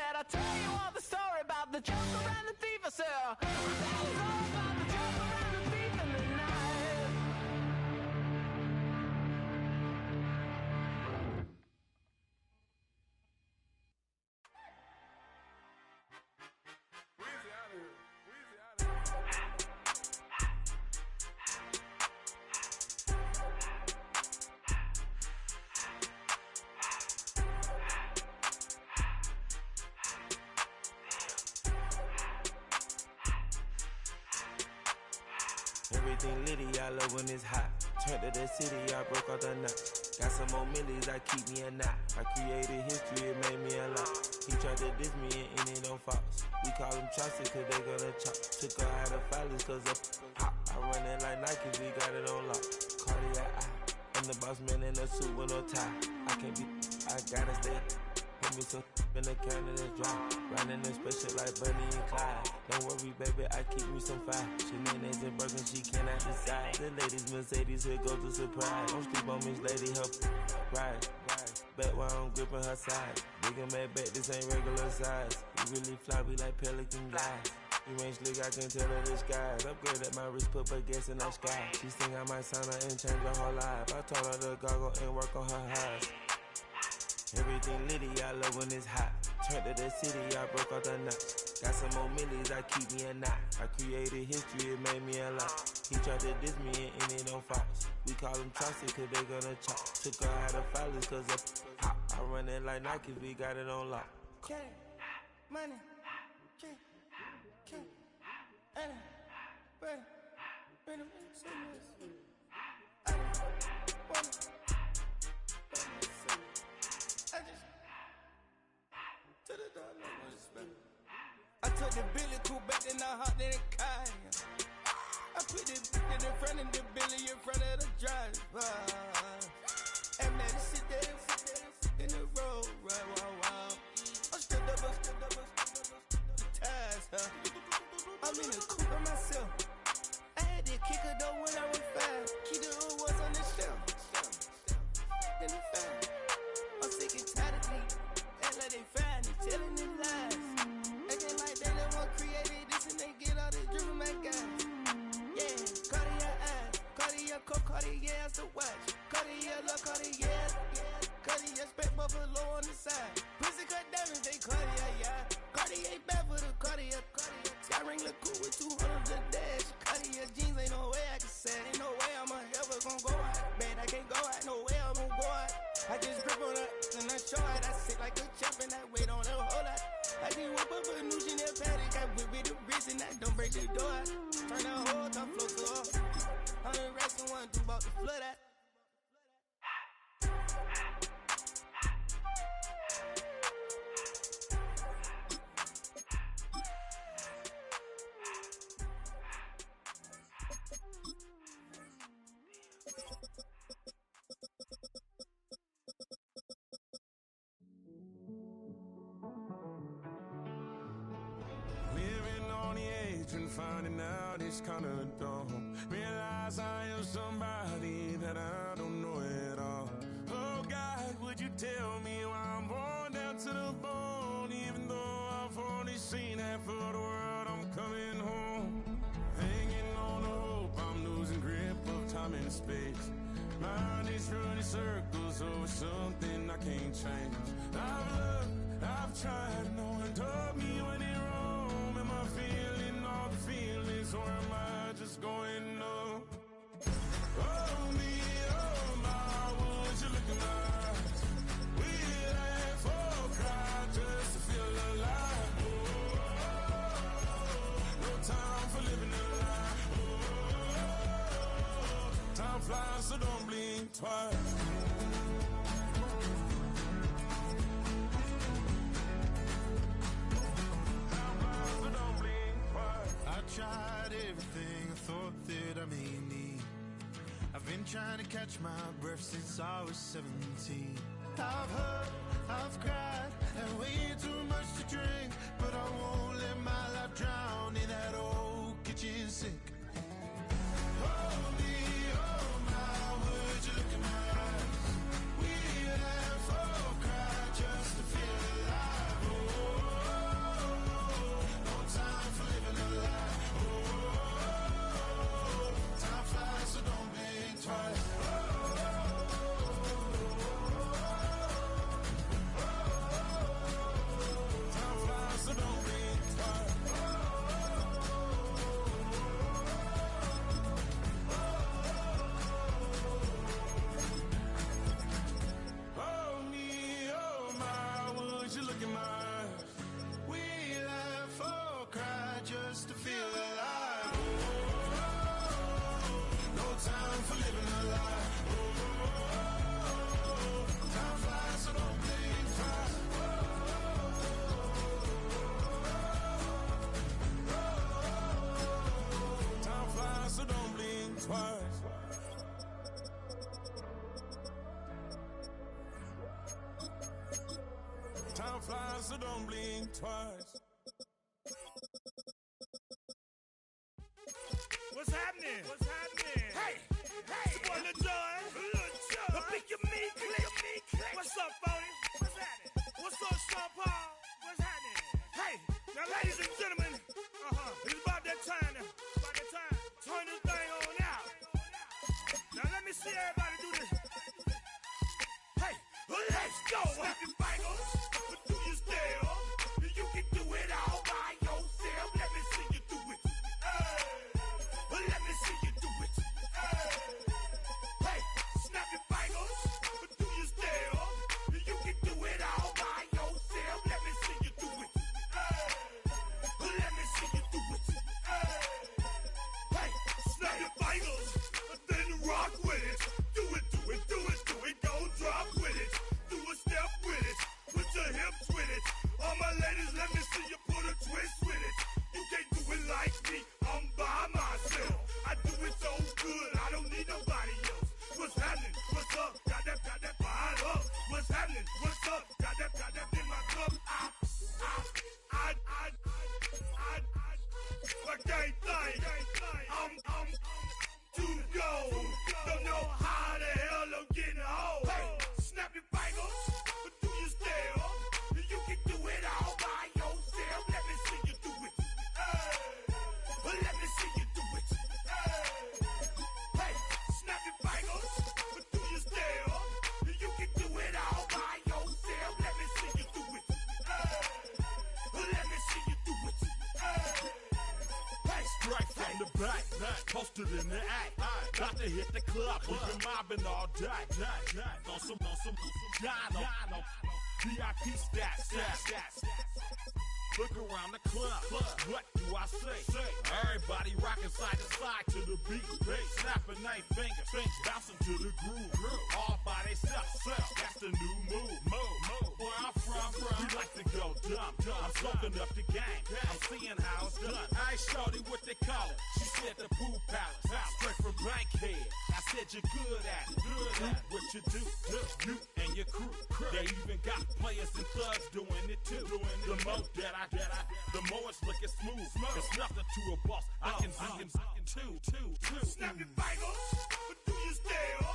said, I'll tell you all the story about the joker and the thief. I said, that was all about the joker and the thief in the night. Weezy out of here. Weezy out of here. Everything litty, I love when it's hot. Turned to the city, I broke out the knot. Got some more millies, I keep me a knot. I created history, it made me a lot. He tried to diss me and it don't false. We call them Chaucer cause they gonna chop. Took her out of filers cause of hot. I run it like Nike, we got it on lock. Cardiac eye, I'm the boss man in a suit with no tie. I can't be, I gotta stay. Put me some in the can of this dry. Riding in special like Bunny and Clyde. Don't worry, baby, I keep me some fire. Shenanigans and broken, she cannot decide. The ladies Mercedes, here go to surprise. Don't sleep on Miss Lady, help ride. Back while I'm gripping her side. Big and mad back, this ain't regular size. You really fly, we like pelican guys. You ain't slick, I can tell her the skies. Upgrade at my wrist, put her gas in the sky. She think I might sign her and change her whole life. I told her to goggle and work on her eyes. Everything litty, I love when it's hot. Turned to the city, I broke out the knots. Got some more millies, I keep me a knot. I created history, it made me a lot. He tried to diss me and it don't false. We call them Chaucer cause they gonna chop. Took her out of filers cause of hot. I run it like Nike, we got it on lock. Money, money, I took the Billy cool back then I hopped in the car. I put the in front of the Billy in front of the driver. And man, sit there in the road, right, wow. I'm still up, the tires, huh? I'm in the coupe by myself. I had to kick her though when I was 5. Keep the was on the shelf. In the fan. I'm sick and tired of me. Act like they find it, telling them lies. Acting like they the one created this and they get all this driven my guys. Yeah, Cartier eyes, Cartier coat, Cartier ass to watch. Cartier look, Cartier, Cartier spec buffalo on the side. Pussy cut diamonds, they Cartier, yeah. Cartier bad for the Cartier. Sky ring look cool with 200 the dash. Cartier jeans, ain't no way I can say. Ain't no way I'm ever gonna go out. Man, I can't go out, no way I'm gonna go out. I just grip on her and I show it. I sit like a champ and I wait on her whole lot. I just whip up a new Chanel paddock. I whip with the wrist and I don't break the door. Turn the whole top floor to off. 100 racks and one do about the flood out. Finding out it's kinda dumb. Realize I am somebody that I don't know at all. Oh God, would you tell me why I'm born down to the bone? Even though I've only seen half of the world, I'm coming home. Hanging on the hope, I'm losing grip of time and space. Mind is running circles over something I can't change. I've looked, I've tried, no one told me when it wrong. Am I feeling all the feelings, or am I just going numb? Oh me, oh my, would you look in my eyes? We laugh or cry just to feel alive. Oh, no time for living a lie. Oh, time flies, so don't blink twice. Tried everything I thought that I may need. I've been trying to catch my breath since I was 17. I've hurt, I've cried, and way too much to drink, but I won't let my life drown in that old kitchen sink. Oh me, oh my, would you look in my eyes? We laugh or cry just to feel alive. Oh, time flies, so don't blink twice. What's happening? What's happening? Hey, it's your boy Lil Jon. The pick your meat click. What's up, Phony? What's happening? What's up, Sean Paul? What's happening? Hey, now ladies and gentlemen, it's about that time. Turn this thing on out. Now let me see everybody do this. Hey, let's go. Happy Bangles, but do you still? You can do it all by yourself. Let me see you do it. Let me see you do it. Hey, snap your fingers, but do you still? You can do it all by yourself. Let me see you do it. Let me see you do it. Hey, snap your fingers, but then rock with it. Do it, do it, do it, do it. Don't drop with it. Do a step with it. Put your hips with it. All my ladies, let me see you put a twist with it. You can't do it like me. I'm by myself. I do it so good. I don't need nobody else. What's happening? What's up? Got that fired up. What's happening? What's up? Got that in my cup. I can't think. I'm too go. Don't know how the hell I'm getting home. Hey, snap your fingers, but do you still? You can do it all by yourself. Let me see you do it. Let me see you do it. Hey, snap your fingers, but do you still? You can do it all by yourself. Let me see you do it. Let me see you do it. Hey, Straight from the back, posted in the act. Got to hit the club, we've been mobbing all day. On some Dino, VIP stats. Look around the club, what do I say? Everybody rocking side to side to the beat. Snapping their fingers, bouncing to the groove. All by themselves, that's the new move. Where I'm from, we like to go dumb. I'm soaking up the game, I'm seeing how it's done. I ain't shorty what they call it. She said the pool palace, straight from Bankhead. I said you're good at it. What you do, you and your crew. They even got players and thugs doing it too. The more that I get, the more it's looking smooth. It's nothing to a boss. I can see him too. snap your fingers, but do you still?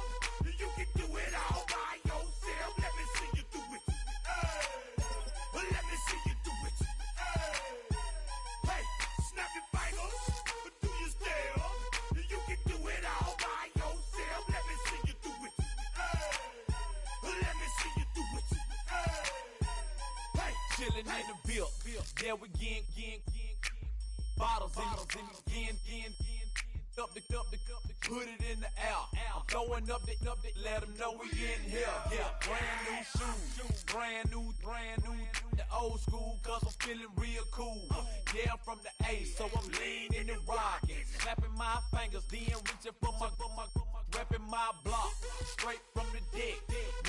You can do it all by yourself. Let me see you do it. Let me see you do it. Hey, snap your fingers, but do you still? You can do it all by yourself. Let me see you do it. Let me see you do it. Hey, Chillin' in the bill. Yeah, we again. Bottles in again. Up the put it in the air. I'm throwing up the, let them know we in here. Yeah, brand new shoes, brand new. The old school, cause I'm feeling real cool. Yeah, I'm from the A, so I'm leaning and rocking. Snapping my fingers, then reaching for my repping my block. Straight from the deck.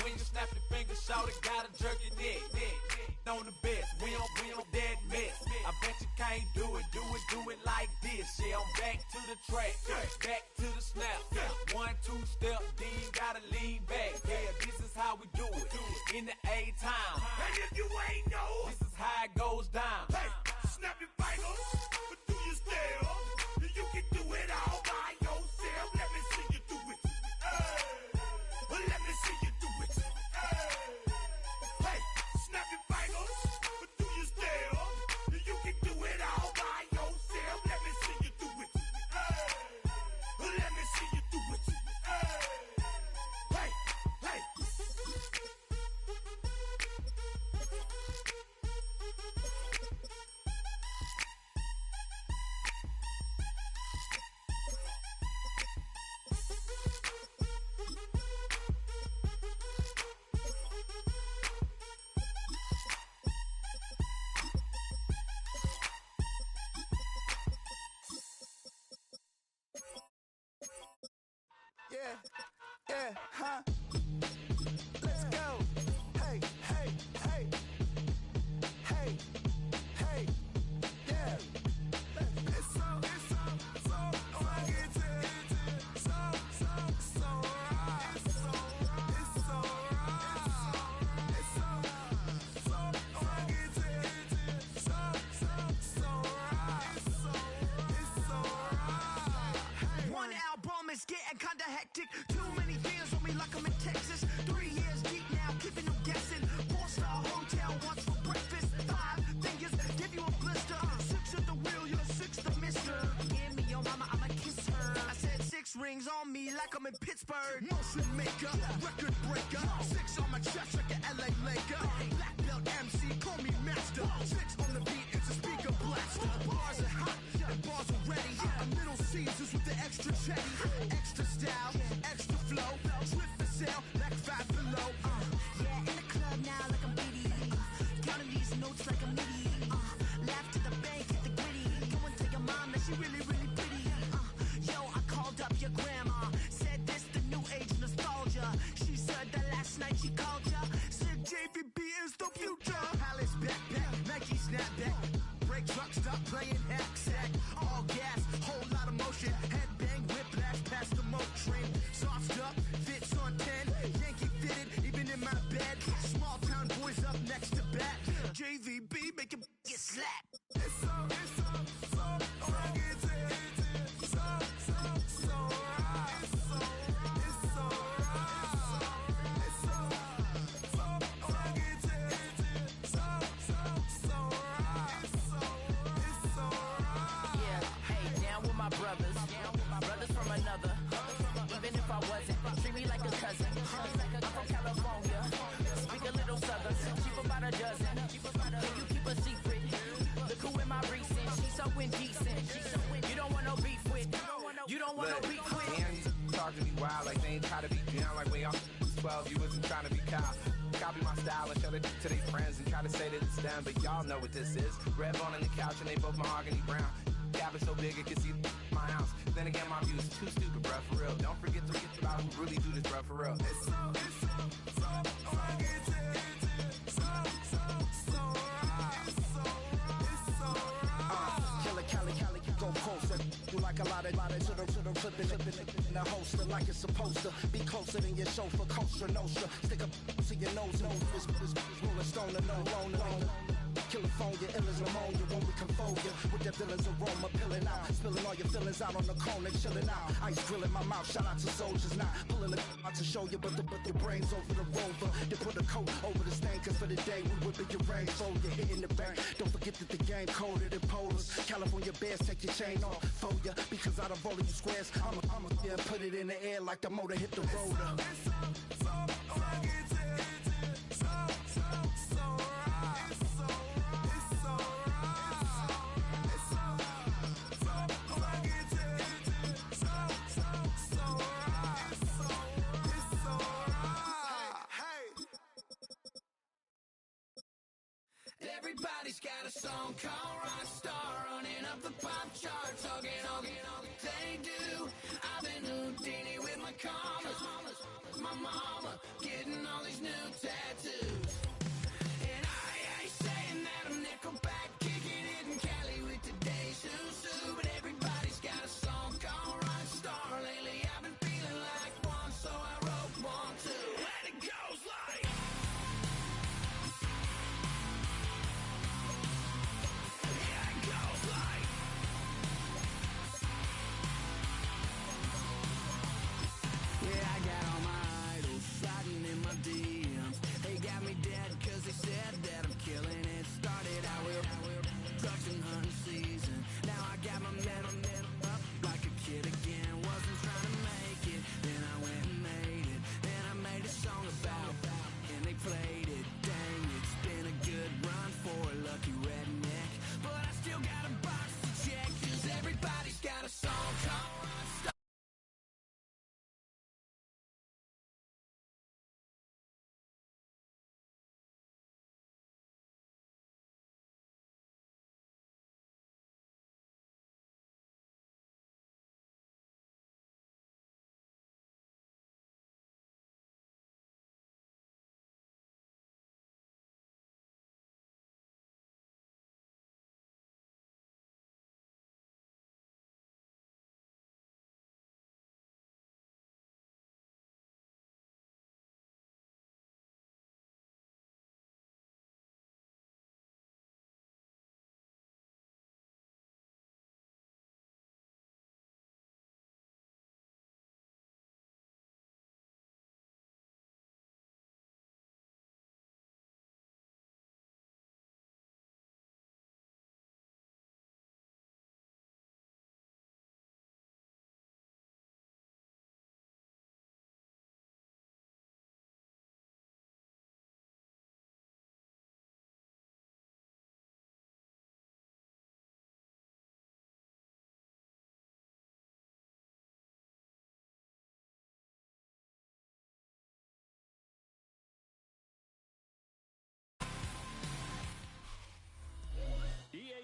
When you snap your fingers, shout it, gotta jerk your neck. On the best, we don't dead mess. I bet you can't do it like this. Yeah, I'm back to the track, back to the snap. 1, 2 step, then gotta lean back. Yeah, this is how we do it in the A-time. and if you ain't know, This is how it goes down. hey, snap your fingers, but do you still? You can do it all by yourself. Let me see you do it. Let me see you do it. Hey, snap your fingers, but do you still? You can do it all by yourself. Let me see you do it. Let me see you do it. Hey. hectic. Too many fans on me like I'm in Texas. 3 years deep now, keeping them guessing. 4-star hotel once for breakfast. 5 fingers, give you a blister. 6 at the wheel, you're 6 the mister. Give me your mama, I'ma kiss her. I said 6 rings on me like I'm in Pittsburgh. Motion maker, record breaker. 6 on my chest like an LA Laker. Black belt MC, call me master. 6 on the beat, it's a speaker blaster. Bars are hot, and bars are ready. A Middle Caesars with the extra chetty. Extra style, extra flow. Swift for sale, like 5 below. Yeah, in the club now like I'm BD. Counting these notes like a MIDI. Laugh to the bank, hit the gritty. Go and tell your mom that she really, really pretty. Yo, I called up your grandma. Said this the new age nostalgia. She said that last night she called ya. Said JVB is the future. Palace backpack, Nike snapback. Break truck, stop playing hack sack. All gas, whole lot of motion. Headbang, whiplash, past the moat train. Soft up, fits on 10. Yankee fitted, even in my bed. Small town boys up next to bat. JVB, make it get slapped. It's so rugged. Brothers from another. Even if I wasn't, treat me like a cousin. I'm from California. Speak a little southern. Cheap about a dozen. Can you keep a secret? Look who in my recent. She's so indecent. You don't want no beef with. You don't want no beef with. Man, talk to me wild like they ain't try to be down like when y'all 12. You wasn't trying to be Kyle. Copy my style and show it to their friends and try to say that it's them, but y'all know what this is. Red bone on the couch and they both mahogany brown. Cabin so big it can see my house. Then again, my view is too stupid, bruh, for real. Don't forget to get about who really do this, bruh, for real. It's so Killer, go closer. You like a lot of to the flipping in the holster like it's supposed to be closer than your chauffeur. Coaster Nostra, stick up to your nose. This rolling stone and no loner. California, ill as pneumonia when we come for you. With that villain's aroma, pilling out. Spilling all your feelings out on the corner, chilling out. Ice grilling my mouth, shout out to soldiers now. Pulling the out to show you, but the brains over the rover. They put a coat over the stain, cause for the day we whipping your range. So you're hitting the bank. Don't forget that the game coded in polars. California bears, take your chain off for ya. Because out of all of you squares, I'm a yeah, put it in the air like the motor hit the rotor. Everybody's got a song called Rockstar, running up the pop charts, hugging, they do. I've been Houdini with my commas, my mama getting all these new tattoos. And I ain't saying that I'm Nickelback, kicking it in Cali with today's Susu, but everybody's got a song called Rockstar. Lately I've been feeling like one, so I wrote one too. And it goes like... Yeah, I got all my idols sliding in my DMs. They got me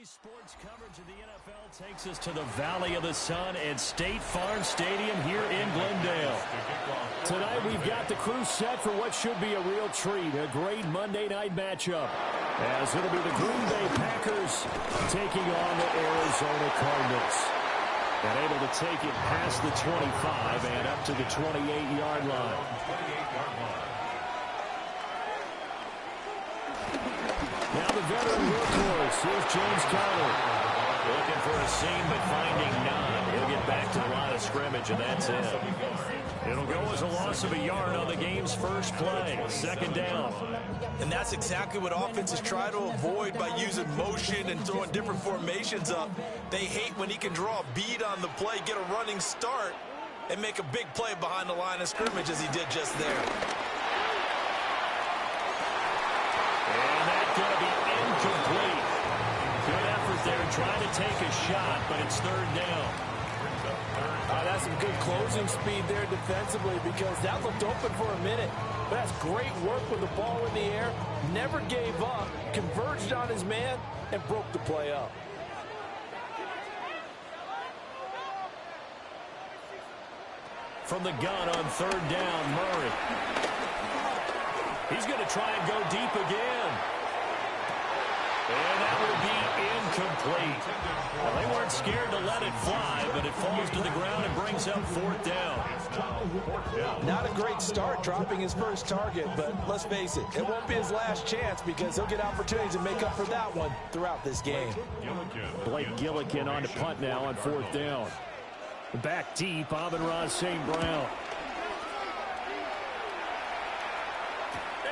Today's sports coverage of the NFL takes us to the Valley of the Sun at State Farm Stadium here in Glendale. Tonight we've got the crew set for what should be a real treat, a great Monday night matchup, as it'll be the Green Bay Packers taking on the Arizona Cardinals. And able to take it past the 25 and up to the 28-yard line. Now the veteran workhorse, here's James Conner. Looking for a seam, but finding none. He'll get back to the line of scrimmage, and that's it. It'll go as a loss of a yard on the game's first play. Second down. And that's exactly what offenses try to avoid by using motion and throwing different formations up. They hate when he can draw a bead on the play, get a running start, and make a big play behind the line of scrimmage as he did just there. And that's going to be incomplete. Good effort there trying to take a shot, but it's third down. That's some good closing speed there defensively, because that looked open for a minute. But that's great work with the ball in the air. Never gave up, converged on his man, and broke the play up. From the gun on third down, Murray. He's going to try and go deep again. And that will be incomplete. Well, they weren't scared to let it fly, but it falls to the ground and brings up fourth down. Not a great start dropping his first target, but let's face it, it won't be his last chance, because he'll get opportunities to make up for that one throughout this game. Blake Gillikin on to punt now on fourth down. Back deep, Amon-Ra St. Brown.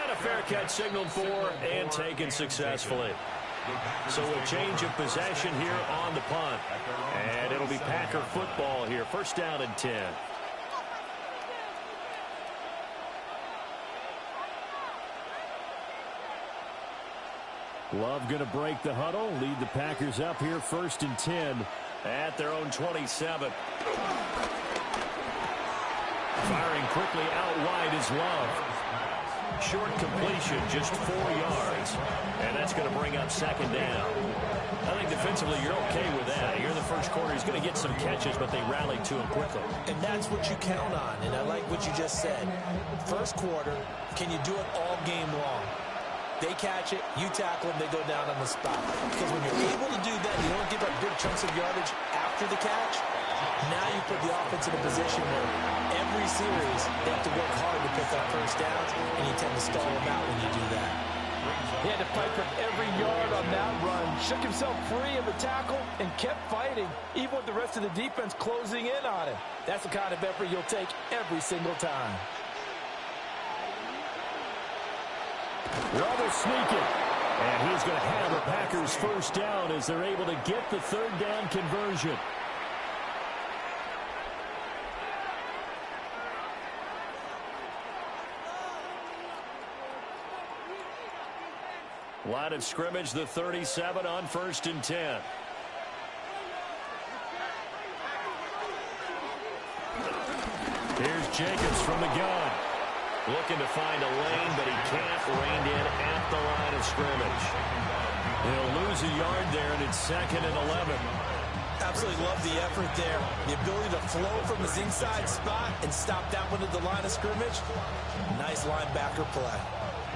And a fair catch signaled for and taken successfully. So a change of possession here on the punt. And it'll be Packer football here. First down and 10. Love going to break the huddle, lead the Packers up here first and 10 at their own 27. Firing quickly out wide is Love. Short completion, just 4 yards. And that's going to bring up second down. I think defensively you're okay with that. Here in the first quarter, he's going to get some catches, but they rallied to him quickly. And that's what you count on, and I like what you just said. First quarter, can you do it all game long? They catch it, you tackle them, they go down on the spot. Because when you're able to do that, you don't give up big chunks of yardage after the catch. Now you put the offense in a position where every series they have to work hard to pick up first downs, and you tend to stall them out when you do that. He had to fight for every yard on that run, shook himself free of the tackle, and kept fighting, even with the rest of the defense closing in on him. That's the kind of effort you'll take every single time. Well, they're sneaking. And he's going to have the Packers first down as they're able to get the third down conversion. Line of scrimmage, the 37 on first and 10. Here's Jacobs from the gun. Looking to find a lane, but he can't. Reined in at the line of scrimmage. He'll lose a yard there, and it's second and 11. Absolutely love the effort there. The ability to flow from his inside spot and stop that one at the line of scrimmage. Nice linebacker play.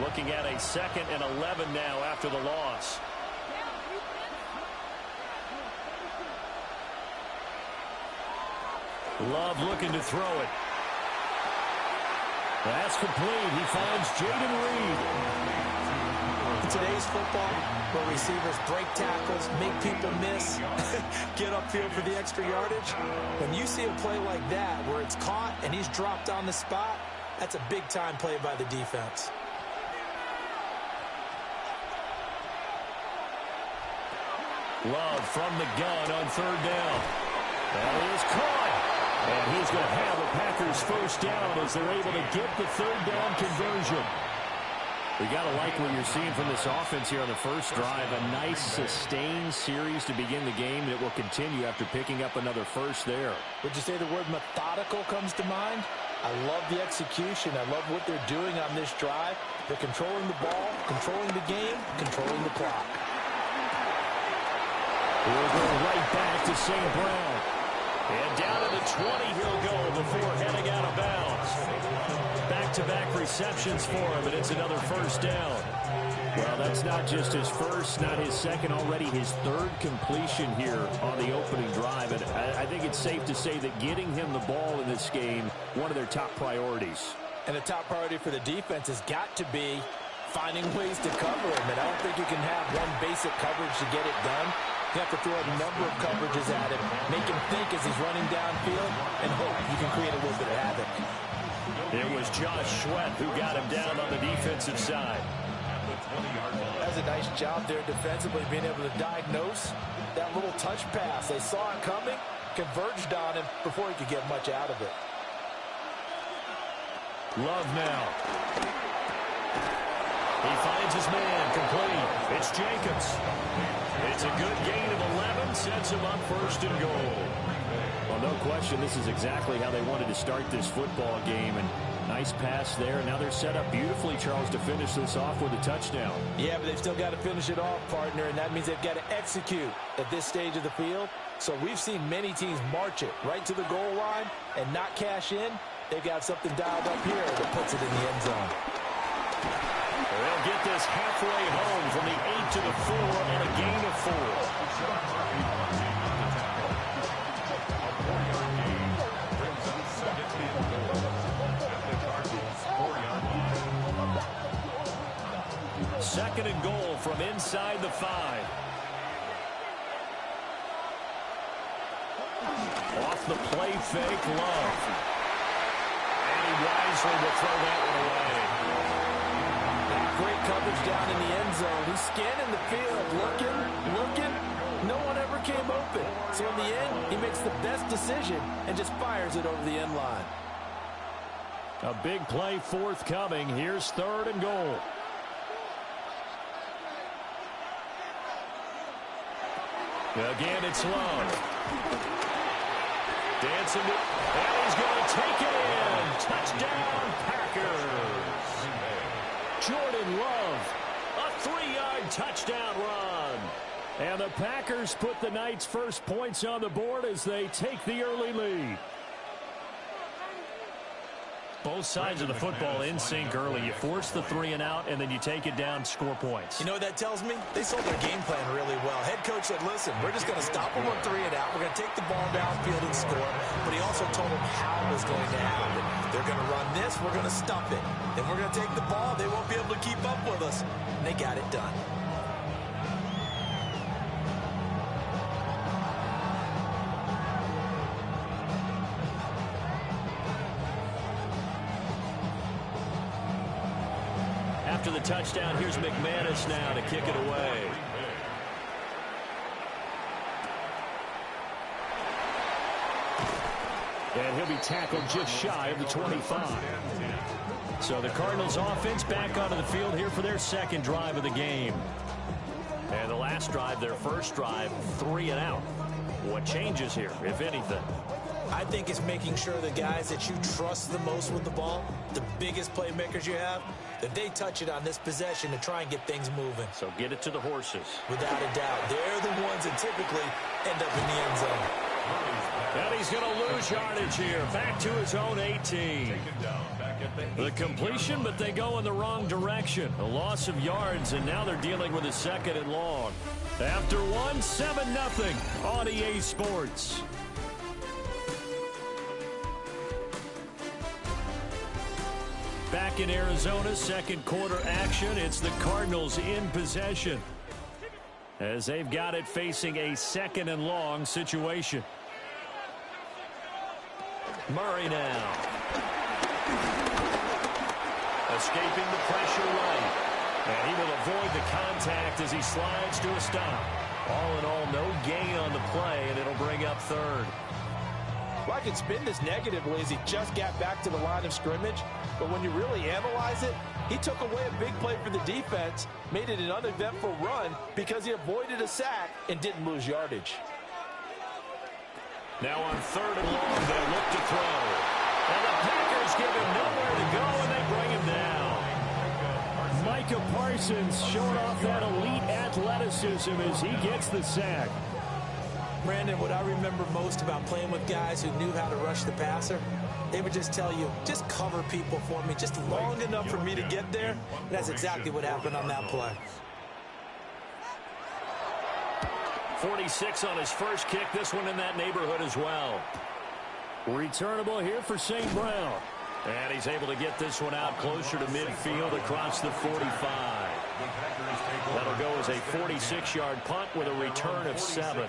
Looking at a second and 11 now after the loss. Love looking to throw it. That's complete. He finds Jaden Reed. In today's football, where receivers break tackles, make people miss, get upfield for the extra yardage, when you see a play like that where it's caught and he's dropped on the spot, that's a big-time play by the defense. Love from the gun on third down. That is caught. And he's going to have the Packers first down as they're able to get the third down conversion. We got to like what you're seeing from this offense here on the first drive. A nice sustained series to begin the game that will continue after picking up another first there. Would you say the word methodical comes to mind? I love the execution. I love what they're doing on this drive. They're controlling the ball, controlling the game, controlling the clock. He'll go right back to St. Brown. And down to the 20 he'll go before heading out of bounds. Back-to-back receptions for him, and it's another first down. Well, that's not just his first, not his second, already his third completion here on the opening drive. And I think it's safe to say that getting him the ball in this game, one of their top priorities. And the top priority for the defense has got to be finding ways to cover him. And I don't think you can have one basic coverage to get it done. You have to throw a number of coverages at him, make him think as he's running downfield, and hope you can create a little bit of havoc. It was Josh Sweat who got him down on the defensive side. That's a nice job there defensively, being able to diagnose that little touch pass. They saw it coming, converged on him before he could get much out of it. Love now. He finds his man, complete. It's Jacobs. It's a good gain of 11, sets him up first and goal. Well, no question, this is exactly how they wanted to start this football game. And nice pass there. And now they're set up beautifully, Charles, to finish this off with a touchdown. Yeah, but they've still got to finish it off, partner, and that means they've got to execute at this stage of the field. So we've seen many teams march it right to the goal line and not cash in. They've got something dialed up here that puts it in the end zone. They'll get this halfway home from the 8 to the 4 on a gain of 4. Second and goal from inside the 5. Off the play fake, Love. And he wisely will throw that one away. Great coverage down in the end zone. He's scanning the field, looking. No one ever came open. So in the end, he makes the best decision and just fires it over the end line. A big play forthcoming. Here's third and goal. Again, it's Love. Dancing to, and he's going to take it in. Touchdown, Packers. Jordan Love, a 3-yard touchdown run. And the Packers put the Knights' first points on the board as they take the early lead. Both sides of the football in sync early. You force the 3 and out, and then you take it down, score points. You know what that tells me? They sold their game plan really well. Head coach said, listen, we're just going to stop them on 3 and out. We're going to take the ball downfield and score. But he also told them how it was going to happen. They're going to run this. We're going to stuff it. Then we're going to take the ball. They won't be able to keep up with us. And they got it done. After the touchdown, here's McManus now to kick it away. And he'll be tackled just shy of the 25. So the Cardinals offense back onto the field here for their second drive of the game. And the last drive, their first drive, 3 and out. What changes here, if anything? I think it's making sure the guys that you trust the most with the ball, the biggest playmakers you have, that they touch it on this possession to try and get things moving. So get it to the horses. Without a doubt. They're the ones that typically end up in the end zone. And he's going to lose yardage here. Back to his own 18. The completion, but they go in the wrong direction. A loss of yards, and now they're dealing with a second and long. After one, 7-0 on EA Sports. Back in Arizona, second quarter action. It's the Cardinals in possession as they've got it facing a second and long situation. Murray now. Escaping the pressure right. And he will avoid the contact as he slides to a stop. All in all, no gain on the play, and it'll bring up third. Well, I can spin this negatively as he just got back to the line of scrimmage. But when you really analyze it, he took away a big play for the defense, made it an uneventful run because he avoided a sack and didn't lose yardage. Now on third and long, they'll look to throw. And the Packers give him nowhere to go, and they bring him down. Micah Parsons showing off that elite athleticism as he gets the sack. Brandon, what I remember most about playing with guys who knew how to rush the passer, they would just tell you, just cover people for me, just long enough for me to get there. And that's exactly what happened on that play. 46 on his first kick. This one in that neighborhood as well. Returnable here for St. Brown. And he's able to get this one out closer to midfield across the 45. That'll go as a 46-yard punt with a return of 7.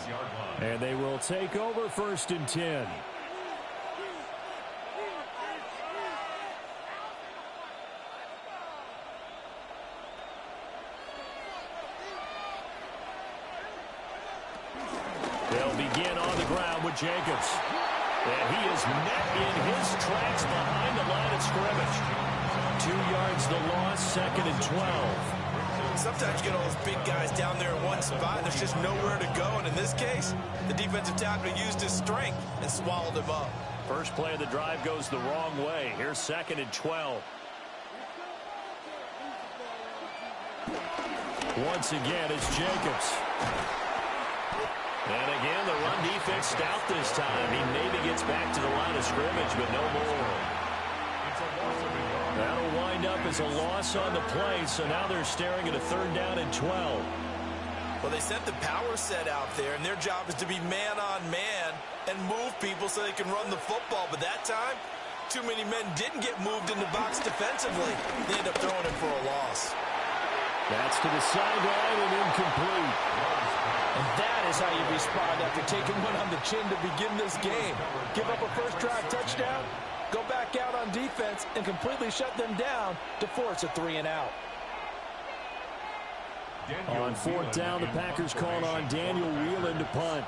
And they will take over 1st and 10. They'll begin on the ground with Jacobs. And he is met in his tracks behind the line of scrimmage. 2 yards the loss, 2nd and 12. Sometimes you get all those big guys down there in one spot, and there's just nowhere to go. And in this case, the defensive tackle used his strength and swallowed him up. First play of the drive goes the wrong way. Here's 2nd and 12. Once again, it's Jacobs. And again, the run defense stout this time. He maybe gets back to the line of scrimmage, but no more. That'll wind up as a loss on the play, so now they're staring at a 3rd down and 12. Well, they sent the power set out there, and their job is to be man-on-man and move people so they can run the football. But that time, too many men didn't get moved in the box defensively. They end up throwing it for a loss. That's to the sideline and incomplete. And that is how you respond after taking one on the chin to begin this game. Give up a first drive touchdown, go back out on defense, and completely shut them down to force a 3-and-out. On 4th down, the Packers called on Daniel Whelan to punt.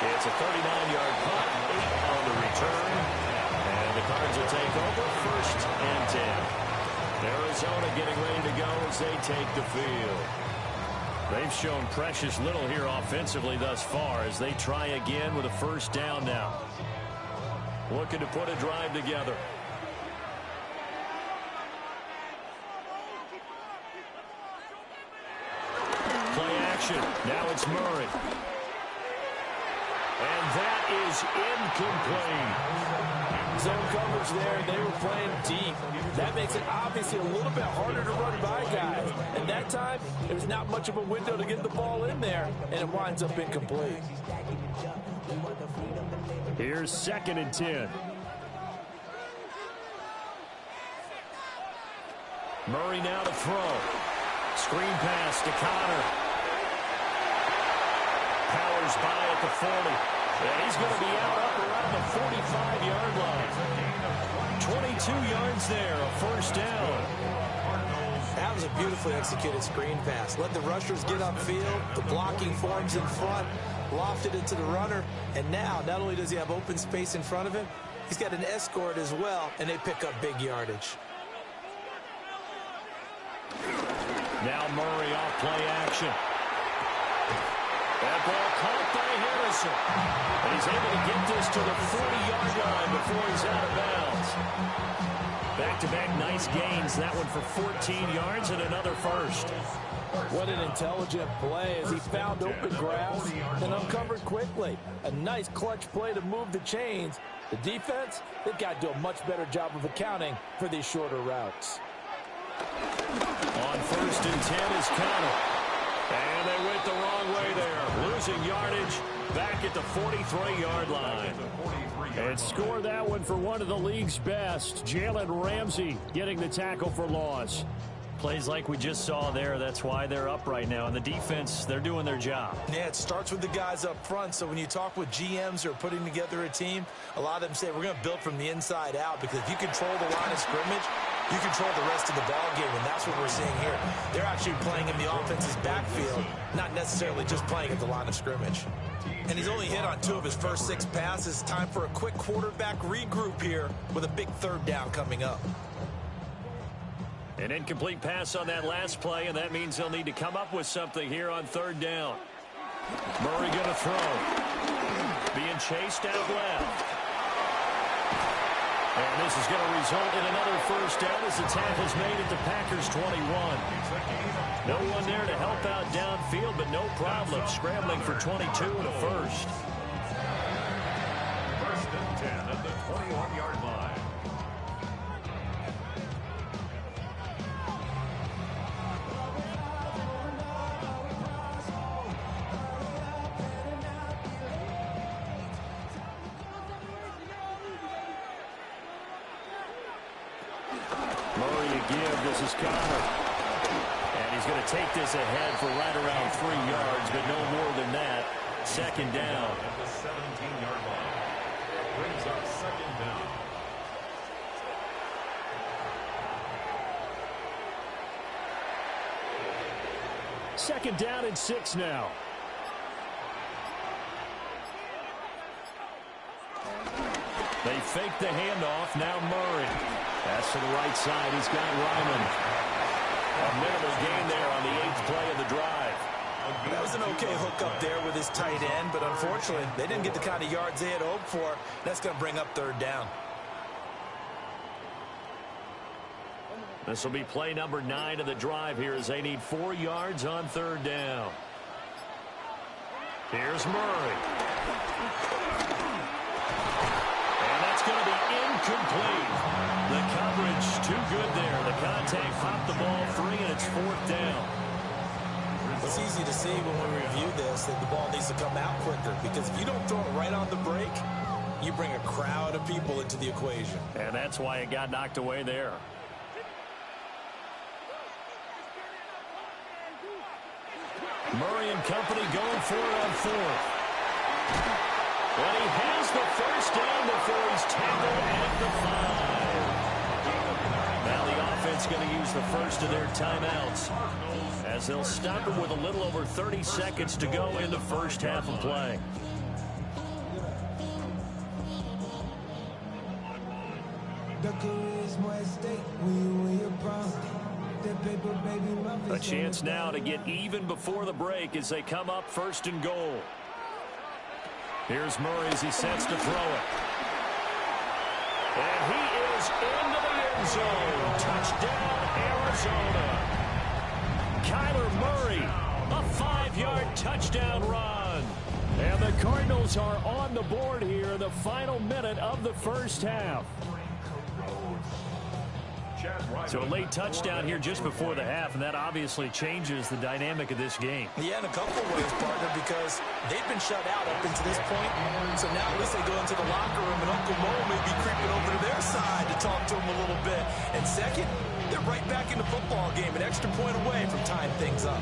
It's a 39-yard punt, 8 on the return. And the Cards will take over 1st and 10. Arizona getting ready to go as they take the field. They've shown precious little here offensively thus far as they try again with a 1st down now. Looking to put a drive together. Play action. Now it's Murray. And that is incomplete. Zone coverage there, and they were playing deep. That makes it obviously a little bit harder to run by guys. And that time, there's not much of a window to get the ball in there, and it winds up incomplete. Here's 2nd and 10. Murray now to throw. Screen pass to Connor. Powers by at the 40. And he's going to be out up around the 45-yard line. 22 yards there, a 1st down. That was a beautifully executed screen pass. Let the rushers get upfield. The blocking forms in front. Lofted it to the runner. And now, not only does he have open space in front of him, he's got an escort as well, and they pick up big yardage. Now Murray off play action. That ball caught by Harrison. And he's able to get this to the 40-yard line before he's out of bounds. Back-to-back nice gains. That one for 14 yards and another 1st. What an intelligent play as he found open grass and uncovered quickly. A nice clutch play to move the chains. The defense, they've got to do a much better job of accounting for these shorter routes. On 1st and 10 is Connor. And they went the wrong way there. Losing yardage back at the 43-yard line. And score that one for one of the league's best. Jalen Ramsey getting the tackle for loss. Plays like we just saw there. That's why they're up right now. And the defense, they're doing their job. Yeah, it starts with the guys up front. So when you talk with GMs who are putting together a team, a lot of them say we're going to build from the inside out, because if you control the line of scrimmage, you control the rest of the ball game, and that's what we're seeing here. They're actually playing in the offense's backfield, not necessarily just playing at the line of scrimmage. And he's only hit on 2 of his first 6 passes. Time for a quick quarterback regroup here with a big 3rd down coming up. An incomplete pass on that last play, and that means they'll need to come up with something here on 3rd down. Murray going to throw. Being chased out left. And this is going to result in another first down as the tackle's made at the Packers' 21. No one there to help out downfield, but no problem scrambling for 22 and a first. First and 10 at the 21-yard line. This is Connor. And he's going to take this ahead for right around 3 yards, but no more than that. Second down. At the 17-yard line. Brings up second down. Second down and 6 now. They fake the handoff. Now Murray. That's to the right side. He's got Ryman. A minimal gain there on the 8th play of the drive. That was an okay hook up there with his tight end, but unfortunately, they didn't get the kind of yards they had hoped for. That's going to bring up third down. This will be play number 9 of the drive here as they need 4 yards on third down. Here's Murray. And that's going to be incomplete. The coverage too good there. The contact popped the ball free, and it's 4th down. It's easy to see when we review this that the ball needs to come out quicker, because if you don't throw it right on the break, you bring a crowd of people into the equation. And that's why it got knocked away there. Murray and company going for it on 4th. And he has the first down before he's tackled at the 5. Now the offense going to use the first of their timeouts, as they'll stop it with a little over 30 seconds to go in the first half of play. A chance now to get even before the break as they come up 1st and goal. Here's Murray as he sets to throw it. And he is into the end zone. Touchdown, Arizona. Kyler Murray, a 5-yard touchdown run. And the Cardinals are on the board here in the final minute of the first half. So a late touchdown here just before the half, and that obviously changes the dynamic of this game. Yeah, in a couple of ways, partner, because they've been shut out up until this point. So now at least they go into the locker room, and Uncle Mo may be creeping over to their side to talk to them a little bit. And second, they're right back in the football game, an extra point away from tying things up.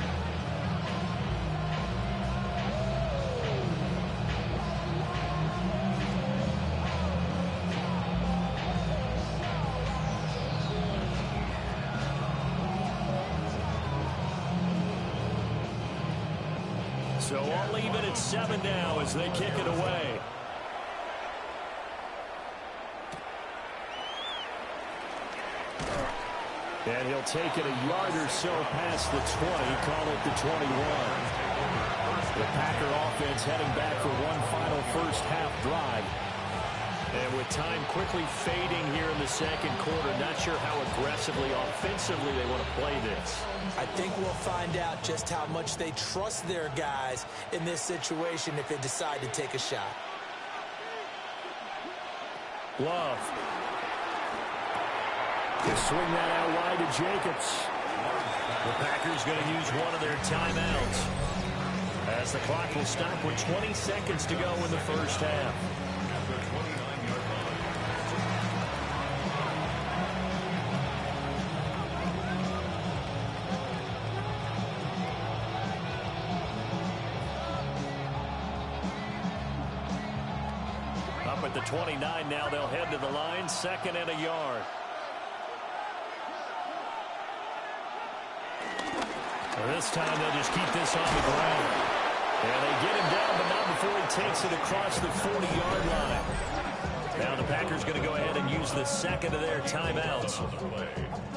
So all even at 7 now as they kick it away. And he'll take it a yard or so past the 20, call it the 21. The Packer offense heading back for one final first half drive. And with time quickly fading here in the second quarter, not sure how aggressively, offensively they want to play this. I think we'll find out just how much they trust their guys in this situation if they decide to take a shot. Love. They swing that out wide to Jacobs. The Packers going to use one of their timeouts, as the clock will stop with 20 seconds to go in the first half. Up at the 29 now, they'll head to the line, 2nd and a yard. This time they'll just keep this on the ground. And they get him down, but not before he takes it across the 40-yard line. Now the Packers going to go ahead and use the 2nd of their timeouts.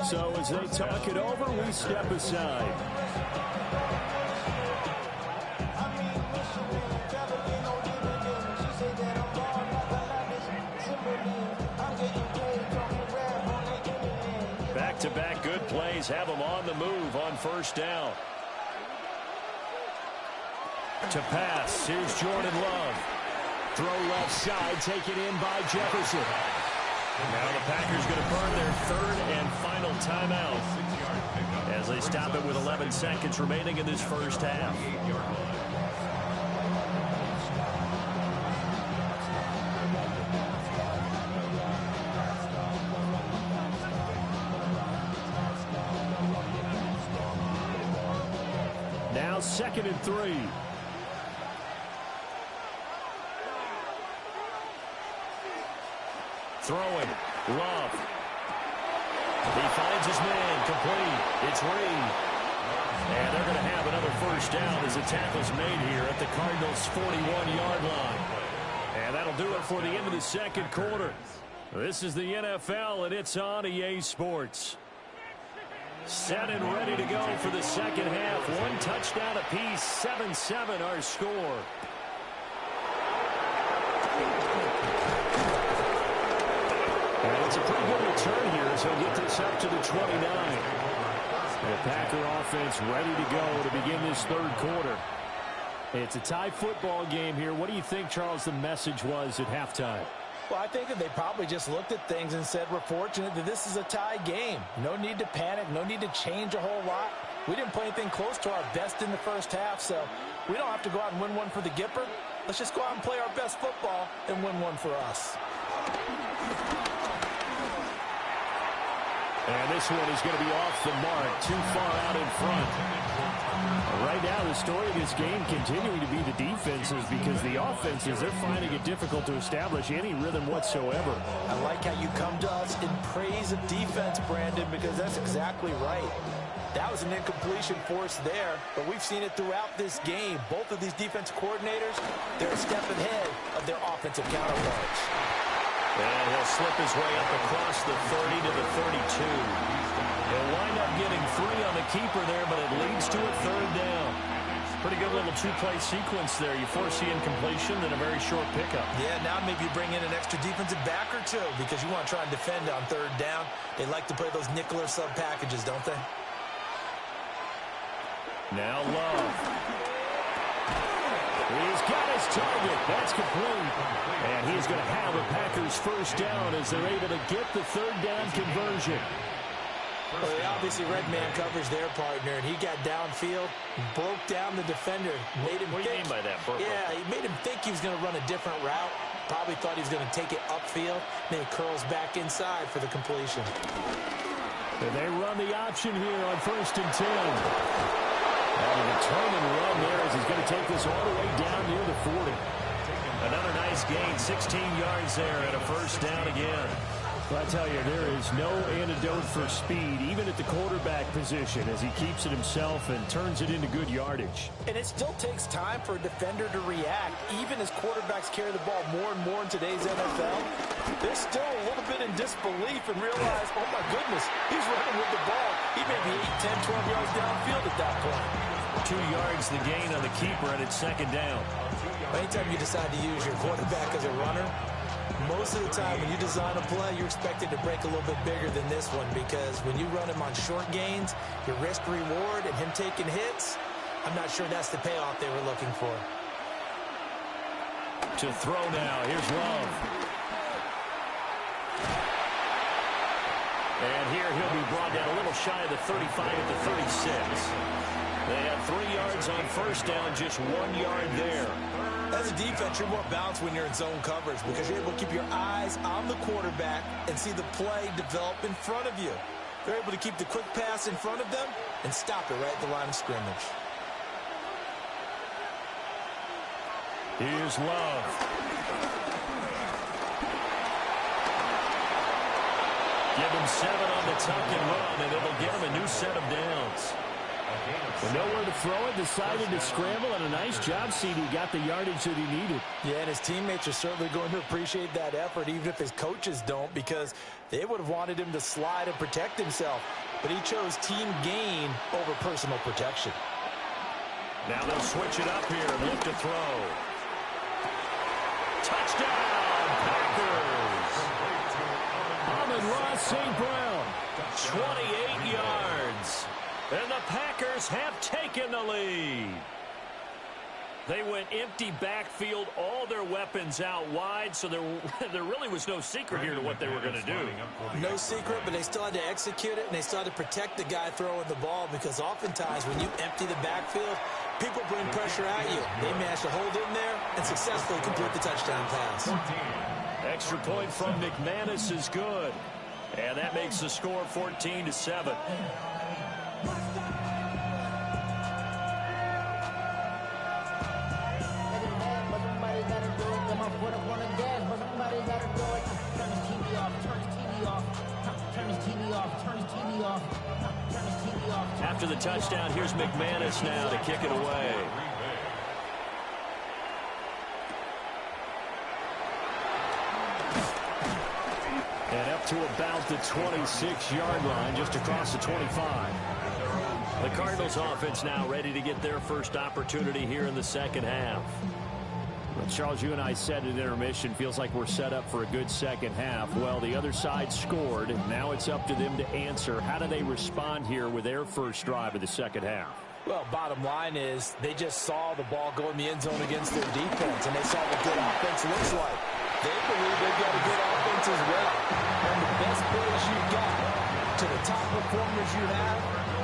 So as they talk it over, we step aside. I'm getting Back-to-back good plays have them on the move on first down. To pass, here's Jordan Love. Throw left side, taken in by Jefferson. Now the Packers going to burn their third and final timeout as they stop it with 11 seconds remaining in this first half. Now 2nd and 3. Throwing. Love. He finds his man. Complete. It's Reed. And they're going to have another first down as the tackle's made here at the Cardinals' 41-yard line. And that'll do it for the end of the second quarter. This is the NFL, and it's on EA Sports. Set and ready to go for the second half. One touchdown apiece. 7-7 our score. And it's a pretty good return here as he'll get this up to the 29. The Packer offense ready to go to begin this third quarter. It's a tie football game here. What do you think, Charles, the message was at halftime? Well, I think that they probably just looked at things and said, we're fortunate that this is a tie game. No need to panic. No need to change a whole lot. We didn't play anything close to our best in the first half, so we don't have to go out and win one for the Gipper. Let's just go out and play our best football and win one for us. And this one is going to be off the mark, too far out in front. Right now, the story of this game continuing to be the defenses, because the offenses, they're finding it difficult to establish any rhythm whatsoever. I like how you come to us in praise of defense, Brandon, because that's exactly right. That was an incompletion force there, but we've seen it throughout this game. Both of these defense coordinators, they're a step ahead of their offensive counterparts. And he'll slip his way up across the 30 to the 32. He'll wind up getting 3 on the keeper there, but it leads to a third down. Pretty good little two-play sequence there. You foresee incompletion, then a very short pickup. Yeah, now maybe you bring in an extra defensive back or two because you want to try and defend on third down. They like to play those nickel or sub packages, don't they? Now Love. He's got his target. That's complete. And he's going to have a Packers first down as they're able to get the third down conversion. Well, they obviously red man covers their partner, and he got downfield, broke down the defender, made him What do you mean by that, Burko? Yeah, he made him think he was going to run a different route. Probably thought he was going to take it upfield. Then he curls back inside for the completion. And they run the option here on 1st and 10. And a determined run there as he's going to take this all the way down near the 40. Another nice gain, 16 yards there and a first down again. Well, I tell you, there is no antidote for speed, even at the quarterback position, as he keeps it himself and turns it into good yardage. And it still takes time for a defender to react, even as quarterbacks carry the ball more and more in today's NFL. They're still a little bit in disbelief and realize, oh my goodness, he's running with the ball. He may be 8, 10, 12 yards downfield at that point. 2 yards the gain on the keeper, and it's second down. Anytime you decide to use your quarterback as a runner, most of the time when you design a play, you're expected to break a little bit bigger than this one, because when you run him on short gains, your risk-reward and him taking hits, I'm not sure that's the payoff they were looking for. To throw now, here's Love. And here he'll be brought down a little shy of the 35 at the 36. They have 3 yards on first down, just 1 yard there. As a defense, you're more balanced when you're in zone coverage because you're able to keep your eyes on the quarterback and see the play develop in front of you. They're able to keep the quick pass in front of them and stop it right at the line of scrimmage. Here's Love. Give him 7 on the tuck and run, and it'll give him a new set of downs. With nowhere to throw it, decided to scramble, and a nice job, CD. Got the yardage that he needed. Yeah, and his teammates are certainly going to appreciate that effort, even if his coaches don't, because they would have wanted him to slide and protect himself. But he chose team gain over personal protection. Now they'll switch it up here and look to throw. Touchdown, Packers! Amon-Ra St. Brown. 28 yards. And the Packers have taken the lead. They went empty backfield, all their weapons out wide, so there really was no secret here to what they were going to do. No secret, but they still had to execute it, and they still had to protect the guy throwing the ball, because oftentimes when you empty the backfield, people bring pressure at you. They managed to hold in there and successfully complete the touchdown pass. Extra point from McManus is good, and that makes the score 14-7. After the touchdown, here's McManus now to kick it away. And up to about the 26-yard line, just across the 25. The Cardinals offense now ready to get their first opportunity here in the second half. Well, Charles, you and I said at intermission, feels like we're set up for a good second half. Well, the other side scored. Now it's up to them to answer. How do they respond here with their first drive of the second half? Well, bottom line is they just saw the ball go in the end zone against their defense, and they saw what good offense looks like. They believe they've got a good offense as well. And the best players you've got to the top performers you have,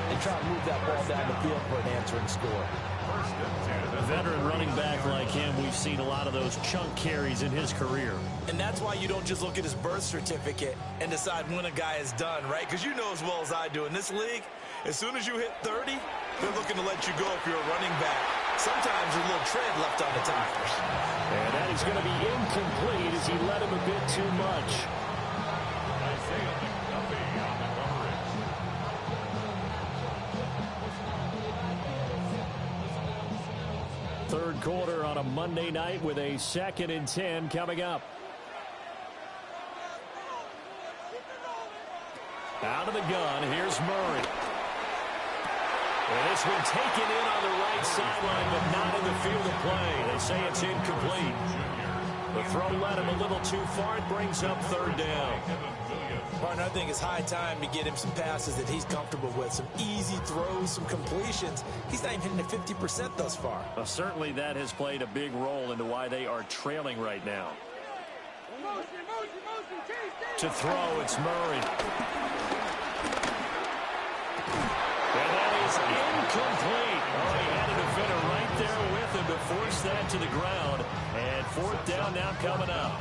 and try to move that ball down the field for an answering score. A veteran running back like him, we've seen a lot of those chunk carries in his career. And that's why you don't just look at his birth certificate and decide when a guy is done, right? Because you know as well as I do, in this league, as soon as you hit 30, they're looking to let you go if you're a running back. Sometimes there's a little tread left on the tires. And that is going to be incomplete as he led him a bit too much. Third quarter on a Monday night with a 2nd and 10 coming up. Out of the gun, here's Murray. And this one taken in on the right sideline, but not in the field of play. They say it's incomplete. The throw led him a little too far. It brings up 3rd down. Partner, I think it's high time to get him some passes that he's comfortable with. Some easy throws, some completions. He's not even hitting at 50% thus far. Well, certainly that has played a big role into why they are trailing right now. To throw, it's Murray. And that is incomplete. Oh, he had a defender right there with him to force that to the ground. And 4th down now coming up.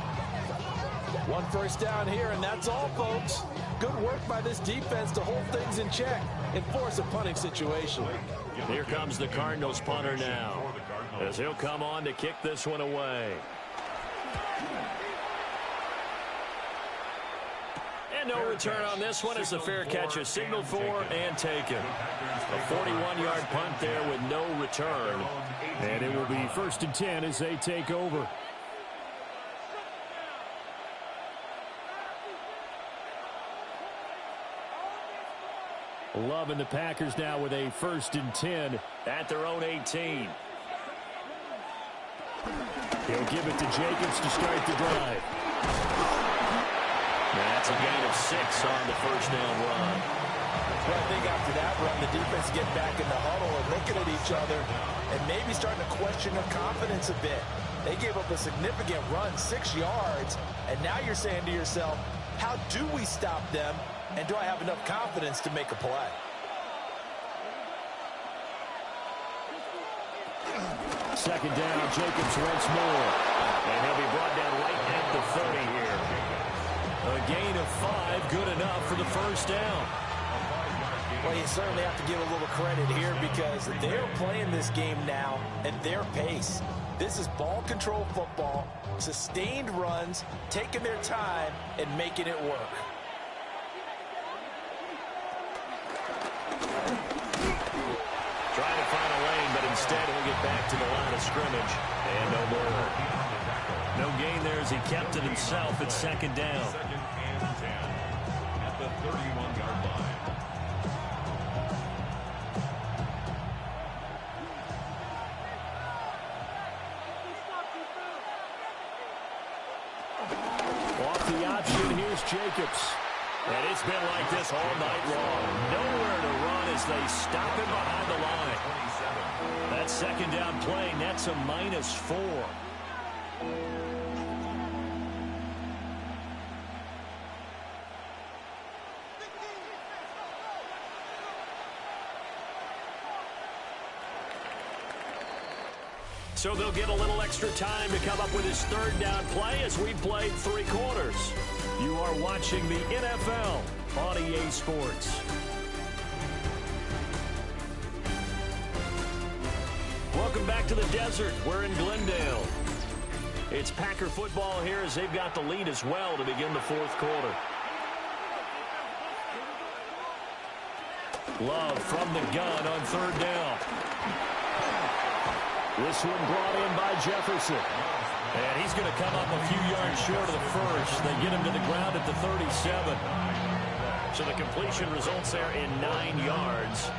One first down here, and that's all, folks. Good work by this defense to hold things in check and force a punting situation. Here comes the Cardinals punter now, as he'll come on to kick this one away. And no return on this one as the fair catch is signaled for and taken. A 41-yard punt there with no return. And it will be 1st and 10 as they take over. Love and the Packers now with a 1st and 10 at their own 18. He'll give it to Jacobs to start the drive. That's a gain of 6 on the 1st down run. Well, I think after that run, the defense get back in the huddle and looking at each other and maybe starting to question their confidence a bit. They gave up a significant run, 6 yards, and now you're saying to yourself, how do we stop them, and do I have enough confidence to make a play? Second down, Jacobs once more. And he'll be brought down right at the 30 here. A gain of 5, good enough for the 1st down. Well, you certainly have to give a little credit here because they're playing this game now at their pace. This is ball control football, sustained runs, taking their time, and making it work. Trying to find a lane, but instead he'll get back to the line of scrimmage. And no more. No gain there as he kept it himself at 2nd down. 2nd and 10 at the 31-yard line. Off the option, here's Jacobs. And it's been like this all night long. Nowhere to run as they stop him behind the line. That second down play nets a -4. So they'll get a little extra time to come up with his third down play as we played 3 quarters. You are watching the NFL on EA Sports. Welcome back to the desert. We're in Glendale. It's Packer football here as they've got the lead as well to begin the 4th quarter. Love from the gun on 3rd down. This one brought in by Jefferson. And he's going to come up a few yards short of the first. They get him to the ground at the 37. So the completion results there in 9 yards.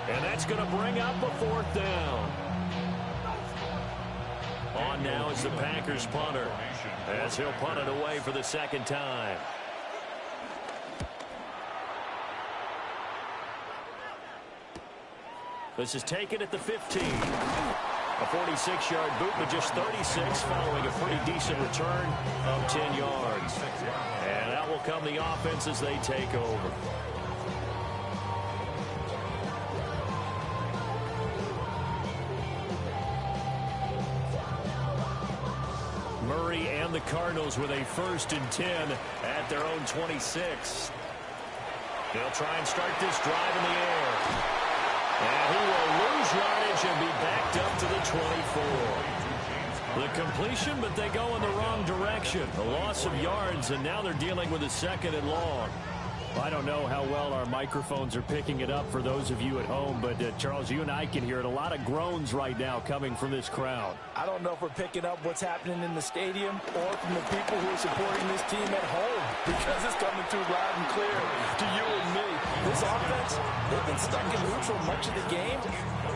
And that's going to bring up a 4th down. On now is the Packers punter as he'll punt it away for the 2nd time. This is taken at the 15. A 46-yard boot, but just 36 following a pretty decent return of 10 yards. And that will come the offense as they take over. Murray and the Cardinals with a 1st and 10 at their own 26. They'll try and start this drive in the air. And he will lose yardage and be backed up to the 24. The completion, but they go in the wrong direction. A loss of yards, and now they're dealing with a 2nd and long. I don't know how well our microphones are picking it up for those of you at home, but Charles, you and I can hear it. A lot of groans right now coming from this crowd. I don't know if we're picking up what's happening in the stadium or from the people who are supporting this team at home, because it's coming through loud and clear to you and me. This offense, they've been stuck in neutral much of the game,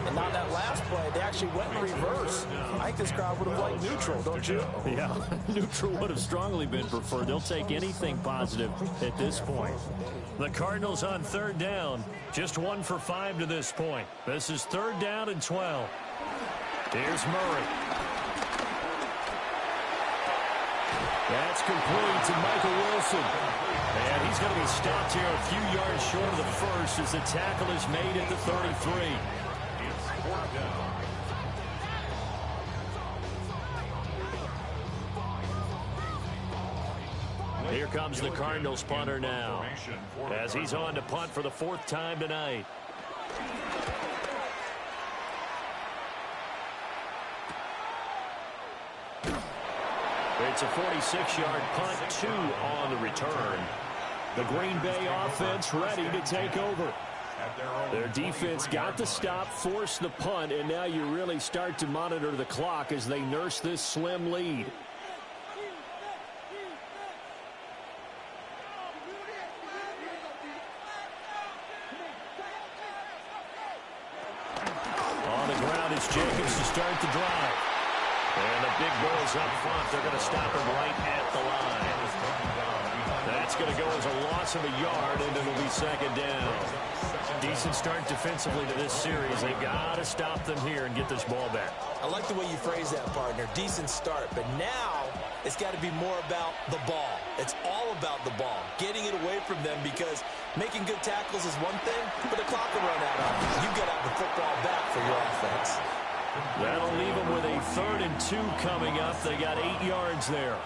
and on that last play, they actually went in reverse. I think this crowd would have liked neutral, don't you? Yeah, neutral would have strongly been preferred. They'll take anything positive at this point. The Cardinals on 3rd down, just 1 for 5 to this point. This is 3rd down and 12. Here's Murray. That's complete to Michael Wilson. And he's going to be stopped here a few yards short of the first as the tackle is made at the 33. Here comes the Cardinals punter now as he's on to punt for the 4th time tonight. It's a 46-yard punt, 2 on the return. The Green Bay offense ready to take over. Their defense got the stop, forced the punt, and now you really start to monitor the clock as they nurse this slim lead. On the ground is Jacobs to start the drive. And the big boys up front, they're going to stop him right at the line. That's going to go as a loss of a yard, and it'll be 2nd down. Decent start defensively to this series. They've got to stop them here and get this ball back. I like the way you phrase that, partner. Decent start, but now it's got to be more about the ball. It's all about the ball, getting it away from them, because making good tackles is one thing, but the clock will run out on you. You got to have the football back for your offense. That'll leave them with a 3rd and 2 coming up. They got 8 yards there.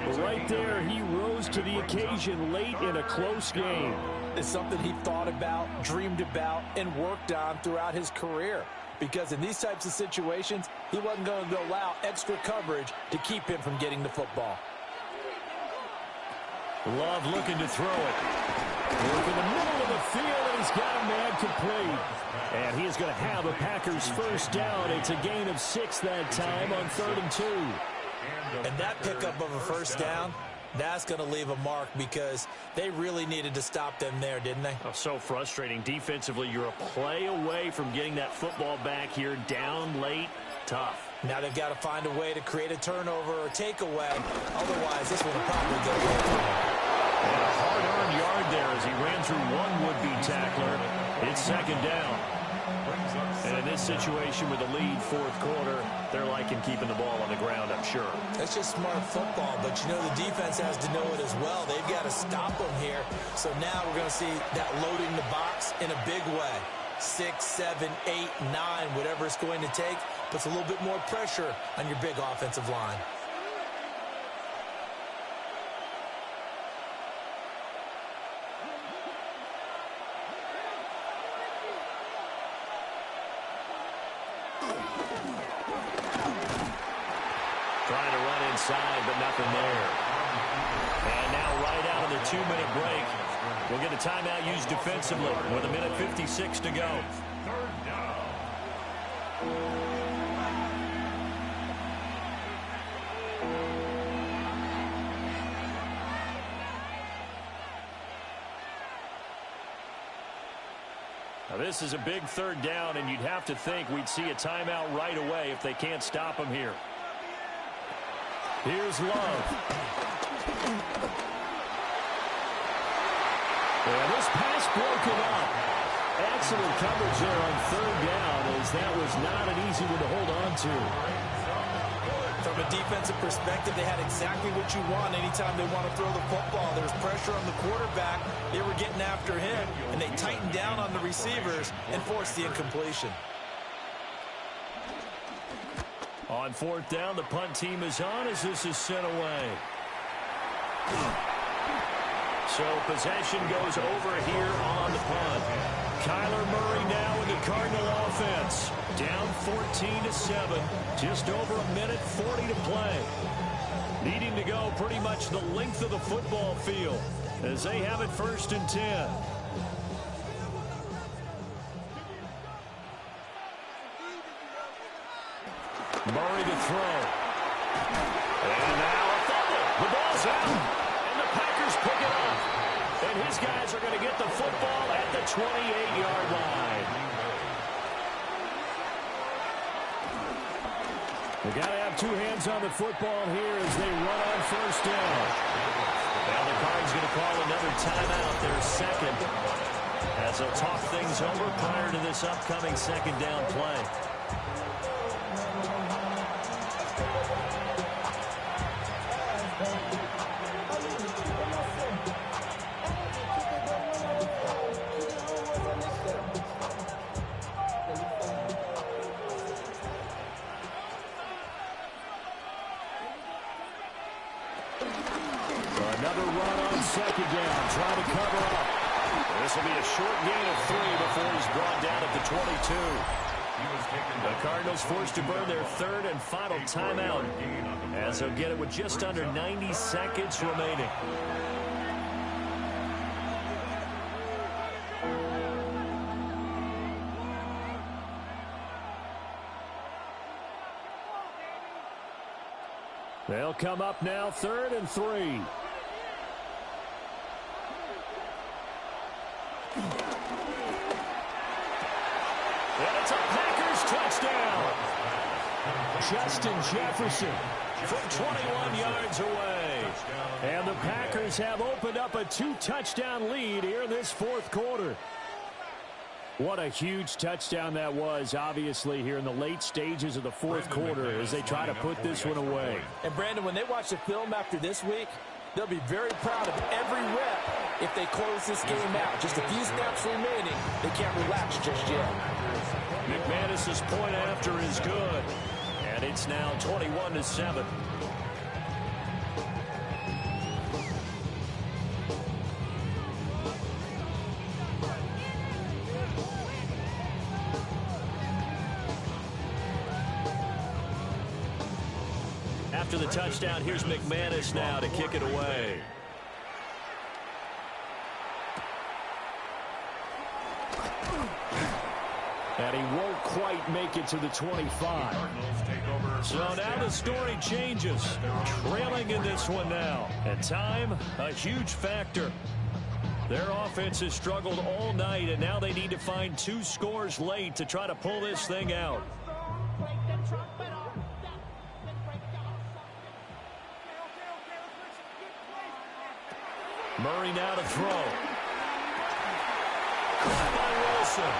But right there, he rose to the occasion late in a close game. It's something he thought about, dreamed about, and worked on throughout his career. Because in these types of situations, he wasn't going to allow extra coverage to keep him from getting the football. Love looking to throw it. Look in the middle of the field, and he's got a man complete. And he is going to have a Packers 1st down. It's a gain of 6 that time on 3rd and 2. And that pickup of a 1st down, that's going to leave a mark, because they really needed to stop them there, didn't they? Oh, so frustrating. Defensively, you're a play away from getting that football back here, down late, tough. Now they've got to find a way to create a turnover or takeaway. Otherwise, this one will probably go away. And a hard-earned yard there as he ran through one would-be tackler. It's second down. And in this situation with the lead fourth quarter, they're liking keeping the ball on the ground, I'm sure. That's just smart football, but you know the defense has to know it as well. They've got to stop them here. So now we're going to see that loading the box in a big way. 6, 7, 8, 9, whatever it's going to take, puts a little bit more pressure on your big offensive line. Trying to run inside, but nothing there. And now right out of the 2-minute break, we'll get a timeout used defensively with 1:56 to go. Now this is a big third down, and you'd have to think we'd see a timeout right away if they can't stop him here. Here's Love. And this pass broken up. Excellent coverage there on third down, as that was not an easy one to hold on to. From a defensive perspective, they had exactly what you want anytime they want to throw the football. There's pressure on the quarterback. They were getting after him, and they tightened down on the receivers and forced the incompletion. On fourth down, the punt team is on as this is sent away. So possession goes over here on the punt. Kyler Murray now in the Cardinal offense. Down 14-7. Just over 1:40 to play. Needing to go pretty much the length of the football field as they have it 1st and 10. Murray to throw. And now a fumble. The ball's out. And the Packers pick it up. And his guys are going to get the football at the 28-yard line. They got to have two hands on the football here as they run on 1st down. Now the Cards going to call another timeout, their second, as they'll talk things over prior to this upcoming second down play. Another run on second down, trying to cover up. This will be a short gain of 3 before he's brought down at the 22. The Cardinals forced to burn their third and final timeout as they'll get it with just under 90 seconds remaining. They'll come up now 3rd and 3. And it's a Packers touchdown. Justin Jefferson from 21 yards away. And the Packers have opened up a 2-touchdown lead here in this fourth quarter. What a huge touchdown that was, obviously, here in the late stages of the fourth quarter as they try to put this one away. And, Brandon, when they watch the film after this week, they'll be very proud of every rep if they close this game out. Just a few snaps remaining. They can't relax just yet. McManus's point after is good. And it's now 21-7. After the touchdown, here's McManus now to kick it away. And he won't quite make it to the 25. So now the story changes. Trailing in this one now. And time, a huge factor. Their offense has struggled all night, and now they need to find 2 scores late to try to pull this thing out. Murray now to throw. Caught by Wilson.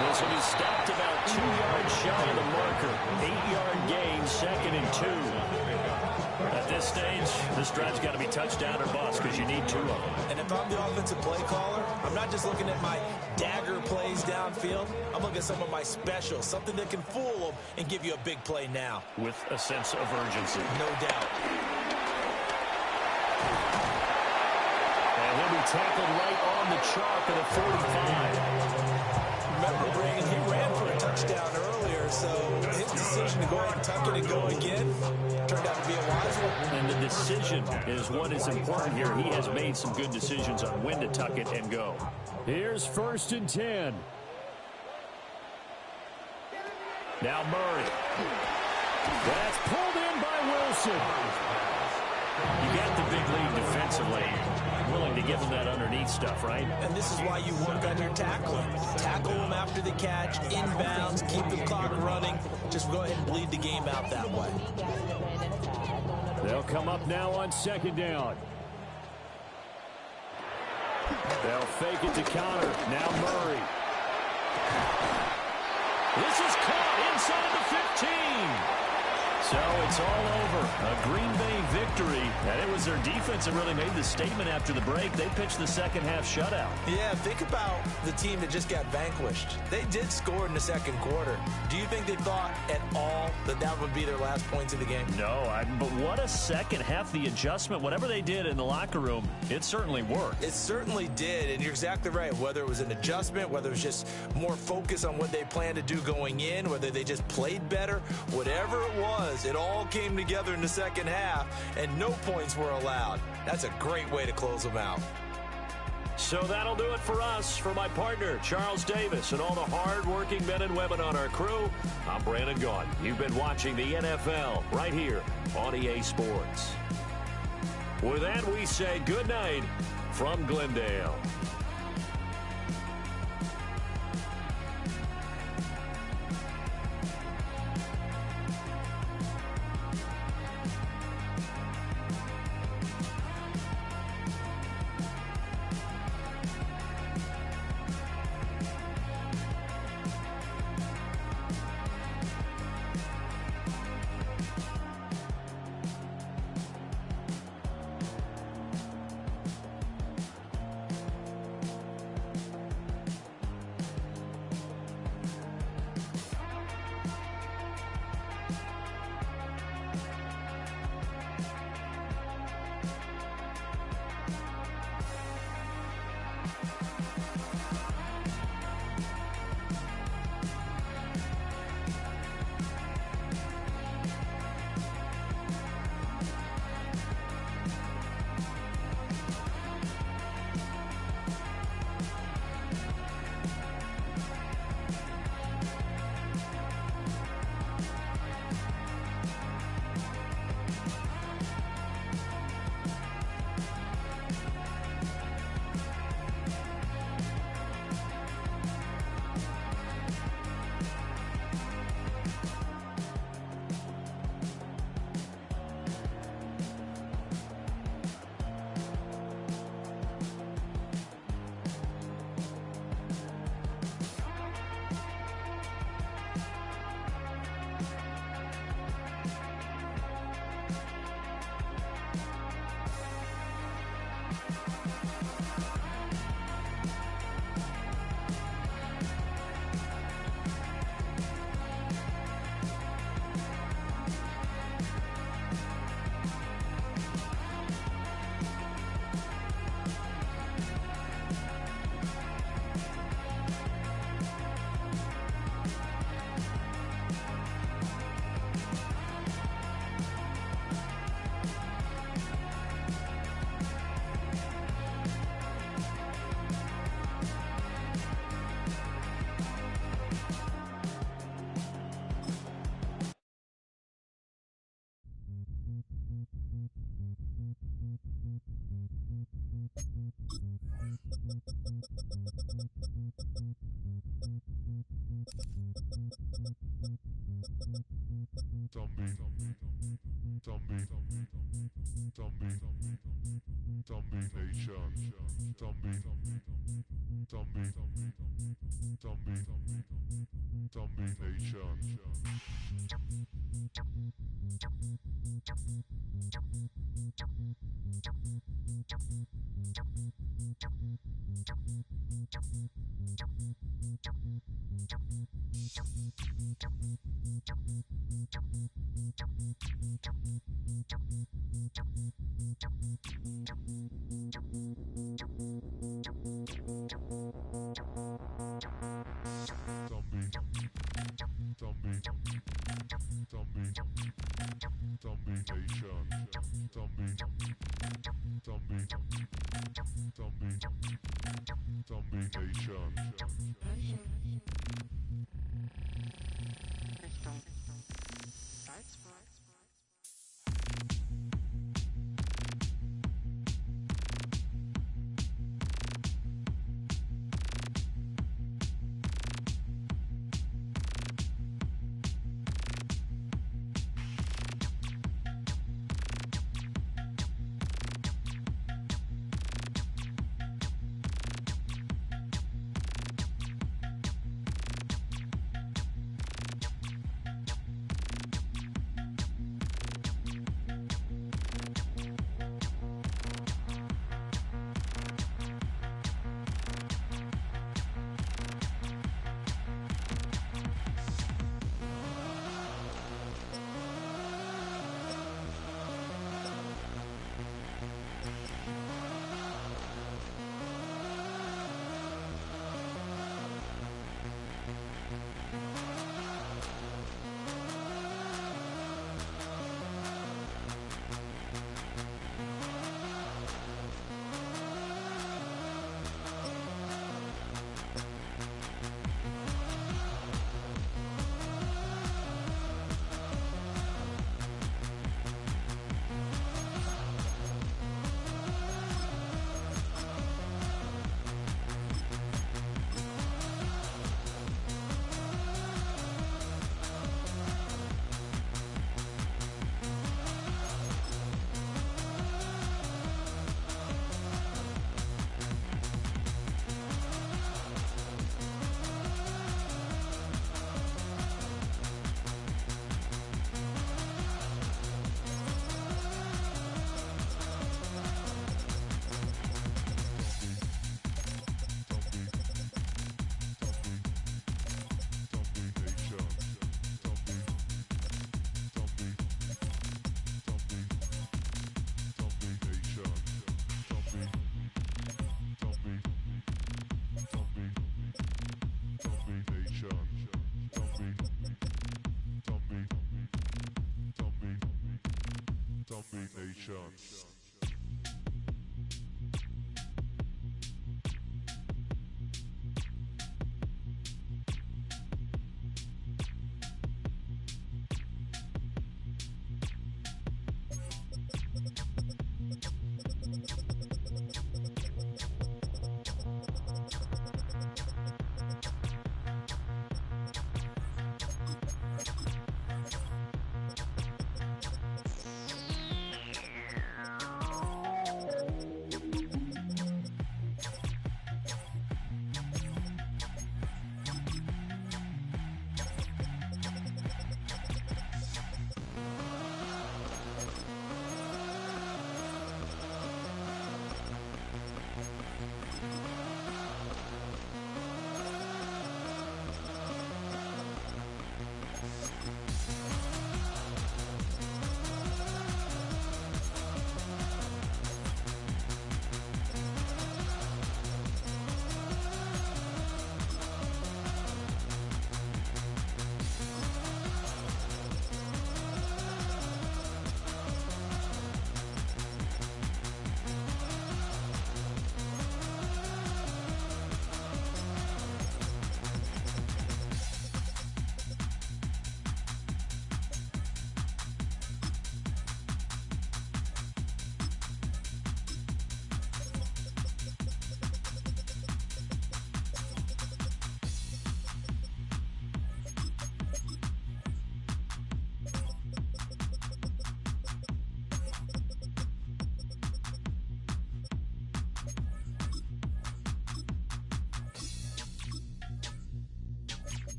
This will be stopped about 2 yards shy of the marker. 8-yard gain, 2nd and 2. At this stage, this drive's got to be touchdown or bust because you need 2 of them. And if I'm the offensive play caller, I'm not just looking at my dagger plays downfield. I'm looking at some of my specials, something that can fool them and give you a big play now. With a sense of urgency. No doubt. And he'll be tackled right on the chalk of the 45. Remember, Brandon, he ran for a touchdown earlier, so his decision to go ahead and tuck it and go again turned out to be a wise one. And the decision is what is important here. He has made some good decisions on when to tuck it and go. Here's 1st and 10. Now Murray. That's pulled in by Wilson. You got the big lead defensively. Willing to give him that underneath stuff, right? And this is why you work on your tackling. Tackle him after the catch, inbounds, keep the clock running. Just go ahead and bleed the game out that way. They'll come up now on 2nd down. They'll fake it to Connor. Now Murray. This is caught inside the 15. So it's all over. A Green Bay victory. And it was their defense that really made the statement after the break. They pitched the second half shutout. Yeah, think about the team that just got vanquished. They did score in the 2nd quarter. Do you think they thought at all that that would be their last points of the game? No, but what a second half. The adjustment, whatever they did in the locker room, it certainly worked. It certainly did, and you're exactly right. Whether it was an adjustment, whether it was just more focus on what they planned to do going in, whether they just played better, whatever it was, it all came together in the second half, and no points were allowed. That's a great way to close them out. So that'll do it for us. For my partner, Charles Davis, and all the hard-working men and women on our crew, I'm Brandon Gaudin. You've been watching the NFL right here on EA Sports. With that, we say good night from Glendale.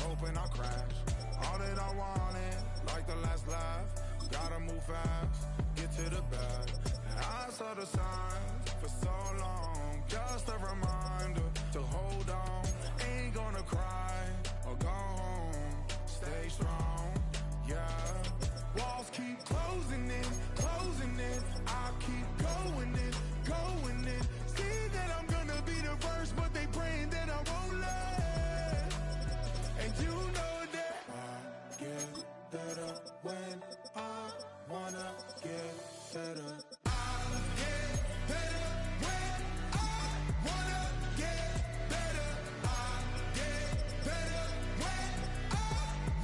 hoping I crash. All that I wanted, like the last laugh. Gotta move fast, get to the bag. And I saw the signs for so long. Just a reminder to hold on. Ain't gonna cry or go home. Stay strong, yeah. Walls keep closing in, closing in. I keep going in, going in. See that I'm gonna be the first, but they praying that I won't let. And you know that I get better when I wanna get better. I get better when I wanna get better. I get better when I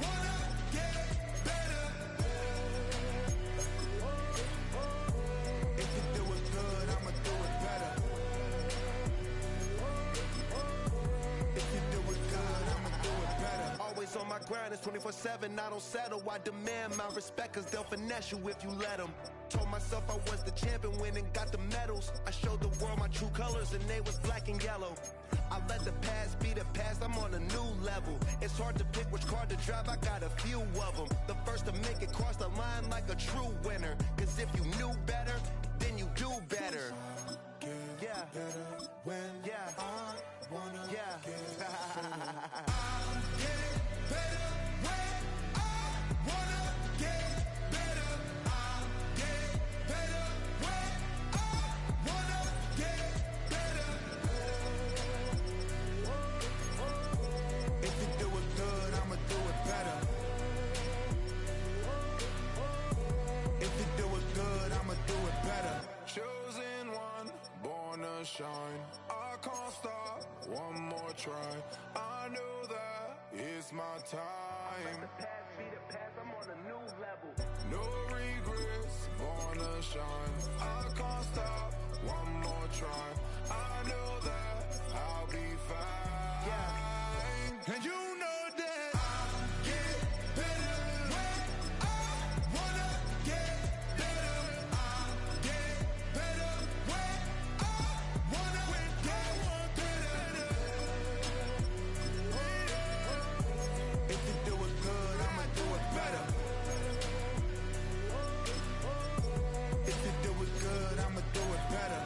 wanna get better. If you do it good, I'ma do it better. If you do it good, I'ma do it better. Always on my grind, it's 24/7, I don't settle. I demand my respect, cause they'll finesse you if you let them. Told myself I was the champion, went and got the medals. I showed the world my true colors and they was black and yellow. I let the past be the past, I'm on a new level. It's hard to pick which car to drive, I got a few of them. The first to make it cross the line like a true winner. Cause if you knew better, then you do better. Yeah. When yeah. I wanna yeah. get better. I get better when I wanna get better. I get better when I wanna get better. If you do it good, I'ma do it better. If you do it good, I'ma do it better. Chosen one, born to shine. I can't stop, one more try. I know that it's my time. The past be the past, I'm on a new level. No regrets, born to shine. I can't stop, one more try. I know that I'll be fine. Yeah. And you know that I get better when I wanna get better. I get better when I wanna get better. If you do it good, I'ma do it better. If you do it good, I'ma do it better.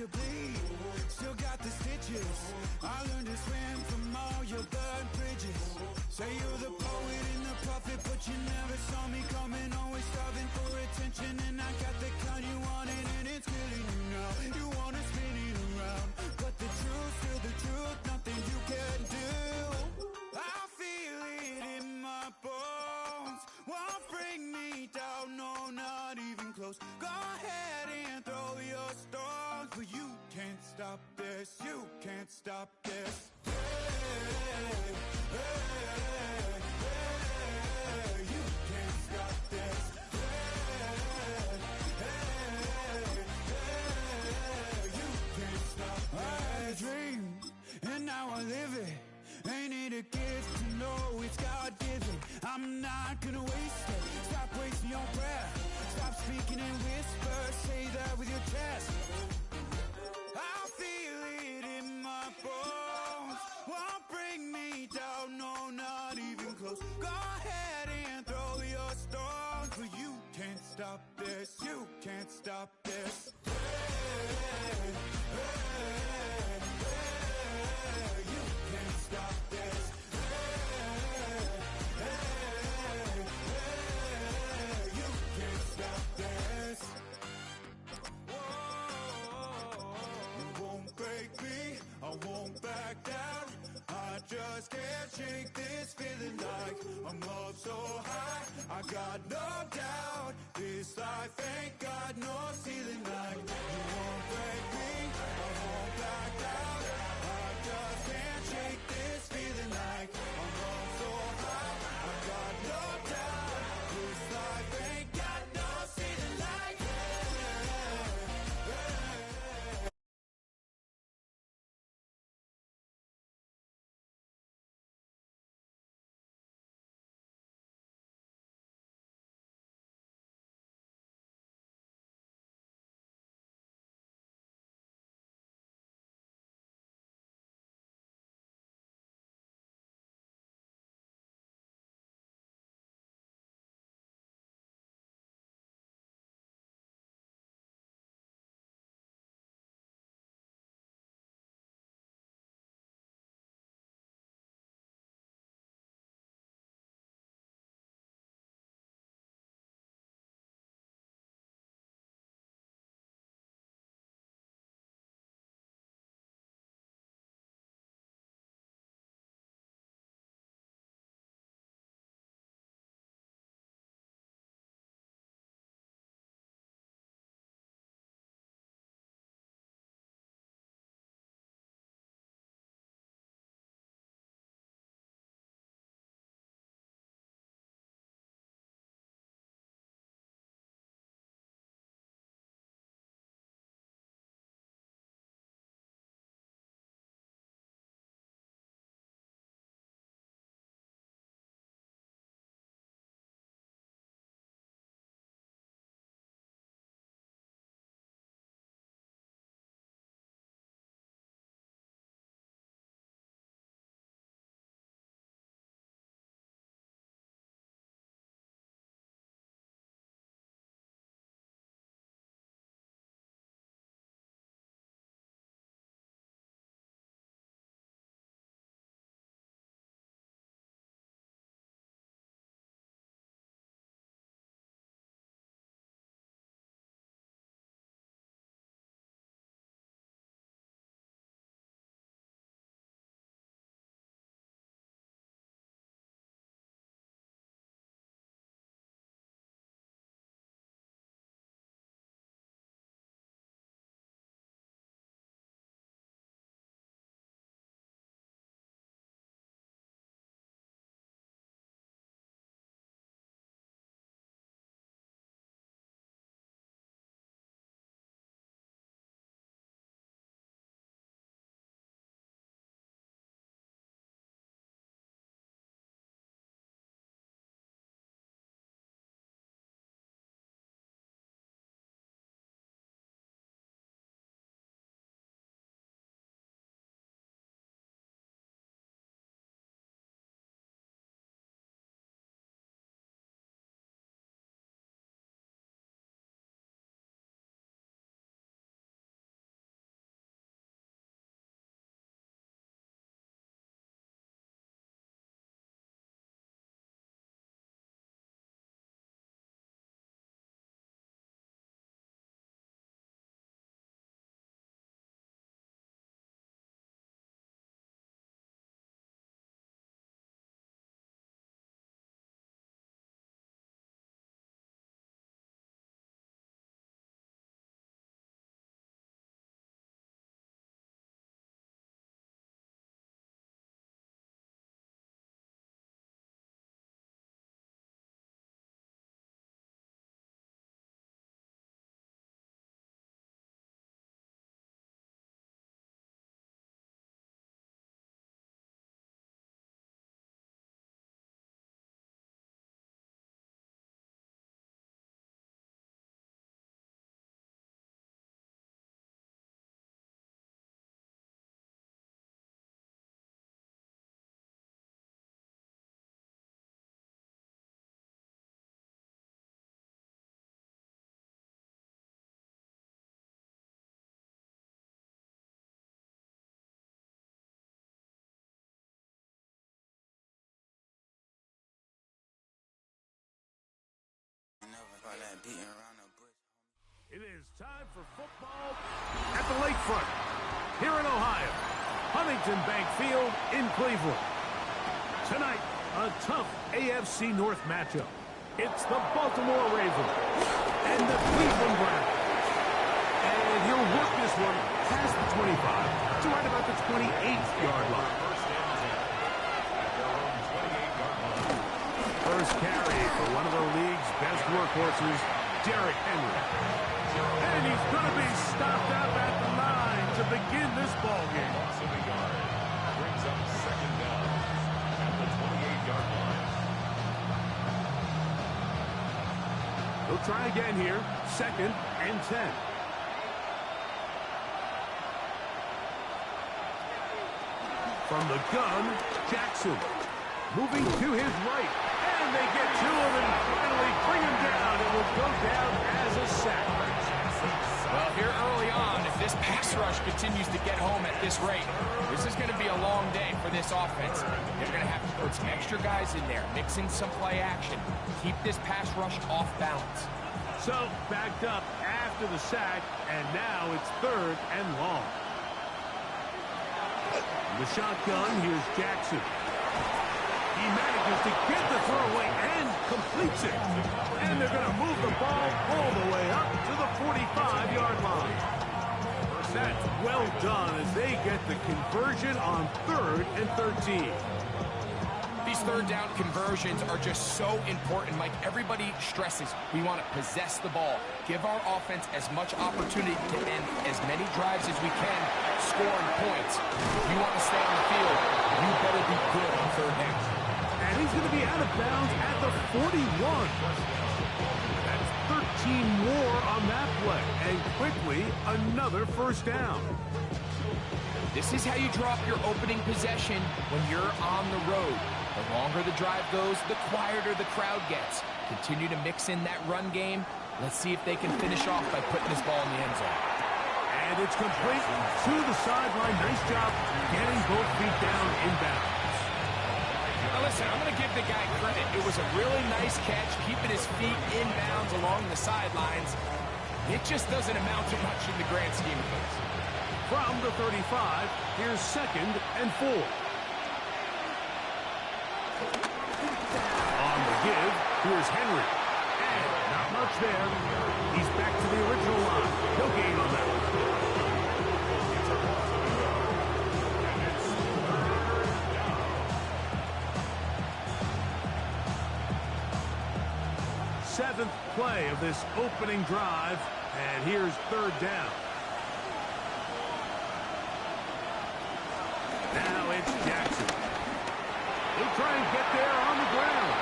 to bleed, still got the stitches. I learned to swim from all your blood bridges. Say you're the poet and the prophet, but you never saw me coming. Always starving for attention, and I got the kind you wanted, and it's killing you now. You wanna spin it around, but the truth's still the truth. Nothing you can do. I feel it in my bones. Won't bring me down, no, not even close. Go ahead and throw your stones, but you can't stop this. You can't stop this. Hey, hey, hey, you can't stop this. Hey, hey, hey, you can't stop this. I had a dream, and now I live it. Ain't it a gift to know it's God-given? I'm not gonna waste it. Stop wasting your breath. Stop speaking in whispers. Say that with your chest. I feel it in my bones. Won't bring me down, no, not even close. Go ahead and throw your stones, but you can't stop this. You can't stop this. Hey, hey, hey, you can't stop this. Hey, hey, hey, you can't stop this. You won't break me, I won't back down. I just can't shake this feeling like I'm up so high. I got no doubt this life ain't got no ceiling like. You won't break me, I won't back down. I just can't shake this feeling like I'm up so high. I got no doubt this life ain't got no ceiling like. It is time for football at the lakefront here in Ohio. Huntington Bank Field in Cleveland. Tonight, a tough AFC North matchup. It's the Baltimore Ravens and the Cleveland Browns. And he'll work this one past the 25 to right about the 28th-yard line. First carry for one of the league's best workhorses, Derrick Henry. And he's going to be stopped up at the 9 to begin this ball game. Brings up second down at the 28-yard line. He'll try again here. 2nd and 10. From the gun, Jackson. Moving to his right. And they get to him and finally bring him down. It will go down as a sack. Well, here early on, if this pass rush continues to get home at this rate, this is going to be a long day for this offense. They're going to have to put some extra guys in there, mix in some play action, keep this pass rush off balance. So, backed up after the sack, and now it's 3rd and long. The shotgun, here's Jackson. He manages to get the throwaway and completes it. And they're going to move the ball all the way up to the 45-yard line. That's well done as they get the conversion on 3rd and 13. These third down conversions are just so important, Mike. Everybody stresses we want to possess the ball, give our offense as much opportunity to end as many drives as we can, scoring points. If you want to stay on the field, you better be good on 3rd down. And he's going to be out of bounds at the 41. That's 13 more on that play. And quickly, another first down. This is how you drop your opening possession when you're on the road. The longer the drive goes, the quieter the crowd gets. Continue to mix in that run game. Let's see if they can finish off by putting this ball in the end zone. And it's complete to the sideline. Nice job getting both feet down inbounds. Now listen, I'm going to give the guy credit. It was a really nice catch, keeping his feet inbounds along the sidelines. It just doesn't amount to much in the grand scheme of things. From the 35, here's 2nd and 4. On the give, here's Henry. And not much there. He's back to the original line. No gain on that one. Seventh play of this opening drive, and here's 3rd down. Now it's Jackson. He'll try and get there on the ground.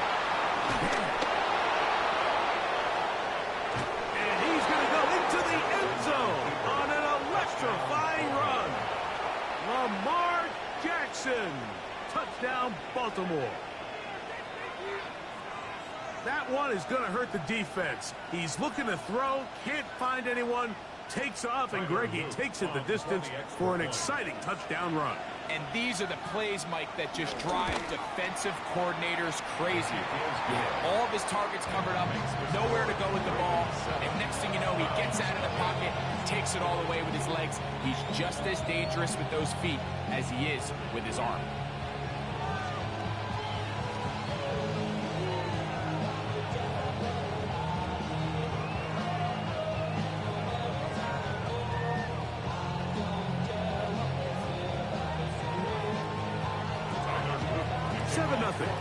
And he's going to go into the end zone on an electrifying run. Lamar Jackson. Touchdown, Baltimore. That one is going to hurt the defense. He's looking to throw, can't find anyone, takes off, and Greggy takes it the distance for an exciting touchdown run. And these are the plays, Mike, that just drive defensive coordinators crazy. He had all of his targets covered up, nowhere to go with the ball, and next thing you know, he gets out of the pocket, takes it all the way with his legs. He's just as dangerous with those feet as he is with his arm.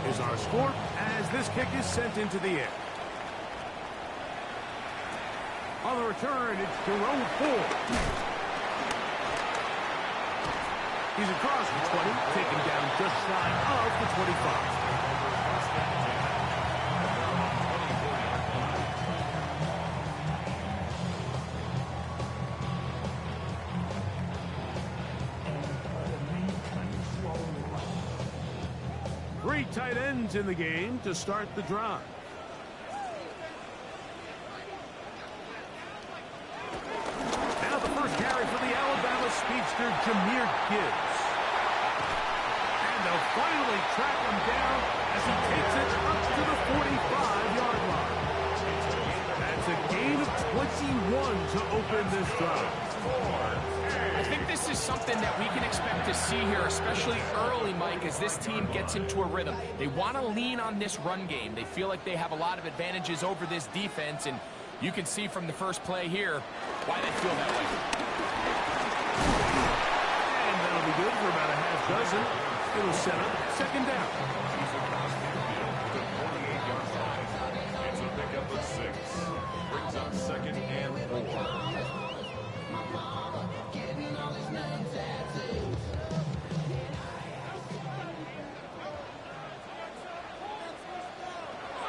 Is our score as this kick is sent into the air. On the return, it's Jerome Ford. He's across the 20, taken down just shy of the 25. Three tight ends in the game to start the drive. Now the first carry for the Alabama speedster, Jahmyr Gibbs. And they'll finally track him down as he takes it up to the 45-yard line. easy one to open this drive. I think this is something that we can expect to see here, especially early, Mike, as this team gets into a rhythm. They want to lean on this run game. They feel like they have a lot of advantages over this defense, and you can see from the first play here why they feel that way. And that'll be good for about a half dozen. It'll set up second down. It's a pickup of 6. Brings up second and 4.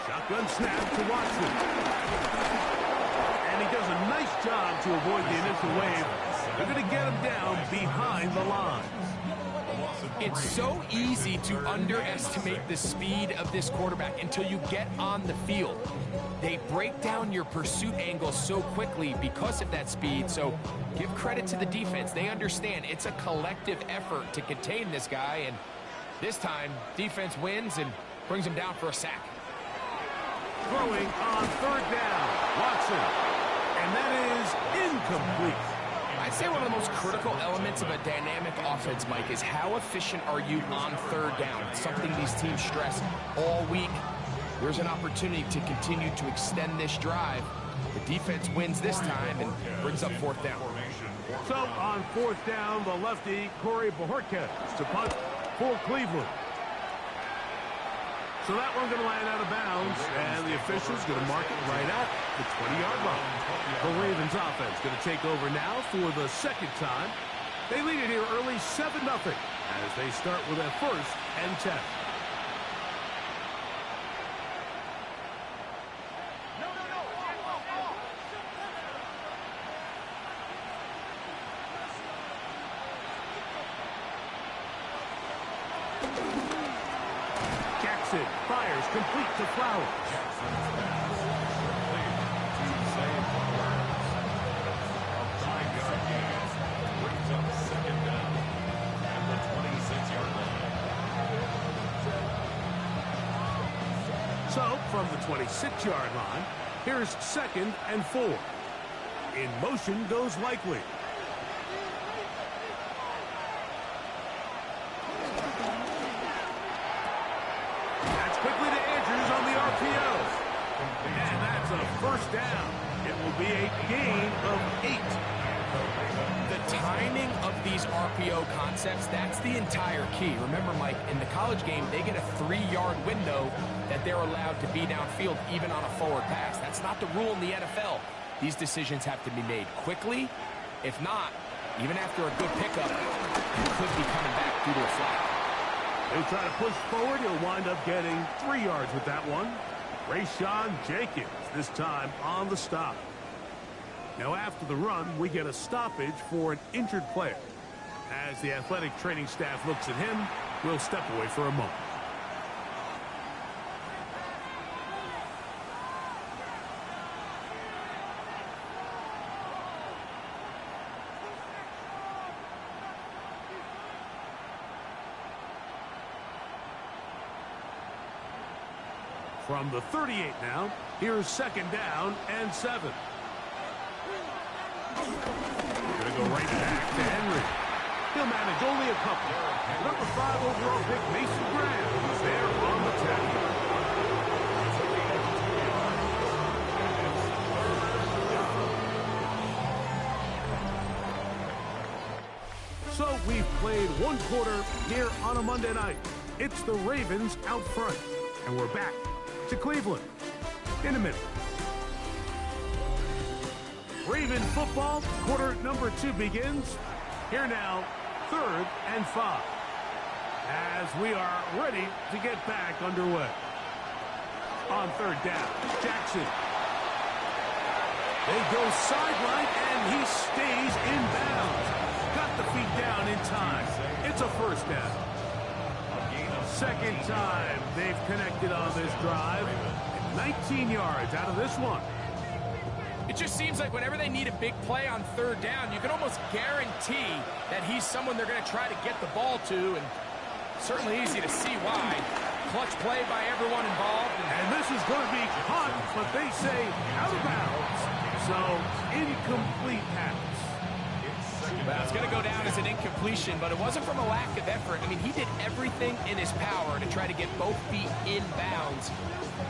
Shotgun snap to Watson. And he does a nice job to avoid the initial wave. They're going to get him down behind the line. It's so easy to underestimate the speed of this quarterback until you get on the field. They break down your pursuit angle so quickly because of that speed, so give credit to the defense. They understand it's a collective effort to contain this guy, and this time, defense wins and brings him down for a sack. Throwing on third down, Watson. And that is incomplete. I'd say one of the most critical elements of a dynamic offense, Mike, is how efficient are you on third down. It's something these teams stress all week. There's an opportunity to continue to extend this drive. The defense wins this time and brings up fourth down. So on fourth down, the lefty, Corey Bojorquez to punt for Cleveland. So that one's going to land out of bounds, and the official's going to mark it right at the 20-yard line. The Ravens offense going to take over now for the second time. They lead it here early 7-0 as they start with a 1st and 10. Fires complete to Flowers. Brings up second down at the 26-yard line. So from the 26-yard line, here's 2nd and 4. In motion goes Likely. And that's a 1st down. It will be a gain of 8. The timing of these RPO concepts, that's the entire key. Remember, Mike, in the college game, they get a 3-yard window that they're allowed to be downfield even on a forward pass. That's not the rule in the NFL. These decisions have to be made quickly. If not, even after a good pickup, you could be coming back due to a flag. He'll try to push forward. He'll wind up getting 3 yards with that one. Rayshawn Jenkins, this time on the stop. Now after the run, we get a stoppage for an injured player. As the athletic training staff looks at him, we'll step away for a moment. From the 38 now, here's 2nd down and 7. Gonna go right back to Henry. He'll manage only a couple. Number 5 overall pick, Mason Graham, is there on the 10. So we've played 1 quarter here on a Monday night. It's the Ravens out front, and we're back to Cleveland in a minute. Raven football, quarter number 2 begins. Here now, 3rd and 5. As we are ready to get back underway. On 3rd down, Jackson. They go sideline, and he stays in bounds. Got the feet down in time. It's a 1st down. 2nd time they've connected on this drive. 19 yards out of this one. It just seems like whenever they need a big play on 3rd down, you can almost guarantee that he's someone they're going to try to get the ball to, and certainly easy to see why. Clutch play by everyone involved. And this is going to be caught, but they say out of bounds. So So, incomplete pass. Well, it's going to go down as an incompletion, but it wasn't from a lack of effort. I mean, he did everything in his power to try to get both feet in bounds.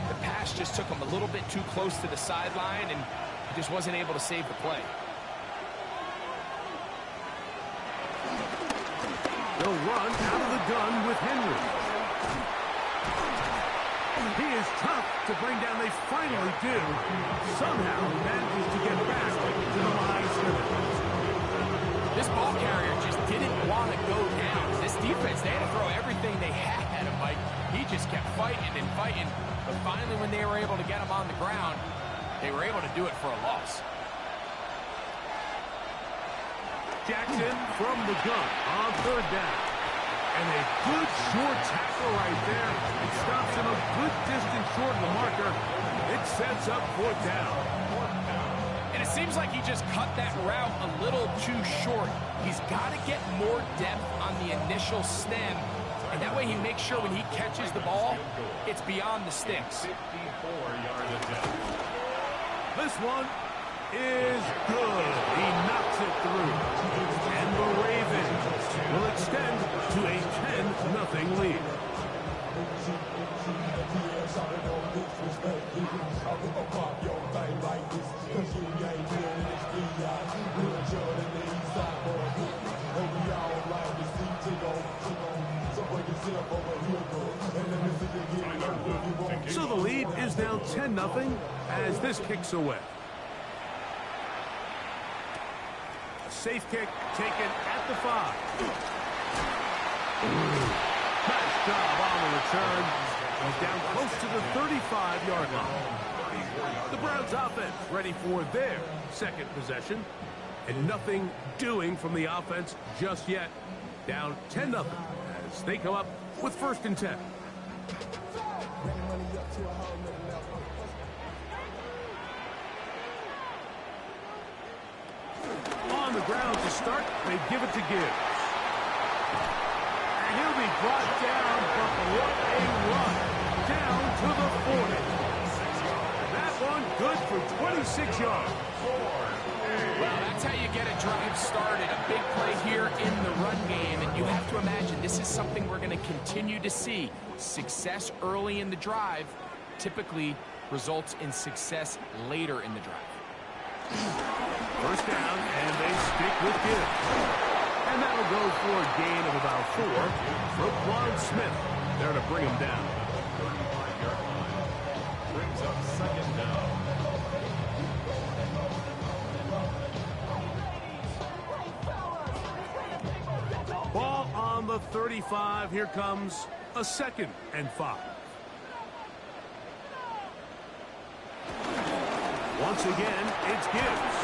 The pass just took him a little bit too close to the sideline, and he just wasn't able to save the play. They'll run out of the gun with Henry. He is tough to bring down. They finally do. Somehow he manages to get back to the line of scrimmage. This ball carrier just didn't want to go down. This defense, they had to throw everything they had at him, Mike. He just kept fighting and fighting. But finally, when they were able to get him on the ground, they were able to do it for a loss. Jackson from the gun on third down. And a good short tackle right there. It stops him a good distance short of the marker. It sets up fourth down. And it seems like he just cut that route a little too short. He's got to get more depth on the initial stem. And that way he makes sure when he catches the ball, it's beyond the sticks. 54 yards attempt. This one is good. He knocks it through. And the Ravens will extend to a 10-0 lead. So the lead is now 10-0 as this kicks away. A safe kick taken at the 5. Nice job on the return. He's down close to the 35-yard line. The Browns offense ready for their second possession. And nothing doing from the offense just yet. Down 10-0 as they come up with 1st and 10. On the ground to start, they give it to Gibbs. And he'll be brought down, but what a run. Down to the 40. That one good for 26 yards. Well, that's how you get a drive started. A big play here in the run game. And you have to imagine this is something we're going to continue to see. Success early in the drive typically results in success later in the drive. First down, and they stick with Gibbs. And that'll go for a gain of about 4. Roquan Smith there to bring him down. Brings up 2nd down. Ball on the 35. Here comes a 2nd and 5. Once again, it's Gibbs.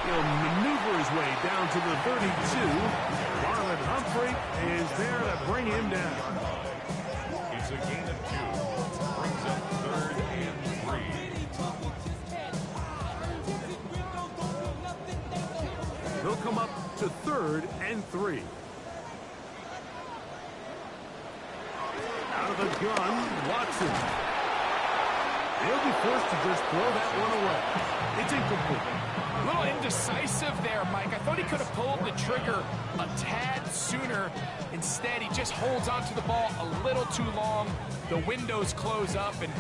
He'll maneuver his way down to the 32. Marlon Humphrey is there to bring him down. It's a gain of 2. Brings up 3rd and 3. They'll come up to 3rd and 3. Out of the gun, Watson. He'll be forced to just throw that one away. It's incomplete. A little indecisive there, Mike. I thought he could have pulled the trigger a tad sooner. Instead, he just holds onto the ball a little too long. The windows close up and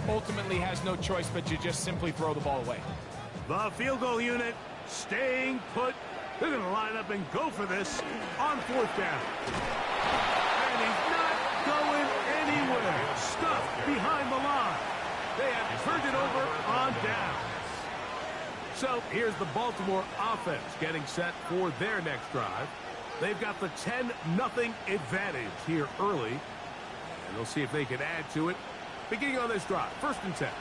ultimately has no choice but to just simply throw the ball away. The field goal unit staying put. They're going to line up and go for this on 4th down. And he's not going anywhere. Stuffed behind the line. They have turned it over on down. So here's the Baltimore offense getting set for their next drive. They've got the 10-0 advantage here early. And they'll see if they can add to it. Beginning on this drive, 1st and 10.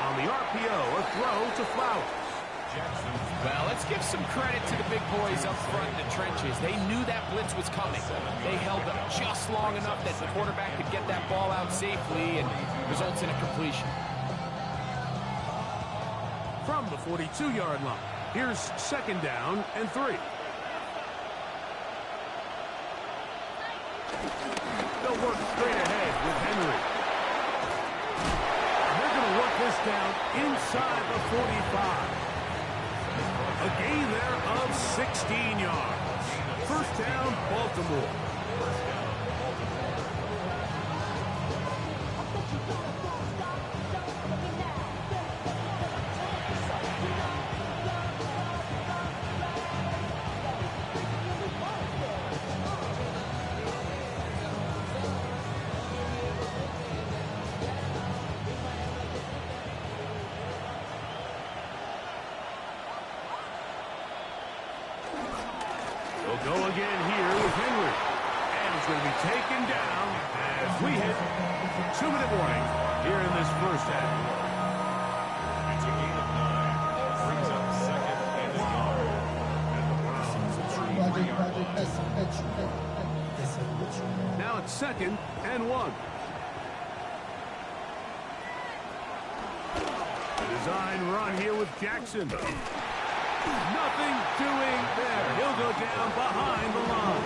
On the RPO, a throw to Flowers. Well, let's give some credit to the big boys up front in the trenches. They knew that blitz was coming. They held them just long enough that the quarterback could get that ball out safely and results in a completion. From the 42-yard line, here's 2nd down and 3. They'll work straight ahead with Henry. And they're going to work this down inside the 45. A gain there of 16 yards. First down, Baltimore. Go again here with Henry. And it's going to be taken down as we hit 2-minute warning here in this first half. It's a gain of 9. Brings up second and a yard. And the Browns will 3-yard line. Now it's 2nd and 1. The design run here with Jackson. Nothing doing there. He'll go down behind the line.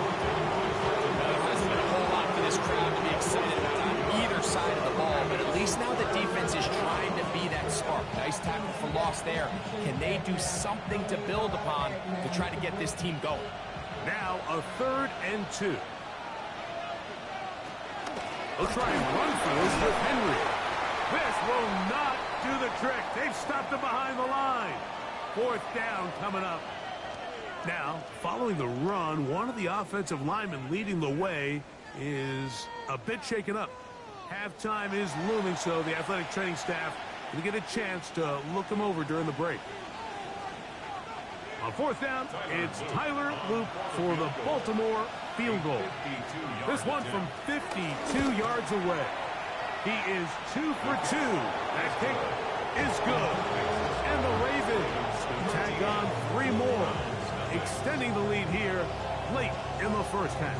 There hasn't been a whole lot for this crowd to be excited about on either side of the ball, but at least now the defense is trying to be that spark. Nice tackle for loss there. Can they do something to build upon to try to get this team going? Now a 3rd and 2. They'll try and run for this with Henry. This will not do the trick. They've stopped him behind the line. 4th down coming up. Now, following the run, one of the offensive linemen leading the way is a bit shaken up. Halftime is looming, so the athletic training staff will get a chance to look him over during the break. On 4th down, it's Tyler Loop for the Baltimore field goal. This one from 52 yards away. He is 2 for 2. That kick is good. And the Ravens tack on 3 more, extending the lead here late in the first half.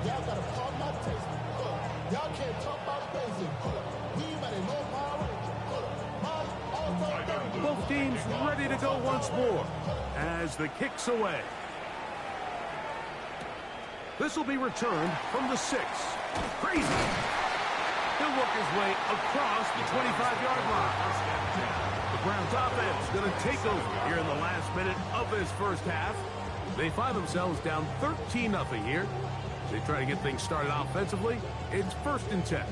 Y'all gotta call my taste. Y'all can't talk about basic. We better know my Both teams ready to go once more as the kick's away. This will be returned from the 6. Crazy. He'll work his way across the 25-yard line. The Browns offense going to take over here in the last minute of this first half. They find themselves down 13-0 here. They try to get things started offensively. It's 1st and 10.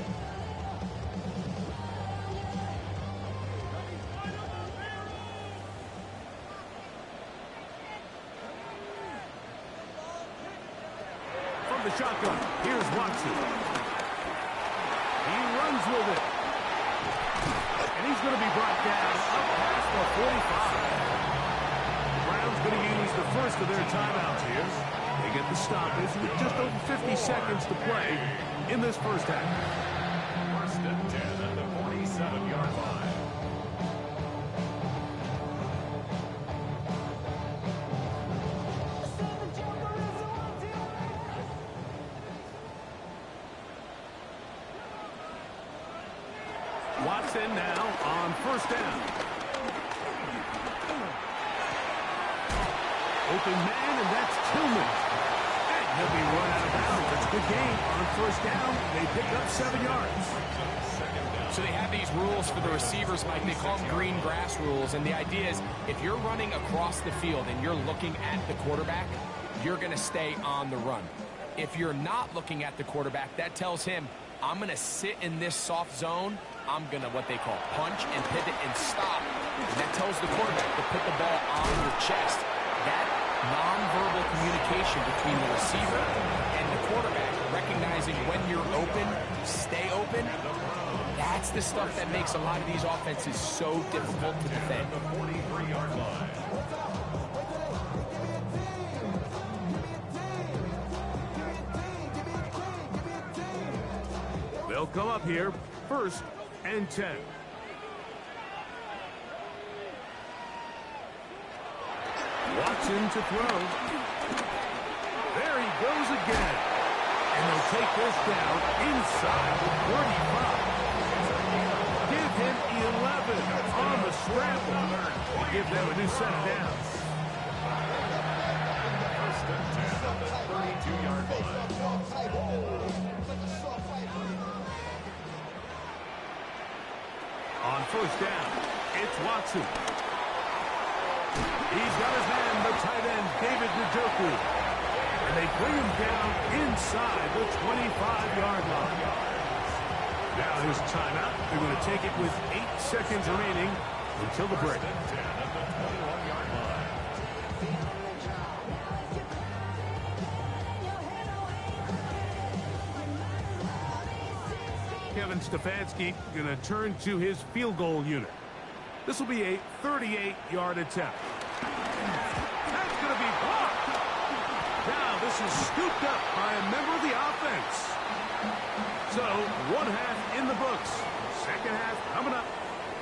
The shotgun. Here's Watson. He runs with it. And he's going to be brought down up past the 45. The Browns going to use the first of their timeouts here. They get the stoppage with just over 50 seconds to play in this first half. 1st and 10 at the 47-yard line. Watson now on 1st down. Open man, and that's Tillman. And he'll be run out of bounds. That's a good game on 1st down. They pick up 7 yards. So they have these rules for the receivers, Mike. They call them green grass rules. And the idea is if you're running across the field and you're looking at the quarterback, you're going to stay on the run. If you're not looking at the quarterback, that tells him, I'm going to sit in this soft zone. I'm going to, what they call, punch and pivot and stop. And that tells the quarterback to put the ball on your chest. That nonverbal communication between the receiver and the quarterback, recognizing when you're open, stay open, that's the stuff that makes a lot of these offenses so difficult to defend. The 43-yard line. They'll come up here 1st and 10. Watson to throw. There he goes again. And they'll take this down inside the 35. Give him 11 on the give them a new set of downs. First and 10 at the 32-yard line. On first down, it's Watson. He's got his man, the tight end, David Njoku. And they bring him down inside the 25-yard line. Now his timeout. They're going to take it with 8 seconds remaining until the break. Kevin Stefanski going to turn to his field goal unit. This will be a 38-yard attempt. That's going to be blocked. Now this is scooped up by a member of the offense. So, one half in the books. Second half coming up.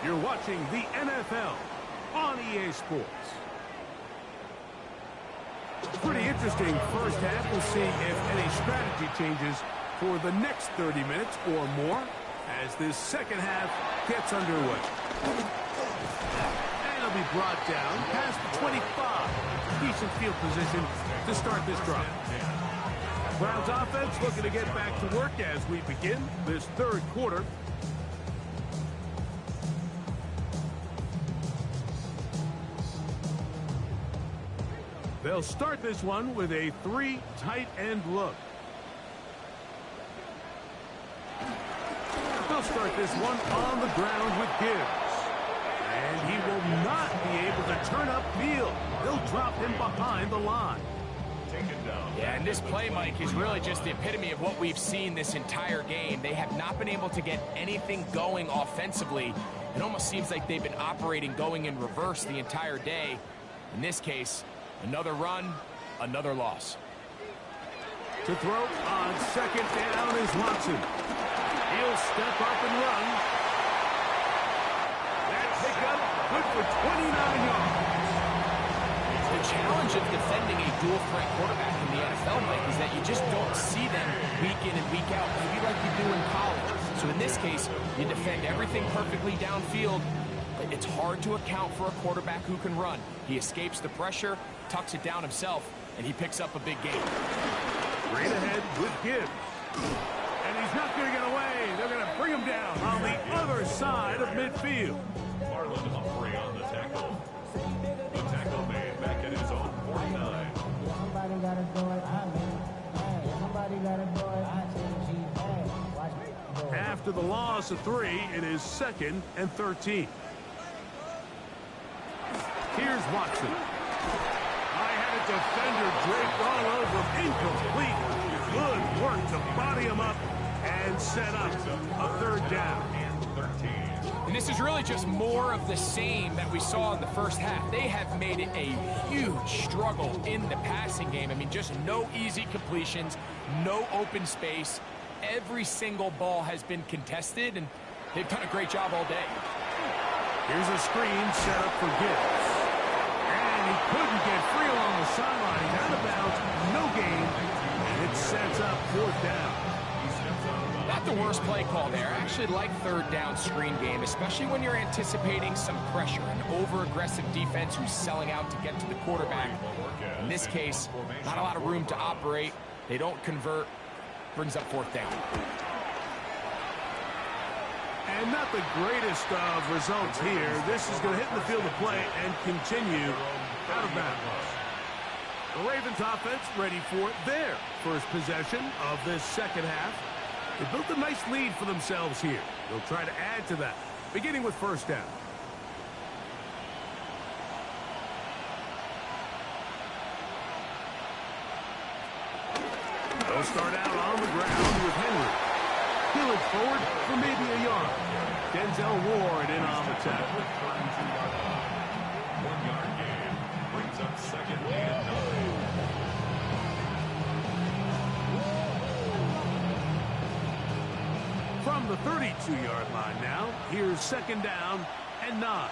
You're watching the NFL on EA Sports. Pretty interesting first half. We'll see if any strategy changes for the next 30 minutes or more as this second half gets underway. And it'll be brought down past the 25. Decent field position to start this drive. Browns offense looking to get back to work as we begin this third quarter. They'll start this one with a 3 tight end look. They'll start this one on the ground with Gibbs. And he will not be able to turn upfield. They'll drop him behind the line. Yeah, and this play, Mike, is really just the epitome of what we've seen this entire game. They have not been able to get anything going offensively. It almost seems like they've been operating going in reverse the entire day. In this case, another run, another loss. To throw on second down is Watson. He'll step up and run. That pickup good for 29 yards. The challenge of defending a dual-threat quarterback in the NFL, Mike, is that you just don't see them week in and week out, maybe like you do in college. So in this case, you defend everything perfectly downfield, but it's hard to account for a quarterback who can run. He escapes the pressure, tucks it down himself, and he picks up a big gain. Straight ahead with Gibbs. And he's not going to get away. They're going to bring him down on the other side of midfield. Marlon Humphrey on the tackle. The tackle made back at his own 49. Somebody got to do it. Somebody got to do it. After the loss of 3, it is 2nd and 13. Here's Watson. I had a defender draped all over him. Incomplete. Good work to body him up and set up a third down. And this is really just more of the same that we saw in the first half. They have made it a huge struggle in the passing game. I mean, just no easy completions, no open space. Every single ball has been contested, and they've done a great job all day. Here's a screen set up for Gibbs. And he couldn't get free along the sideline. Out of bounds, no gain. And it sets up 4th down. Not the worst play call there. I actually like third down screen game, especially when you're anticipating some pressure, an over-aggressive defense who's selling out to get to the quarterback. In this case, not a lot of room to operate. They don't convert. Brings up 4th down. And not the greatest of results here. This is going to hit in the field of play and continue out of bounds. The Ravens offense ready for their first possession of this second half. They built a nice lead for themselves here. They'll try to add to that, beginning with 1st down. They'll start out on the ground with Henry. He'll it forward for maybe a yard. Denzel Ward in on the tackle. 1-yard gain brings up 2nd and 9. From the 32-yard line now, here's 2nd down and 9.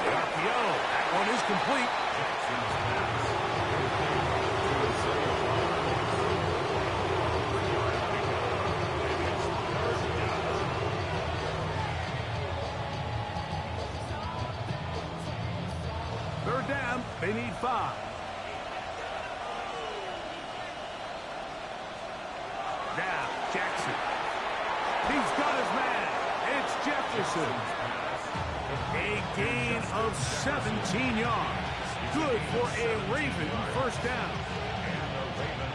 The RPO, that one is complete. They need 5. Now, Jackson. He's got his man. It's Jefferson. A gain of 17 yards. Good for a Raven first down.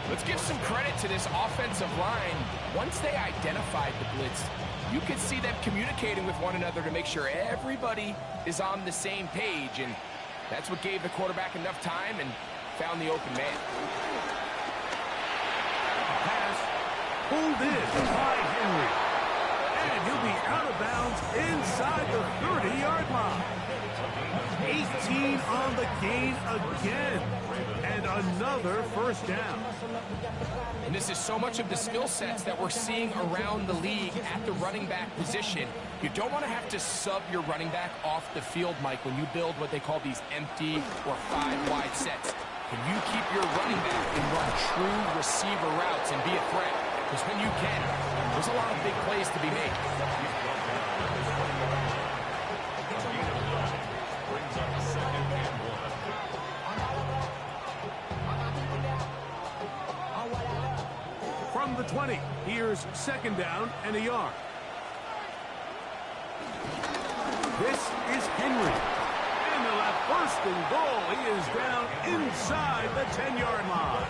Let's give some credit to this offensive line. Once they identified the blitz, you could see them communicating with one another to make sure everybody is on the same page, and that's what gave the quarterback enough time and found the open man. Pass pulled in by Henry, and he'll be out of bounds inside the 30-yard line. 18 on the gain again, and another first down. And this is so much of the skill sets that we're seeing around the league at the running back position. You don't want to have to sub your running back off the field, Mike, when you build what they call these empty or 5-wide sets. Can you keep your running back and run true receiver routes and be a threat? Because when you can, there's a lot of big plays to be made. From the 20, here's second down and a yard. This is Henry. And they'll have first and goal. He is down inside the 10-yard line.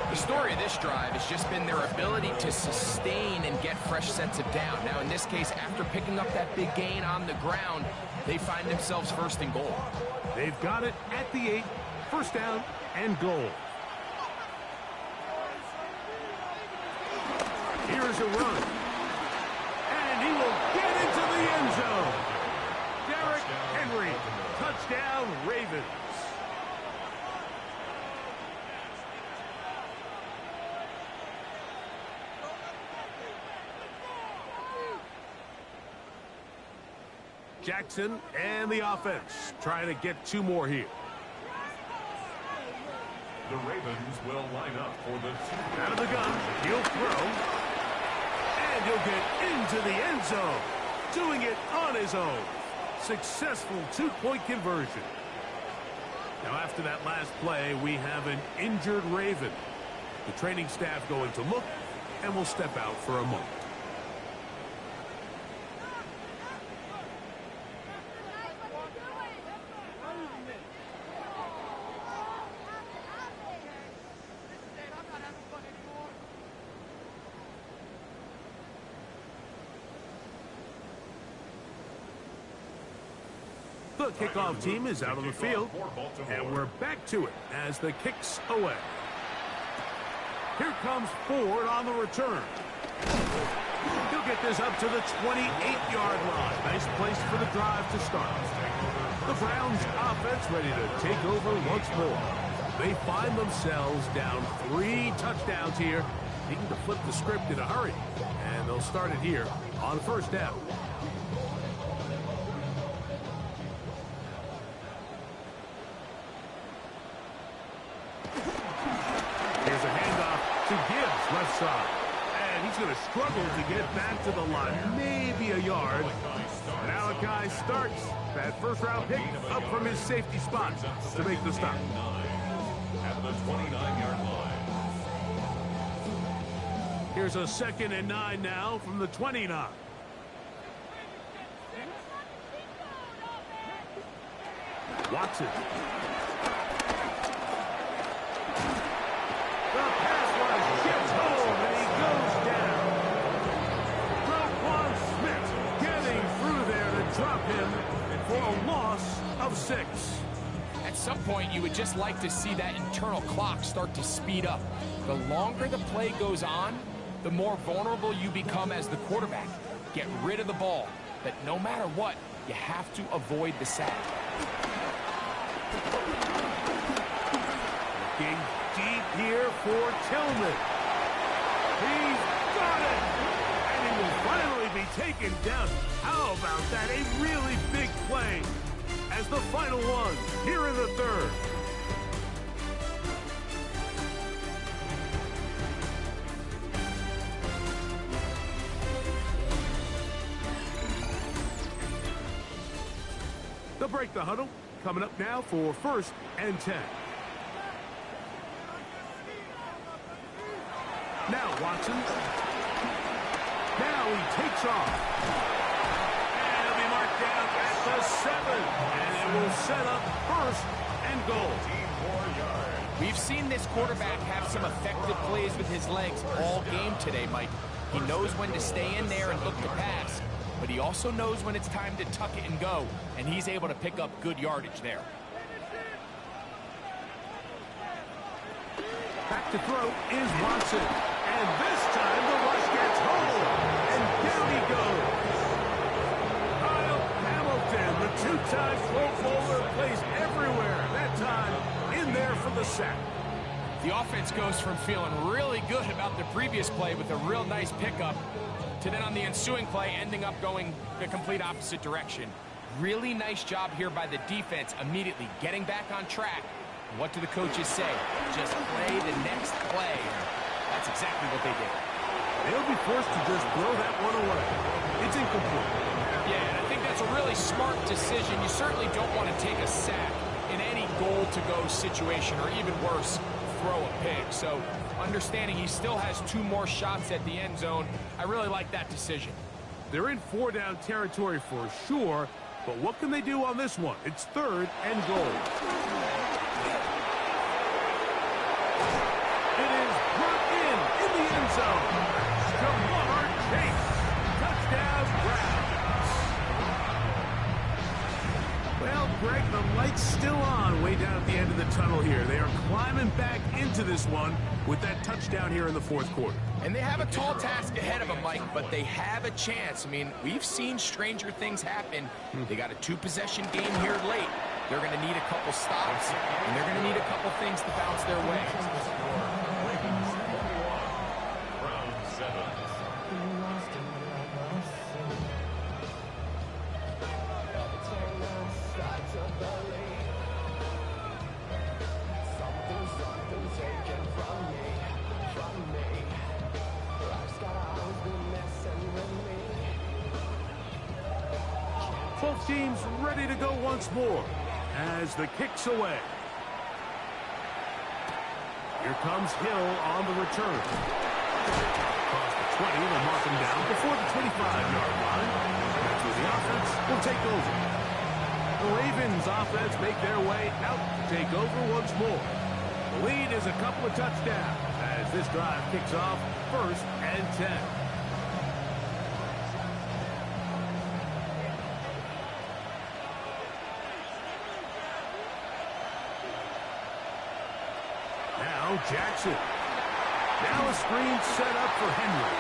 The story of this drive has just been their ability to sustain and get fresh sets of down. Now, in this case, after picking up that big gain on the ground, they find themselves first and goal. They've got it at the 8, first down and goal. Here's a run. And he will get into the end zone. Derrick Henry, touchdown Ravens. Jackson and the offense trying to get 2 more here. The Ravens will line up for the 2. Out of the gun, he'll throw. And he'll get into the end zone. Doing it on his own. Successful 2-point conversion. Now after that last play, we have an injured Raven. The training staff going to look, and will step out for a moment. The kickoff team is out on the field, and we're back to it as the kick's away. Here comes Ford on the return. He'll get this up to the 28-yard line. Nice place for the drive to start. The Browns offense ready to take over once more. They find themselves down 3 touchdowns here, needing to flip the script in a hurry. And they'll start it here on first down. Here's a handoff to Gibbs, left side. And he's going to struggle to get back to the line. Maybe a yard. Malachi starts that first-round pick up from his safety spot to make the stop. At the 29-yard line. Here's a 2nd and 9 now from the 29. Watson. Drop him for a loss of 6. At some point, you would just like to see that internal clock start to speed up. The longer the play goes on, the more vulnerable you become as the quarterback. Get rid of the ball, but no matter what, you have to avoid the sack. Looking deep here for Tillman. He's got it! And he will finally be taken down. How about that? A really big play as the final one here in the 3rd. They'll break the huddle coming up now for 1st and 10. Now Watson. Now he takes off. And he'll be marked down at the 7. And it will set up 1st and goal. We've seen this quarterback have some effective plays with his legs all game today, Mike. He knows when to stay in there and look to pass, but he also knows when it's time to tuck it and go, and he's able to pick up good yardage there. Back to throw is Watson. And this time the rush gets home. And down he goes. Kyle Hamilton, the two-time Pro Bowler, plays everywhere. That time in there for the sack. The offense goes from feeling really good about the previous play with a real nice pickup to then on the ensuing play ending up going the complete opposite direction. Really nice job here by the defense immediately getting back on track. What do the coaches say? Just play the next play. That's exactly what they did. They'll be forced to just throw that one away. It's incomplete. Yeah, and I think that's a really smart decision. You certainly don't want to take a sack in any goal-to-go situation, or even worse, throw a pick. So understanding he still has 2 more shots at the end zone, I really like that decision. They're in 4-down territory for sure, but what can they do on this one? It's 3rd and goal. It is brought in the end zone. Jamar Chase. Touchdown, Browns. Well, Greg, the light's still on way down at the end of the tunnel here. They are climbing back into this one with that touchdown here in the 4th quarter. And they have a tall task ahead of them, Mike, but they have a chance. I mean, we've seen stranger things happen. They got a 2-possession game here late. They're going to need a couple stops, and they're going to need a couple things to bounce their way. Both teams ready to go once more as the kick's away. Here comes Hill on the return. Across the 20, they'll mark him down before the 25-yard line. That's where the offense will take over. The Ravens offense make their way out to take over once more. The lead is a couple of touchdowns as this drive kicks off 1st and 10. Jackson. Now a screen set up for Henry.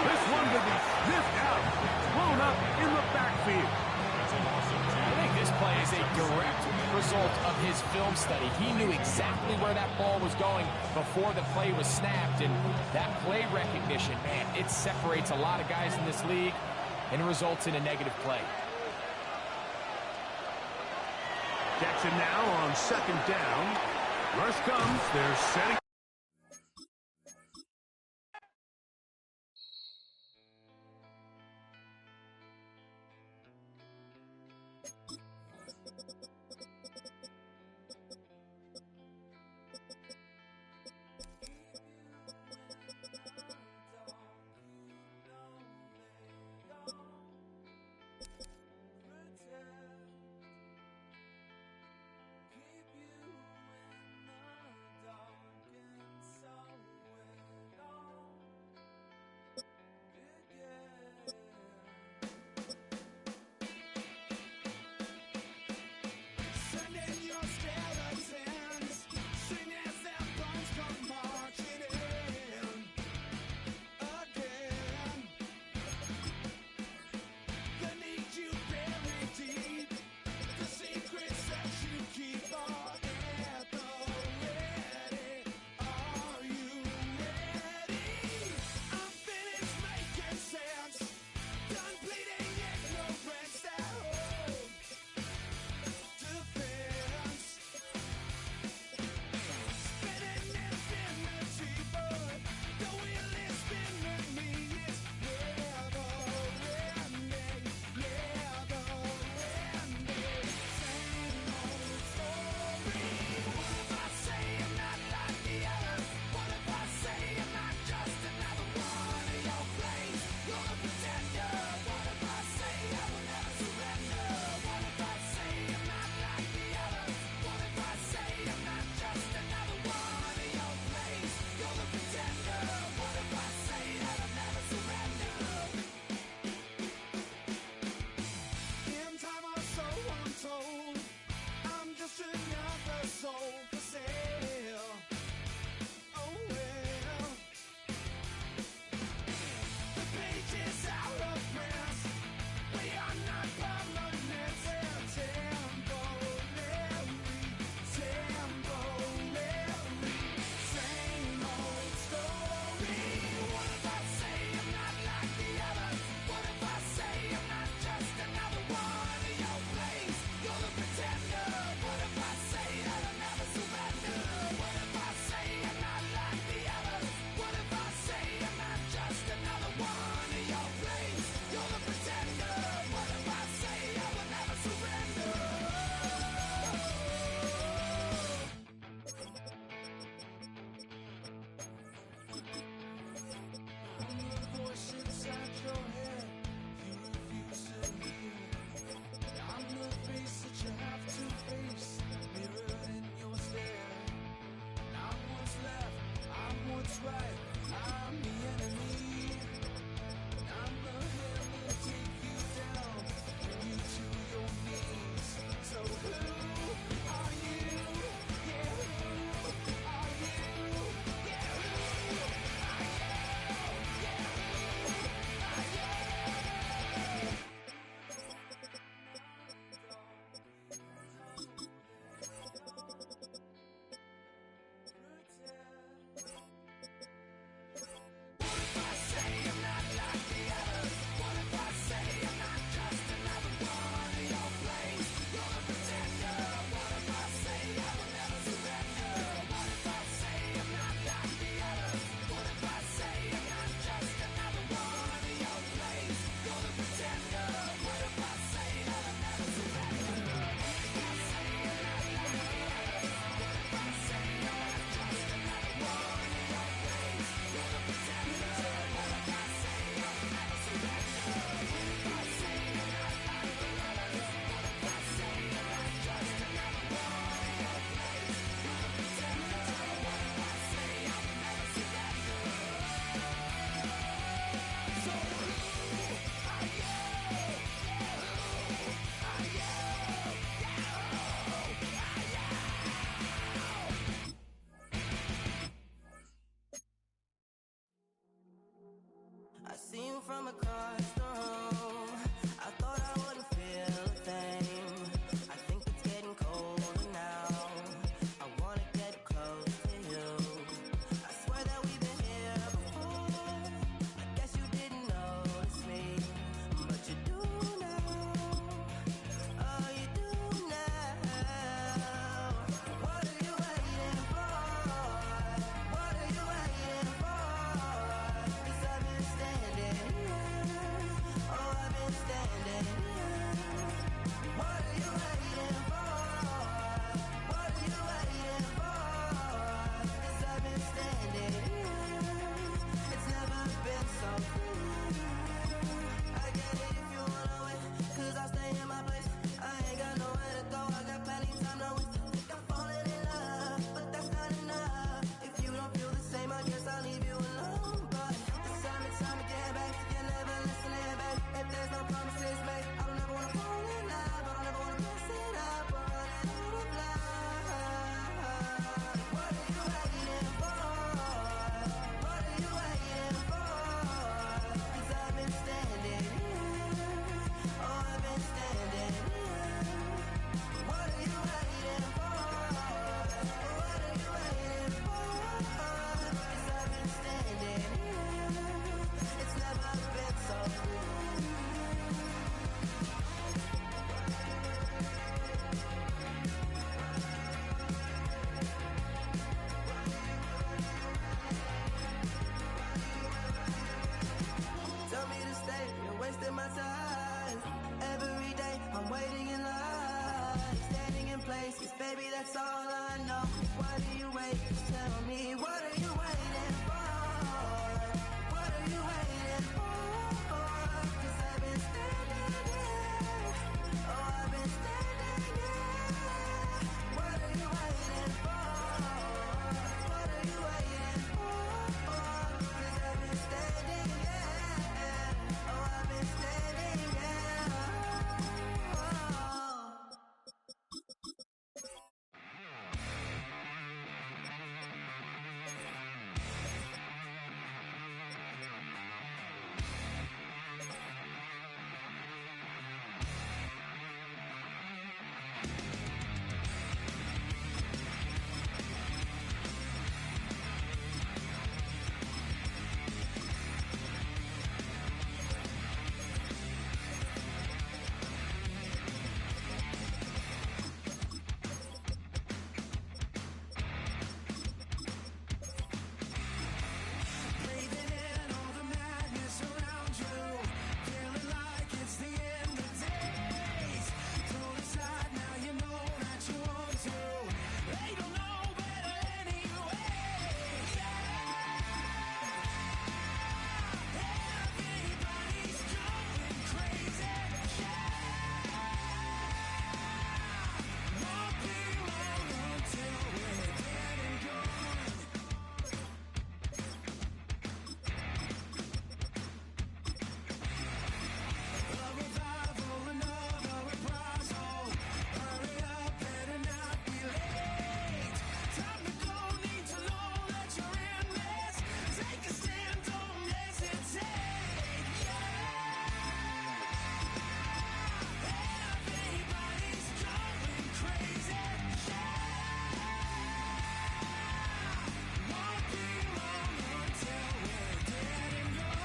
This one to be sniffed out. Blown up in the backfield. I think this play is a direct result of his film study. He knew exactly where that ball was going before the play was snapped. And that play recognition, man, it separates a lot of guys in this league and results in a negative play. Jackson now on 2nd down. Rush comes. They're setting. heart standing in place, 'cause baby, that's all I know. Why do you wait? Just tell me, what are you waiting for? What are you waiting for? 'Cause I've been standing here. Oh, I've been standing here. What are you waiting for? What are you waiting for? 'Cause I've been standing here. Oh, I've been standing here. Oh. Breathing in all the madness around you, feeling like it's the end of days. Throw it aside now, you know that you want to. They don't know better anyway. Everybody's going crazy. Won't be long until we're dead and gone. A revival, another reprisal. Hurry up, better not be late. Time to go, need to know that you're in this. Take a stand, don't hesitate. Everybody's going crazy. Won't be long until we're dead and gone.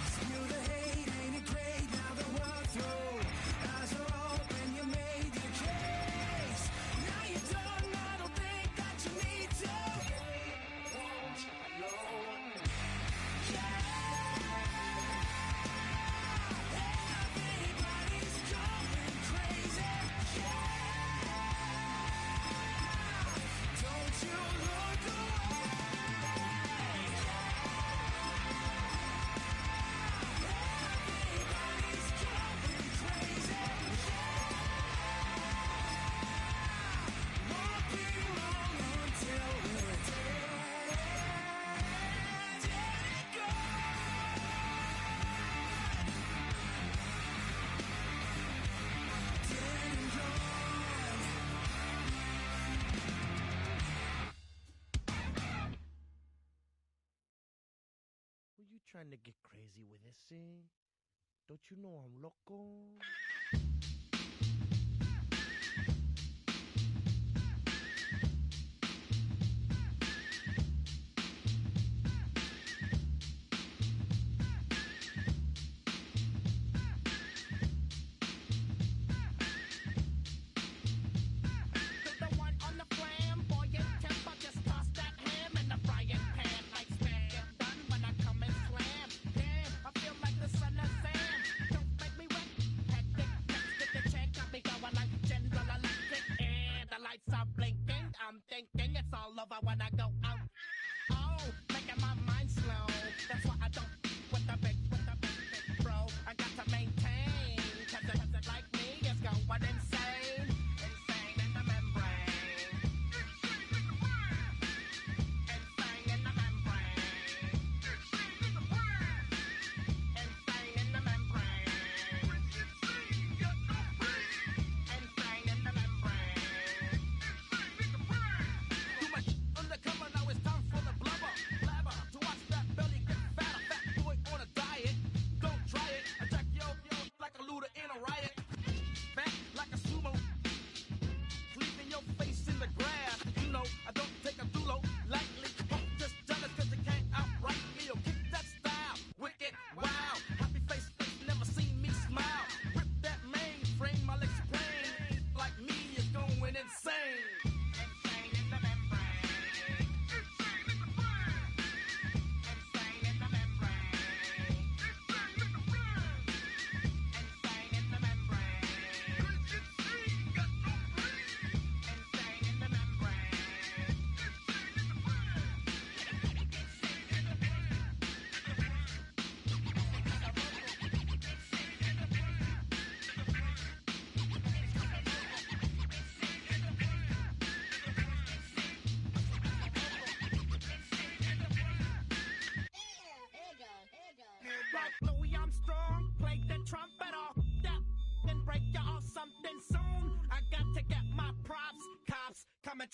Spew the hate, ain't it great now that we're through? Eyes are open, you made your case. Now you're done, I don't think that you need to. Everybody's going crazy. Don't you look away. Everybody's going crazy. Won't be long until we're dead and gone. Dead and gone. Were you trying to get crazy with this thing? Don't you know I'm loco? The one on the flamboyant temper, just toss that ham in the frying pan like spam. Get done when I come and slam. Damn, I feel like the son of Sam. Don't make me wet. Hectic, text the check, got me going like General Electric. And the lights are blinking. I'm thinking it's all over when I go out. Oh, making my mind slow.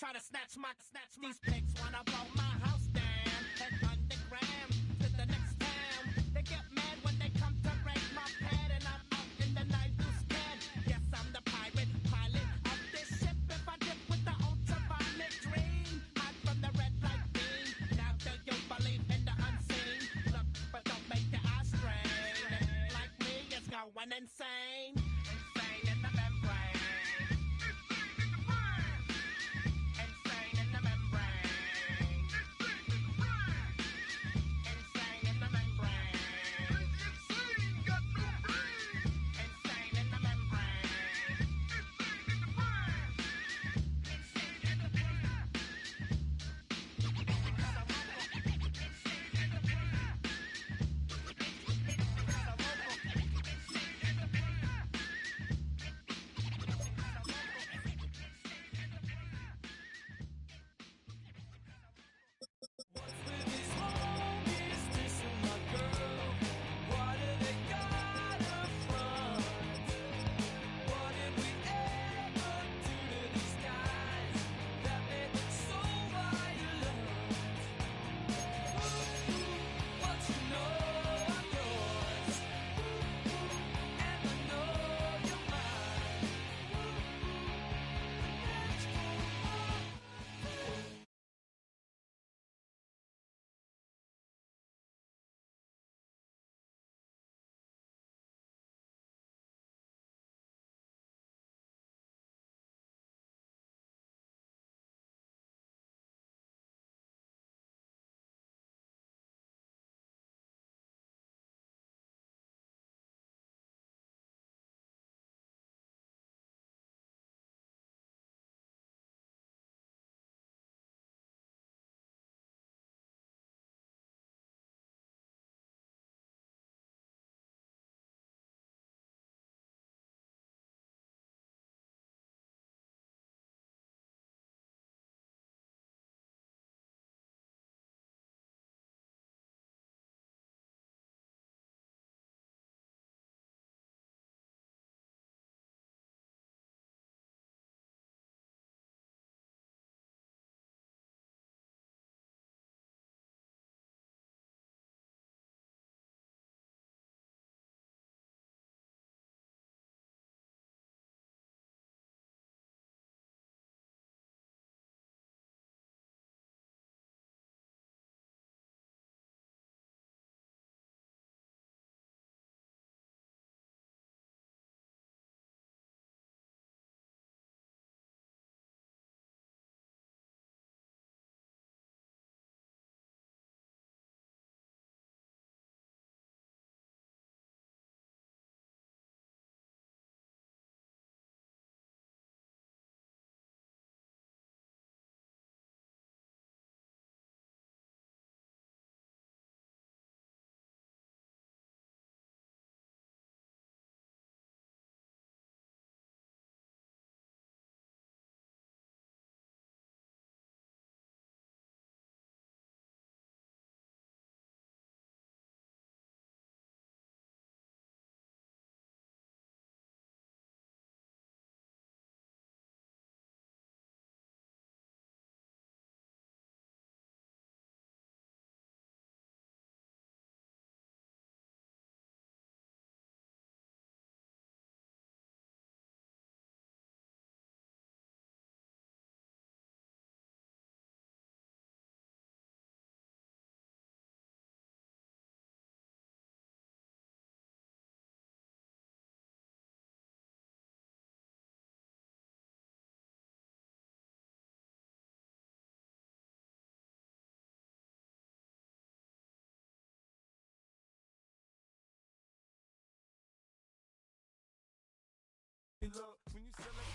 try to snatch these pigs wanna blow my house down. Head underground to the next town. They get mad when they come to raid my pad, and I'm out in the night who's scared. Yes, I'm the pirate pilot of this ship. If I dip with the ultraviolet dream, hide from the red light beam. Now do you believe in the unseen? Look, but don't make your eyes strain. Like me, it's going insane. Insane in the membrane. Insane in the membrane. Insane in the membrane. Insane, got no brain. Insane in the membrane. Insane in the brain.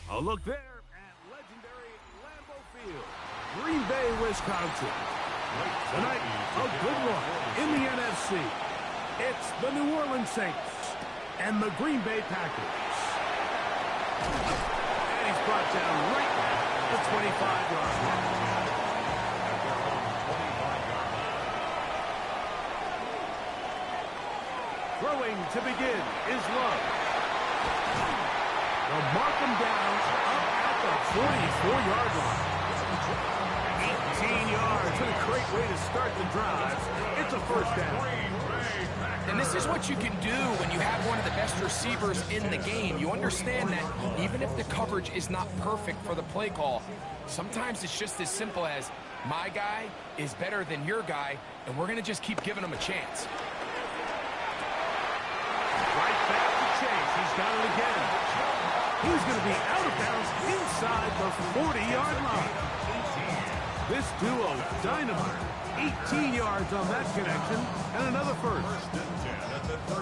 A look there at legendary Lambeau Field, Green Bay, Wisconsin. Tonight, a good one in the NFC. It's the New Orleans Saints and the Green Bay Packers. And he's brought down right at the 25-yard line. Throwing to begin is Love. They'll mark him down up at the 44-yard line. 18 yards. What a great way to start the drive. It's a first down. And this is what you can do when you have one of the best receivers in the game. You understand that even if the coverage is not perfect for the play call, sometimes it's just as simple as my guy is better than your guy, and we're going to just keep giving him a chance. Right back to Chase. He's got it again. He's going to be out of bounds inside the 40-yard line. This duo, dynamite. 18 yards on that connection, and another first.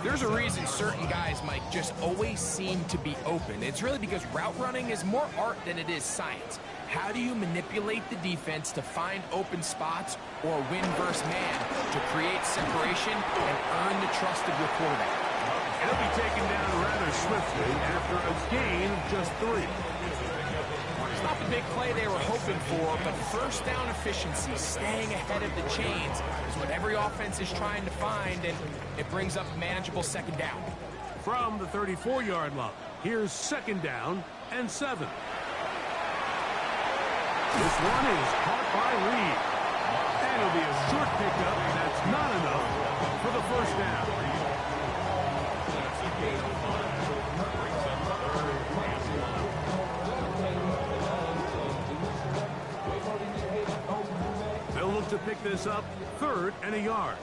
There's a reason certain guys, Mike, just always seem to be open. It's really because route running is more art than it is science. How do you manipulate the defense to find open spots or win versus man to create separation and earn the trust of your quarterback? He'll be taken down rather swiftly after a gain of just 3. It's not the big play they were hoping for, but first down efficiency, staying ahead of the chains, is what every offense is trying to find, and it brings up manageable second down. From the 34-yard line, here's second down and 7. This one is caught by Reed. And it'll be a short pickup, and that's not enough for the first down. They'll look to pick this up, 3rd and a yard.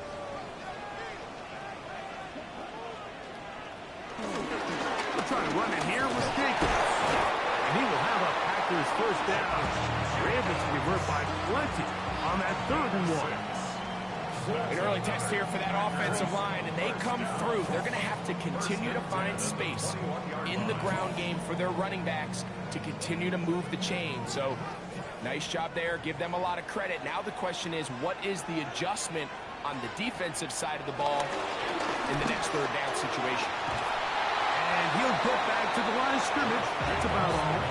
We'll try to run it here with Jacobs. And he will have a Packers first down. Ravens revert by plenty on that 3rd and 1. An early test here for that offensive line, and they come through. They're going to have to continue to find space in the ground game for their running backs to continue to move the chain. So, nice job there. Give them a lot of credit. Now the question is, what is the adjustment on the defensive side of the ball in the next 3rd down situation? And he'll get back to the line of scrimmage. That's about all.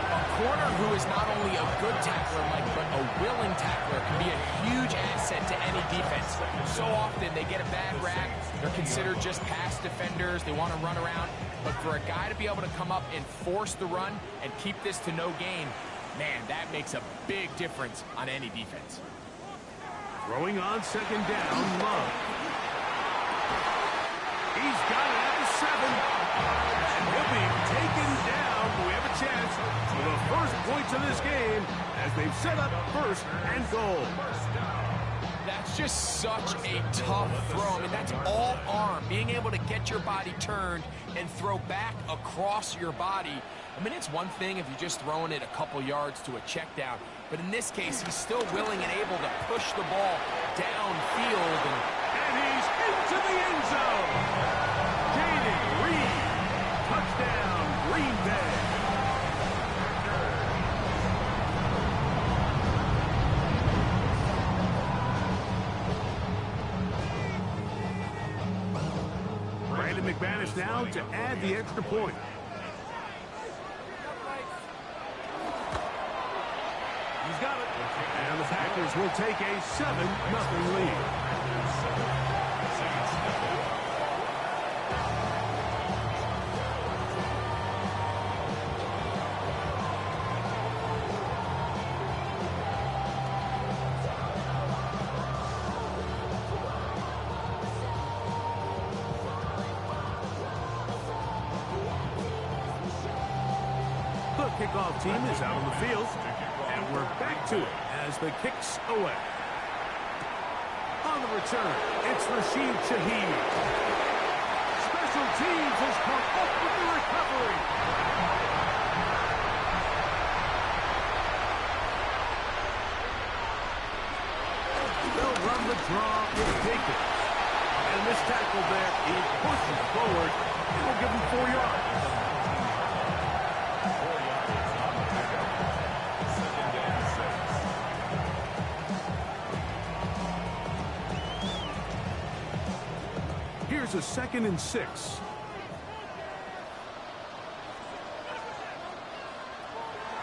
A corner who is not only a good tackler, Mike, but a willing tackler can be a huge asset to any defense. So often they get a bad rap. They're considered just pass defenders. They want to run around. But for a guy to be able to come up and force the run and keep this to no gain, man, that makes a big difference on any defense. Throwing on second down, Love. He's got it at the 7. And he'll be taken down. We have a chance for the first points of this game as they've set up 1st and goal. That's just such a tough throw. I mean, that's all arm. Being able to get your body turned and throw back across your body. I mean, it's one thing if you're just throwing it a couple yards to a check down. But in this case, he's still willing and able to push the ball downfield. And he's into the end zone. Jaden Reed. Touchdown, Green Bay. Brandon McManus now to add the extra point. He's got it. And the Packers will take a 7-0 lead. The kickoff team is out on the field. And we're back to it as the kick's away. On the return, it's Rashid Shaheed. Special teams has come up with the recovery. They'll run the draw with Jacobs. And this tackle there, he pushes forward. It will give him 4 yards. Here's a 2nd and 6.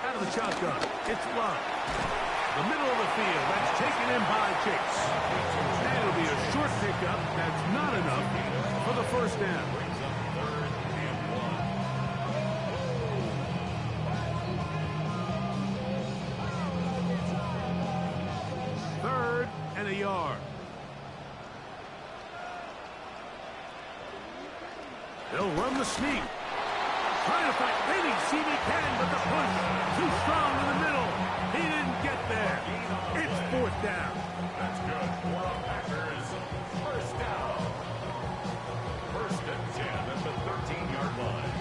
Out of the shotgun, it's Love. The middle of the field, that's taken in by Chase. And it'll be a short pickup. That's not enough for the first down. and a yard. They'll run the sneak. Trying to fight any seam he can, but the push too strong in the middle. He didn't get there. It's 4th down. That's good. For our Packers, first down. 1st and 10 at the 13-yard line.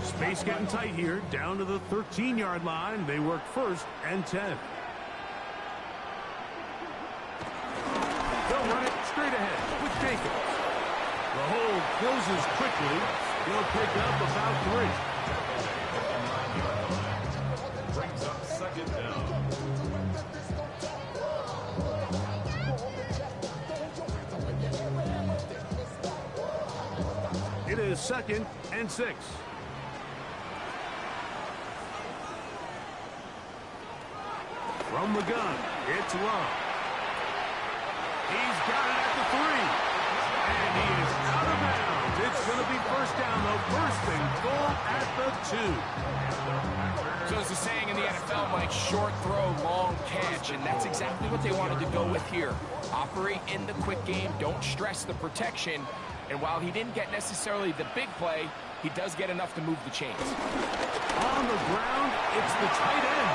Space getting tight here, down to the 13-yard line. They work 1st and 10. They'll run it straight ahead with Jacobs. The hold closes quickly. He'll pick up about 3. Brings up 2nd down. It is 2nd and 6. From the gun, it's Love. He's got it at the 3. And he is out of bounds. It's going to be 1st down, though. 1st and goal at the 2. So as the saying in the NFL, Mike, short throw, long catch, and that's exactly what they wanted to go with here. Operate in the quick game, don't stress the protection, and while he didn't get necessarily the big play, he does get enough to move the chains. On the ground, it's the tight end,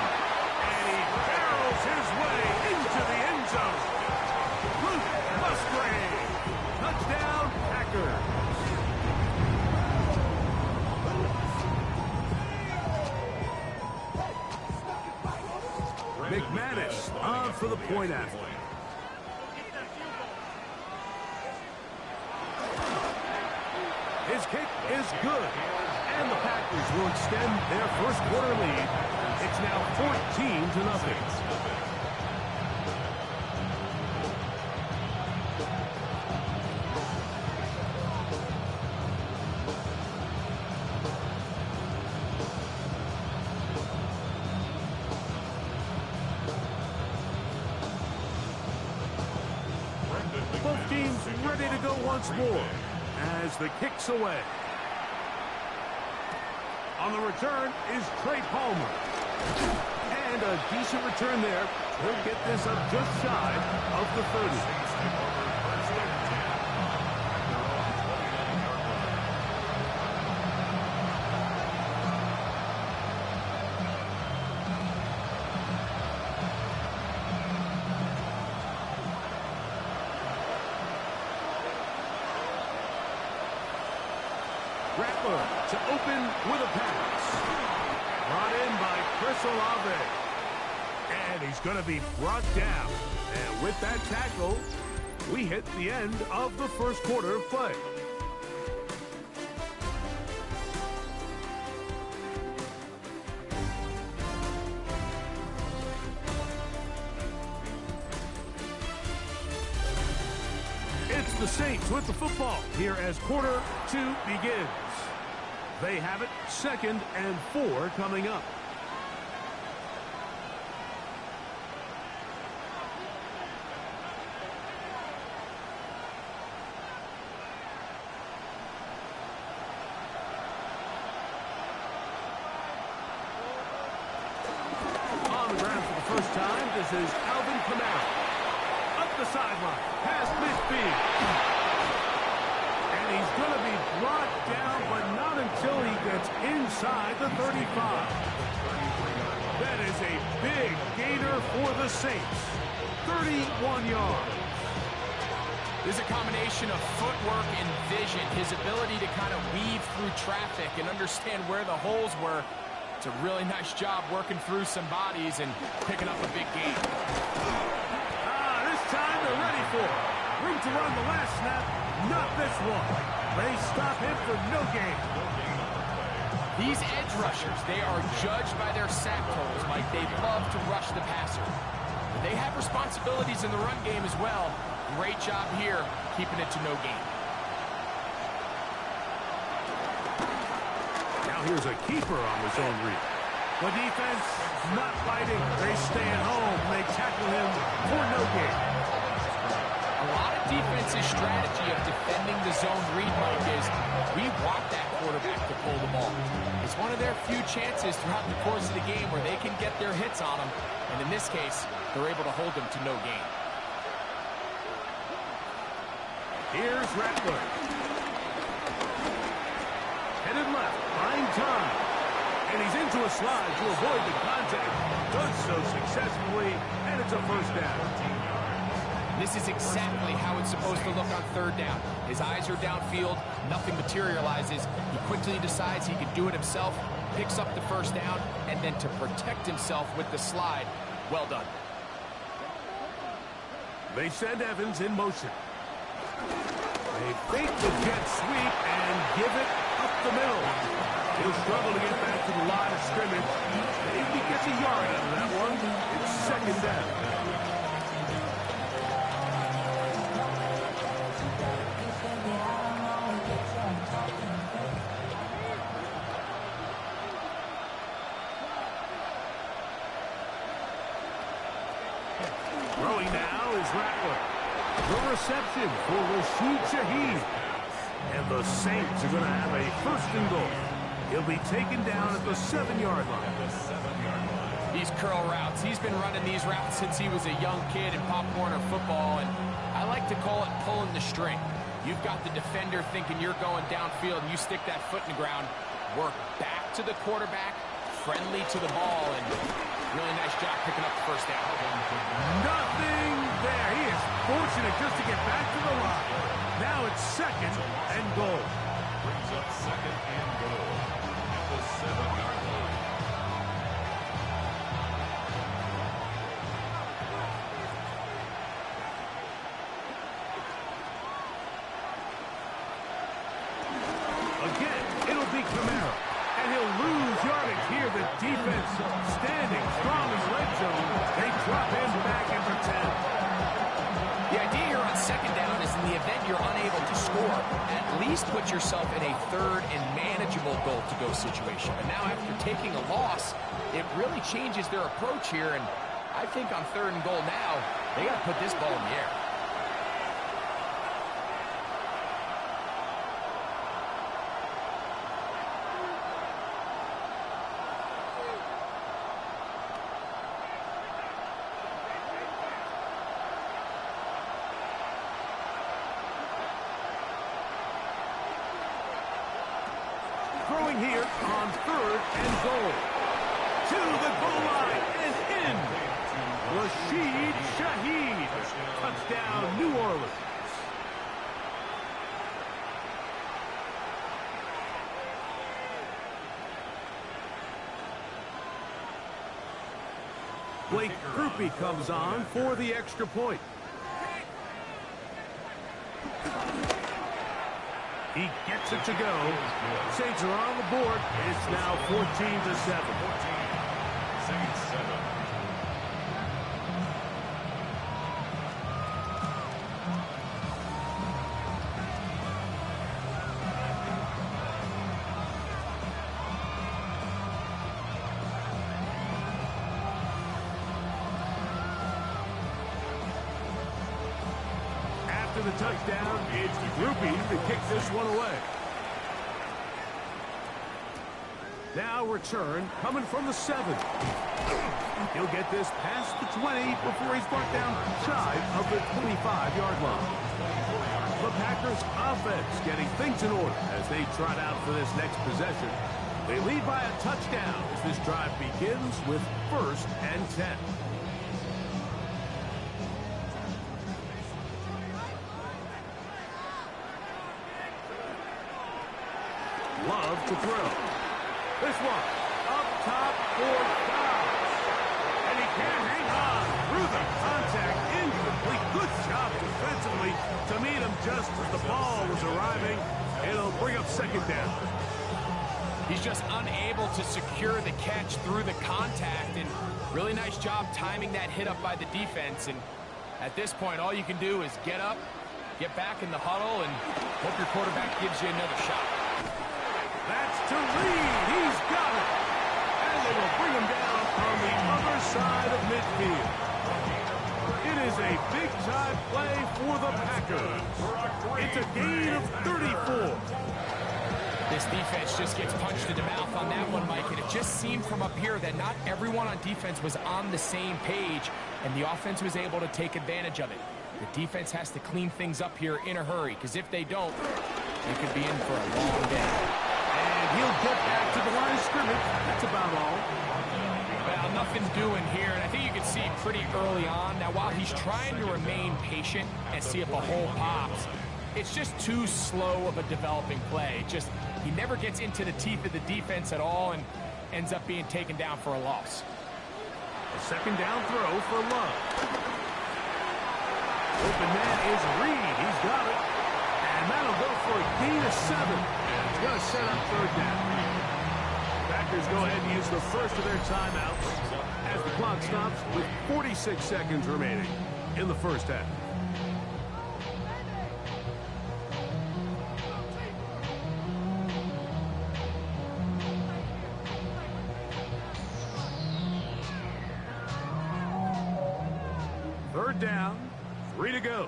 and he barrels his way into the end zone. Luke Musgrave, touchdown, Packers. McManus on for the point after. His kick is good, and the Packers will extend their 1st quarter lead. It's now 14-0. Both teams ready to go once more as the kick's away. On the return is Trey Palmer. And a decent return there. He'll get this up just shy of the 30. Rattler to open with a pass. Brought in by Chris Olave. And he's going to be brought down. And with that tackle, we hit the end of the 1st quarter of play. It's the Saints with the football here as quarter 2 begins. They have it 2nd and 4 coming up. On the ground for the first time, this is Alvin Kamara. Up the sideline, past midfield. And he's going to be brought down, but not until he gets inside the 35. That is a big gainer for the Saints. 31 yards. There's a combination of footwork and vision, his ability to kind of weave through traffic and understand where the holes were. It's a really nice job working through some bodies and picking up a big gain. This time they're ready for it. Room to run the last snap, not this one. They stop him for no gain. These edge rushers, they are judged by their sack totals, Mike. They love to rush the passer. But they have responsibilities in the run game as well. Great job here, keeping it to no gain. Now here's a keeper on the zone read. The defense not fighting. They stay at home. They tackle him for no gain. A lot of defense's strategy of defending the zone read, Mike, is we want that quarterback to pull the ball. It's one of their few chances throughout the course of the game where they can get their hits on him. And in this case, they're able to hold them to no gain. Here's Rattler. Headed left, buying time. And he's into a slide to avoid the contact. Does so successfully, and it's a first down. This is exactly how it's supposed to look on third down. His eyes are downfield, nothing materializes. He quickly decides he can do it himself, picks up the first down, and then to protect himself with the slide, well done. They send Evans in motion. They fake the jet sweep and give it up the middle. He'll struggle to get back to the line of scrimmage. If he gets a yard out of that one, it's second down. Throwing now is Rattler. The reception for Rashid Shaheed. And the Saints are going to have a first and goal. He'll be taken down at the 7-yard line. These curl routes, he's been running these routes since he was a young kid in Pop Warner football, and I like to call it pulling the string. You've got the defender thinking you're going downfield, and you stick that foot in the ground, work back to the quarterback, friendly to the ball, and really nice job picking up the first down. Nothing there. He is fortunate just to get back to the line. Now it's second and goal. Brings up second and goal at the 7-yard line. Again, it'll be Camaro. And he'll lose yardage here. The defense standing strong in the red zone. They drop him back into 10. The idea here on second down is in the event you're unable to score, at least put yourself in a third and manageable goal-to-go situation. But now after taking a loss, it really changes their approach here, and I think on third and goal now, they got to put this ball in the air. Throwing here on third and goal. To the goal line and in. Rashid Shaheed. Touchdown, New Orleans. Blake Grupe comes on for the extra point. He gets it to go. Saints are on the board. It's now 14-7. Saints 7. After the touchdown, it's Grupe to kick this one away. Now return coming from the 7. He'll get this past the 20 before he's brought down shy of the 25-yard line. The Packers offense getting things in order as they trot out for this next possession. They lead by a touchdown as this drive begins with 1st and 10. Love to throw. This one up top for Dobbs. And he can't hang on through the contact. Incomplete. Good job defensively to meet him just as the ball was arriving. It'll bring up second down. He's just unable to secure the catch through the contact, and really nice job timing that hit up by the defense. And at this point, all you can do is get up, get back in the huddle, and hope your quarterback gives you another shot. That's to Reed. He's got it. And they will bring him down on the other side of midfield. It is a big-time play for the Packers. It's a gain of 34. This defense just gets punched in the mouth on that one, Mike, and it just seemed from up here that not everyone on defense was on the same page, and the offense was able to take advantage of it. The defense has to clean things up here in a hurry, because if they don't, they could be in for a long day. And he'll get back to the line of scrimmage. That's about all. Well, nothing doing here, and I think you can see pretty early on. Now, while he's trying to remain patient and see if a hole pops, it's just too slow of a developing play. He never gets into the teeth of the defense at all and ends up being taken down for a loss. A second down throw for Love. Open man is Reed. He's got it. And that'll go for a gain of 7. And it's going to set up third down. Packers go ahead and use the first of their timeouts as the clock stops with 46 seconds remaining in the first half. Third down, 3 to go.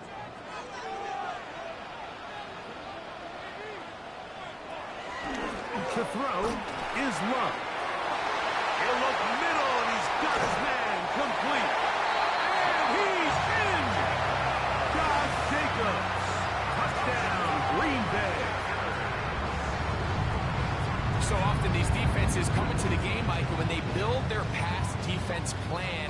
To throw is Love. He'll look middle, and he's got his man complete. And he's in! Josh Jacobs. Touchdown, Green Bay. So often these defenses come into the game, Mike, and when they build their pass defense plan,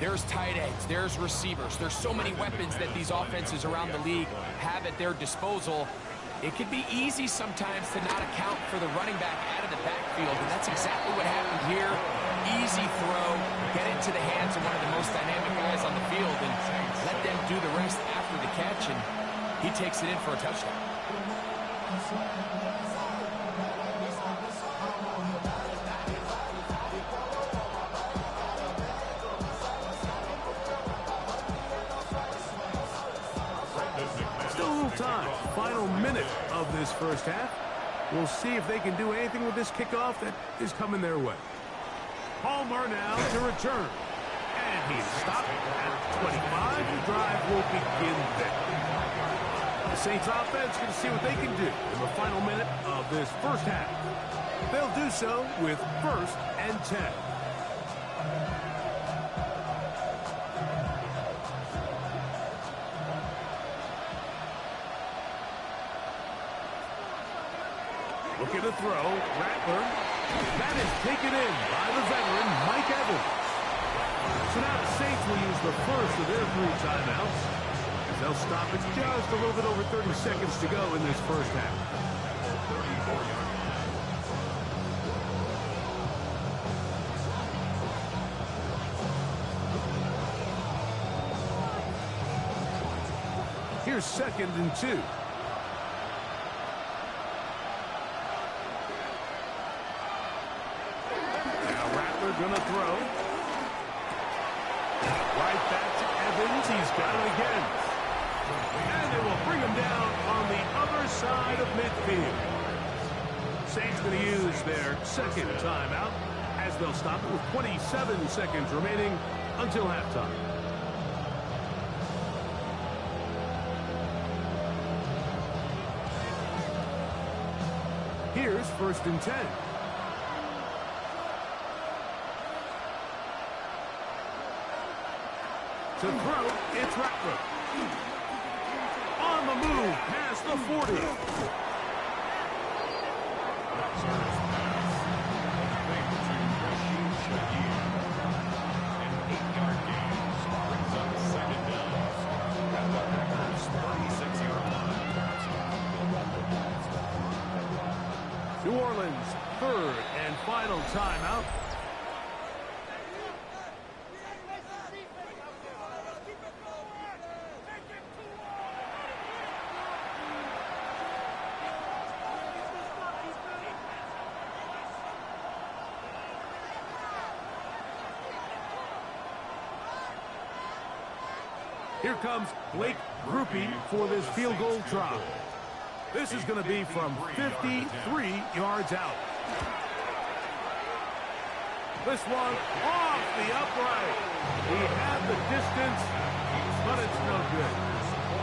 there's tight ends, there's receivers, there's so many weapons that these offenses around the league have at their disposal. It could be easy sometimes to not account for the running back out of the backfield, and that's exactly what happened here. Easy throw, get into the hands of one of the most dynamic guys on the field, and let them do the rest after the catch, and he takes it in for a touchdown. Still a little time. Final minute of this first half. We'll see if they can do anything with this kickoff that is coming their way. Palmer now to return. And he's stopped at 25. The drive will begin there. The Saints offense going to see what they can do in the final minute of this first half. They'll do so with 1st and 10. Looking to throw, Rattler. That is taken in by the veteran, Mike Evans. So now the Saints will use the first of their 3 timeouts, as they'll stop it just a little bit over 30 seconds to go in this first half. Here's 2nd and 2. Gonna throw. Right back to Evans. He's got it again. And they will bring him down on the other side of midfield. Saints going to use their 2nd timeout as they'll stop it with 27 seconds remaining until halftime. Here's 1st and 10. To throw, it's Rattler. On the move, past the 40. New Orleans, 3rd and final timeout. Here comes Blake Grupe for this field goal try. This is going to be from 53 yards out. This one off the upright. He had the distance, but it's no good.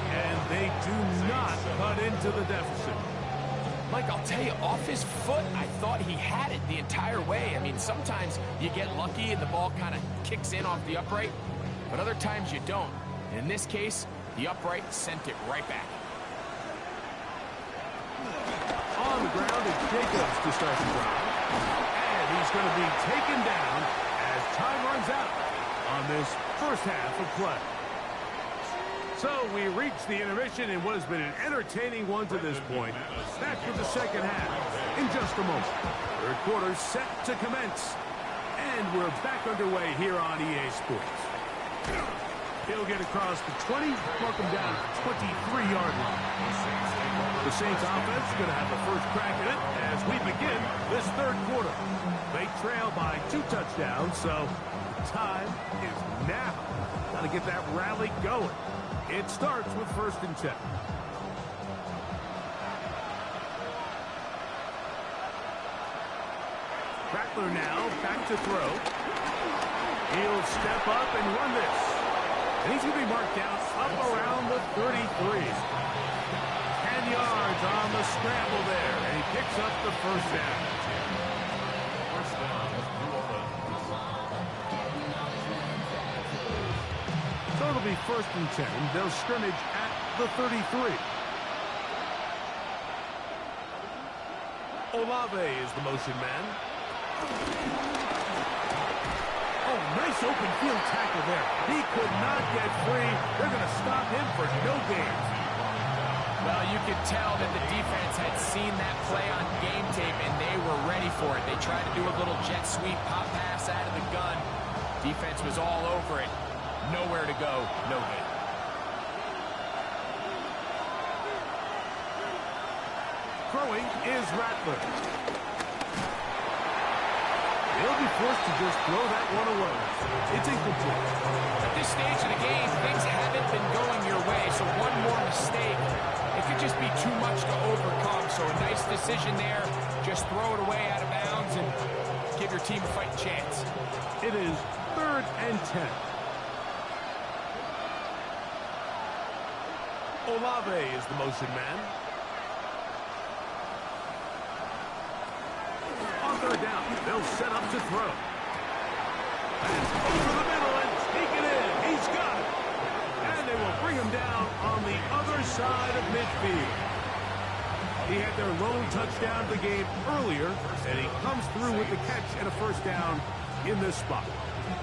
And they do not cut into the deficit. Mike, I'll tell you, off his foot, I thought he had it the entire way. I mean, sometimes you get lucky and the ball kind of kicks in off the upright, but other times you don't. In this case, The upright sent it right back. On the ground, it's Jacobs to start the drive. And he's going to be taken down as time runs out on this first half of play. So we reach the intermission in what has been an entertaining one to this point. Back to the second half in just a moment. Third quarter set to commence. And we're back underway here on EA Sports. He'll get across the 20, mark him down at the 23-yard line. The Saints offense is going to have the first crack at it as we begin this third quarter. They trail by 2 touchdowns, so time is now. Got to get that rally going. It starts with 1st and 10. Rattler now back to throw. He'll step up and run this. And he's going to be marked down up around the 33. 10 yards on the scramble there, and he picks up the first down. So it'll be 1st and 10. They'll scrimmage at the 33. Olave is the motion man. Oh, nice open field tackle there. He could not get free. They're going to stop him for no gain. Well, you could tell that the defense had seen that play on game tape, and they were ready for it. They tried to do a little jet sweep pop pass out of the gun. Defense was all over it. Nowhere to go, no gain. Throwing is Rattler. He'll be forced to just throw that one away. It's incomplete. At this stage of the game, things haven't been going your way, so one more mistake, it could just be too much to overcome. So a nice decision there. Just throw it away out of bounds and give your team a fighting chance. It is 3rd and 10. Olave is the motion man. On 3rd down, they'll set up to throw. And over the middle and take it in. He's got it. And they will bring him down on the other side of midfield. He had their lone touchdown of the game earlier, and he comes through with the catch and a first down in this spot.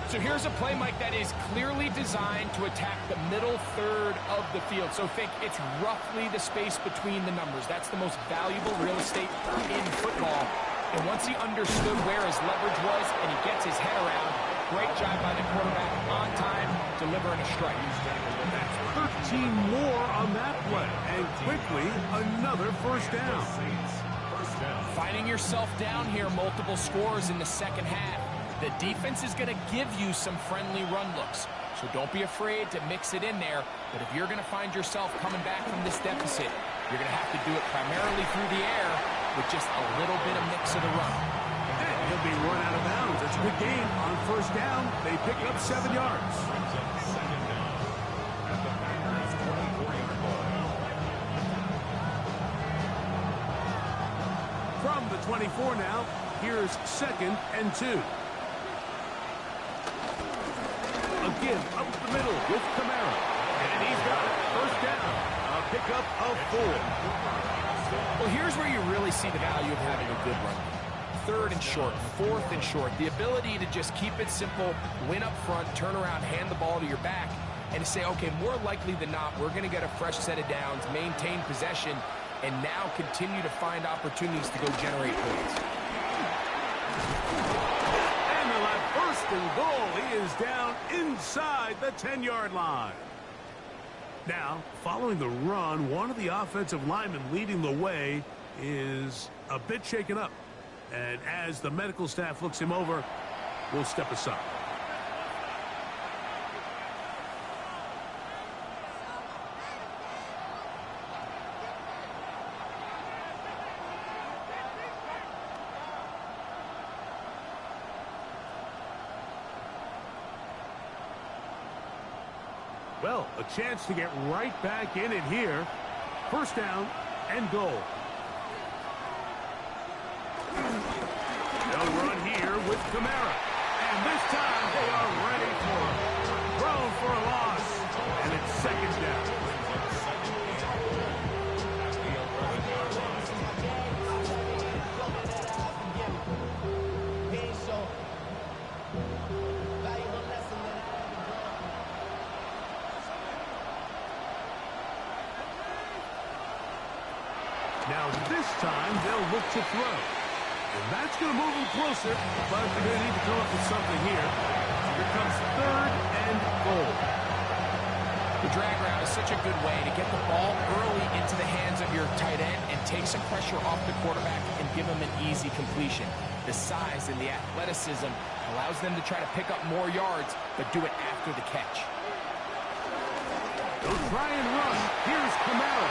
So here's a play, Mike, that is clearly designed to attack the middle third of the field. So think it's roughly the space between the numbers. That's the most valuable real estate in football. And once he understood where his leverage was and he gets his head around, great job by the quarterback on time, delivering a strike. That's 13 more on that play. And quickly, another first down. Finding yourself down here, multiple scores in the second half. The defense is going to give you some friendly run looks. So don't be afraid to mix it in there. But if you're going to find yourself coming back from this deficit, you're going to have to do it primarily through the air with just a little bit of mix of the run. And he'll be run out of bounds. That's a good gain on 1st down. They pick up 7 yards. From the 24 now, here's 2nd and 2. Again, up the middle with Camara. And he's got it. First down. A pickup of 4. Well, here's where you really see the value of having a good run. 3rd and short, 4th and short. The ability to just keep it simple, win up front, turn around, hand the ball to your back, and to say, okay, more likely than not, we're going to get a fresh set of downs, maintain possession, and now continue to find opportunities to go generate points. And the left first and goal. He is down inside the 10-yard line. Now, following the run, one of the offensive linemen leading the way is a bit shaken up. And as the medical staff looks him over, we'll step aside. Well, a chance to get right back in it here. First down and goal. They'll run here with Camara. And this time they are ready for him. Thrown for a loss. And it's 2nd down. Now this time they'll look to throw. And that's going to move them closer, but they're going to need to come up with something here. Here comes 3rd and goal. The drag route is such a good way to get the ball early into the hands of your tight end and take some pressure off the quarterback and give him an easy completion. The size and the athleticism allows them to try to pick up more yards, but do it after the catch. They'll try and run. Here's Kamara,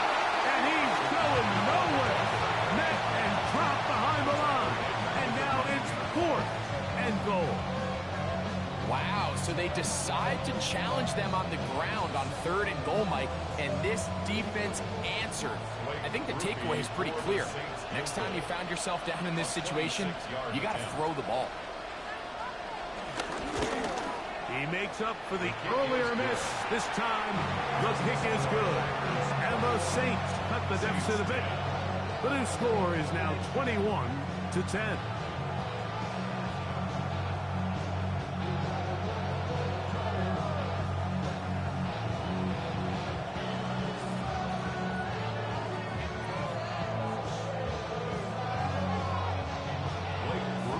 and he's going nowhere. Met and dropped behind the line. And now it's 4th and goal. Wow, so they decide to challenge them on the ground on 3rd and goal, Mike, and this defense answered. I think the takeaway is pretty clear. Next time you found yourself down in this situation, you got to throw the ball. He makes up for the earlier miss. This time, the kick is good. And the Saints cut the deficit a bit. The new score is now 21-10.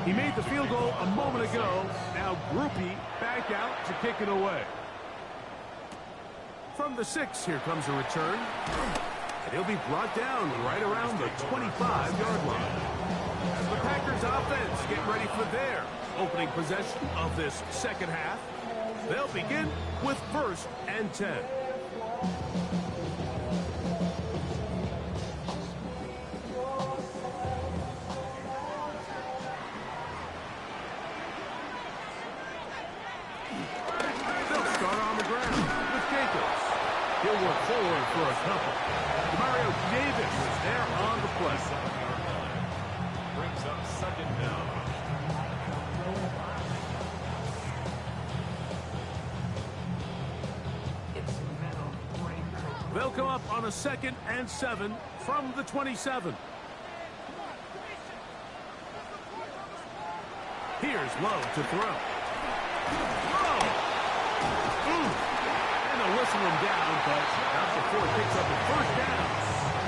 He made the field goal a moment ago. Now Groupie back out to kick it away. From the 6, here comes a return. And he'll be brought down right around the 25-yard line. As the Packers offense get ready for their opening possession of this second half, they'll begin with 1st and 10. He'll work forward for a couple. Mario Davis is there on the play. Brings up 2nd down. They'll come up on a 2nd and 7 from the 27. Here's Lowe to throw. Whistle him down, but not before he picks up a 1st down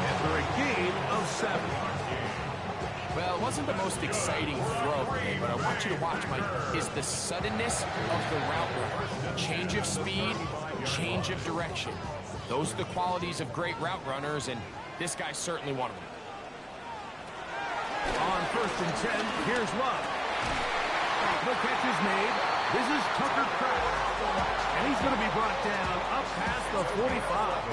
after a gain of 7. Well, it wasn't the most exciting throw, but I want you to watch, Mike, is the suddenness of the route runner. Change of speed, change of direction. Those are the qualities of great route runners, and this guy's certainly one of them. On 1st and 10, here's Love. The catch is made. This is Tucker Kraft. And he's going to be brought down up past the 45.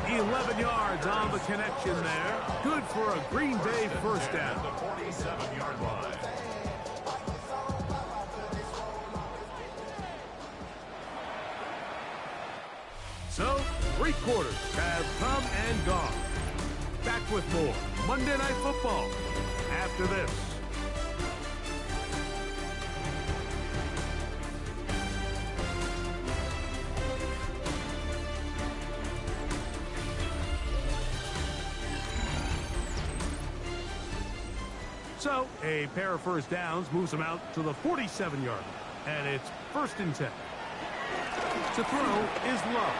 11 yards on the connection there. Good for a Green Bay 1st down. The 47-yard line. So, 3 quarters have come and gone. Back with more Monday Night Football after this. So, a pair of 1st downs moves them out to the 47-yard line. And it's 1st and 10. To throw is Love.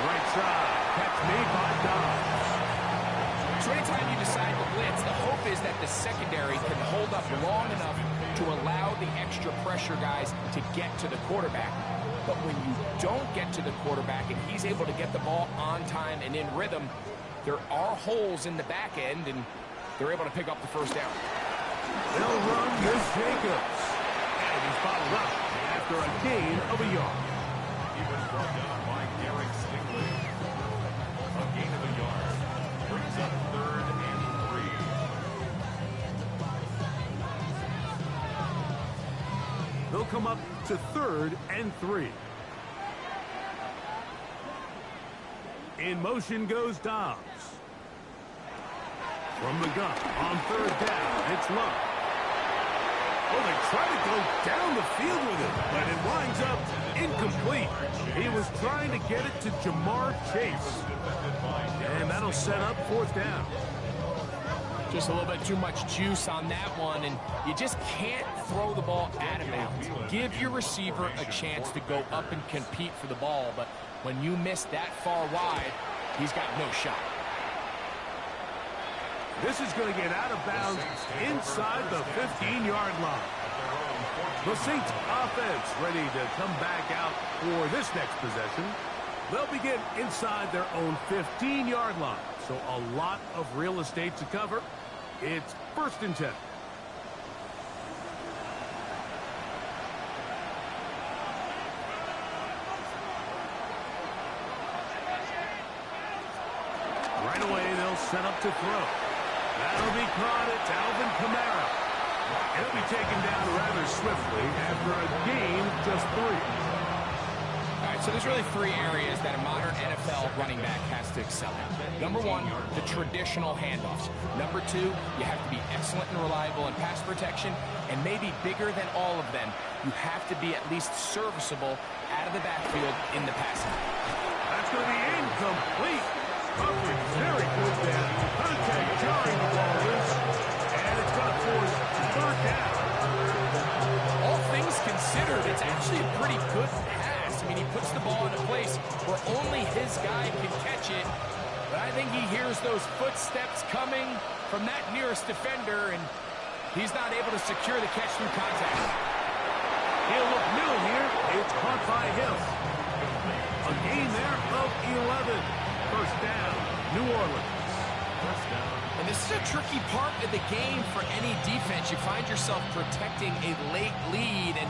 Right side. Catch made by Dobbs. So anytime you decide to blitz, the hope is that the secondary can hold up long enough to allow the extra pressure guys to get to the quarterback. But when you don't get to the quarterback and he's able to get the ball on time and in rhythm, there are holes in the back end, and they're able to pick up the 1st down. They'll run with Jacobs. And he's followed up after a gain of a yard. He was brought down by Derek Stingley. A gain of a yard. Brings up 3rd and 3. They'll come up to 3rd and 3. In motion goes Dobbs. From the gun on 3rd down, it's Love. Oh, they try to go down the field with it, but it winds up incomplete. He was trying to get it to Jamar Chase. And that'll set up 4th down. Just a little bit too much juice on that one, and you just can't throw the ball out of bounds. Give your receiver a chance to go up and compete for the ball, but when you miss that far wide, he's got no shot. This is going to get out of bounds inside the 15-yard line. The Saints offense ready to come back out for this next possession. They'll begin inside their own 15-yard line. So a lot of real estate to cover. It's 1st and 10. Right away, they'll set up to throw. That'll be caught. It's Alvin Kamara. He'll be taken down rather swiftly after a gain of just 3. All right, so there's really 3 areas that a modern NFL running back has to excel at. Number 1, the traditional handoffs. Number 2, you have to be excellent and reliable in pass protection. And maybe bigger than all of them, you have to be at least serviceable out of the backfield in the passing. That's going to be incomplete. Coverage very good there. Contact jarring the ball loose. And it's going to force 3rd down. All things considered, it's actually a pretty good pass. I mean, he puts the ball in a place where only his guy can catch it. But I think he hears those footsteps coming from that nearest defender, and he's not able to secure the catch through contact. He'll look new here. It's caught by him. A gain there of 11. 1st down, New Orleans. And this is a tricky part of the game for any defense. You find yourself protecting a late lead, and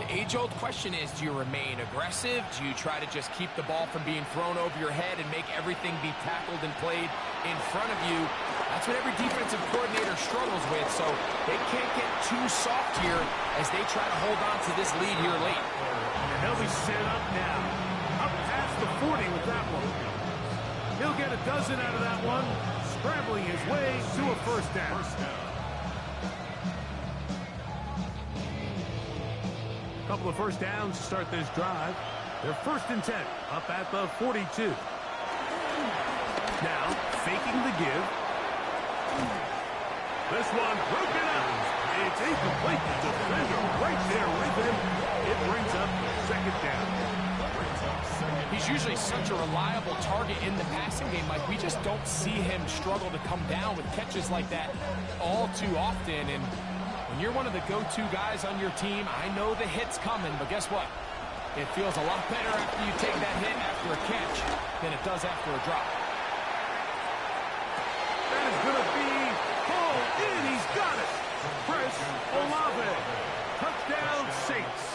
the age-old question is, do you remain aggressive? Do you try to just keep the ball from being thrown over your head and make everything be tackled and played in front of you? That's what every defensive coordinator struggles with, so they can't get too soft here as they try to hold on to this lead here late. And they'll be set up now. Up past the 40 with that one. He'll get a dozen out of that one, scrambling his way to a 1st down. Couple of 1st downs to start this drive. They're 1st and 10, up at the 42. Now, faking the give. This one broken out. It's incomplete. The defender right there with him. It brings up 2nd down. He's usually such a reliable target in the passing game. Like, we just don't see him struggle to come down with catches like that all too often. And when you're one of the go-to guys on your team, I know the hit's coming, but guess what? It feels a lot better after you take that hit after a catch than it does after a drop. That is going to be hauled in. He's got it. Chris Olave. Touchdown, Saints.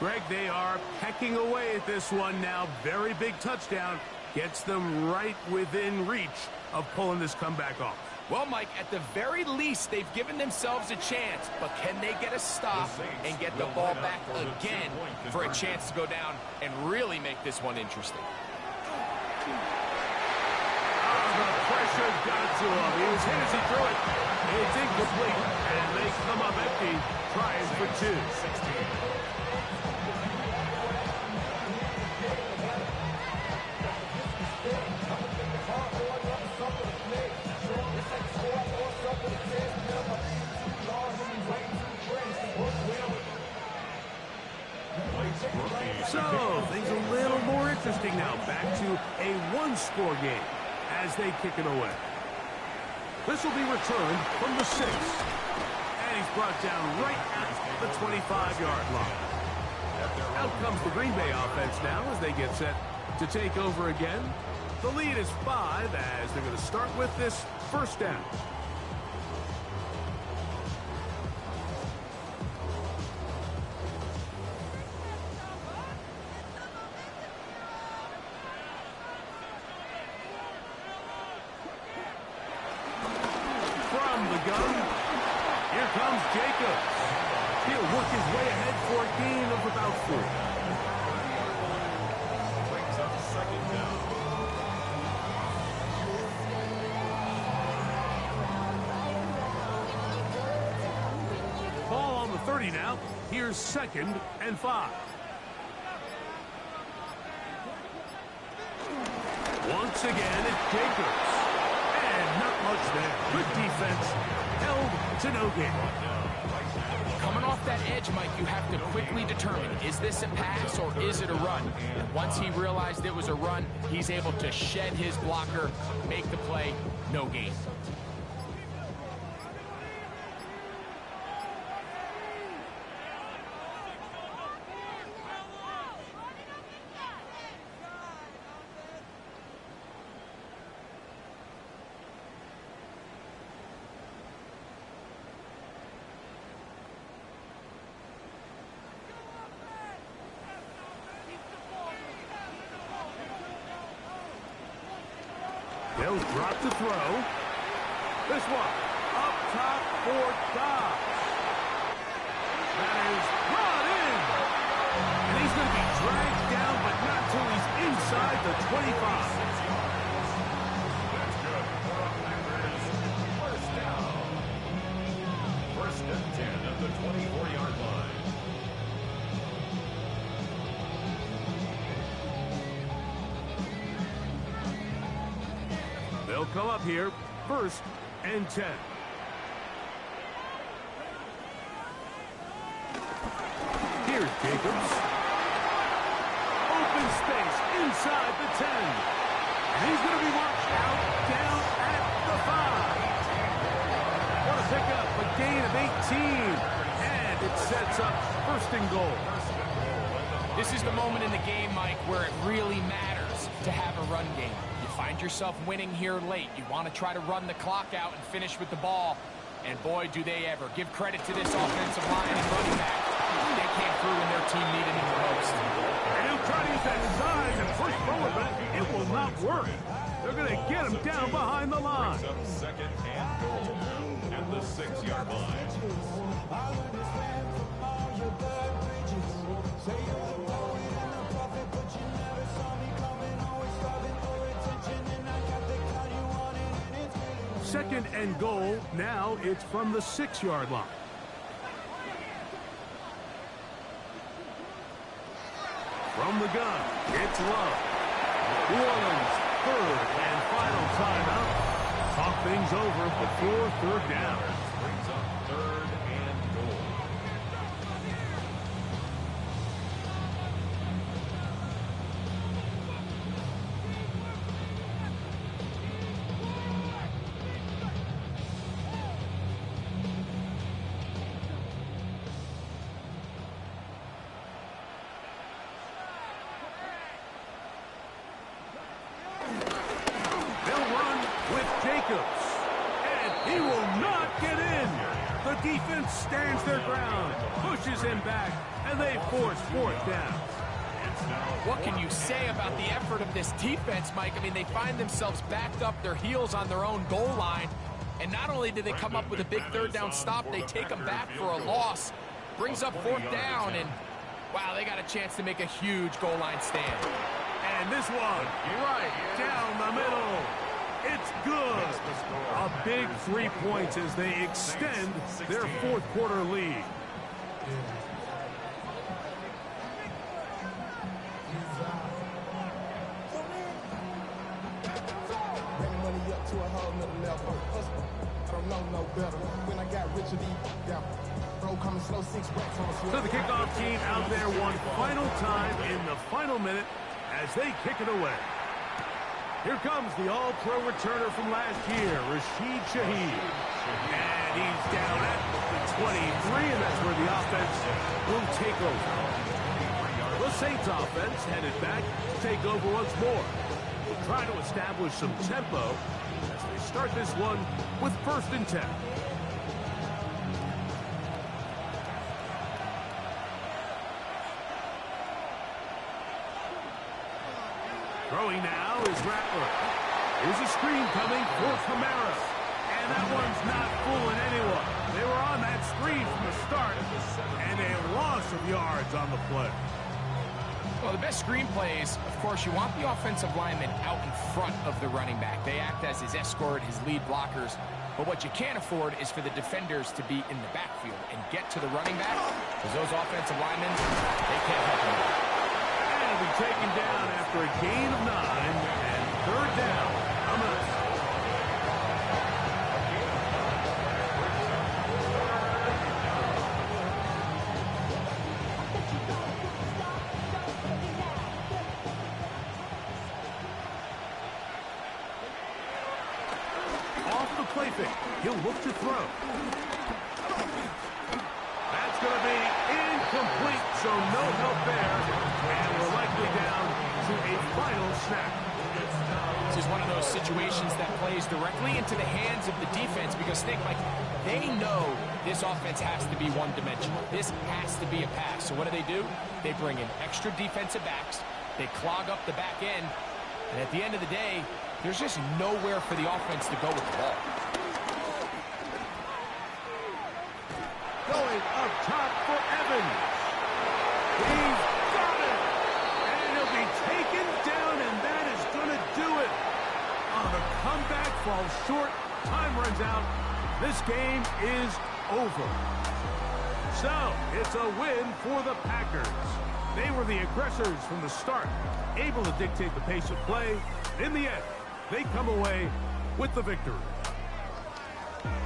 Greg, they are pecking away at this one now. Very big touchdown. Gets them right within reach of pulling this comeback off. Well, Mike, at the very least, they've given themselves a chance. But can they get a stop and get the ball back again for a chance to go down and really make this one interesting? The pressure got to him. He was hit as he threw it. It's incomplete. And they come up empty, trying for 2. So, things a little more interesting now. Back to a 1-score game as they kick it away. This will be returned from the 6. And he's brought down right at the 25-yard line. Out comes the Green Bay offense now as they get set to take over again. The lead is 5 as they're going to start with this 1st down. He'll work his way ahead for a gain of about 4. Brings up 2nd down. Ball on the 30 now. Here's 2nd and 5. Once again, it's Jacobs. And not much there. Good defense. Held to no gain. Coming off that edge, Mike, you have to quickly determine, is this a pass or is it a run? And once he realized it was a run, he's able to shed his blocker, make the play, no gain. They'll drop the throw. This one, up top for Dobbs. That is brought in. And he's going to be dragged down, but not till he's inside the 25. That's good. First down. First and 10 at the 24-yard line. They'll come up here, first and 10. Here's Jacobs. Open space inside the 10. And he's going to be marked out down at the 5. What a pickup, a gain of 18. And it sets up first and goal. This is the moment in the game, Mike, where it really matters to have a run game. You find yourself winning here late. You want to try to run the clock out and finish with the ball. And boy, do they ever. Give credit to this offensive line and running back. They came through when their team needed them the most. And he'll try to use that size and push forward, but it will not work. They're going to get him down behind the line. Second and goal at the 6-yard line. Second and goal. Now it's from the 6-yard line. From the gun, it's Love. New Orleans, third and final timeout. Talk things over before third down. Brings up third and goal. Jacobs. And he will not get in. The defense stands their ground, pushes him back, and they force fourth down. What can you say about the effort of this defense, Mike? I mean, they find themselves backed up their heels on their own goal line. And not only do they come up with a big third down stop, they take them back for a loss. Brings up fourth down, and wow, they got a chance to make a huge goal line stand. And this one, right down the middle. It's good. A big 3 points as they extend their fourth quarter lead. So the kickoff team out there one final time in the final minute as they kick it away. Here comes the all-pro returner from last year, Rashid Shaheed. And he's down at the 23, and that's where the offense will take over. The Saints offense headed back to take over once more. We'll try to establish some tempo as they start this one with first and 10. Throwing now is Rattler. Here's a screen coming for Kamara. And that one's not fooling anyone. They were on that screen from the start, and a loss of yards on the play. Well, the best screen plays, of course, you want the offensive lineman out in front of the running back. They act as his escort, his lead blockers. But what you can't afford is for the defenders to be in the backfield and get to the running back, because those offensive linemen, they can't help him. Be taken down after a gain of 9 and third down. fake. He'll look to throw. That's going to be incomplete, so no help there. And we're likely down to a final snap. This is one of those situations that plays directly into the hands of the defense because think, Mike, they know this offense has to be one-dimensional. This has to be a pass. So what do? They bring in extra defensive backs. They clog up the back end. And at the end of the day, there's just nowhere for the offense to go with the ball. Going up top for Evans. He's got it. And he'll be taken down, and that is going to do it. Oh, the comeback falls short. Time runs out. This game is over. So, it's a win for the Packers. They were the aggressors from the start, able to dictate the pace of play. In the end, they come away with the victory.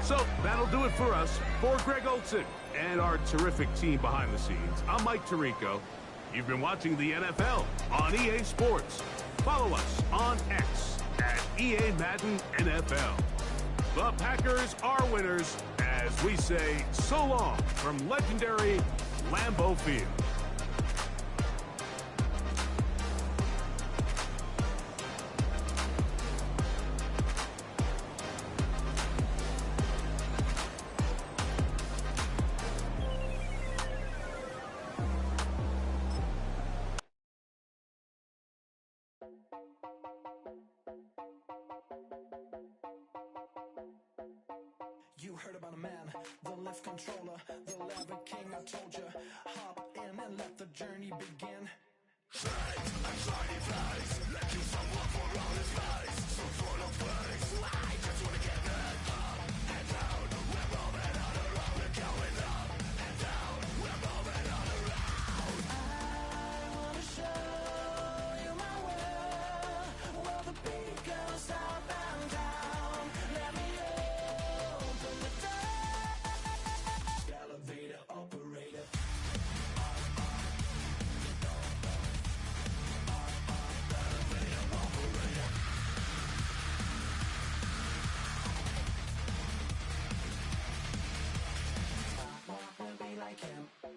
So, that'll do it for us. For Greg Olson and our terrific team behind the scenes, I'm Mike Tirico. You've been watching the NFL on EA Sports. Follow us on X at EA Madden NFL. The Packers are winners as we say so long from legendary Lambeau Field. You heard about a man, the lift controller, the lever king. I told you, hop in and let the journey begin.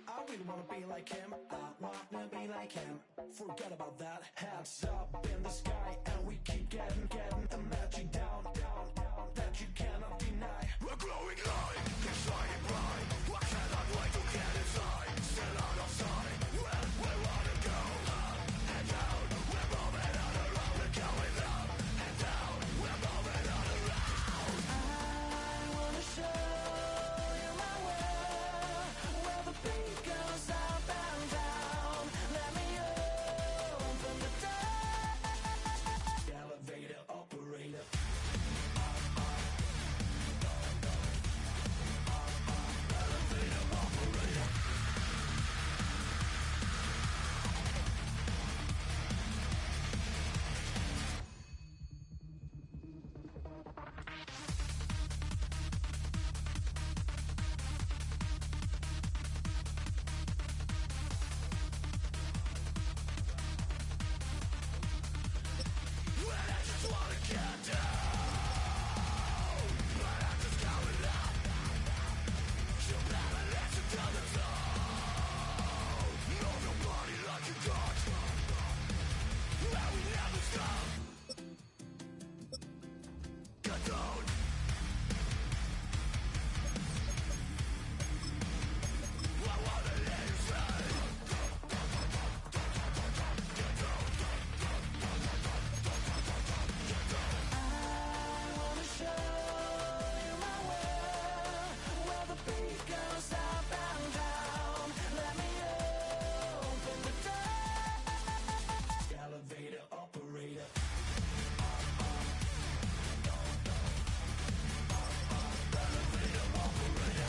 I really wanna be like him. I wanna be like him. Forget about that. Hands up in the sky, and we keep getting a magic down that you cannot deny. We're glowing light, keep shining bright. I cannot wait to get inside. Still out of sight. Where we wanna go? Up and down. We're moving on around. We're going up and down. We're moving on around. I wanna show you my world, where the beat goes up and down. Let me open the door. Elevator operator. Elevator operator. When I just wanna get down, but I'm just going up. You'll never let you down the zone. Know your body like you got, and we never stop. Get down. I wanna let you say. I wanna show you my world, where the beat goes up and down. Let me open the door. Elevator operator. Elevator operator.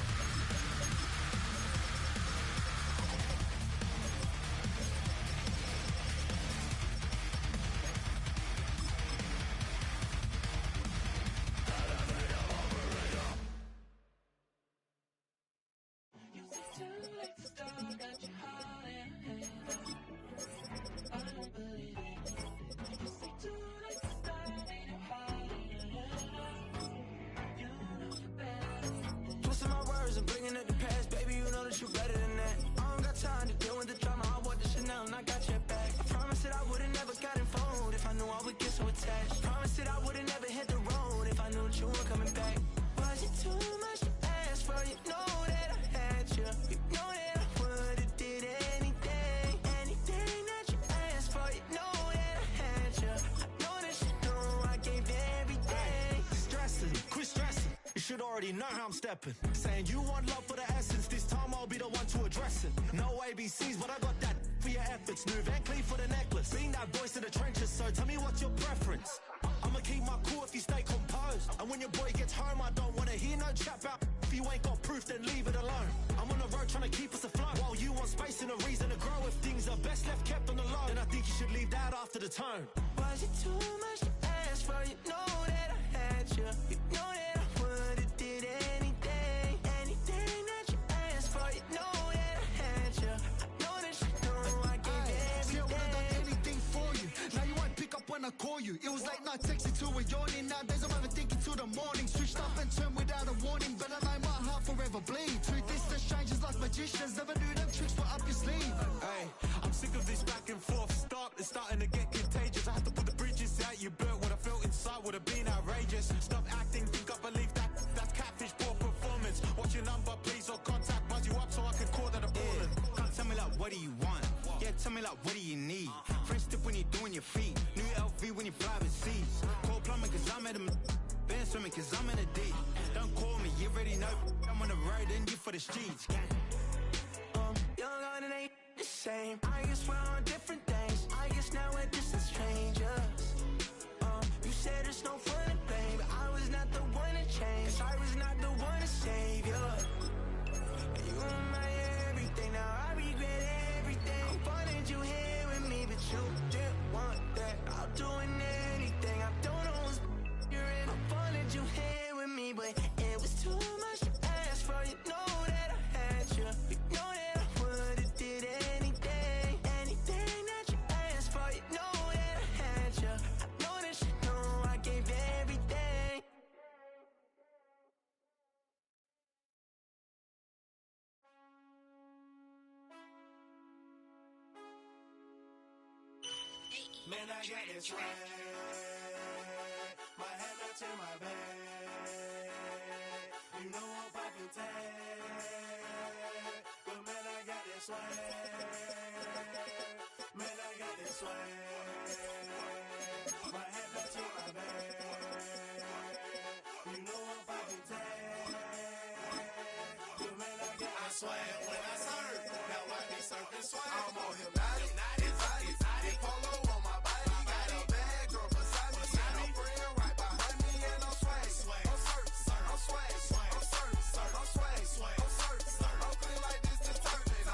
attached. Promised that I would've never hit the road if I knew that you were coming back. Was it too much to ask for? You know that I had you. You know that I would've did anything. Anything that you asked for. You know that I had you. I know that you know I gave everything. Stressing, quit stressing. You should already know how I'm stepping. Saying you want love for the essence. This time I'll be the one to address it. No ABCs, but I got that for your efforts. New Van Cleef for the necklace. Being that voice in the trenches, so tell me what's your preference. I'ma keep my cool if you stay composed. And when your boy gets home, I don't wanna hear no chat about. If you ain't got proof, then leave it alone. I'm on the road trying to keep us afloat. While you want space and a reason to grow. If things are best left kept on the low, then I think you should leave that after the tone. Was it too much to ask for? You know that I had you. You know that I would've did anything. Anything that you asked for. You know that I had you. I know that you know I gave everything. See, I would've done anything for you. Now you won't pick up when I call you. It was late night texting to a yawning. Nowadays I'm overthinking till the morning. Switched up and turned without a warning. But I know my heart forever bleed. Two distant strangers like magicians. Never knew them tricks were up your sleeve. Hey, I'm sick of this back and forth. It's starting to get contagious. I had to put the bridges out you built. What I felt inside would have been outrageous. Stop acting, think I believe that. That's catfish, poor performance. What's your number, please, or contact. Buzz you up so I can call that a ballin'. Can't tell me like, what do you want? Yeah, tell me like, what do you need? French tip when you're doing your feet. New LV when you fly overseas. Call plumbing cause I'm at a band swimming cause I'm in a deep. Don't call me, you already know. I'm on the road and you for the streets. Young on and ain't the same. I guess we're on different things. I guess now we're distant strangers. You said it's no fun to blame, but I was not the one to change. I was not the one to save you. And you were my everything. Now I regret everything. I wanted you here with me, but you didn't want that. I'll do anything. I don't know what's you're in. I wanted you here with me, but it was too much to ask for. You know that I had you. You know that I would've did anything. Anything that you asked for. You know that I had you. I know that you know I gave everything. Man, I got this right. My head up to my bed. You know I'm poppin' tag. But man, I got this swag. Man, I got this swag. My head up to my bed. You know I'm poppin' tag. But man, I got this swag. When I serve, now I be surfing swag. I'm on hypnotic, exotic, polo on my body. Got a bad girl beside me. Got a friend right behind me, and I'm swag. I'm surf, I'm swag, I'm surf, I'm swag, I'm surf, I'm clean like this detergent.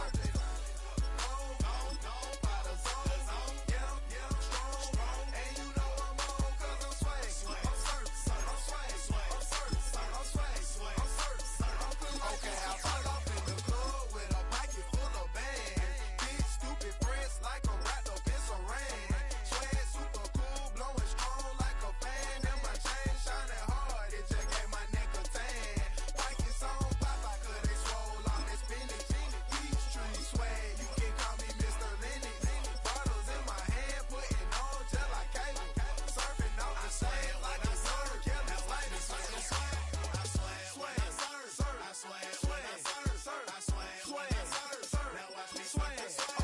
Gone by the zone. Yeah, strong. And you know I'm on 'cause I'm swag. I'm surf, I'm swag, I'm surf, I'm swag, I'm surf, I'm clean like this. Okay, I pull up in the club with a pocket full of bags. Big stupid friends like a wrapped up in saran. Swag super cool, blowing strong like a fan. And my chain shining hard, it just gave my neck a tan. Pockets on Popeye 'cause they swole on this spinach. Peachtree swag, you can call me Mr. Lennox. Bottles in my hand, putting on just like cable. Surfing off the sand like a surf. Yeah, that's like the swag. I swag, I surf. I swag, I surf. I swag, I surf. Now watch me swag.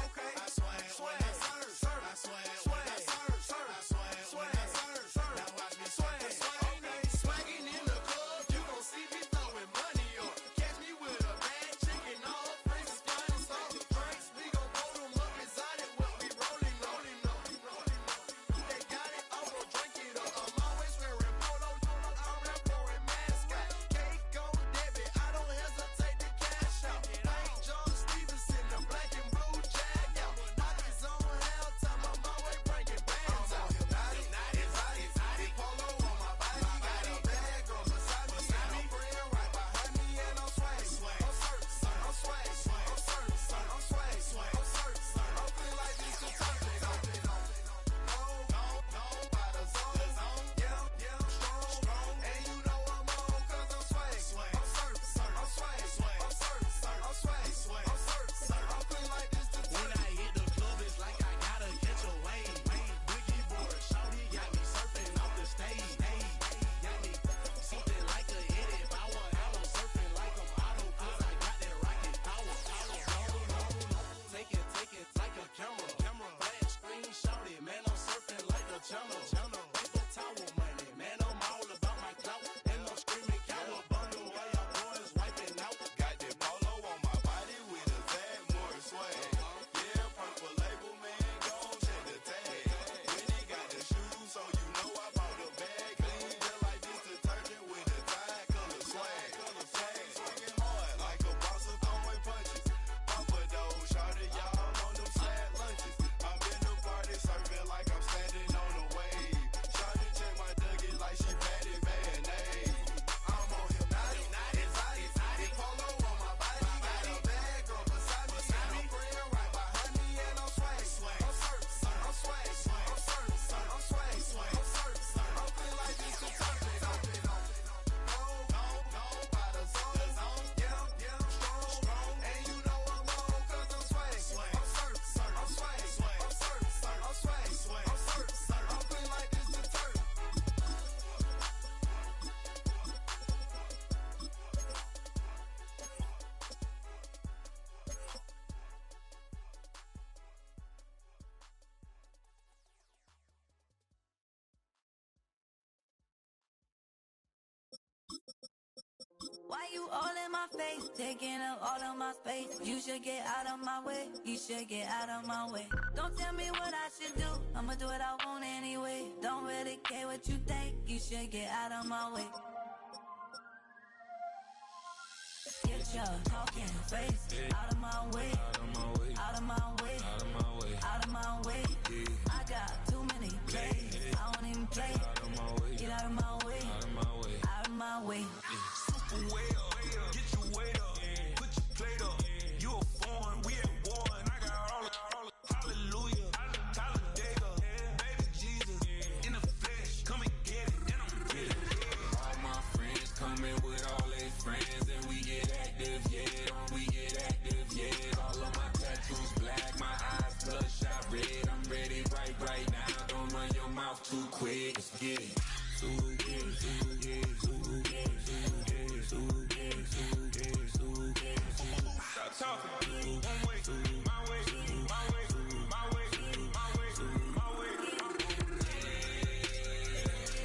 Okay, I swag, channel. Paper towel money, man, I'm all about my clout. And I'm screaming cowabunga while y'all boys wiping out. Got that polo on my body with a tag, more swag. Yeah, purple label, man, gon' check the tag. When he got the shoes, so you know I bought the bag. Clean just like this detergent with a tide color swag. Swinging hard like a boss of throwing punches. Papa though, shawty, y'all on them sad lunches. I'm in the party serving like I'm standing on a wave. Shawty check my Dougie like she patty mayonnaise. I'm on hypnotic, exotic, polo on my body. Got a bag girl beside me, and a friend right behind me, and I'm swag. I'm swag, I'm swag, I'm swag, I'm feeling like this detergent. By the zone, yeah, strong, and you know I'm on 'cause I'm swag. I'm swag, I'm feeling like this detergent. Why you all in my face, taking up all of my space? You should get out of my way, you should get out of my way. Don't tell me what I should do, I'ma do what I want anyway. Don't really care what you think, you should get out of my way. Get your talking face out of my way, out of my way, out of my way. I got too many plays, I don't even play. Get out of my way, out of my way. Super way up, get your weight up, put your plate up. You a foreign, we at war, and I got all the hallelujah, Talladega, baby Jesus, in the flesh, come and get it, and I'm with it. All my friends coming with all their friends, and we get active, yeah. All of my tattoos black, my eyes bloodshot red. I'm ready right now. Don't run your mouth too quick. Let's get it. Stop talking, one way, my way, my way, my way, my way, my way.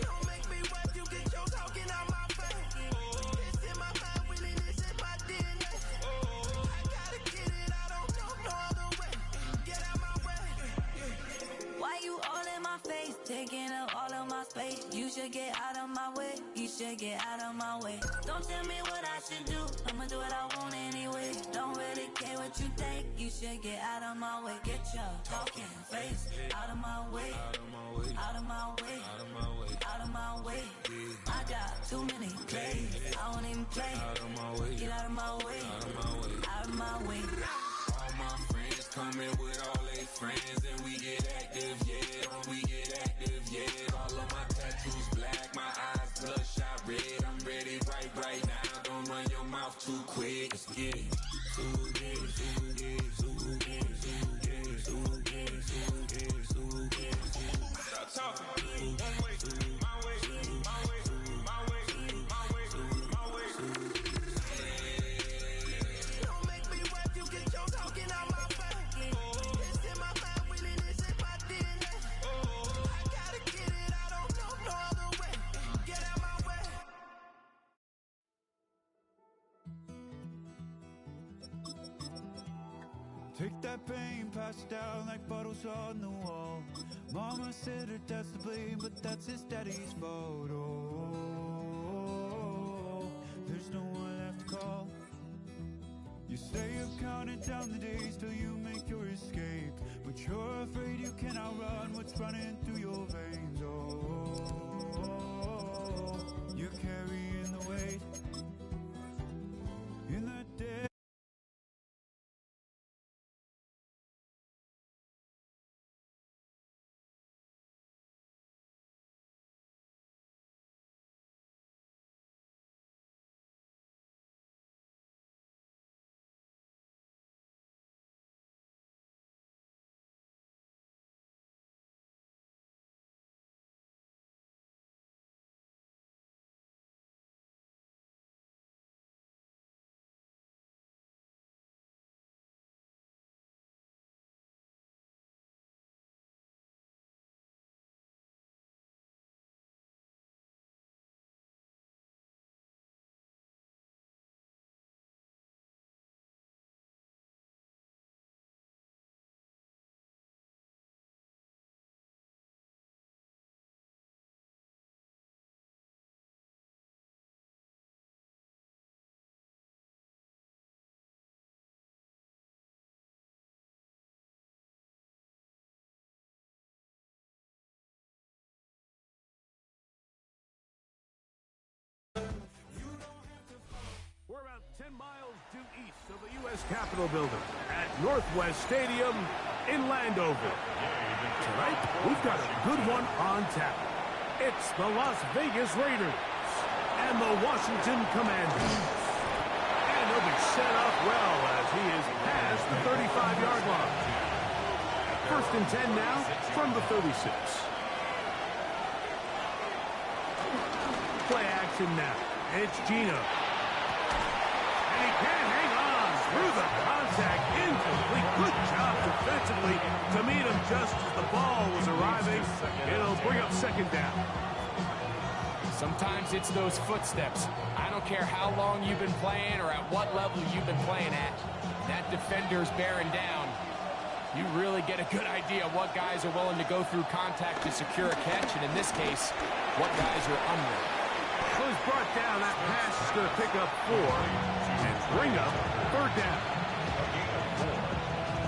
Don't make me wipe you, get your talking out my face. It's in my mind, really, this is my DNA. I gotta get it, I don't know no other way. Get out my way. Why you all in my face, taking up all of my space? You should get out of my way, you should get out of my way. Don't tell me what I should do, I'ma do what I want anyway. Don't really care what you think, you should get out of my way. Get your talking face out of my way, out of my way, out of my way. I got too many plays, I don't even play. Get out of my way, out of my way. All my friends coming with all their friends, and we get active, yeah. All of my tattoos black, my eyes bloodshot red. I'm ready right now. Don't run your mouth too quick. Let's get it. Stop talking, one way, my way, my way, my way, my way, my way. Don't make me wipe you, get your talking out my face. It's in my mind, really, this is my DNA. I gotta get it, I don't know no other way. Get out my way. Take that pain, pass it down like bottles on the wall. Mama said her dad's to blame, but that's his daddy's fault. Oh, there's no one left to call. You stay up counting down the days till you make your escape, but you're afraid you can outrun what's running through your veins. Oh, you're carrying the weight in the day. U.S. Capitol Building at Northwest Stadium in Landover. Tonight, we've got a good one on tap. It's the Las Vegas Raiders and the Washington Commanders. And he'll be set up well as he is past the 35-yard line. First and 10 now from the 36. Play action now. It's Gino. And he can't hang on through the contact. Incomplete. Good job defensively to meet him just as the ball was arriving. It'll bring up second down. Sometimes it's those footsteps. I don't care how long you've been playing or at what level you've been playing at. That defender's bearing down. You really get a good idea what guys are willing to go through contact to secure a catch, and in this case, what guys are unwilling. Well, he's brought down. That pass is going to pick up 4 and bring up third down.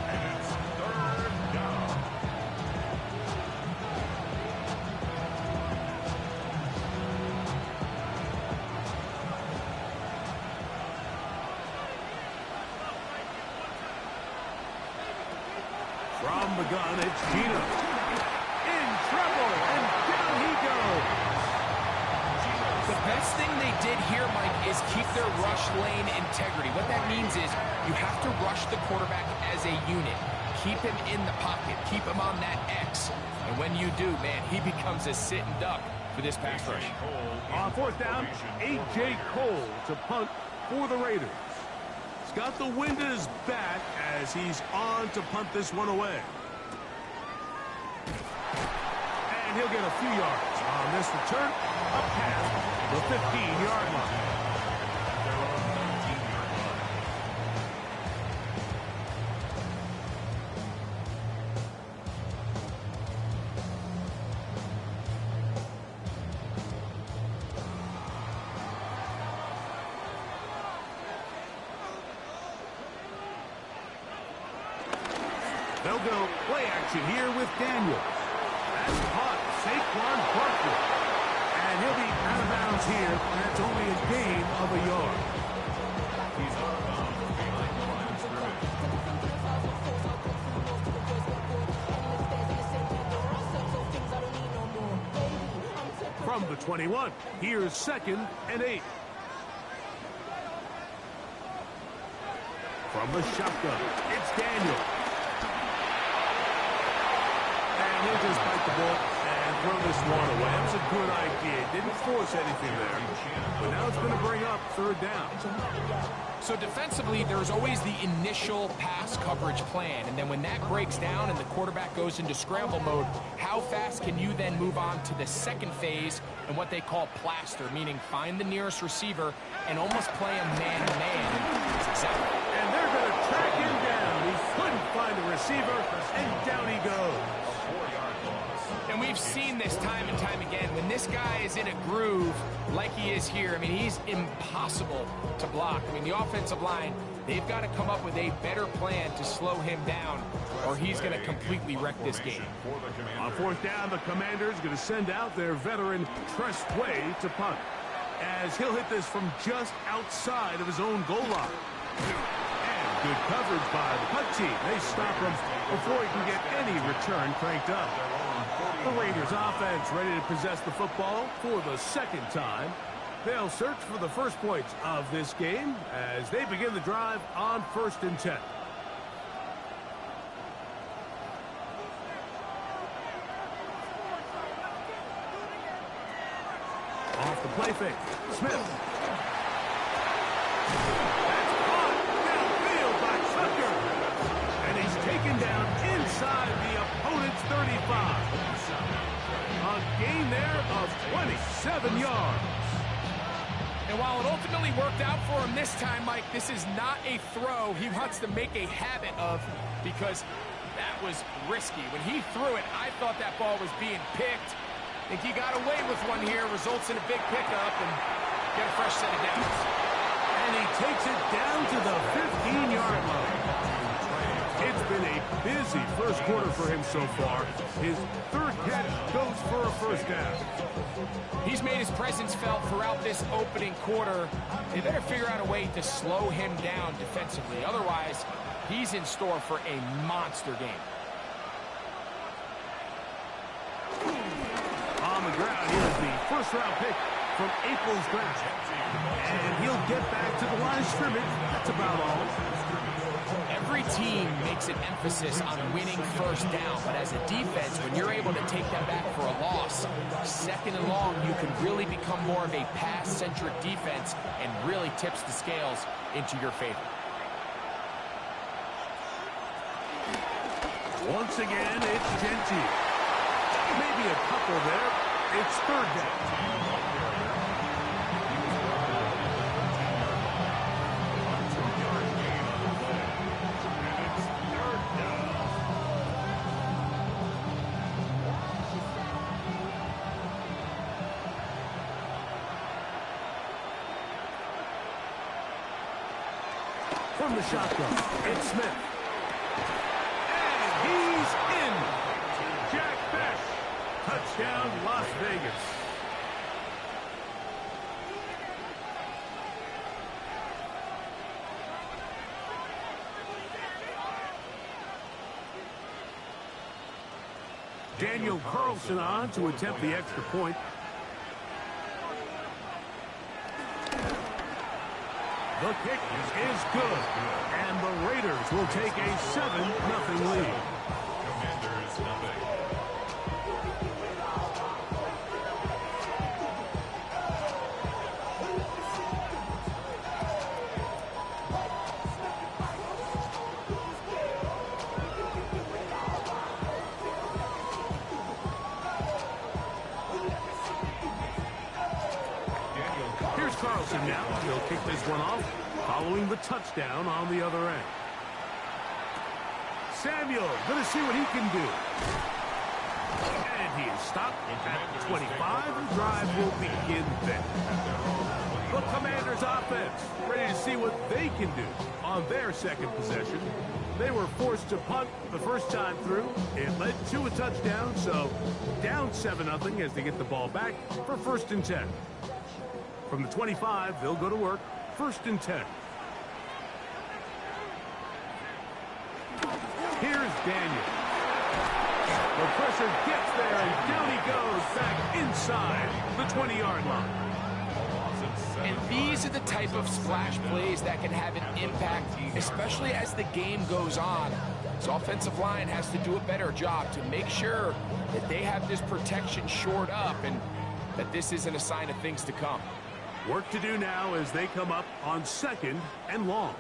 And it's third down. From the gun, it's Gino. In trouble, and down he goes. The best thing they did here, Mike, is keep their rush lane integrity. What that means is you have to rush the quarterback as a unit. Keep him in the pocket. Keep him on that X. And when you do, man, he becomes a sitting duck for this pass rush. On fourth down, A.J. Cole to punt for the Raiders. He's got the wind at his back as he's on to punt this one away. And he'll get a few yards on this return up past the 15-yard line. They'll go play action here with Daniels. That's caught Saquon Barkley. And he'll be out of bounds here. That's only a gain of a yard. He's out of bounds behind the line of scrimmage. From the 21, here's 2nd and 8. From the shotgun, it's Daniel. And he'll just bite the ball and throw this one away. That was a good idea. Didn't force anything there. But now it's going to bring up third down. So defensively, there's always the initial pass coverage plan. And then when that breaks down and the quarterback goes into scramble mode, how fast can you then move on to the second phase and what they call plaster, meaning find the nearest receiver and almost play him man-to-man. And they're going to track him down. He couldn't find a receiver, and down he goes. And we've seen this time and time again. When this guy is in a groove like he is here, I mean, he's impossible to block. I mean, the offensive line, they've got to come up with a better plan to slow him down, or he's going to completely wreck this game. On fourth down, the Commanders going to send out their veteran Fletchboy to punt, as he'll hit this from just outside of his own goal line. And good coverage by the punt team. They stop him before he can get any return cranked up. The Raiders offense ready to possess the football for the second time. They'll search for the first points of this game as they begin the drive on 1st and 10. Off the play fake. Smith. That's caught downfield by Tucker. And he's taken down inside the opponent's 35. A gain there of 27 yards. And while it ultimately worked out for him this time, Mike, this is not a throw he wants to make a habit of, because that was risky. When he threw it, I thought that ball was being picked. I think he got away with one here, results in a big pickup, and get a fresh set of downs. And he takes it down to the 15-yard line. It's been a busy first quarter for him so far. His third catch goes for a first down. He's made his presence felt throughout this opening quarter. They better figure out a way to slow him down defensively. Otherwise, he's in store for a monster game. On the ground, here's the first-round pick from April's draft. And he'll get back to the line of scrimmage. That's about all. Every team makes an emphasis on winning first down, but as a defense, when you're able to take that back for a loss, second and long, you can really become more of a pass-centric defense and really tips the scales into your favor. Once again, it's Gentile. Maybe a couple there. It's third down. From the shotgun, it's Smith. And he's in. Jack Bech. Touchdown, Las Vegas. Daniel Carlson on to attempt the extra point. The kick is good, and the Raiders will take a 7-0 lead. Commanders nothing. Here's Carlson now. He'll kick this one off, following the touchdown on the other end. Samuel, going to see what he can do. And he is stopped at 25. The drive will begin then. The Commanders offense ready to see what they can do on their second possession. They were forced to punt the first time through. It led to a touchdown, so down 7-0 as they get the ball back for 1st and 10. From the 25, they'll go to work. 1st and 10. Here's Daniel. The pressure gets there, and down he goes back inside the 20-yard line. And these are the type of splash plays that can have an impact, especially as the game goes on. This offensive line has to do a better job to make sure that they have this protection shored up and that this isn't a sign of things to come. Work to do now as they come up on 2nd and long.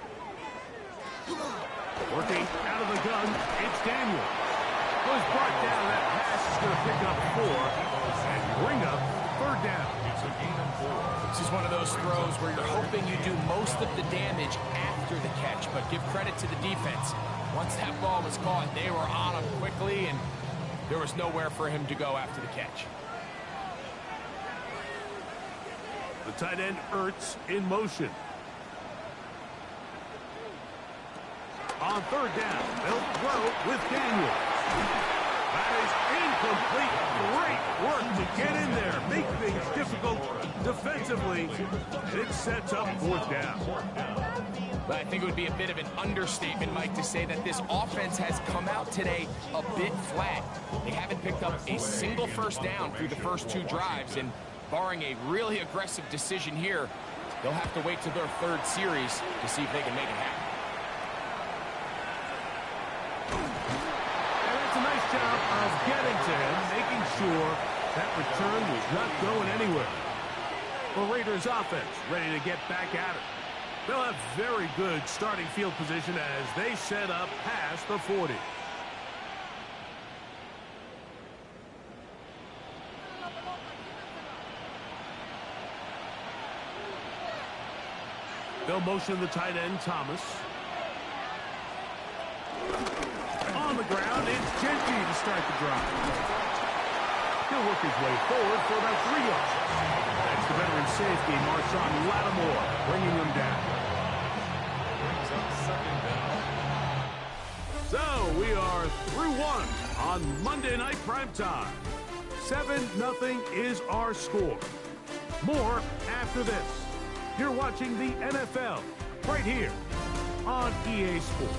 Working out of the gun, it's Daniel. Was brought down. That pass is going to pick up 4 and bring up 3rd down. This is one of those throws where you're hoping you do most of the damage after the catch, but give credit to the defense. Once that ball was caught, they were on him quickly, and there was nowhere for him to go after the catch. The tight end, Ertz, in motion. On 3rd down, they'll throw with Daniel. That is incomplete. Great work to get in there, make things difficult defensively, and it sets up 4th down. But I think it would be a bit of an understatement, Mike, to say that this offense has come out today a bit flat. They haven't picked up a single 1st down through the first 2 drives, and barring a really aggressive decision here, they'll have to wait to their 3rd series to see if they can make it happen. And it's a nice job of getting to him, making sure that return was not going anywhere. The Raiders offense ready to get back at it. They'll have very good starting field position as they set up past the 40. They'll motion the tight end, Thomas. On the ground, it's Gentile to start the drive. He'll work his way forward for about 3 yards. That's the veteran safety, Marshawn Lattimore, bringing him down. Brings up 2nd down. So we are through 1 on Monday Night Primetime. 7-0 is our score. More after this. You're watching the NFL right here on EA Sports.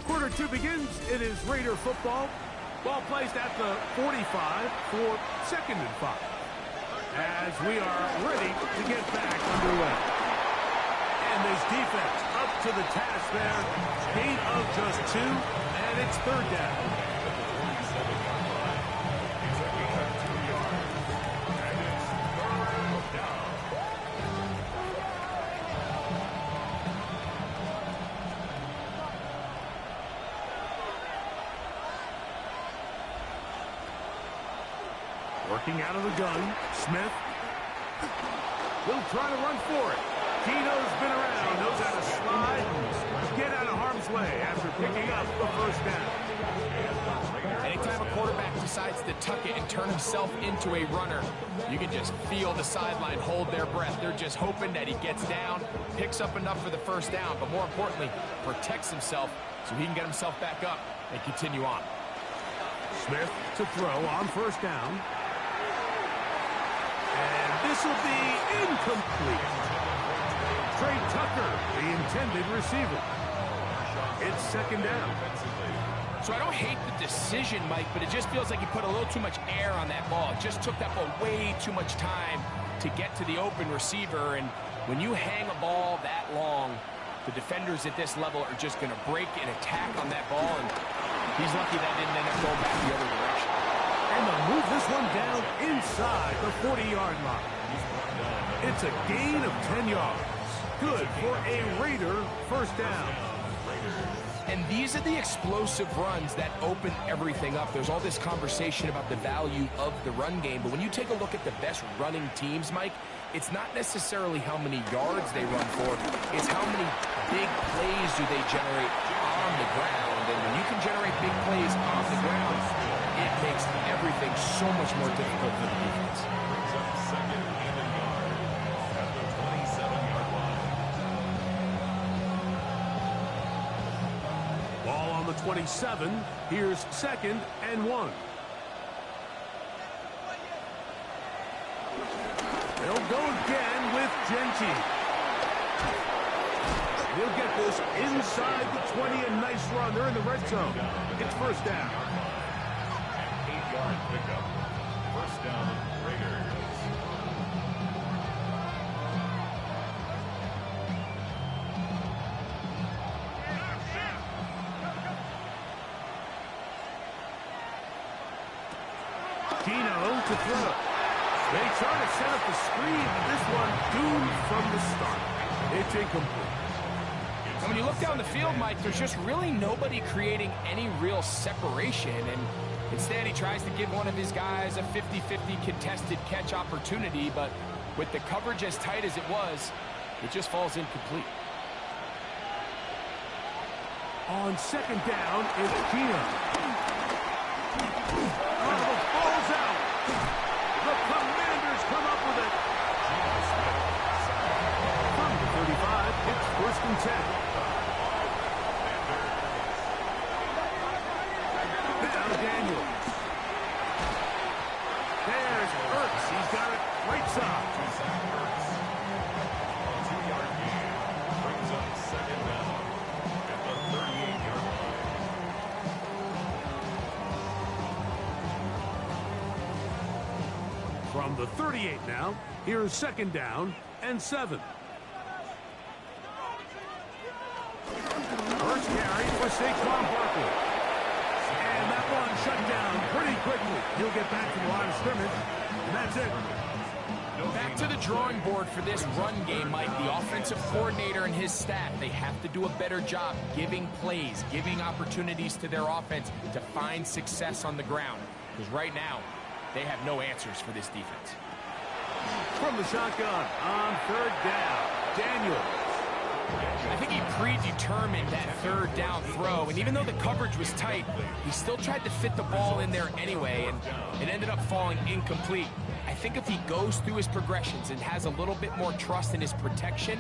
Quarter 2 begins. It is Raider football. Ball placed at the 45 for 2nd and 5. As we are ready to get back underway. And this defense up to the task there. Gain of just 2, and it's 3rd down. Working out of the gun, Smith will try to run for it. Tino's been around, knows how to slide and get out of harm's way after picking up the 1st down. Anytime a quarterback decides to tuck it and turn himself into a runner, you can just feel the sideline hold their breath. They're just hoping that he gets down, picks up enough for the 1st down, but more importantly, protects himself so he can get himself back up and continue on. Smith to throw on 1st down. And this will be incomplete. Trey Tucker, the intended receiver. It's 2nd down. So I don't hate the decision, Mike, but it just feels like he put a little too much air on that ball. It just took that ball way too much time to get to the open receiver. And when you hang a ball that long, the defenders at this level are just going to break and attack on that ball. And he's lucky that didn't end up going back the other direction. And they'll move this one down inside the 40-yard line. It's a gain of 10 yards. Good for a Raider 1st down. And these are the explosive runs that open everything up. There's all this conversation about the value of the run game, but when you take a look at the best running teams, Mike, it's not necessarily how many yards they run for, it's how many big plays do they generate on the ground. And when you can generate big plays on the ground, it makes everything so much more difficult for the defense. Brings up 2nd and a yard at the 27-yard line. Ball on the 27. Here's 2nd and 1. They'll go again with Genty. He'll get this inside the 20. A nice run. They're in the red zone. It's 1st down. 8-yard pickup. 1st down, Raiders. Tino to throw. They try to set up the screen, but this one doomed from the start. It's incomplete. And when you look down the field, Mike, there's just really nobody creating any real separation. And instead, he tries to give one of his guys a 50-50 contested catch opportunity, but with the coverage as tight as it was, it just falls incomplete. On 2nd down, it's Tino. Oh, the ball's out. The Commanders come up with it. From the 35, it's 1st and 10. Now Daniels. There's Ertz. He's got it right side. 2-yard gain. Brings up 2nd down at the 38-yard line. From the 38 now, here's 2nd down and 7. First carry for Saquon Barkley. And that one shut down pretty quickly. He'll get back to the line of scrimmage, and that's it. Back to the drawing board for this run game, Mike. The offensive coordinator and his staff, they have to do a better job giving plays, giving opportunities to their offense to find success on the ground. Because right now, they have no answers for this defense. From the shotgun on 3rd down, Daniels. I think he predetermined that 3rd down throw, and even though the coverage was tight, he still tried to fit the ball in there anyway, and it ended up falling incomplete. I think if he goes through his progressions and has a little bit more trust in his protection,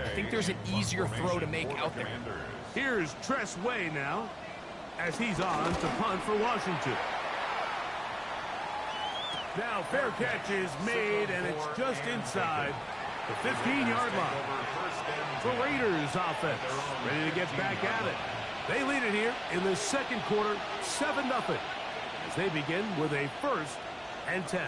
I think there's an easier throw to make out there. Here's Fletchboy now, as he's on to punt for Washington. Now fair catch is made, and it's just inside the 15-yard line. The Raiders offense ready to get back at it. They lead it here in the second quarter, 7-0, as they begin with a 1st and 10.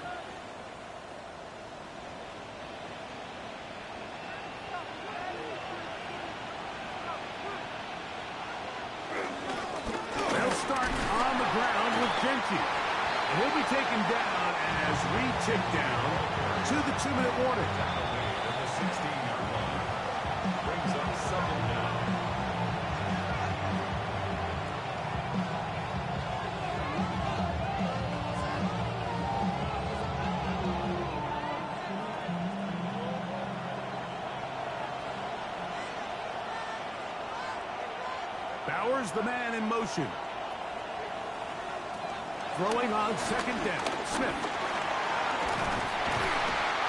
They'll start on the ground with Genty. And he'll be taken down as we tick down to the 2-minute warning. At the 16-yard line. Brings up 2nd down. Bowers, the man in motion. Throwing on 2nd down. Smith.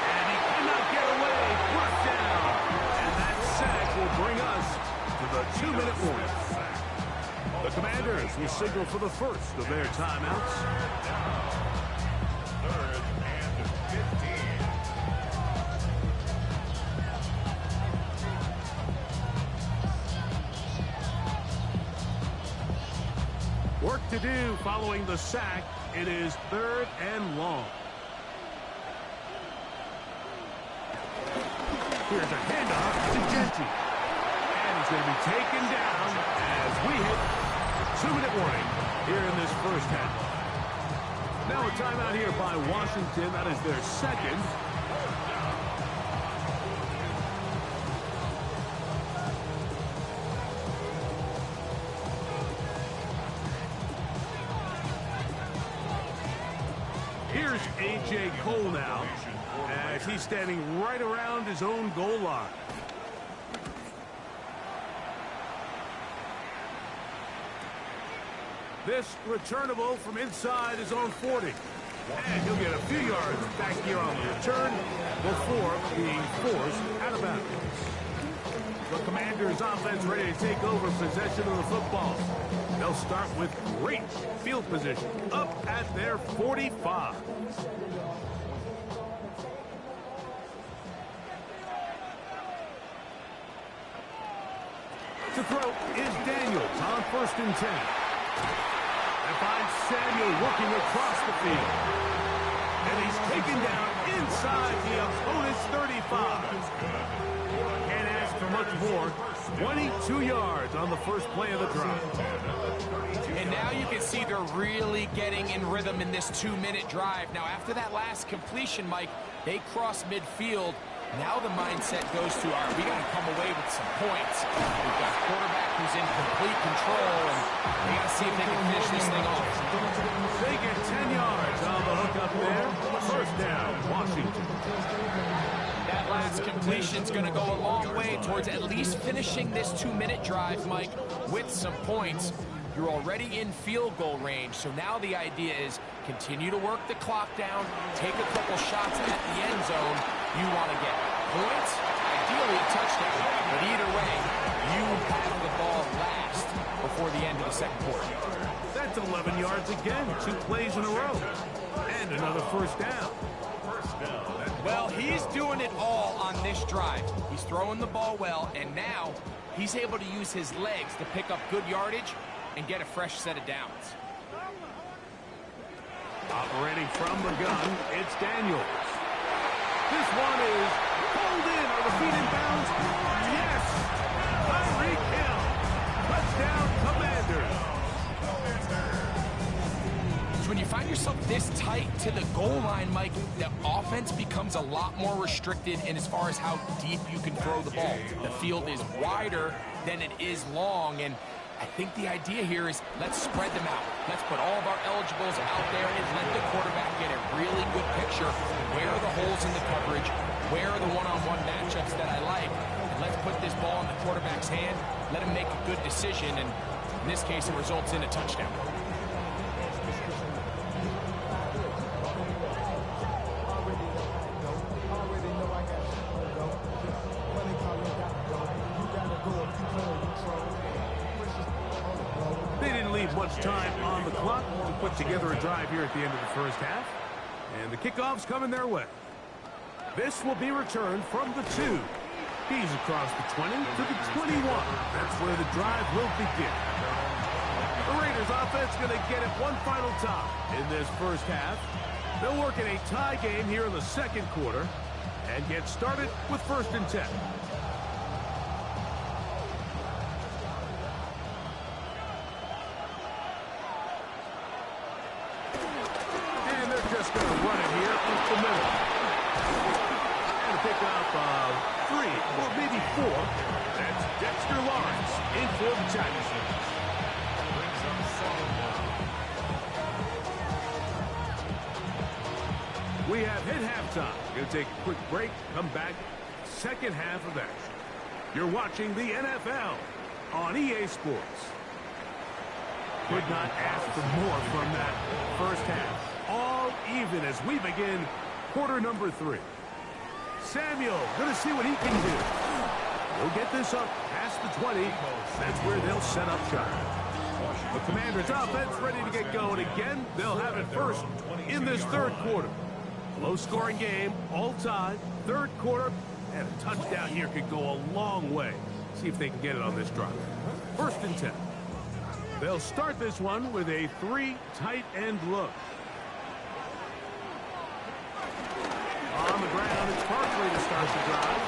And he cannot get away. Brought down. And that sack will bring us to the 2-minute warning. The Commanders will signal for the first of their timeouts. 3rd and 15. Work to do following the sack. It is 3rd and long. Here's a handoff to Genty. And he's going to be taken down as we hit 2-minute warning here in this first half. Now a timeout here by Washington. That is their second. Here's A.J. Cole now, as he's standing right around his own goal line. This returnable from inside his own 40. And he'll get a few yards back here on the return before being forced out of bounds. The Commanders' offense ready to take over possession of the football. They'll start with great field position up at their 45. To throw is Daniels on 1st and 10. And finds Samuel working across the field. And he's taken down inside the opponent's 35. Can't ask for much more. 22 yards on the first play of the drive. And now you can see they're really getting in rhythm in this 2-minute drive. Now, after that last completion, Mike, they cross midfield. Now the mindset goes to, all right, we got to come away with some points. We've got a quarterback who's in complete control, and we got to see if they can finish this thing off. They get 10 yards on the hook up there. 1st down, Washington. That last completion's going to go a long way towards at least finishing this 2-minute drive, Mike, with some points. You're already in field goal range, so now the idea is continue to work the clock down, take a couple shots at the end zone. You want to get points, ideally a touchdown, but either way, you have the ball last before the end of the second quarter. That's 11 yards again, 2 plays in a row, and another 1st down. Well, he's doing it all on this drive. He's throwing the ball well, and now he's able to use his legs to pick up good yardage and get a fresh set of downs. Operating from the gun, it's Daniels. This one is pulled in. Are the feet in bounds? Yes! Tyreek Hill. Touchdown, Commanders. So when you find yourself this tight to the goal line, Mike, the offense becomes a lot more restricted in as far as how deep you can throw the ball. The field is wider than it is long, and I think the idea here is let's spread them out. Let's put all of our eligibles out there and let the quarterback get a really good picture. Where are the holes in the coverage? Where are the one-on-one matchups that I like? And let's put this ball in the quarterback's hand, let him make a good decision, and in this case, it results in a touchdown. clock to put together a drive here at the end of the first half. And the kickoff's coming their way. This will be returned from the 2. He's across the 20 to the 21. That's where the drive will begin. The Raiders offense going to get it one final time in this first half. They'll work in a tie game here in the second quarter and get started with 1st and 10. And they're just going to run it here up the middle. And pick up 3 or maybe 4. That's Dexter Lawrence in for the Titans. We have hit halftime. Going to take a quick break. Come back. Second half of action. You're watching the NFL on EA Sports. Could not ask for more from that first half. All even as we begin quarter number 3. Samuel going to see what he can do. We'll get this up past the 20. That's where they'll set up shop. The Commanders offense ready to get going again. They'll have it first in this third quarter. Low-scoring game, all time, third quarter, and a touchdown here could go a long way. See if they can get it on this drive. 1st and 10. They'll start this one with a 3 tight end look. On the ground, it's Barkley to start the drive.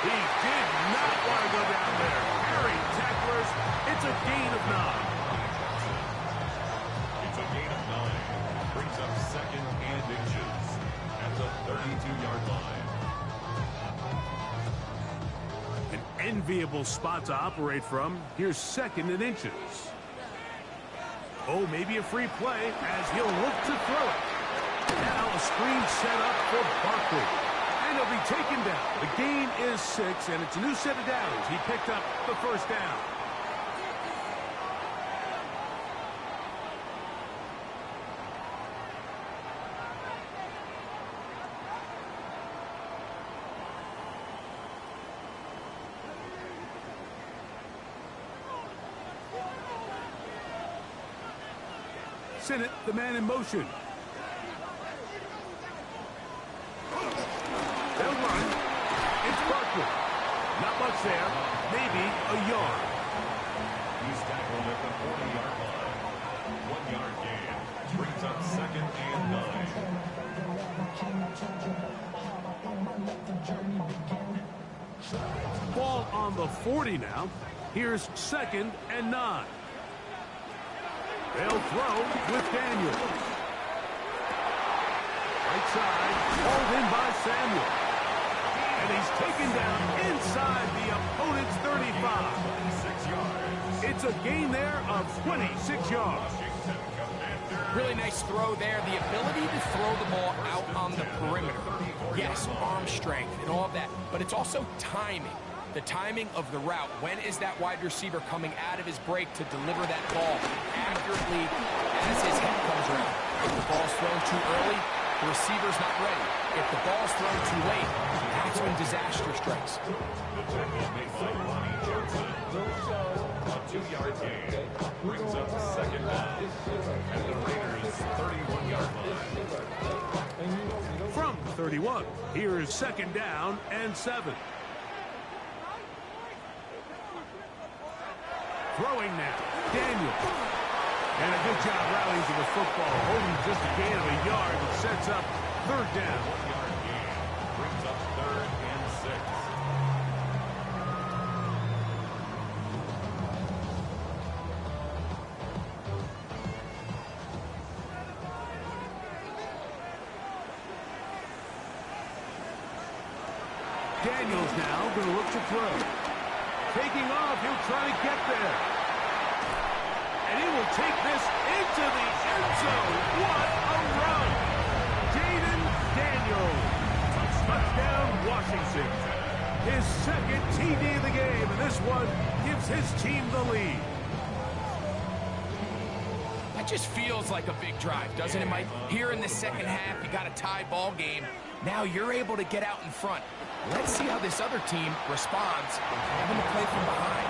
He did not want to go down there. Carrying tacklers, it's a gain of 9. It's a gain of 9. Brings up 2nd and inches at the 32-yard line. An enviable spot to operate from. Here's 2nd and inches. Oh, maybe a free play as he'll look to throw it. Now a screen set up for Barkley. And he'll be taken down. The gain is 6, and it's a new set of downs. He picked up the first down. Sinnott, the man in motion. They'll run. It's Barkley. Not much there. Maybe a yard. He's tackled at the 40-yard line. 1-yard gain. Brings up 2nd and 9. Ball on the 40 now. Here's 2nd and 9. They'll throw with Daniels. Right side, hauled in by Samuel. And he's taken down inside the opponent's 35. 6 yards. It's a gain there of 26 yards. Really nice throw there. The ability to throw the ball out on the perimeter. Yes, arm strength and all of that. But it's also timing. The timing of the route. When is that wide receiver coming out of his break to deliver that ball accurately as his head comes around? If the ball's thrown too early, the receiver's not ready. If the ball's thrown too late, that's when disaster strikes. The tackle made by Ronnie Johnson. A 2-yard gain. Brings up 2nd down at the Raiders' 31-yard line. From 31, here is 2nd down and 7. Throwing now, Daniel. And a good job rallying to the football, holding just a gain of a yard that sets up 3rd down. 1-yard gain brings up 3rd and 6. Daniels now going to look to throw. Taking off, he'll try to get there. And he will take this into the end zone. What a run! Jaden Daniels. Touchdown, Washington. His 2nd TD of the game, and this one gives his team the lead. That just feels like a big drive, doesn't it, Mike? Here in the second half, you got a tie ball game. Now you're able to get out in front. Let's see how this other team responds having to play from behind.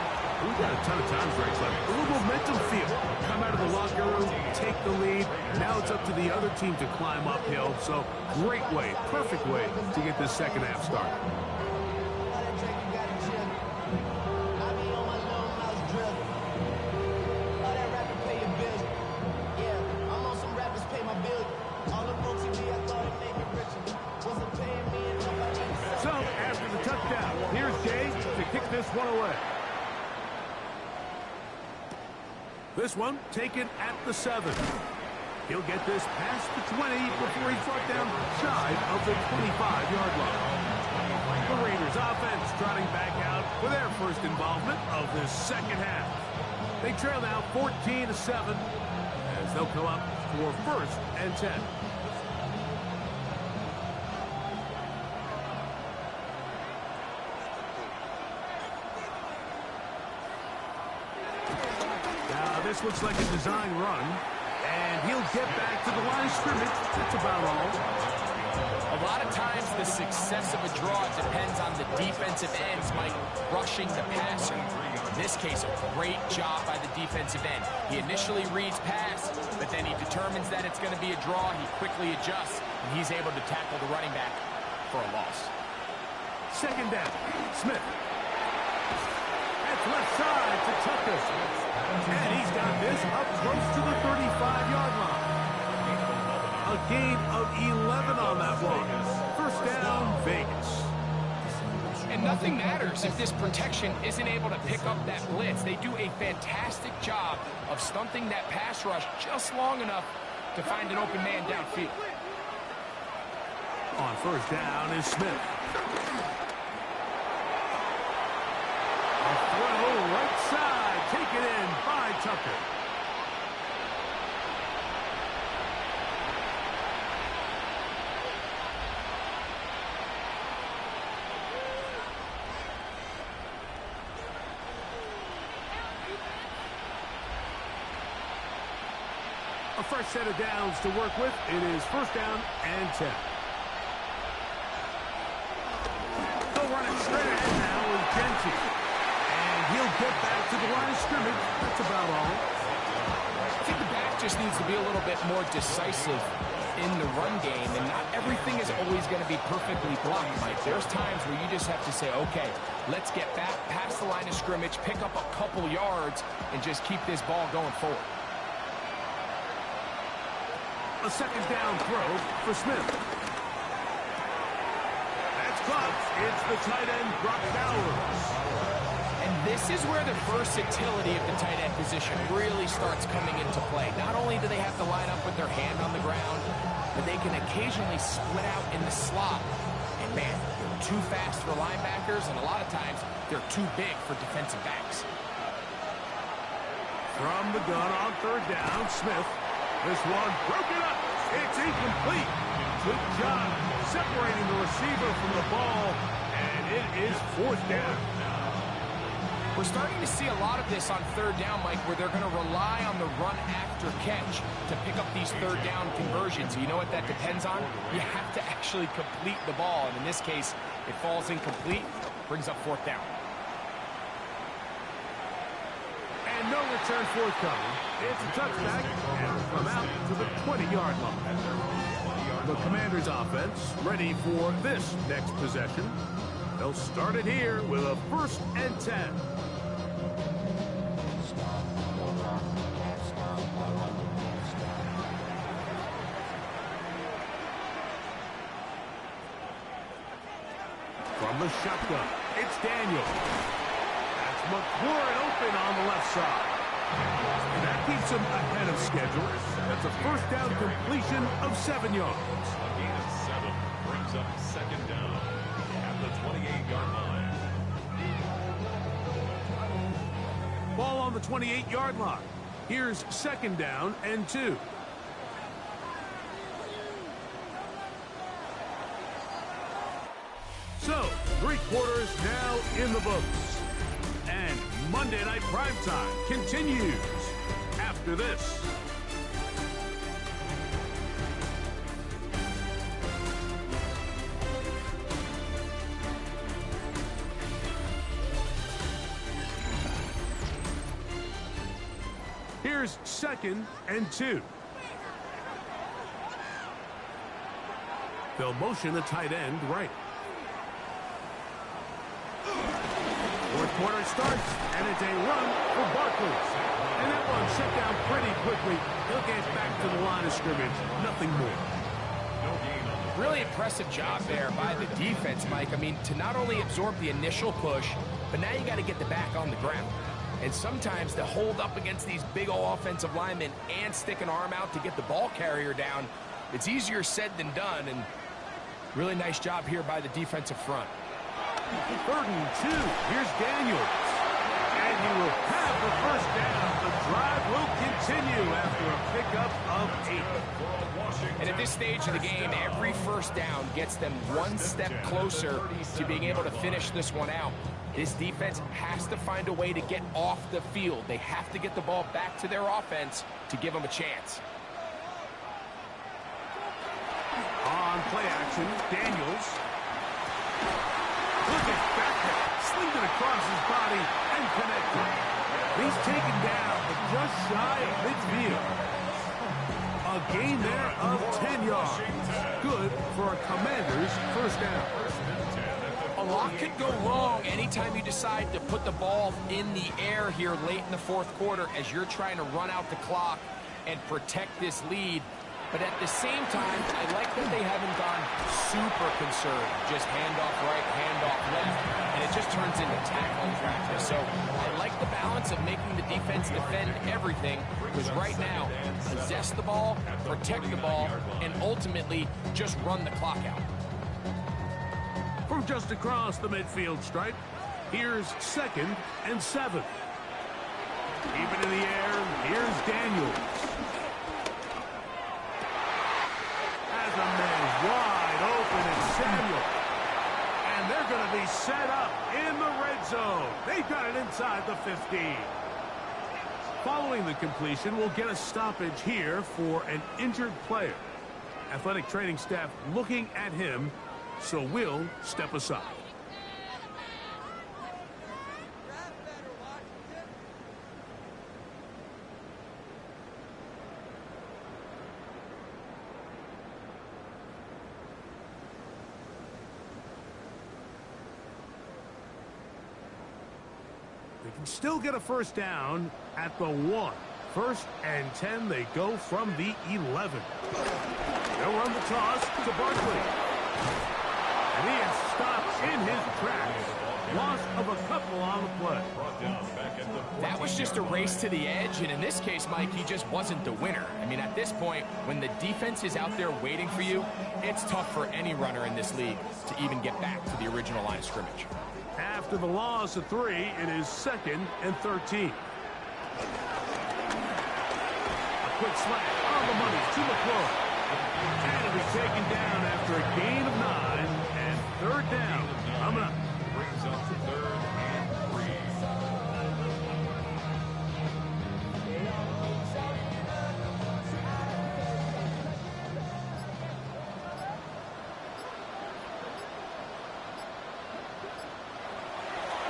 We've got a ton of times where it's like a little momentum feel. Come out of the locker room, take the lead. Now it's up to the other team to climb uphill. So great way, perfect way to get this second half started. So after the touchdown, here's Jay to kick this one away. This one taken at the 7. He'll get this past the 20 before he's brought down shy of the 25-yard line. The Raiders offense trotting back out for their first involvement of this second half. They trail now 14-7 as they'll come up for 1st and 10. This looks like a design run, and he'll get back to the line of scrimmage. That's about all. A lot of times the success of a draw depends on the defensive ends, Mike, rushing the passer. In this case, a great job by the defensive end. He initially reads pass, but then he determines that it's going to be a draw. He quickly adjusts, and he's able to tackle the running back for a loss. Second down, Smith. That's left side to Tucker. And he's got this up close to the 35-yard line. A gain of 11 on that one. First down, Vegas. And nothing matters if this protection isn't able to pick up that blitz. They do a fantastic job of stunting that pass rush just long enough to find an open man downfield. On first down is Smith. A throw right side. Taken in by Tucker. A fresh set of downs to work with. It is first down and 10. They'll run it straight ahead now with Genty. He'll get back to the line of scrimmage. That's about all. I think the back just needs to be a little bit more decisive in the run game, and not everything is always going to be perfectly blocked, Mike. There's times where you just have to say, okay, let's get back past the line of scrimmage, pick up a couple yards, and just keep this ball going forward. A second down throw for Smith. That's caught. It's the tight end, Brock Bowers. And this is where the versatility of the tight end position really starts coming into play. Not only do they have to line up with their hand on the ground, but they can occasionally split out in the slot. And man, they're too fast for linebackers, and a lot of times they're too big for defensive backs. From the gun on third down, Smith. This one broken up. It's incomplete. Good job separating the receiver from the ball, and it is fourth down. We're starting to see a lot of this on third down, Mike, where they're going to rely on the run after catch to pick up these third down conversions. You know what that depends on? You have to actually complete the ball, and in this case, it falls incomplete, brings up fourth down. And no return forthcoming. It's a touchback, and will come out to the 20-yard line. The Commanders' offense ready for this next possession. They'll start it here with a 1st and 10. From the shotgun, it's Daniel. That's McLaurin open on the left side. And that keeps him ahead of schedule. That's a first down completion of 7 yards. A gain of 7 brings up second down at the 28-yard line. Ball on the 28-yard line. Here's second down and 2. So, 3 quarters now in the books. And Monday Night Primetime continues after this. Here's 2nd and 2. They'll motion the tight end right. Fourth quarter starts, and it's a run for Barkley. And that one shut down pretty quickly. He'll get back to the line of scrimmage. Nothing more. Really impressive job there by the defense, Mike. I mean, to not only absorb the initial push, but now you got to get the back on the ground. And sometimes to hold up against these big old offensive linemen and stick an arm out to get the ball carrier down, it's easier said than done. And really nice job here by the defensive front. 3rd and 2. Here's Daniels. And he will have the first down. The drive will continue after a pickup of 8. And at this stage of the game, every first down gets them one step closer to being able to finish this one out. This defense has to find a way to get off the field. They have to get the ball back to their offense to give them a chance. On play action, Daniels. Look at Beckett. Slinged it across his body and connected. He's taken down, but just shy of midfield. A gain there of 10 yards. Good for a Commander's first down. A lot could go wrong anytime you decide to put the ball in the air here late in the fourth quarter as you're trying to run out the clock and protect this lead. But at the same time, I like that they haven't gone super conservative. Just handoff right, handoff left, and it just turns into tackling practice. So I like the balance of making the defense defend everything, because right now, possess the ball, protect the ball, and ultimately just run the clock out. From just across the midfield stripe, here's 2nd and 7. Keep it in the air, here's Daniels. Has a man wide open, it's Samuel. And they're going to be set up in the red zone. They've got it inside the 15. Following the completion, we'll get a stoppage here for an injured player. Athletic training staff looking at him, so we'll step aside. They can still get a first down at the 1. 1st and 10, they go from the 11. They'll run the toss to Barkley. And he is stopped in his tracks. Loss of a couple on the play. That was just a race to the edge, and in this case, Mike, he just wasn't the winner. I mean, at this point, when the defense is out there waiting for you, it's tough for any runner in this league to even get back to the original line of scrimmage. After the loss of 3, it is 2nd and 13. A quick slant on the money to McClure. And it'll be taken down after a gain of 9 and 3rd down. Coming up. Brings up to 3rd and 3.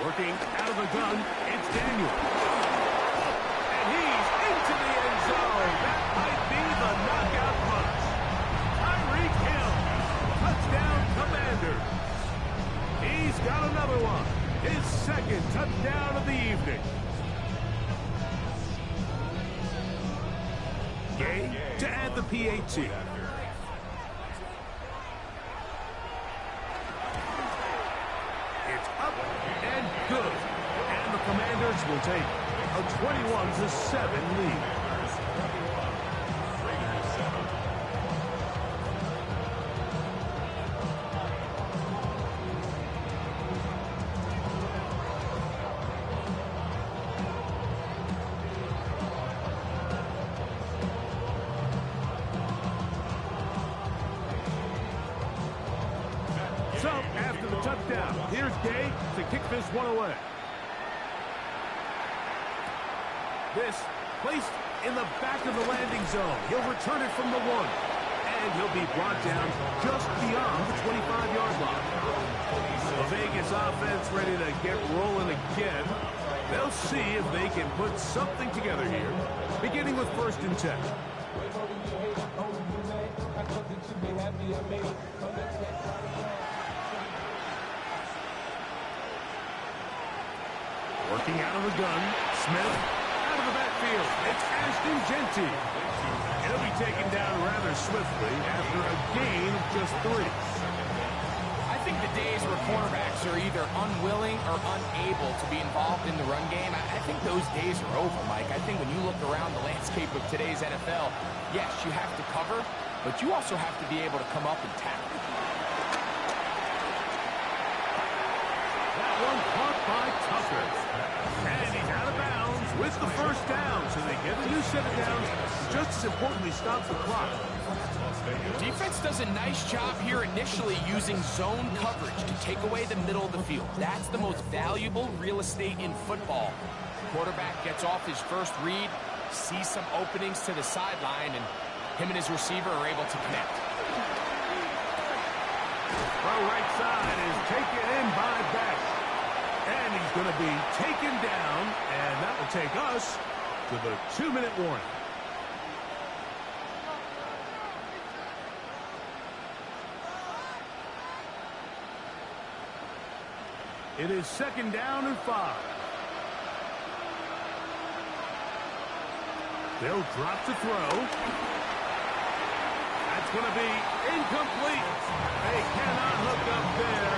Working out of the gun, it's Daniel. And he's into the end zone. That might be the knockout punch. Tyreek Hill, touchdown Commanders. He's got another one. His 2nd touchdown of the evening. Gay to add the PAT. It's up and good. And the Commanders will take a 21-7 lead. So, after the touchdown, here's Gay to kick this one away. This placed in the back of the landing zone. He'll return it from the 1. And he'll be brought down just beyond the 25-yard line. The Vegas offense ready to get rolling again. They'll see if they can put something together here, beginning with 1st and 10. Working out of the gun, Smith out of the backfield. It's Ashton Genty. He'll be taken down rather swiftly after a gain of just 3. I think the days where quarterbacks are either unwilling or unable to be involved in the run game, I think those days are over, Mike. I think when you look around the landscape of today's NFL, yes, you have to cover, but you also have to be able to come up and tackle. That one caught by Tucker. And he's out of bounds with the 1st down, so they get a new set of downs. Just as importantly, stop the clock. Defense does a nice job here initially using zone coverage to take away the middle of the field. That's the most valuable real estate in football. Quarterback gets off his first read, sees some openings to the sideline, and him and his receiver are able to connect. The right side is taken in by Beck. And he's going to be taken down, and that will take us to the 2-minute warning. It is 2nd down and 5. They'll drop to throw. That's going to be incomplete. They cannot hook up there.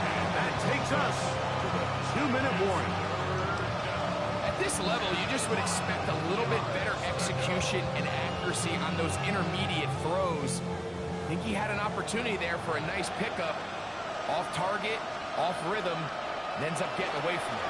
And that takes us to the 2-minute warning. At this level, you just would expect a little bit better execution and accuracy on those intermediate throws. I think he had an opportunity there for a nice pickup. Off target, off rhythm, and ends up getting away from it.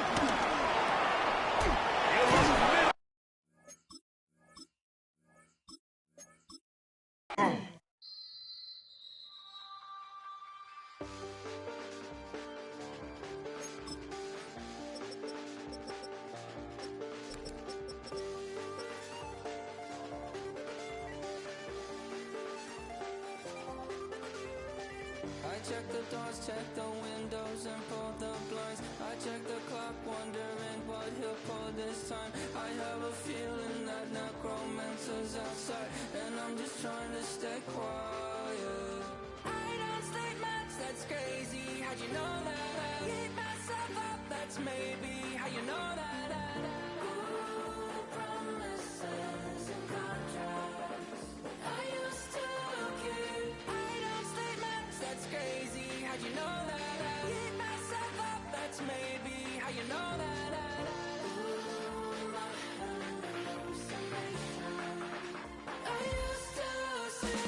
I check the doors, check the windows, and pull the blinds. I check the clock, wondering what he'll pull this time. I have a feeling that necromancer's outside, and I'm just trying to stay quiet. I don't sleep much, that's crazy. How'd you know that? I keep myself up, that's maybe how you know that. Ooh, promises and contracts. I used to keep. I don't sleep much, that's crazy. How'd you know that? I keep myself up, that's maybe how you know that. Ooh, my hallucination. I used to see.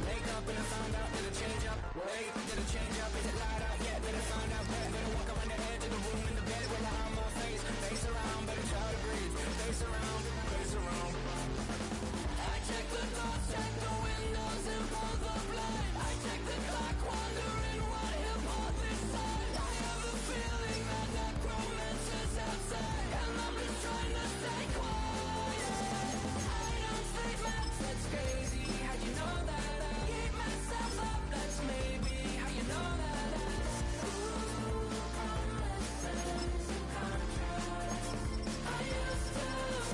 Wake up and I found out that I change up. Wait, did I change up? Is it light out yet? Did I find out better? Better walk around the edge of the room in the bed with my on my face. Face around, better try to breathe. Face around, face around. I check the doors, check the windows, and pull the blind. I check the clock, wondering what he'll pull this time. I have a feeling that necromancer's outside, and I'm just trying to stay quiet. I don't sleep much, that's crazy. How'd you know that? I keep myself up, that's maybe how you know that. Ooh, promises and contracts. I used to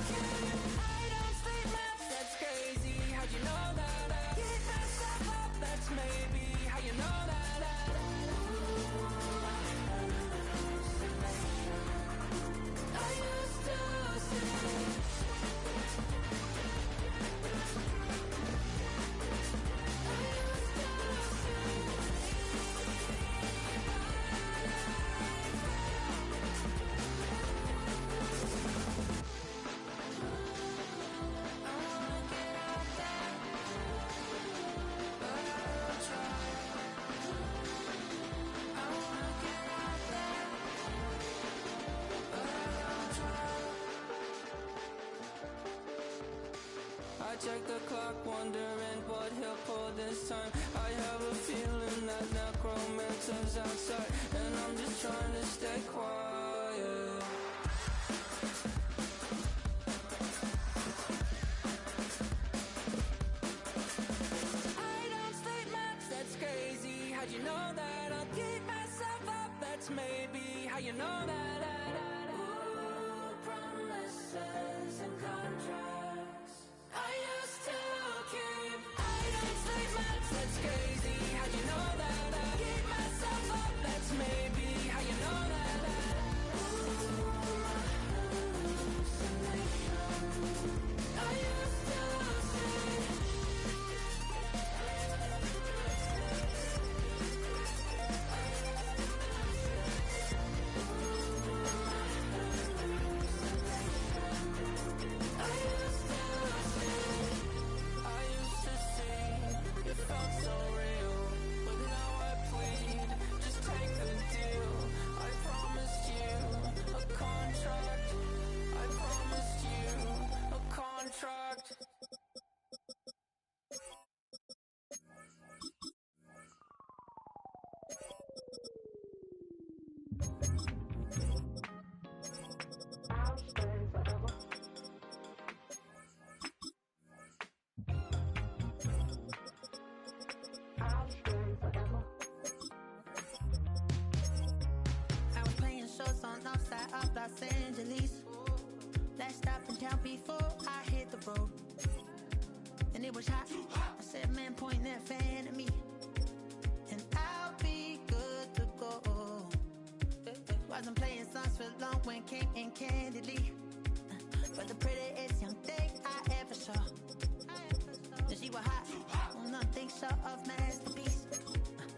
keep. I don't sleep much, that's crazy. How'd you know that? I keep myself up, that's maybe how you know that. Ooh, my hallucination. I used to see. I check the clock, wondering what he'll pull this time. I have a feeling that necromancer's outside, and I'm just trying to stay quiet. I don't sleep much, that's crazy. How'd you know that? I'll keep myself up, that's maybe how you out before I hit the road. And it was hot. I said, man, point that fan at me. And I'll be good to go. Wasn't playing songs for long when came in candidly. But the prettiest young thing I ever saw. And she was hot. On nothing short of masterpiece.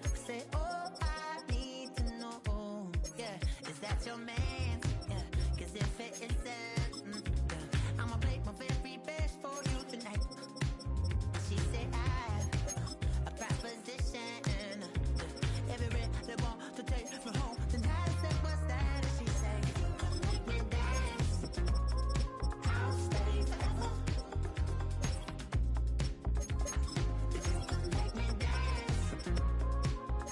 I said, oh, I need to know. Yeah, is that your man? Yeah, cause if it isn't, yeah, I'ma play my very best for you tonight. She said, a proposition. Every they want to take me home tonight. I said, what's that? And she said, if you come make me dance, I'll stay forever. If you come make me dance,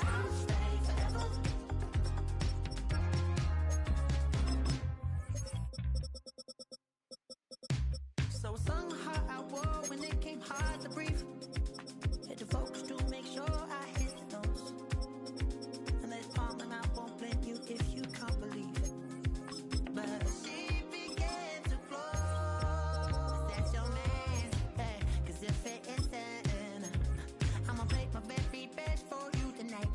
I'll stay forever. So I sung how I wore when it came hard to breathe. Had to focus to make sure I hit the notes. And there's palm and I won't blame you if you can't believe it. But she began to flow. That's your man, hey, cause if it isn't, I'ma play my very best for you tonight.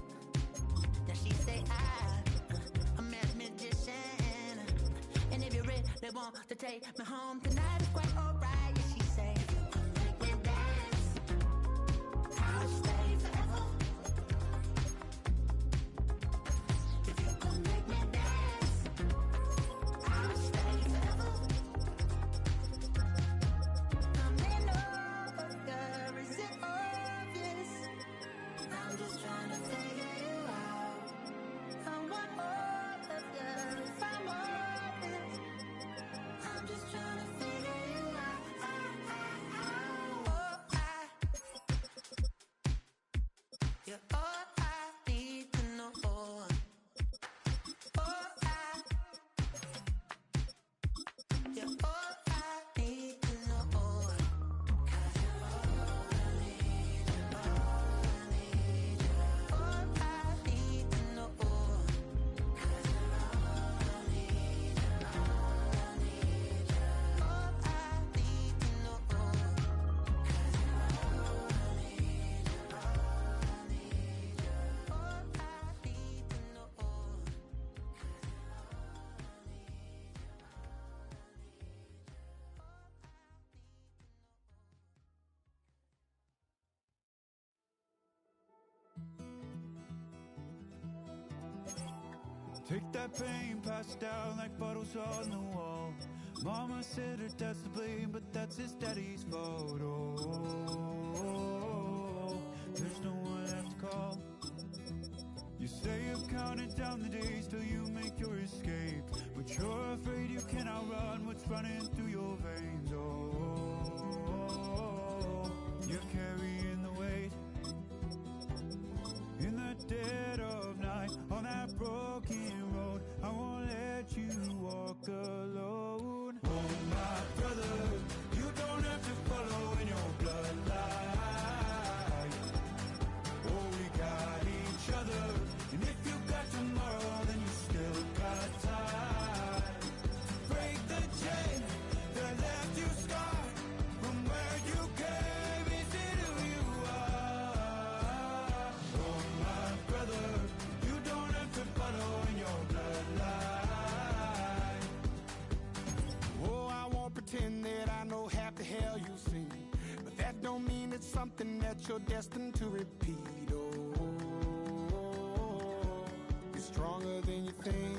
Then she say I'm a magician. And if you're ready, they want to take me home tonight, it's quite alright. Yeah, she say, if you come make me dance, I'll stay forever. If you come make me dance, I'll stay forever. I'm in over, is it obvious? I'm just trying to figure you out. I want all of you if I'm honest. I'm just trying to figure you out. You're all I need to know. You're all I need to know. 'Cause you're all I need, all I need, all I need to know. 'Cause you're all I need, all I need, all I need to know. 'Cause you're all I need, all I need, all I need to know. Take that pain, pass it down like photos on the wall. Mama said her dad's to blame, but that's his daddy's photo. There's no one left to call. You say you've counted down the days till you make your escape, but you're afraid you can outrun what's running through your veins. Oh, you're carrying the weight in the dead of night on that broken road. I won't let you walk alone. Oh, my brother, you don't have to follow in your bloodline. Oh, we got each other, and if you got tomorrow, then you still got time. Break the chain that left you scarred from where you came into who you are. Oh, my brother, you don't have to follow in your bloodline. Oh, I won't pretend that I know half the hell you've seen, but that don't mean it's something that you're destined to repeat. Oh, you're stronger than you think.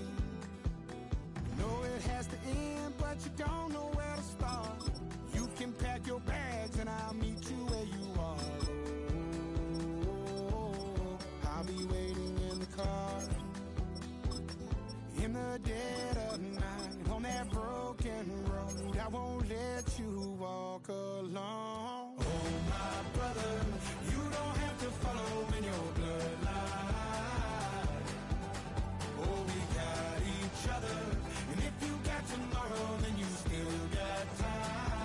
You know it has to end, but you don't know where to start. You can pack your bags and I'll meet you where you are. Oh, I'll be waiting in the car in the dead of night on that broken road. I won't let you walk alone. Oh, my brother, you don't have to follow in your bloodline. Oh, we got each other, and if you got tomorrow, then you still got time.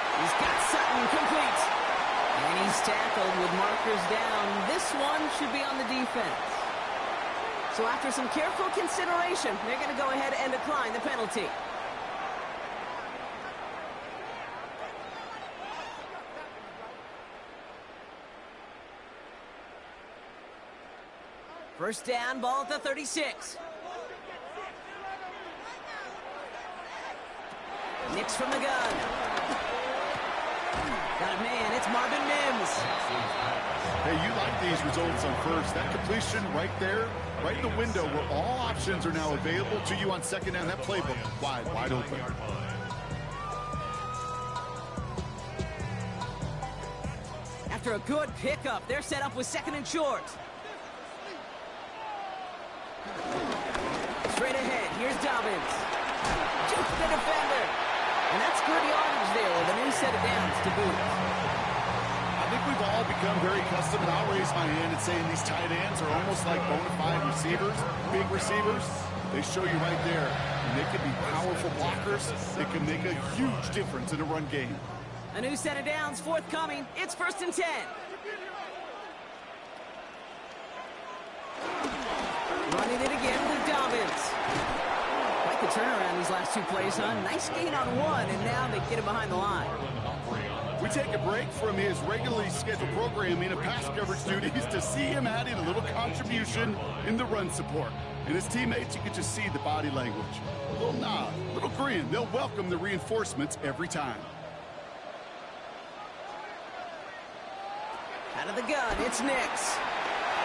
He's got Sutton complete. And he's tackled with markers down. This one should be on the defense. So after some careful consideration, they're going to go ahead and decline the penalty. First down, ball at the 36. Nix from the gun. Got a man, it's Marvin Mims. Hey, you like these results on first. That completion right there, right in the window where all options are now available to you on second down. That playbook wide open. After a good pickup, they're set up with second and short. Straight ahead, here's Dobbins. Jukes the defender. And that's good yardage there with a new set of downs to boot. I think we've all become very accustomed, and I'll raise my hand and saying these tight ends are almost like bona fide receivers, big receivers. They show you right there. And they can be powerful blockers. They can make a huge difference in a run game. A new set of downs forthcoming. It's 1st and 10. Running it again with Dobbins. Quite the turnaround these last two plays, huh? Nice gain on one, and now they get him behind the line. We take a break from his regularly scheduled programming and pass coverage duties to see him adding a little contribution in the run support. And his teammates, you can just see the body language. A little nod, a little grin. They'll welcome the reinforcements every time. Out of the gun, it's Nix.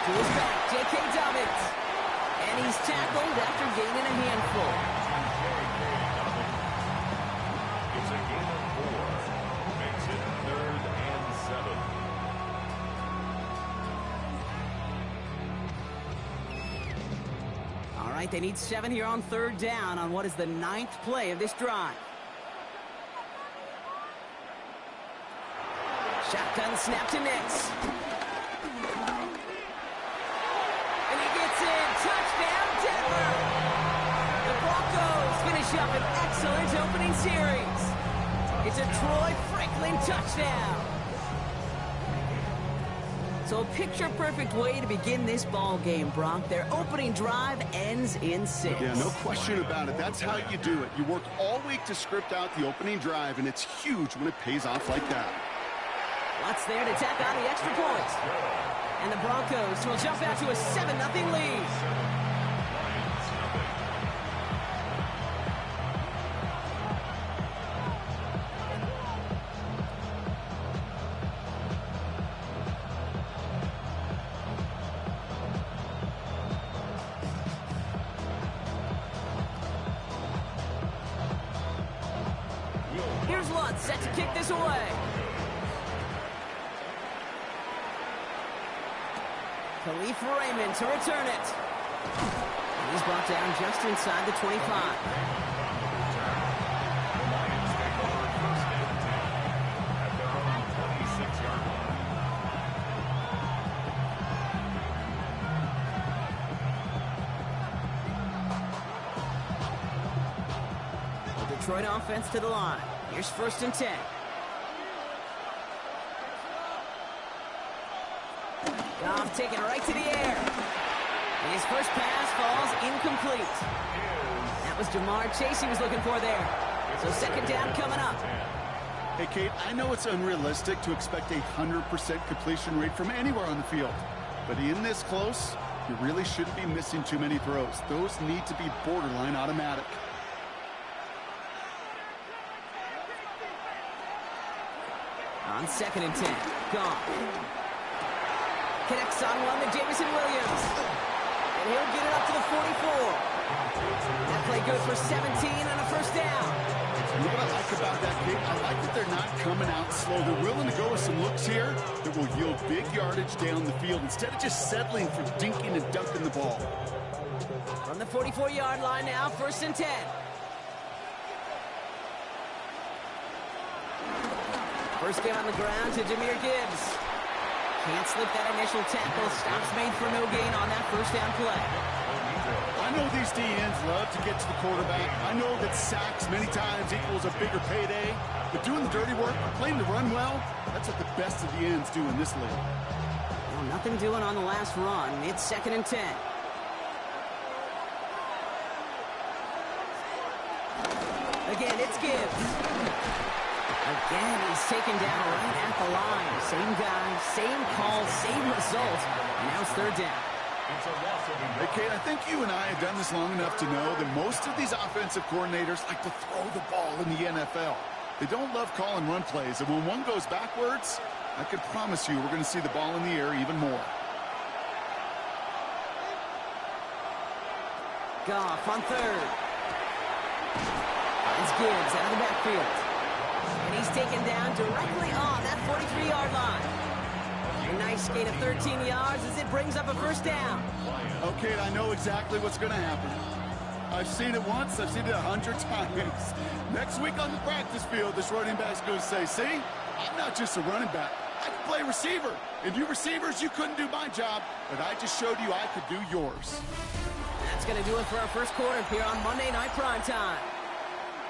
To his back, J.K. Dobbins. And he's tackled after gaining a handful. It's a gain of 4. Makes it 3rd and 7. All right, they need 7 here on 3rd down on what is the 9th play of this drive. Shotgun snap to Nix. And he gets in. Touchdown, Denver! The Broncos finish up an excellent opening series. It's a Troy Franklin touchdown. So a picture-perfect way to begin this ball game, Bronk. Their opening drive ends in 6. Yeah, no question about it. That's how you do it. You work all week to script out the opening drive, and it's huge when it pays off like that. Watts there to tack on the extra point. And the Broncos will jump out to a 7-0 lead. Here's Lutz set to kick this away. Khalif Raymond to return it. And he's brought down just inside the 25. The Detroit offense to the line. Here's 1st and 10. Goff taking it right to the air. And his first pass falls incomplete. That was Jamar Chase he was looking for there. So 2nd down coming up. Hey, Kate, I know it's unrealistic to expect a 100% completion rate from anywhere on the field. But in this close, you really shouldn't be missing too many throws. Those need to be borderline automatic. On 2nd and 10. Goff connects on one to Jameson Williams. And he'll get it up to the 44. That play good for 17 and a 1st down. You know what I like about that, Kate? I like that they're not coming out slow. They're willing to go with some looks here that will yield big yardage down the field instead of just settling for dinking and dunking the ball. From the 44-yard line now, 1st and 10. First game on the ground to Jahmyr Gibbs. Can't slip that initial tackle. Stops made for no gain on that first down play. I know these DNs love to get to the quarterback. I know that sacks many times equals a bigger payday. But doing the dirty work, playing the run well, that's what the best of the ends do in this league. Well, nothing doing on the last run. It's 2nd and 10. Again, it's Gibbs. Again, he's taken down right at the line. Same guy, same call, same result. And now it's 3rd down. Hey, Kate, I think you and I have done this long enough to know that most of these offensive coordinators like to throw the ball in the NFL. They don't love calling run plays, and when one goes backwards, I can promise you we're going to see the ball in the air even more. Goff on 3rd. It's Gibbs out of the backfield. And he's taken down directly on that 43-yard line. A nice gain of 13 yards as it brings up a 1st down. Okay, I know exactly what's going to happen. I've seen it once, I've seen it 100 times. Next week on the practice field, this running back's going to say, see, I'm not just a running back. I can play receiver. And you receivers, you couldn't do my job, but I just showed you I could do yours. That's going to do it for our first quarter here on Monday Night Primetime.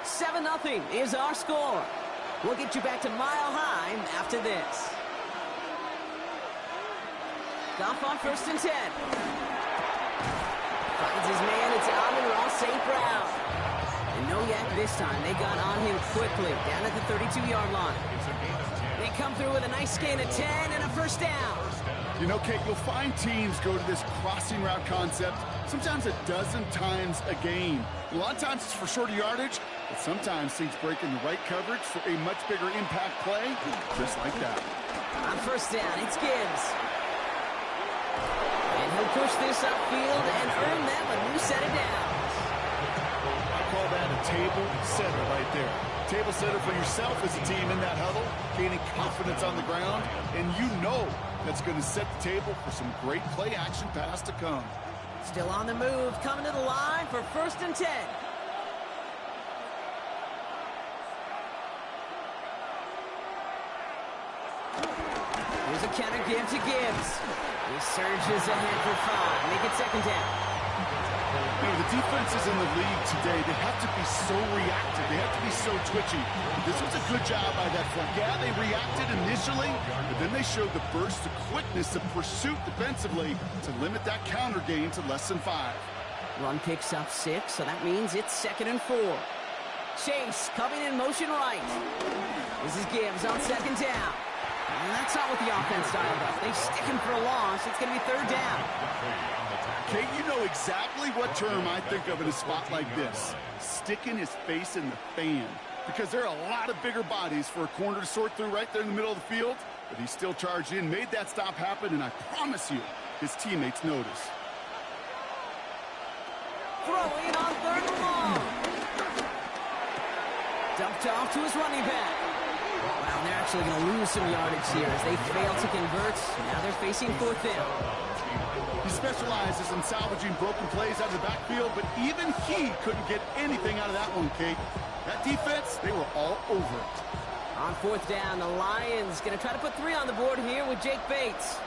7-0 is our score. We'll get you back to Mile High after this. Goff on 1st and 10. Finds his man, it's Amon-Ra St. Brown. And no yak this time. They got on him quickly, down at the 32-yard line. They come through with a nice gain of 10 and a 1st down. You know, Kate, you'll find teams go to this crossing route concept sometimes a dozen times a game. A lot of times it's for shorter yardage, but sometimes things break in the right coverage for a much bigger impact play, just like that. On 1st down, it's Gibbs. And he'll push this upfield and earn them a new set of downs. I call that a table setter right there. Table setter for yourself as a team in that huddle, gaining confidence on the ground, and you know that's going to set the table for some great play action pass to come. Still on the move, coming to the line for 1st and 10. Here's a counter give to Gibbs. He surges ahead for 5. Make it 2nd down. You know, the defenses in the league today, they have to be so reactive. They have to be so twitchy. This was a good job by that front. Yeah, they reacted initially, but then they showed the burst of quickness of pursuit defensively to limit that counter gain to less than 5. Run picks up 6, so that means it's 2nd and 4. Chase coming in motion right. This is Gibbs on 2nd down. And that's not what the offense dialed up. They stick him for a loss. It's going to be 3rd down. Kate, you know exactly what term I think of in a spot like this. Sticking his face in the fan. Because there are a lot of bigger bodies for a corner to sort through right there in the middle of the field. But he still charged in, made that stop happen, and I promise you, his teammates notice. Throwing on 3rd and long. Dumped off to his running back. Wow, they're actually going to lose some yardage here as they fail to convert. Now they're facing 4th down. He specializes in salvaging broken plays out of the backfield, but even he couldn't get anything out of that one, Kate. That defense, they were all over it. On 4th down, the Lions going to try to put 3 on the board here with Jake Bates.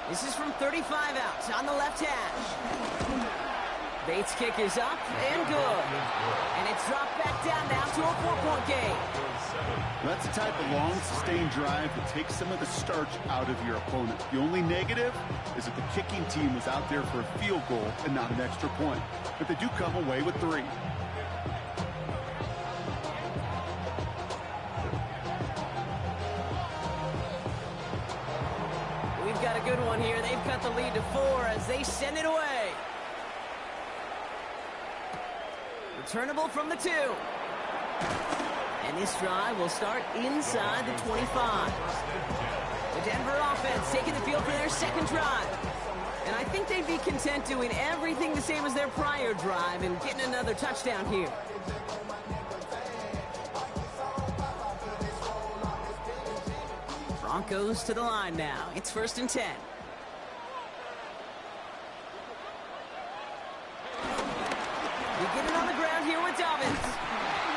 This is from 35 out on the left hash. Bates' kick is up and good. And it's dropped back down now to a 4-point game. That's the type of long, sustained drive that takes some of the starch out of your opponent. The only negative is that the kicking team was out there for a field goal and not an extra point. But they do come away with 3. We've got a good one here. They've cut the lead to 4 as they send it away. Returnable from the 2. And this drive will start inside the 25. The Denver offense taking the field for their 2nd drive. And I think they'd be content doing everything the same as their prior drive and getting another touchdown here. Broncos to the line now. It's 1st and 10. We get it on the ground here with Dobbins.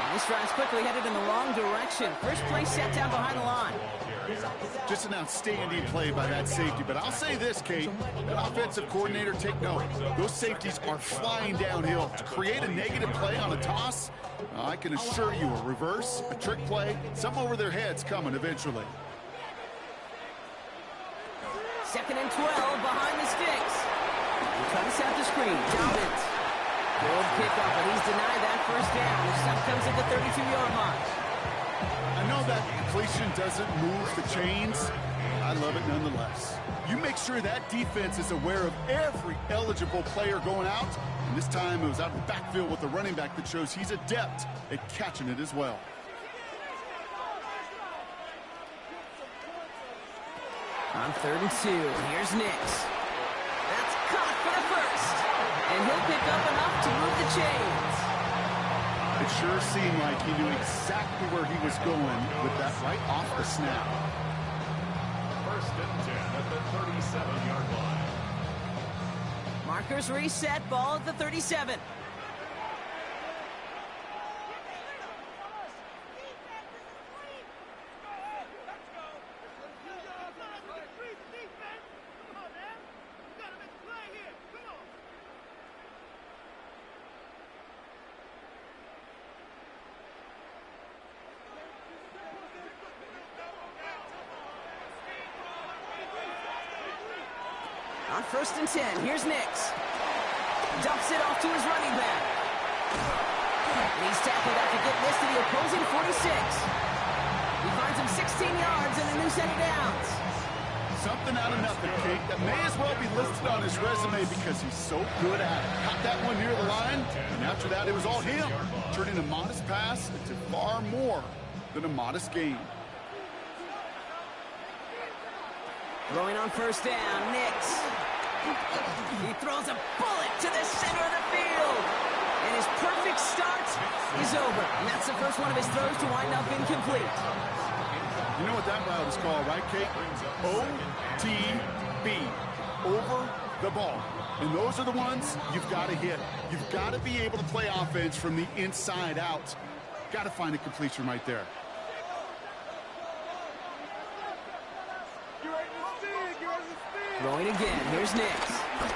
And this drive's quickly headed in the wrong direction. First play set down behind the line. Just an outstanding play by that safety. But I'll say this, Kate, that offensive coordinator, take note. Those safeties are flying downhill. To create a negative play on a toss, I can assure you a reverse, a trick play, something over their heads coming eventually. 2nd and 12 behind the sticks. He tries to set the screen. Dobbins. Good kickoff, but he's denied that first down. The stuff comes at the 32-yard line. I know that completion doesn't move the chains. I love it nonetheless. You make sure that defense is aware of every eligible player going out. And this time it was out of the backfield with the running back that shows he's adept at catching it as well. On 3rd and 2, here's Nix. That's caught for the first. And he'll pick up enough to move the chains. It sure seemed like he knew exactly where he was going with that right off the snap. 1st and 10 at the 37-yard line. Markers reset, ball at the 37. On 1st and 10, here's Nix. Dumps it off to his running back. And he's tackled after getting this to the opposing 46. He finds him 16 yards and a new set of downs. Something out of nothing, Kate. That may as well be listed on his resume because he's so good at it. Caught that one near the line, and after that it was all him. Turning a modest pass into far more than a modest gain. Throwing on 1st down, Nix. He throws a bullet to the center of the field. And his perfect start is over. And that's the first one of his throws to wind up incomplete. You know what that route is called, right, Kate? OTB. Over the ball. And those are the ones you've got to hit. You've got to be able to play offense from the inside out. Got to find a completion right there. Throwing again. Here's Nix. Pocket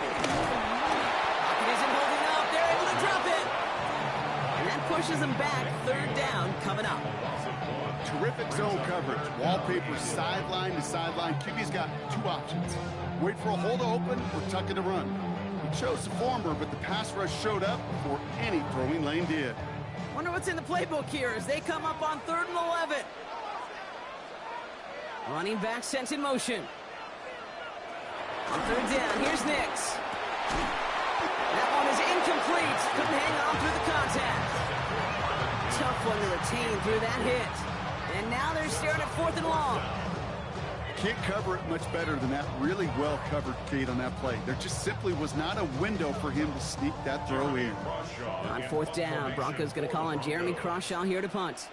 isn't holding up. They're able to drop it. And that pushes them back. 3rd down coming up. Terrific zone coverage. Wallpaper sideline to sideline. QB's got 2 options. Wait for a hole to open or tuck it to run. He chose the former, but the pass rush showed up before any throwing lane did. Wonder what's in the playbook here as they come up on 3rd and 11. Running back sent in motion. On 3rd down, here's Nix. That one is incomplete. Couldn't hang on through the contact. Tough one to retain through that hit. And now they're staring at 4th and long. Can't cover it much better than that. Really well covered, Kate, on that play. There just simply was not a window for him to sneak that throw in. On 4th down, Broncos going to call on Jeremy Crawshaw here to punt.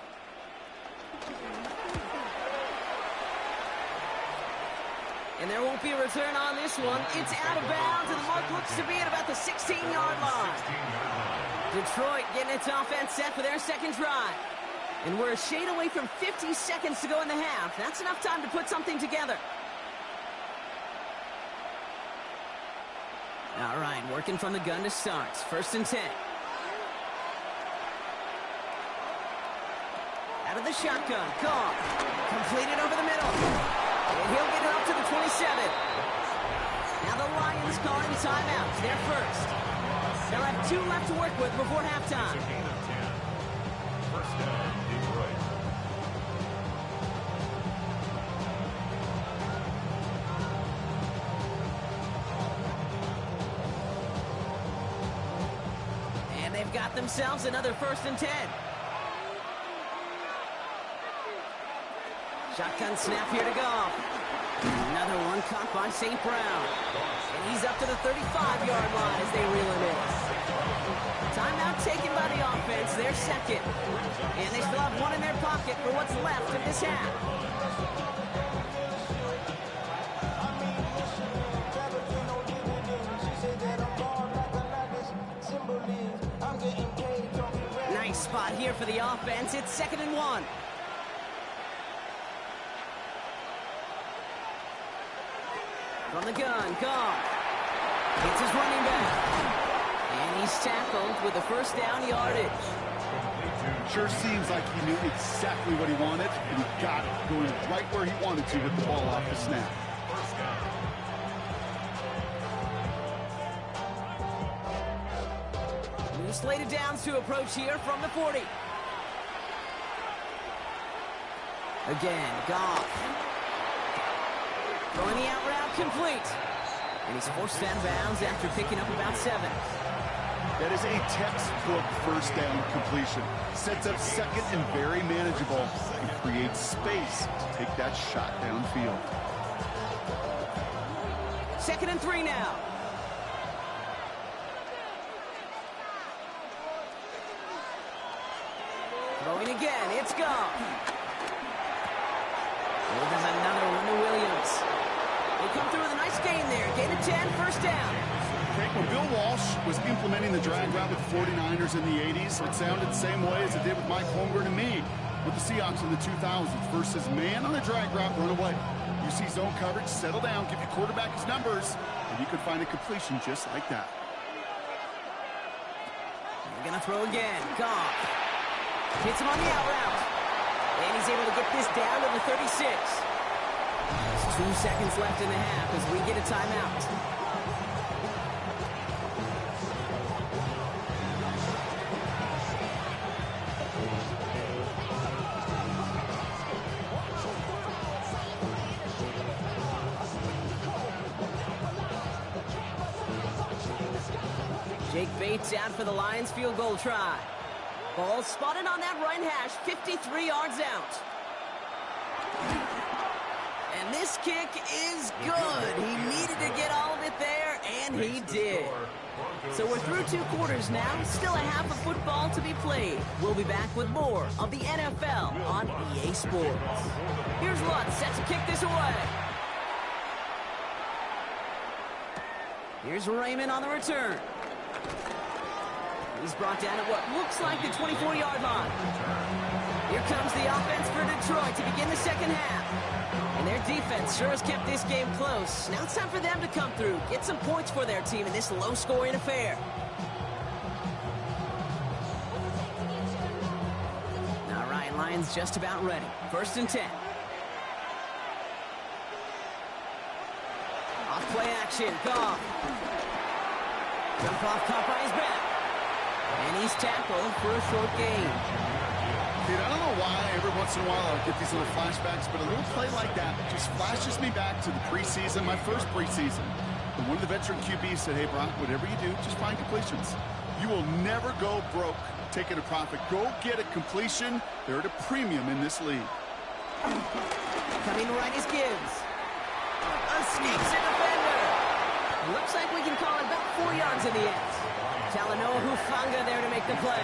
And there won't be a return on this one. It's out of bounds, and the mark looks to be at about the 16-yard line. Detroit getting its offense set for their 2nd drive. And we're a shade away from 50 seconds to go in the half. That's enough time to put something together. All right, working from the gun to start. 1st and 10. Out of the shotgun. Call. Completed over the middle. And he'll get it up to the 27. Now the Lions calling timeout. They're first. They'll have 2 left to work with before halftime. 1st down, Detroit. And they've got themselves another 1st and 10. Shotgun snap here to go. Another one caught by St. Brown. And he's up to the 35-yard line as they reel him in. Timeout taken by the offense, their 2nd. And they still have 1 in their pocket for what's left of this half. Nice spot here for the offense. It's 2nd and 1. From the gun, Goff. Hits his running back. And he's tackled with the first down yardage. Sure seems like he knew exactly what he wanted, and he got it, going right where he wanted to with the ball off the snap. New slated downs to approach here from the 40. Again, Goff. Throwing the out route complete. And he's forced out of bounds after picking up about 7. That is a textbook first down completion. Sets up second and very manageable, and creates space to take that shot downfield. 2nd and 3 now. Throwing again, it's Goff. Oh, there's another one to Williams. They come through with a nice gain there. Gain of 10, first down. Okay, when Bill Walsh was implementing the drag route with the 49ers in the 80s, it sounded the same way as it did with Mike Holmgren and me with the Seahawks in the 2000s versus man on the drag route, run away. You see zone coverage, settle down, give your quarterback his numbers, and you could find a completion just like that. They're going to throw again. Goff. Hits him on the out route. And he's able to get this down to the 36. There's 2 seconds left in the half as we get a timeout. Jake Bates out for the Lions field goal try. Ball spotted on that right hash, 53 yards out. And this kick is good. He needed to get all of it there, and he did. So we're through 2 quarters now, still a half of football to be played. We'll be back with more of the NFL on EA Sports. Here's Lutz set to kick this away. Here's Raymond on the return. He's brought down at what looks like the 24-yard line. Here comes the offense for Detroit to begin the second half. And their defense sure has kept this game close. Now it's time for them to come through, get some points for their team in this low-scoring affair. All right, Lions just about ready. 1st and 10. Off play action, Goff. Jump off, caught by his back. And he's tackled for a short gain. Dude, I don't know why every once in a while I'll get these little flashbacks, but a little play like that just flashes me back to the preseason, my first preseason. And one of the veteran QBs said, hey, Brock, whatever you do, just find completions. You will never go broke taking a profit. Go get a completion. They're at a premium in this league. Coming right is Gibbs. Escapes a defender. Looks like we can call it about 4 yards in the end. Talanoa Hufanga there to make the play.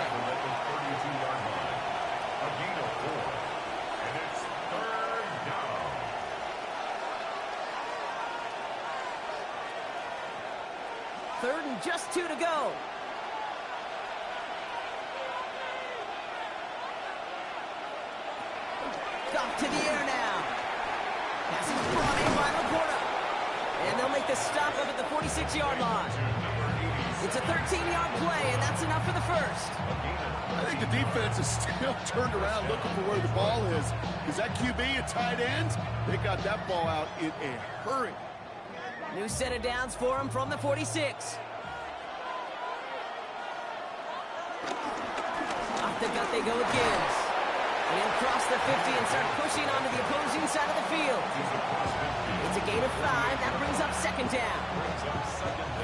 Third and just 2 to go. Goff to the air now. Pass is brought in by Laporta. And they'll make the stop up at the 46-yard line. It's a 13-yard play, and that's enough for the first. I think the defense is still turned around looking for where the ball is. Is that QB a tight end? They got that ball out in a hurry. New set of downs for him from the 46. Off the gut they go with Gibbs. And cross the 50 and start pushing onto the opposing side of the field. It's a gain of 5. That brings up 2nd down.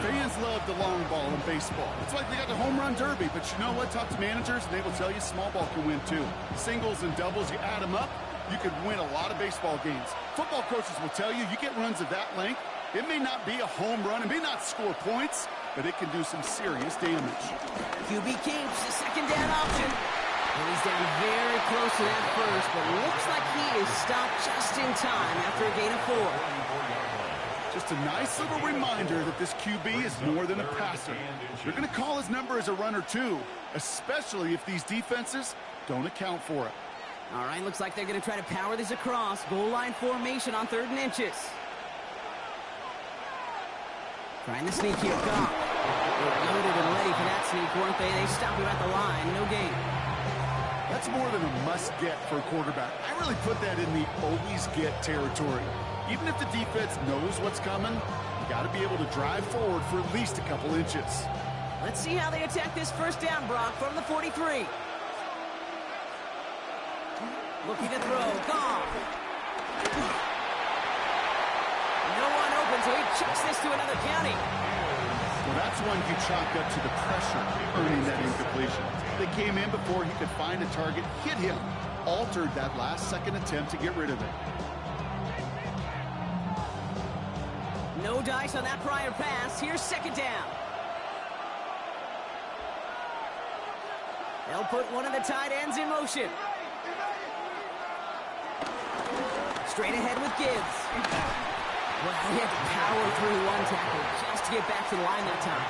Fans love the long ball in baseball. It's like they got the home run derby, but you know what? Talk to managers, and they will tell you small ball can win too. Singles and doubles, you add them up, you could win a lot of baseball games. Football coaches will tell you, you get runs of that length, it may not be a home run, it may not score points, but it can do some serious damage. QB keeps the 2nd down option. And he's down very close to that first, but looks like he is stopped just in time after a gain of 4. Just a nice little reminder that this QB is more than a passer. They're going to call his number as a runner too, especially if these defenses don't account for it. All right, looks like they're going to try to power this across. Goal line formation on 3rd and inches. Trying the sneak here. Goff. They were loaded and ready for that sneak, weren't they? They stopped him at the line. No gain. That's more than a must-get for a quarterback. I really put that in the always-get territory. Even if the defense knows what's coming, you got to be able to drive forward for at least a couple inches. Let's see how they attack this first down, Brock, from the 43. Looking to throw. Goff. No one open, so he chucks this to another county. Well, that's one you chalk up to the pressure, earning that incompletion. They came in before he could find a target, hit him, altered that last-second attempt to get rid of it. No dice on that prior pass. Here's second down. They'll put one of the tight ends in motion. Straight ahead with Gibbs. Well, he had to power through one tackle just to get back to the line that time.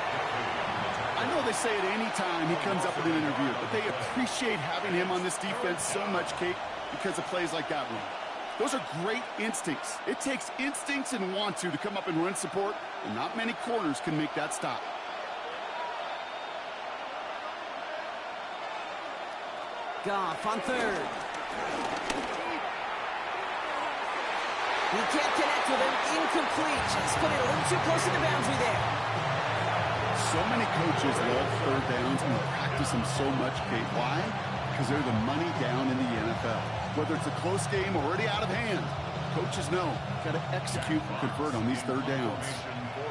I know they say it any time he comes up in an interview, but they appreciate having him on this defense so much, Kate, because of plays like that one. Those are great instincts. It takes instincts and want to come up and run support, and not many corners can make that stop. Goff on third. He can't connect with him. Incomplete. Just put it a little too close to the boundary there. So many coaches love third downs and practice them so much, Kate. Why? Because they're the money down in the NFL. Whether it's a close game or already out of hand, coaches know got to execute and convert on these third downs.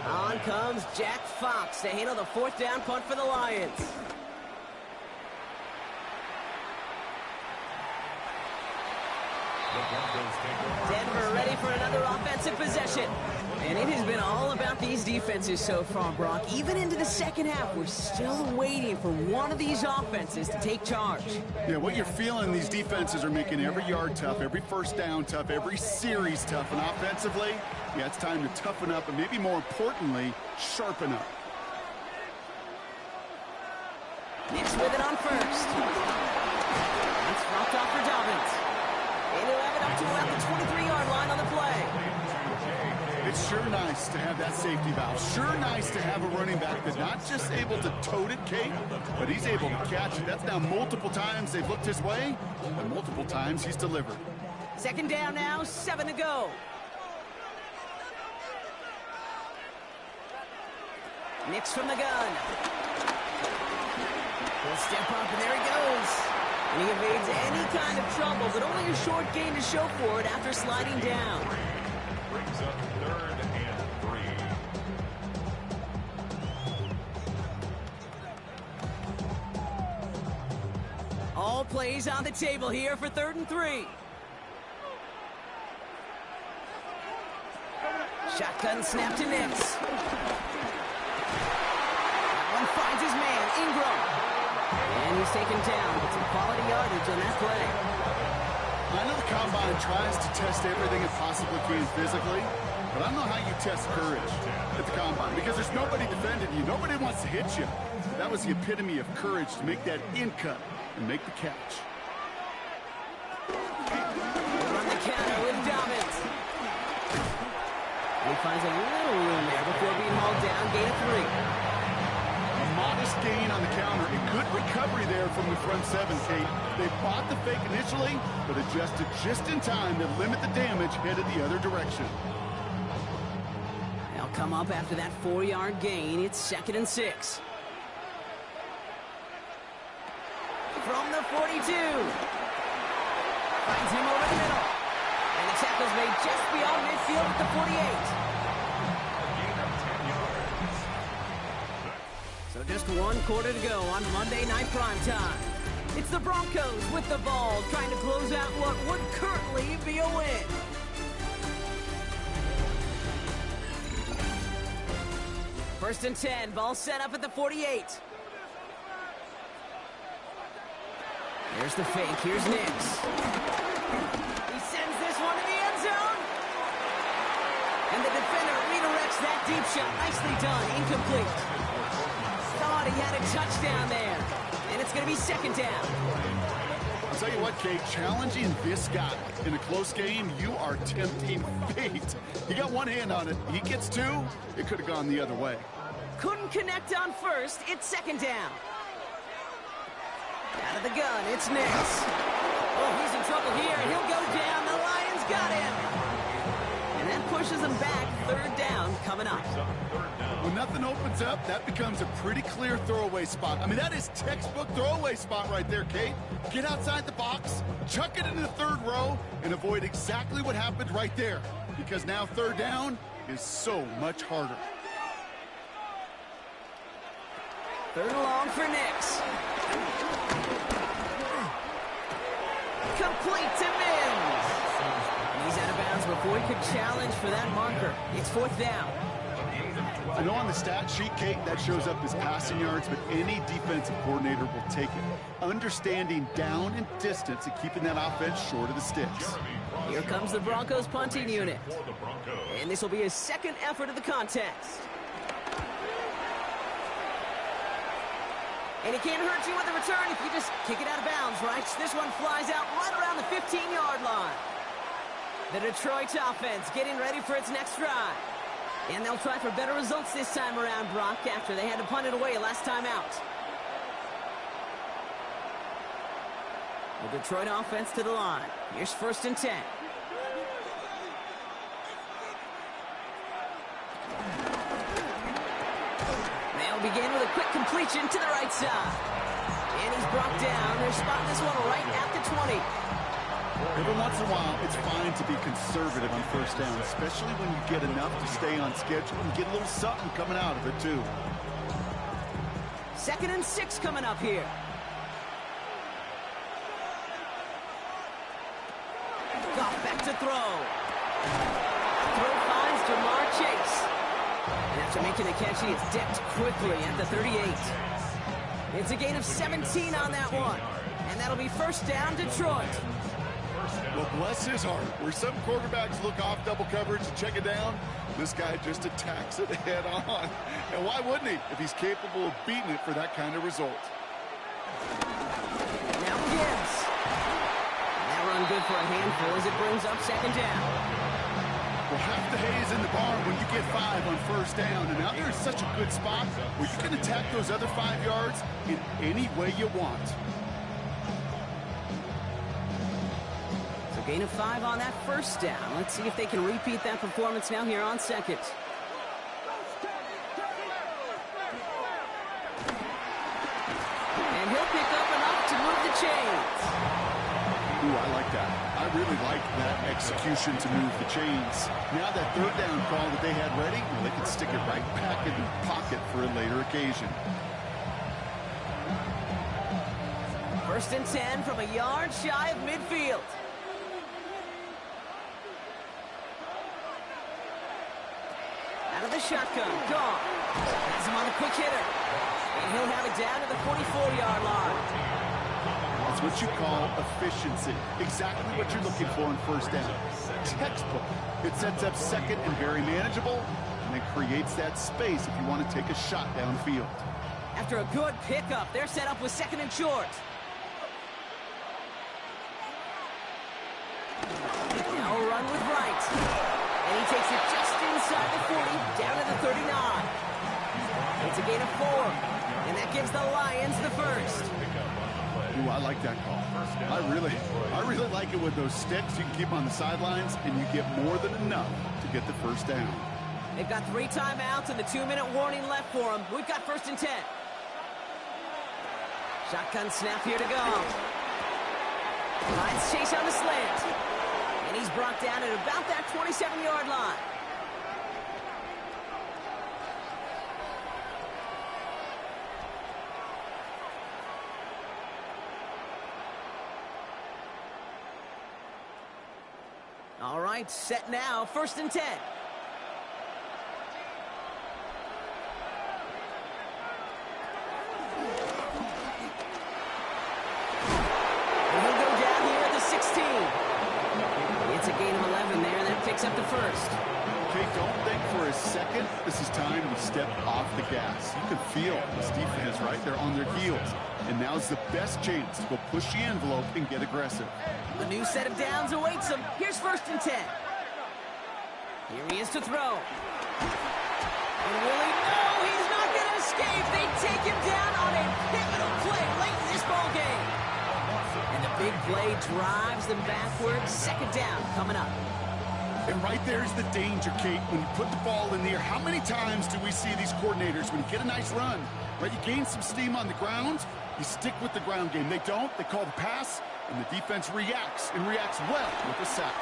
On comes Jack Fox to handle the fourth down punt for the Lions. Denver ready for another offensive possession. And it has been all about these defenses so far, Brock. Even into the second half, we're still waiting for one of these offenses to take charge. Yeah, what you're feeling, these defenses are making every yard tough, every first down tough, every series tough. And offensively, yeah, it's time to toughen up and maybe more importantly, sharpen up. Nix with it on first. It's dropped off for Dobbins. And he'll have it up to about the 23-yard line on the play. It's sure nice to have that safety valve. Sure nice to have a running back that's not just able to tote it, Kate, but he's able to catch it. That's now multiple times they've looked his way, and multiple times he's delivered. Second down now, 7 to go. Nix from the gun. He'll step up, and there he goes. And he evades any kind of trouble, but only a short gain to show for it after sliding down. Brings up 3rd and 3. All plays on the table here for 3rd and 3. Shotgun snap to Nix. That one finds his man, Ingram. And he's taken down with some quality yardage on that play. I know the Combine tries to test everything it possibly can physically, but I don't know how you test courage at the Combine because there's nobody defending you. Nobody wants to hit you. That was the epitome of courage to make that in cut and make the catch. Run the counter with Dobbins. He finds a little room there before being hauled down, gain of 3. A modest gain on the counter. A good recovery there from the front seven, Kate. They bought the fake initially, but adjusted just in time to limit the damage headed the other direction. They'll come up after that 4-yard gain. It's 2nd and 6. From the 42. Finds him over the middle. And the tackle's made just beyond midfield at the 48. So just 1 quarter to go on Monday Night Primetime. It's the Broncos with the ball, trying to close out what would currently be a win. First and 10, ball set up at the 48. Here's the fake, here's Nix. He sends this one to the end zone. And the defender redirects that deep shot. Nicely done, incomplete. Thought he had a touchdown there. And it's going to be 2nd down. I'll tell you what, Kate, challenging this guy in a close game, you are tempting fate. He got one hand on it. He gets two. It could have gone the other way. Couldn't connect on first. It's second down. Out of the gun, it's Nix. Oh, he's in trouble here. He'll go down. The Lions got him. And that pushes him back. Third down coming up. When nothing opens up, that becomes a pretty clear throwaway spot. I mean, that is textbook throwaway spot right there, Kate. Get outside the box, chuck it into the third row, and avoid exactly what happened right there. Because now third down is so much harder. Third and long for Nix. Complete to Mims. And he's out of bounds before he could challenge for that marker. It's fourth down. I know on the stat sheet, Kate, that shows up as passing yards, but any defensive coordinator will take it. Understanding down and distance and keeping that offense short of the sticks. Here comes the Broncos punting unit. And this will be his second effort of the contest. And he can't hurt you with the return if you just kick it out of bounds, right? This one flies out right around the 15-yard line. The Detroit offense getting ready for its next drive. And they'll try for better results this time around, Brock, after they had to punt it away last time out. The Detroit offense to the line. Here's first and 10. They'll begin with a quick completion to the right side. And he's brought down. They're spotting this one right at the 20. Every once in a while, it's fine to be conservative on first down, especially when you get enough to stay on schedule and get a little something coming out of it, too. Second and 6 coming up here. Goff back to throw. Throw finds Jamar Chase. And after making the catch, he is decked quickly at the 38. It's a gain of 17 on that one. And that'll be first down, Detroit. Well, bless his heart. Where some quarterbacks look off double coverage and check it down, this guy just attacks it head on. And why wouldn't he if he's capable of beating it for that kind of result? Now begins. That run good for a handful as it brings up second down. Well, half the hay is in the barn when you get 5 on first down. And now there's such a good spot where you can attack those other 5 yards in any way you want. Gain of 5 on that first down. Let's see if they can repeat that performance now here on second. And he'll pick up enough to move the chains. Ooh, I like that. I really like that execution to move the chains. Now that third down call that they had ready, well, they can stick it right back in the pocket for a later occasion. First and 10 from a yard shy of midfield. Out of the shotgun, gone. Has him on a quick hitter. And he'll have it down to the 44-yard line. That's what you call efficiency. Exactly what you're looking for in first down. Textbook. It sets up second and very manageable, and it creates that space if you want to take a shot downfield. After a good pickup, they're set up with second and short. Now a run with Wright. And he takes it just inside the 40, down to the 39. It's a gain of 4, and that gives the Lions the first. Ooh, I like that call. I really like it with those sticks. You can keep them on the sidelines, and you get more than enough to get the first down. They've got 3 timeouts and a 2-minute warning left for them. We've got first and 10. Shotgun snap here to go. Lions chase on the slant. And he's brought down at about that 27-yard line. All right, set now, first and 10. And he'll go down here at the 16. It's a gain of 11 there, and that picks up the first. Okay, don't think for a second this is time to step off the gas. You can feel this defense, right? They're on their heels. And now's the best chance to go push the envelope and get aggressive. A new set of downs awaits him. Here's 1st and 10. Here he is to throw. And will he? No, he's not going to escape. They take him down on a pivotal play late in this ball game. And the big play drives them backwards. 2nd down coming up. And right there's the danger, Kate. When you put the ball in the air, how many times do we see these coordinators, when you get a nice run, right, you gain some steam on the ground, you stick with the ground game. They don't. They call the pass, and the defense reacts, and reacts well with a sack.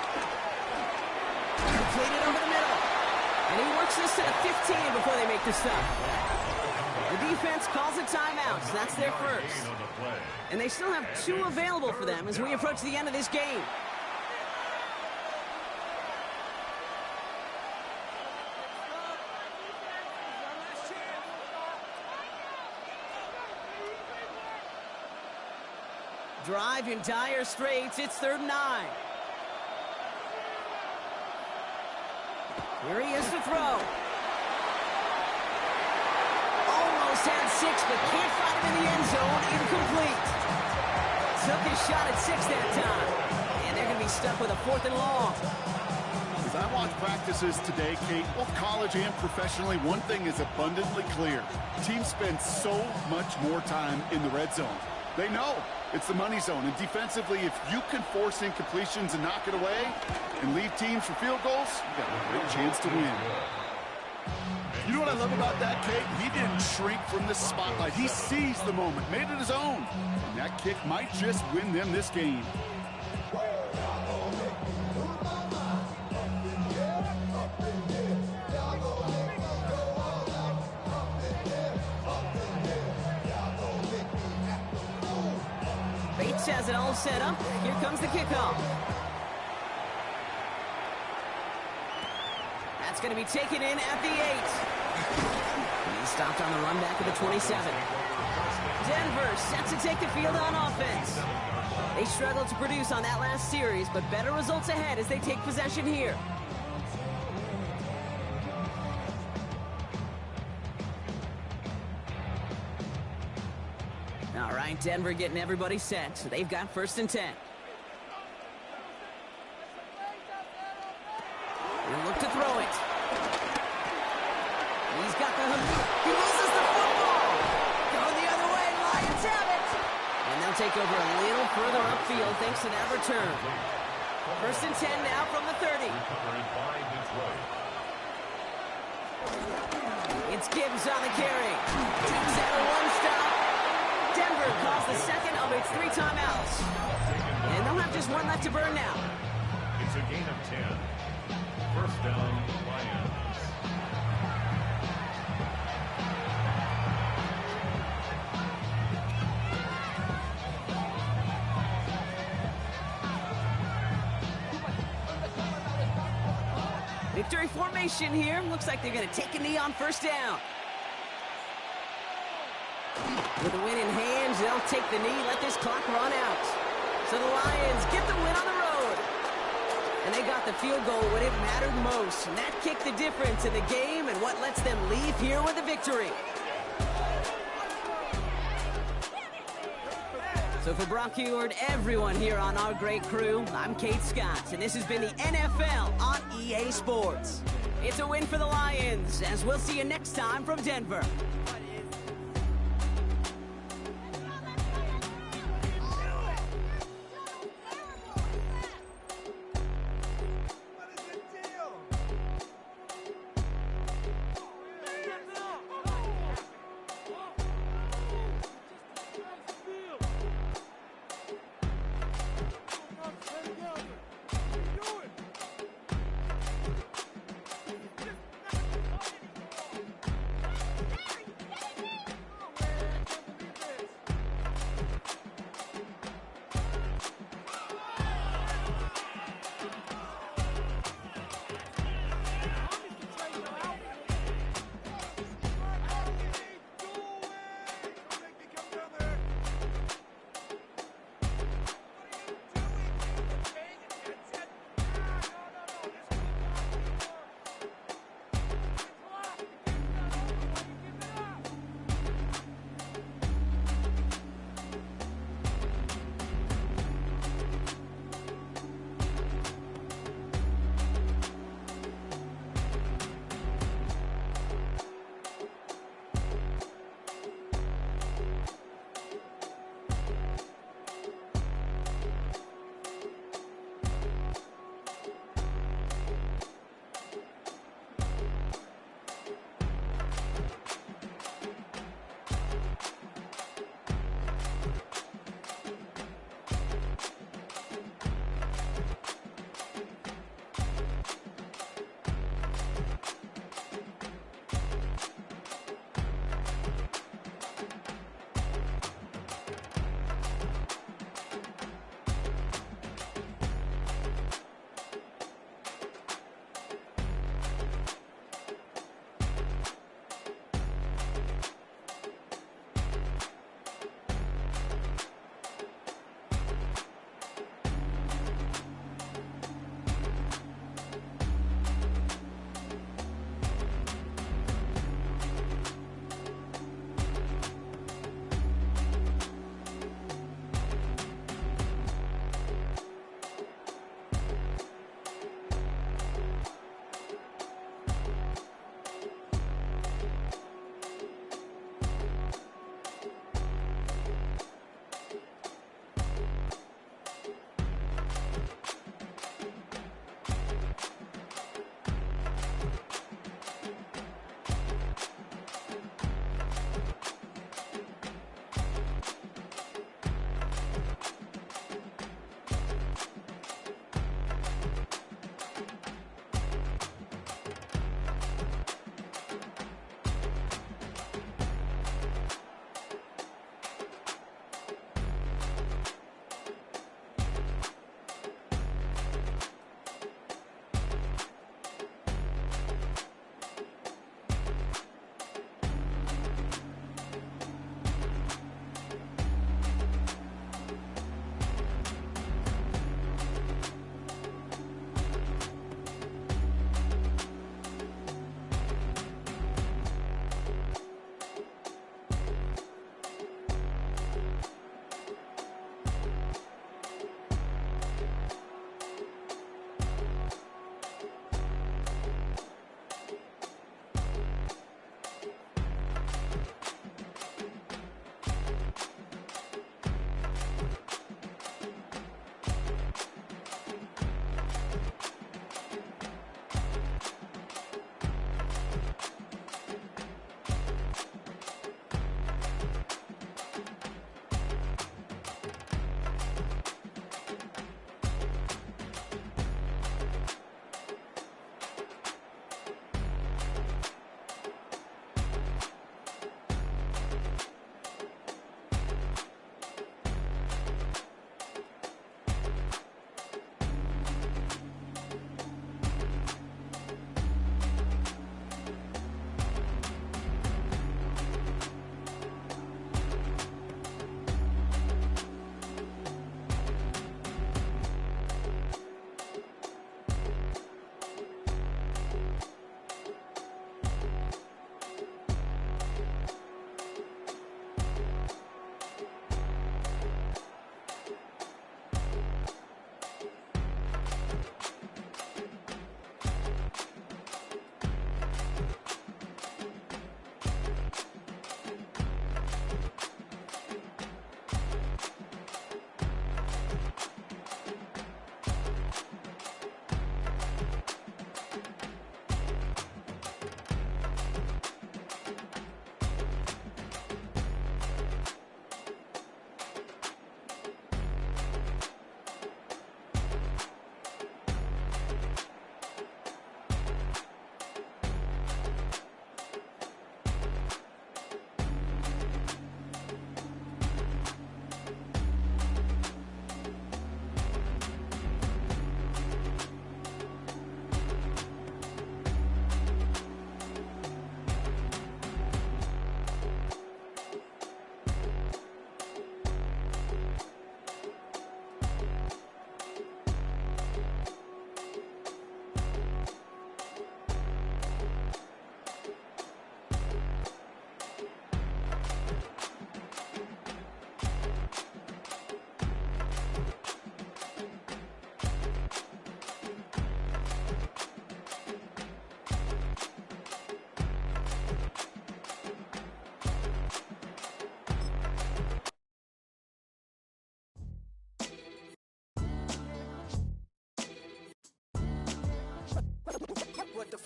Completed over the middle. And he works this to the 15 before they make the stop. The defense calls a timeout, so that's their first. And they still have 2 available for them as we approach the end of this game. Drive in dire straits. It's 3rd and 9. Here he is to throw. Almost had 6, but can't find him in the end zone. Incomplete. Took his shot at 6 that time. And they're going to be stuck with a 4th and long. As I watch practices today, Kate, both college and professionally, one thing is abundantly clear. Teams spend so much more time in the red zone. They know it's the money zone. And defensively, if you can force incompletions and knock it away and leave teams for field goals, you got a great chance to win. You know what I love about that, Kate? He didn't shrink from the spotlight. He seized the moment, made it his own. And that kick might just win them this game. Bates has it all set up. Here comes the kickoff. That's going to be taken in at the 8. He's stopped on the run back of the 27. Denver set to take the field on offense. They struggled to produce on that last series, but better results ahead as they take possession here. All right, Denver getting everybody set, so they've got 1st and 10. He'll look to throw it. He's got the hook. He loses the football. Going the other way, Lions have it. And they'll take over a little further upfield thanks to that return. 1st and 10 now from the 30. It's Gibbs on the carry. Teams at a 1-stop. Denver calls the 2nd of its 3 timeouts. And they'll have just 1 left to burn now. It's a gain of 10. 1st down, Lions. Victory formation here. Looks like they're going to take a knee on 1st down. With the win in hand, they'll take the knee, let this clock run out. So the Lions get the win on the road. And they got the field goal when it mattered most. And that kicked the difference in the game and what lets them leave here with a victory. So for Brock Heward, everyone here on our great crew, I'm Kate Scott, and this has been the NFL on EA Sports. It's a win for the Lions, as we'll see you next time from Denver.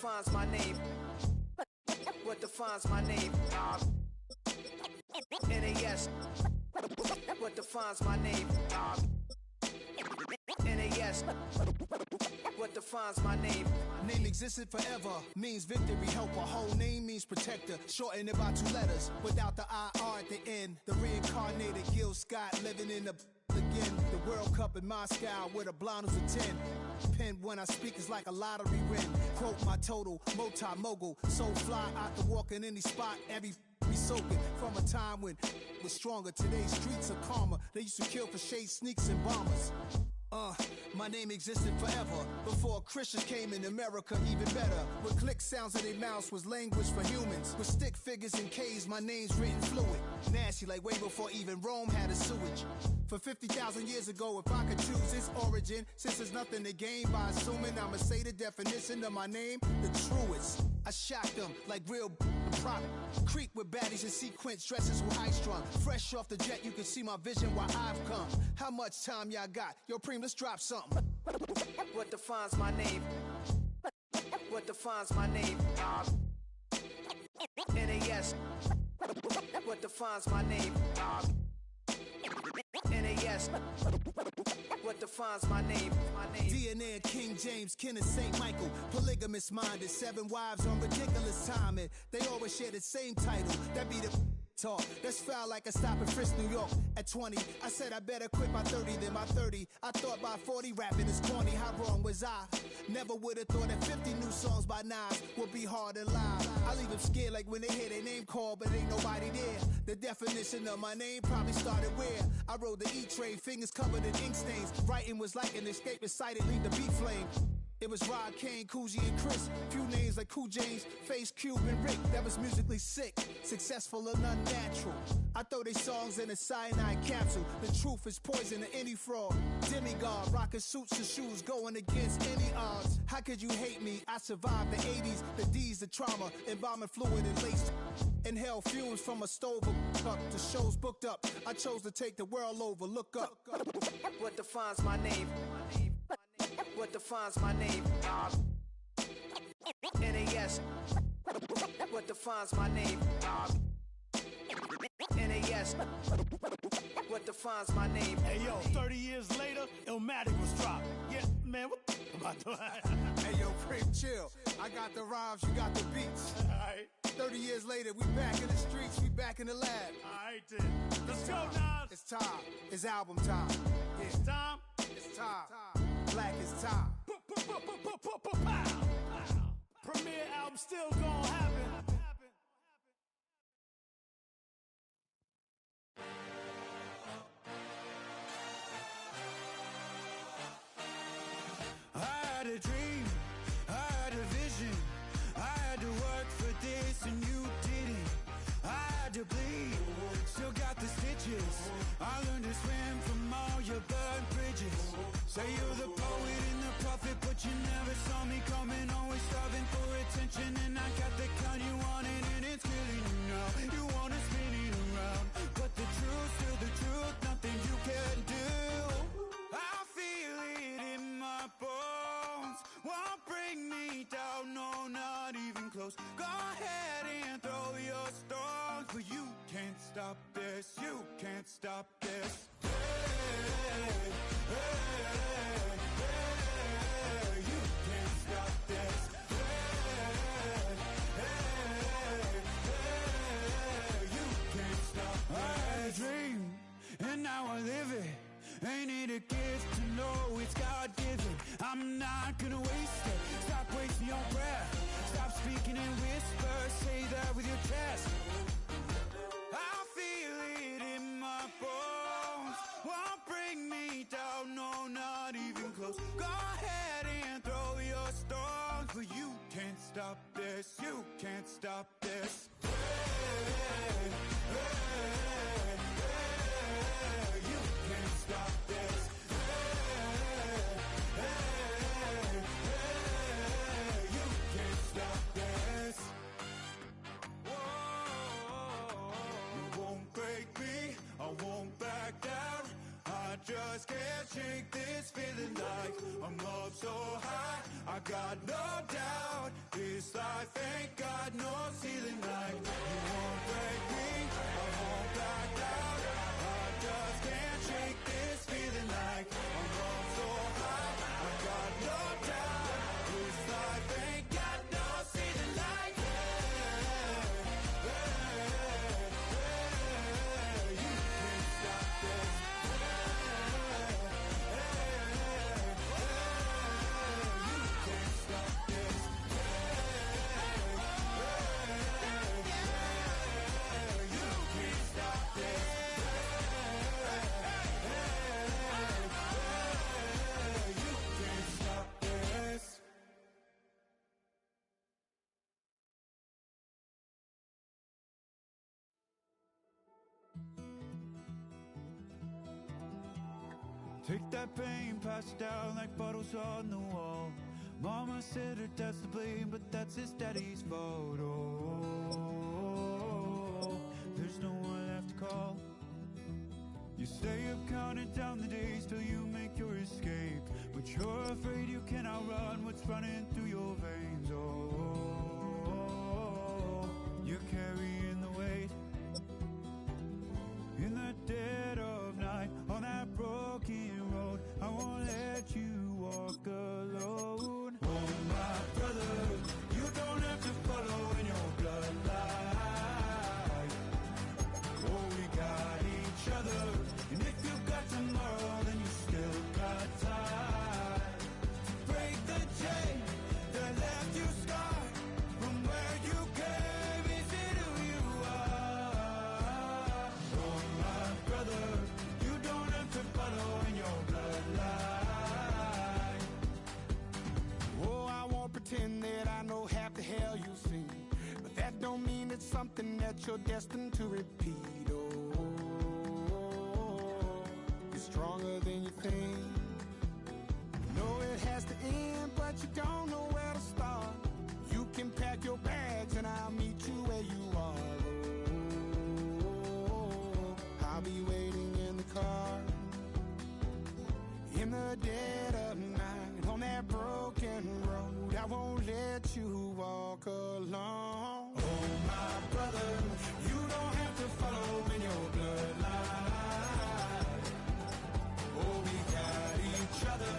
defines my name? What defines my name? NAS. What defines my name? NAS. What defines my name? Name existed forever, means victory, helper. Whole name means protector, shorten it by 2 letters. Without the IR at the end, the reincarnated Gil Scott living in the again. The World Cup in Moscow with a blonde who's a 10. Pen when I speak is like a lottery win. Quote my total, multi-mogul. So fly out to walk in any spot, every be soaking from a time when was stronger. Today's streets are calmer. They used to kill for shade sneaks and bombers. My name existed forever. Before Christians came in America, even better. With click sounds in their mouths was language for humans. With stick figures and K's, my name's written fluid. Nasty like way before even Rome had a sewage. For 50,000 years ago, if I could choose its origin, since there's nothing to gain by assuming, I'ma say the definition of my name, the truest. I shocked them like real product. Creek with baddies in sequence, dresses with high strung. Fresh off the jet, you can see my vision where I've come. How much time y'all got? Yo, Preem, let's drop something. What defines my name? What defines my name? NAS. What defines my name? NAS. What defines my name? DNA of King James, kin of St. Michael. Polygamous minded, 7 wives on ridiculous timing. They always share the same title. That be the talk. That's foul like a stop in Frisk, New York. At 20, I said I better quit by 30 than by 30. I thought by 40 rapping is corny. How wrong was I? Never would have thought that 50 new songs by Nas would be hard to live. I leave them scared like when they hear their name called, but ain't nobody there. The definition of my name probably started where I rode the E-train, fingers covered in ink stains. Writing was like an escape inside leave the beat flame. It was Rod Kane, Coogee, and Chris. Few names like Cool James, Face Cube, and Rick. That was musically sick, successful and unnatural. I throw they songs in a cyanide capsule. The truth is poison to any fraud. Demigod, rocking suits and shoes, going against any odds. How could you hate me? I survived the 80s, the D's, the trauma, embalming fluid and laced. Inhale fumes from a stove up. The show's booked up. I chose to take the world over. Look up. What defines my name? What defines my name? NAS. What defines my name? NAS. What defines my name? Hey yo, 30 years later, Illmatic was dropped. Yeah, man, what the about to Hey yo, Preem, chill. I got the rhymes, you got the beats. Alright. 30 years later, we back in the streets, we back in the lab. Alright then. Let's go, Nas. It's time. It's album time. Yeah. It's time. It's time. Black is time. Premiere album still gonna happen. I had a dream, I had a vision. I had to work for this and you didn't. I had to bleed, still got the stitches. I learned to swim from all your burnt bridges. Say you're the poet and the prophet, but you never saw me coming. Always starving for attention, and I got the kind you wanted, and it's killing you now. You wanna spin it around, but the truth's still the truth. Nothing you can do. I feel it in my bones. Won't bring me down, no, not even close. Go ahead and throw your stones, but you can't stop this. You can't stop this. You can't stop this. You can't stop this. I had a dream, and now I live it. Ain't it a gift to know it's God-given? I'm not gonna waste it. Stop wasting your breath. Stop speaking in whispers. Say that with your chest. I feel it in my bones. Won't bring me down, no, not even close. Go ahead and throw your stones, but you can't stop this. You can't stop this. You can't stop this. You can't stop this. You won't break me, I won't back down. I just can't shake this feeling like I'm up so high. I got no doubt this life ain't got no ceiling like you won't break me, I won't back down. I just can't shake this feeling like I'm on so high. I got no doubt this life ain't got no ceiling like you can't stop this. Take that pain, pass it down like bottles on the wall. Mama said her dad's to blame, but that's his daddy's fault. Oh, there's no one left to call. You stay up counting down the days till you make your escape, but you're afraid you can outrun what's running through your veins. Oh, you're carrying the weight in the dead of night on that broken road. I won't let you walk alone. Oh my brother, you don't have to follow in your bloodline. Oh, we got each other, and if you got tomorrow, then you still got time to break the chain that left you scarred from where you came. Is it who you are? Oh my brother, you don't have to follow in your bloodline. Oh, I won't pretend that I know half the hell you've seen, but that don't mean it's something that you're destined to repeat. Oh, you're stronger than you think. You know it has to end, but you don't know where to start. You can pack your bags and I'll meet you where you are. Oh, I'll be waiting in the car in the dead of night on that broken road. I won't let you walk alone. Oh my brother, you don't have to follow in your bloodline. Oh, we got each other,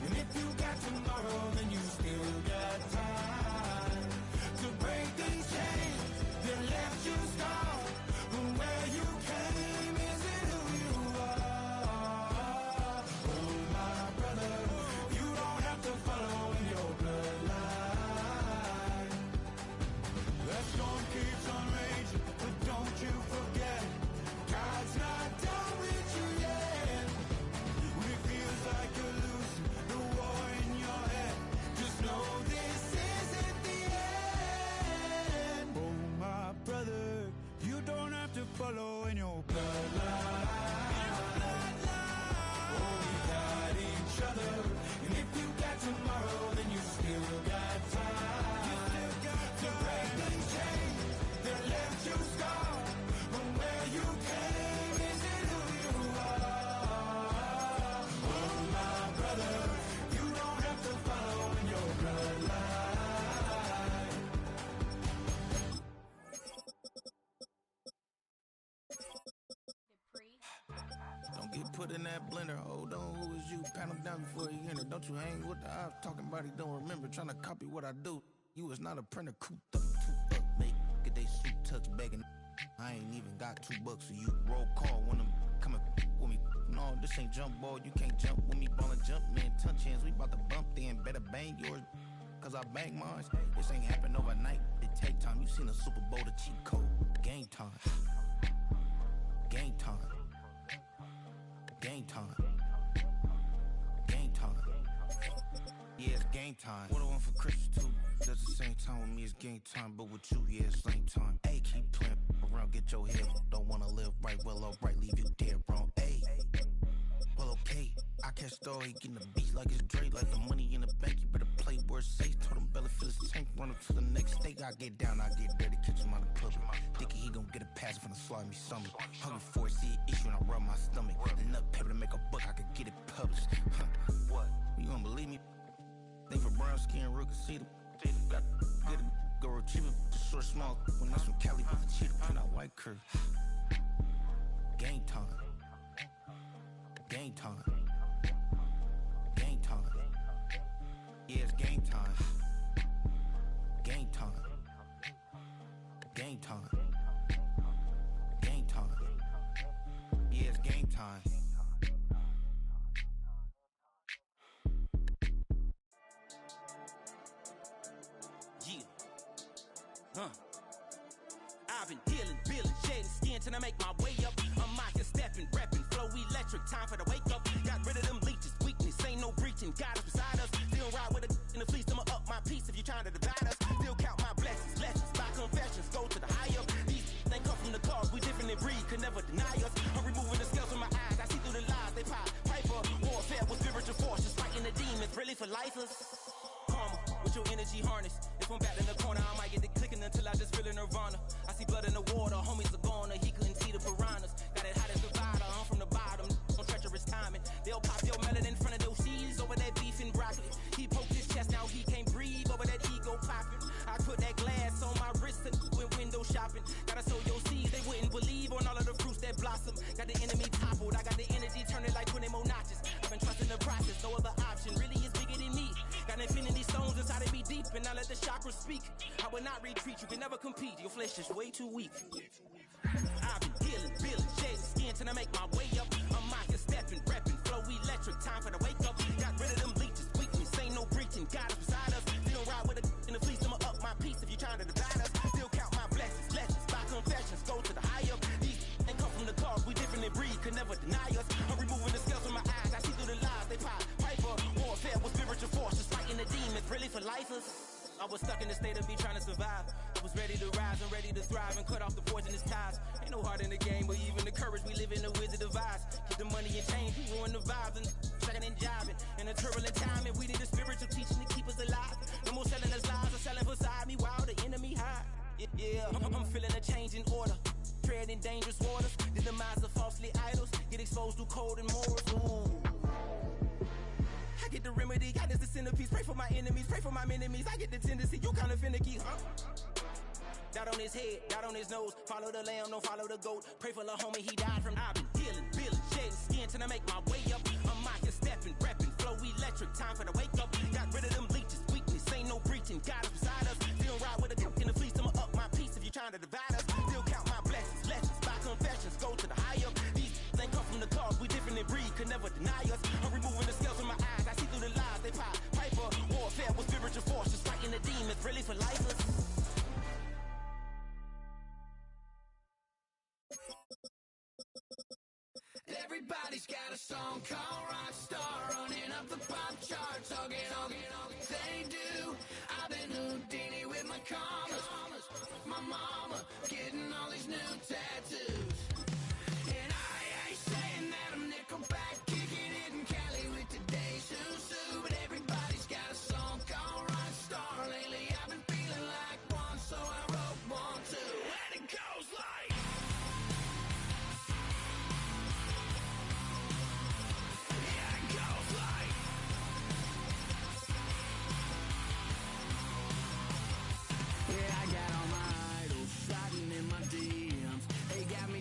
and if you got tomorrow, then you still got time to break these chains that left you scarred from where you came. Is it who you are? Oh my brother, you don't have to follow in your bloodline. That storm keeps on raging, but don't you forget, God's not done with you yet. When it feels like you're losing the war in your head, just know this isn't the end. Oh my brother, you don't have to follow in your bloodline. Oh, we got each other, and if you got tomorrow, then you still got time to break the chains that left you scarred from where you came. Is it who you are? Oh my brother, you don't have to follow in your bloodline. Don't get put in that blender. Hold on, who is you? Pat him down before you enter. Don't you hang with the ops talking about he don't remember. Trying to copy what I do. You is not a printer. Cooped up, make get they suit tucks begging. I ain't even got $2 for you. Roll call when I'm coming with me. No, this ain't jump ball. You can't jump with me. Ballin' jump, man. Touch hands. We bout to bump then. Better bang yours, cause I bang mine. This ain't happen overnight. It take time. You seen the Super Bowl, the cheat code. Game time. Game time. Game time. Game time. Yeah, it's game time. What I want for Christmas too. Does the same time with me, it's game time. But with you, yeah, it's same time. Hey, keep playing around, get your head. Don't wanna live right, well, alright, leave you dead wrong. Hey, well, okay. I catch story, getting the beat like it's Dre, like the money in the bank. You better play where it's safe. Told him Bella fill his tank, run up to the next state. I get down, I get dirty, catch him on the public. Thinking he gon' get a pass from the slide me stomach. Hungry for it, see an issue and I rub my stomach. Enough paper to make a book, I could get it published. Huh, what? You don't believe me? Think for brown skin, real can see them. Got good, go retrieve it. Just short, small. When that's from Cali, with the cheetah, put out white curve. Game time. Game time. Game time. Yeah, it's game time. Game time. Game time. Game time. Yeah, it's game time. I've been healing, feeling, shedding skin till I make my way up. I'm out here stepping, repping, flow electric, time for the wake up. Got rid of them leeches, weakness, ain't no breaching. God is beside us, still ride with a in the fleece. I'ma up my piece if you're trying to divide us. Still count my blessings, lessons, by confessions, go to the high up. These they come from the cars, we different in breed, could never deny us. I'm removing the scales from my eyes, I see through the lies they pop. Piper, warfare with spiritual forces, fighting the demons, really for lifers. Karma, with your energy harness. If I'm back in the corner, I might get the clicking until I just feel a nirvana. I see blood in the water, homies are gone, he couldn't see the piranhas. Got it hot as divider, I'm from the bottom, on treacherous timing. They'll pop your melon in front of those seeds over that beef and broccoli. He poked his chest, now he can't breathe over that ego popping. I put that glass on my wrist and went window shopping. Gotta sow your seeds, they wouldn't believe on all of the fruits that blossom. Got the enemy toppled, I got the energy turning like 20 more notches. I've been trusting the process, no other option really is bigger than me. Got infinity stones inside of me deep, and I let the chakras speak. I will not retreat, you can never compete, your flesh is way too weak. I've been healing, feeling, shedding skin till I make my way up. I'm out here stepping, repping, flow electric, time for the wake up. Got rid of them leeches, weakness, ain't no breaching, God is beside us. Still ride with a in the fleece, I'ma up my piece if you're trying to divide us. Still count my blessings, lessons, by confessions, go to the high up. These ain't come from the cars, we different in breed, could never deny us. I'm removing the scales from my eyes, I see through the lies they pop. Piper, warfare with spiritual forces, fighting the demons, really for lifers. I was stuck in the state of me trying to survive. I was ready to rise and ready to thrive and cut off the poisonous ties. Ain't no heart in the game, but even the courage we live in the wizard of Oz. Get the money and change, we ruin the vibes and second and jiving. In a turbulent time, and we need a spiritual teaching to keep us alive. No more selling us lies or selling beside me while the enemy hide. Yeah, I'm feeling a change in order. Treading dangerous waters, the demise of falsely idols. Get exposed to cold and morals. Ooh. I get the remedy, God is the centerpiece. Pray for my enemies, pray for my enemies. I get the tendency, you kinda finicky, huh? Dot on his head, dot on his nose. Follow the lamb, don't follow the goat. Pray for the homie, he died from. I've been healing, feeling, shedding skin till I make my way up. I'm out here stepping, repping, flow electric, time for the wake up. Got rid of them leeches, weakness, ain't no breaching. God is beside us. Still ride with a in the fleece, I'ma up my piece if you're trying to divide us. Still count my blessings, lessons, by confessions, go to the high up. These ain't come from the cars, we different in breed, could never deny us. I'm removing the scales from my eyes, I see through the lies they pop. Piper, warfare with spiritual forces, fighting the demons, really for lifers. Everybody's got a song called Rockstar, running up the pop charts, all get they do. I've been Houdini with my commas, my mama getting all these new tattoos. And I ain't saying that I'm Nickelback, kicking it in Cali with today's Susu, but everybody's got a song called Rockstar. Lately I've been feeling like one, so I wrote one too, and it goes like. Yeah, I got all my idols sliding in my DMs. They got me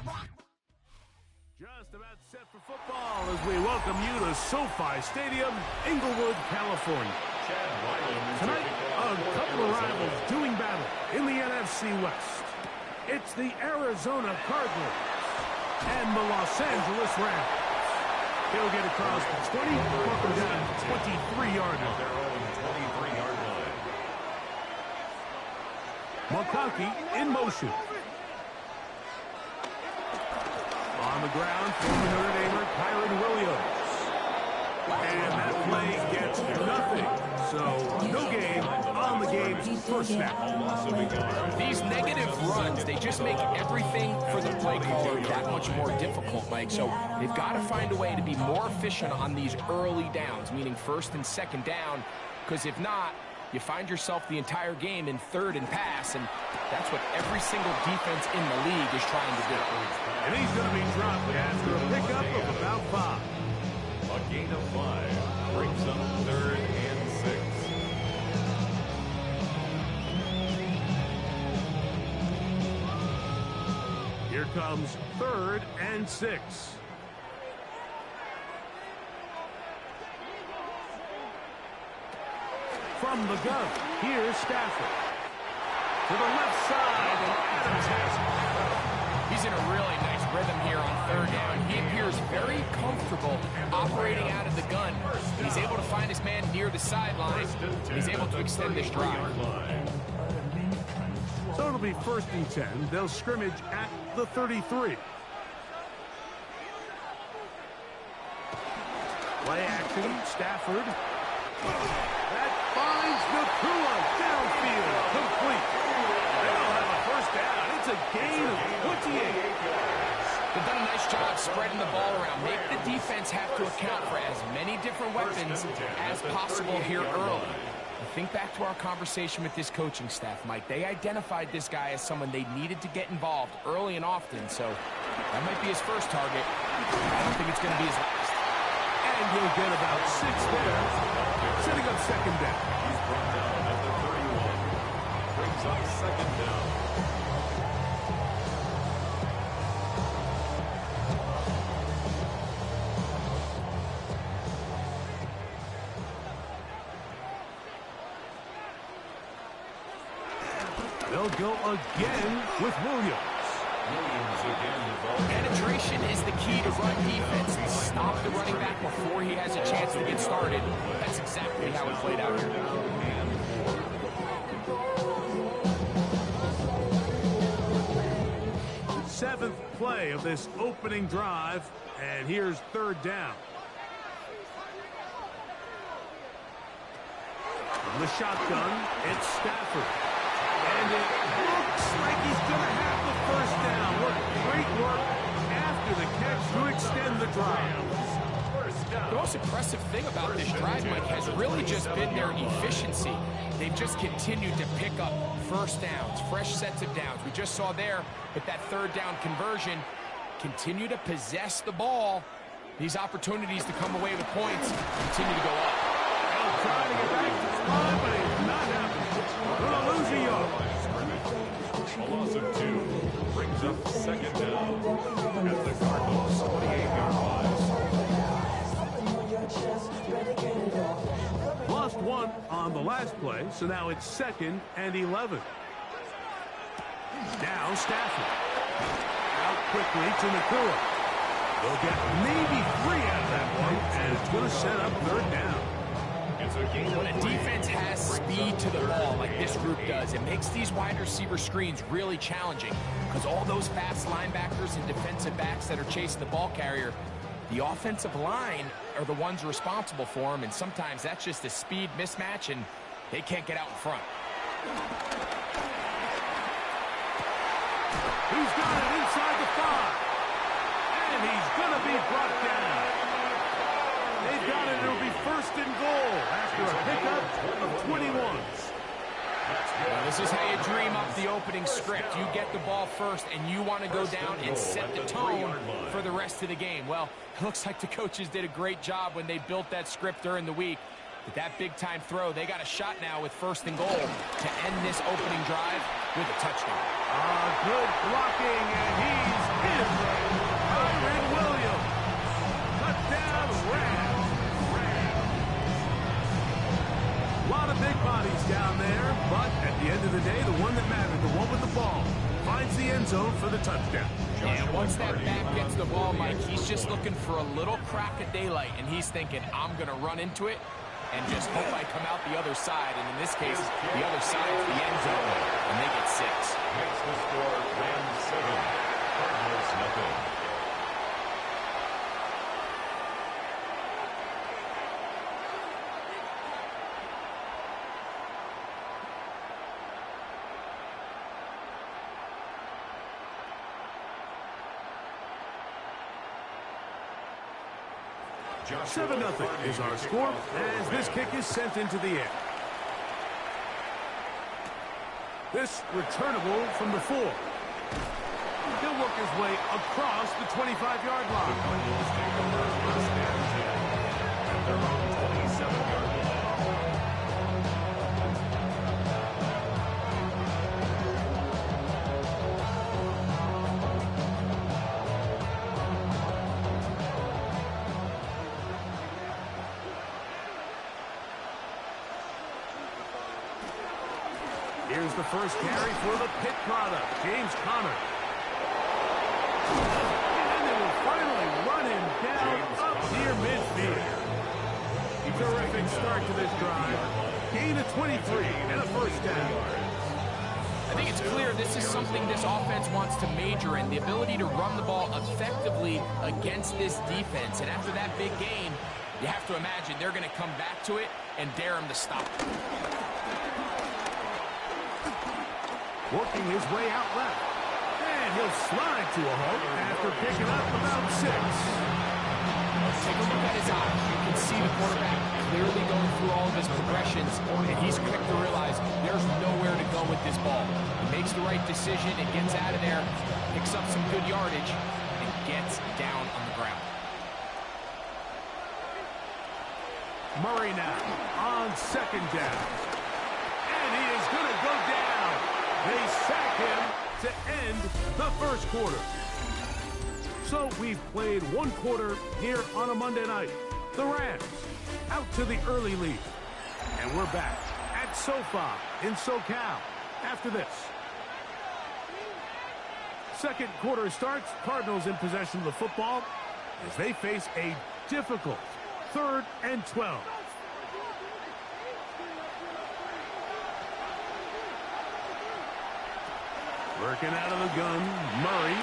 Just about set for football as we welcome you to SoFi Stadium, Inglewood, California. Tonight, a couple of rivals doing battle in the NFC West. It's the Arizona Cardinals and the Los Angeles Rams. He'll get across the 20, work him down to 23-yard line. Their own 23-yard line. McConkey in motion. On the ground, former Notre Damer Kyron Williams. And that play gets nothing. So, no gain on the game's first snap. These negative runs, they just make everything for the play caller that much more difficult, Mike. So they've got to find a way to be more efficient on these early downs, meaning first and second down, because if not, you find yourself the entire game in third and pass, and that's what every single defense in the league is trying to do. And he's going to be dropped after a pickup of about 5. A gain of 5 brings up 3rd and 6. Here comes 3rd and 6. From the gun, here's Stafford. To the left side, and Adams has it. He's in a really nice rhythm here on 3rd down. He appears very comfortable operating out of the gun. He's able to find his man near the sideline. He's able to extend this drive. So it'll be 1st and 10. They'll scrimmage at the 33. Play action, Stafford. That finds Nakua downfield, complete. They'll have a 1st down. It's a gain of 28. They've done a nice job spreading the ball around. Make the defense have to account for as many different weapons as possible here early. Think back to our conversation with this coaching staff, Mike. They identified this guy as someone they needed to get involved early and often, so that might be his first target. I don't think it's going to be his last. And he'll get about 6 there, setting up 2nd down. He's brought down at the 31. Brings up 2nd down. They'll go again with Williams. Williams again involved. Penetration is the key to run defense. Stop the running back before he has a chance to get started. That's exactly how it played out here. 7th play of this opening drive, and here's 3rd down. From the shotgun, it's Stafford. And it looks like he's going to have the 1st down. What great work after the catch to extend the drive. The most impressive thing about this drive, Mike, has really just been their efficiency. They've just continued to pick up 1st downs, fresh sets of downs. We just saw there with that 3rd down conversion, continue to possess the ball. These opportunities to come away with points continue to go up. They'll try to get back to the line, but it's not happening. We're going to lose a yard. A loss of 2 brings up 2nd down at the Cardinals' 28-yard line. Lost 1 on the last play, so now it's 2nd and 11. Now Stafford. Out quickly to Nakua. They'll get maybe 3 out of that one, and it's going to set up 3rd down. When a defense has speed to the ball like this group does, it makes these wide receiver screens really challenging because all those fast linebackers and defensive backs that are chasing the ball carrier, the offensive line are the ones responsible for them, and sometimes that's just a speed mismatch, and they can't get out in front. He's got it inside the 5, and he's going to be brought down. They've got it. It'll be 1st and goal after a pickup of 21. Well, this is how you dream up the opening script. You get the ball first, and you want to go down and set the tone for the rest of the game. Well, it looks like the coaches did a great job when they built that script during the week. With that big-time throw, they got a shot now with 1st and goal to end this opening drive with a touchdown. Good blocking, and he's in. Kyron Williams. Touchdown, Rams. A lot of big bodies down there, but at the end of the day, the one that mattered, the one with the ball, finds the end zone for the touchdown. And once that back gets the ball, Mike, he's just looking for a little crack of daylight, and he's thinking, I'm going to run into it and just hope I come out the other side. And in this case, the other side is the end zone, and they get 6. Makes the score Rams 7, Cardinals nothing. Joshua 7-0 is our score as this kick is sent into the air. This returnable from the 4. He'll work his way across the 25-yard line. Cardinals take over 1st and 10 at their own 27-yard line. Here's the first carry for the Pitt product, James Conner. And they will finally run him down up near midfield. Terrific start to this drive. Gain of 23 and a 1st down. I think it's clear this is something this offense wants to major in, the ability to run the ball effectively against this defense. And after that big gain, you have to imagine they're going to come back to it and dare him to stop it. Working his way out left. And he'll slide to a halt after picking up about 6. Take a look at his eyes. You can see the quarterback clearly going through all of his progressions, and he's quick to realize there's nowhere to go with this ball. He makes the right decision and gets out of there, picks up some good yardage, and gets down on the ground. Murray now on 2nd down. And he is going to go down. They sack him to end the 1st quarter. So we've played 1 quarter here on a Monday night. The Rams out to the early lead. And we're back at SoFi in SoCal after this. 2nd quarter starts. Cardinals in possession of the football as they face a difficult 3rd and 12. Working out of the gun, Murray.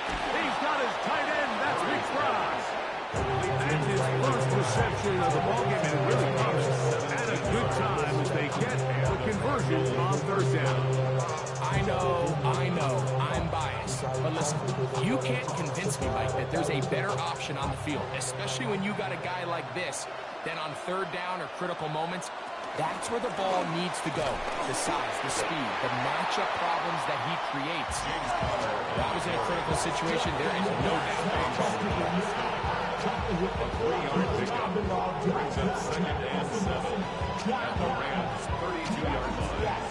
He's got his tight end, that's Big Fry. And his first reception of the ballgame, and it really comes at a good time as they get the conversion on 3rd down. I know, I'm biased. But listen, you can't convince me, Mike, that there's a better option on the field, especially when you got a guy like this, than on 3rd down or critical moments. That's where the ball needs to go. The size, the speed, the matchup problems that he creates. That was in a critical situation. There is no doubt. A 3-yard pickup brings up 2nd and 7 at the Rams' 32-yard line.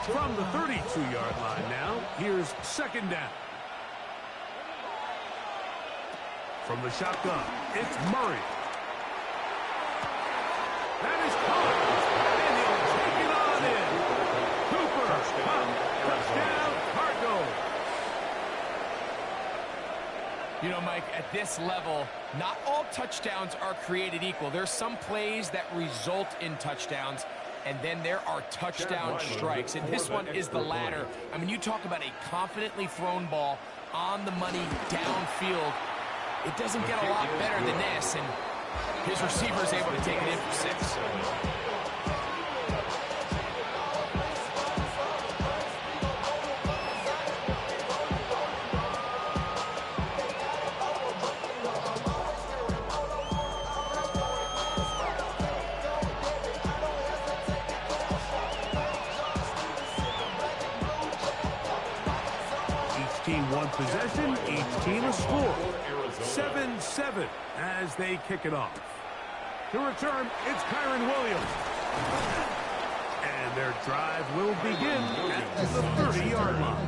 From the 32-yard line now, here's 2nd down. From the shotgun, it's Murray. That is caught, and he'll take it on in. Cooper, touchdown, Cardinals. You know, Mike, at this level, not all touchdowns are created equal. There's some plays that result in touchdowns, and then there are touchdown strikes. And this one is the latter. I mean, you talk about a confidently thrown ball on the money downfield. It doesn't get a lot better than this, and his receiver is able to take it in for 6. Each team one possession, each team a score. 7-7 as they kick it off. To return, it's Kyron Williams. And their drive will begin at the 30-yard line.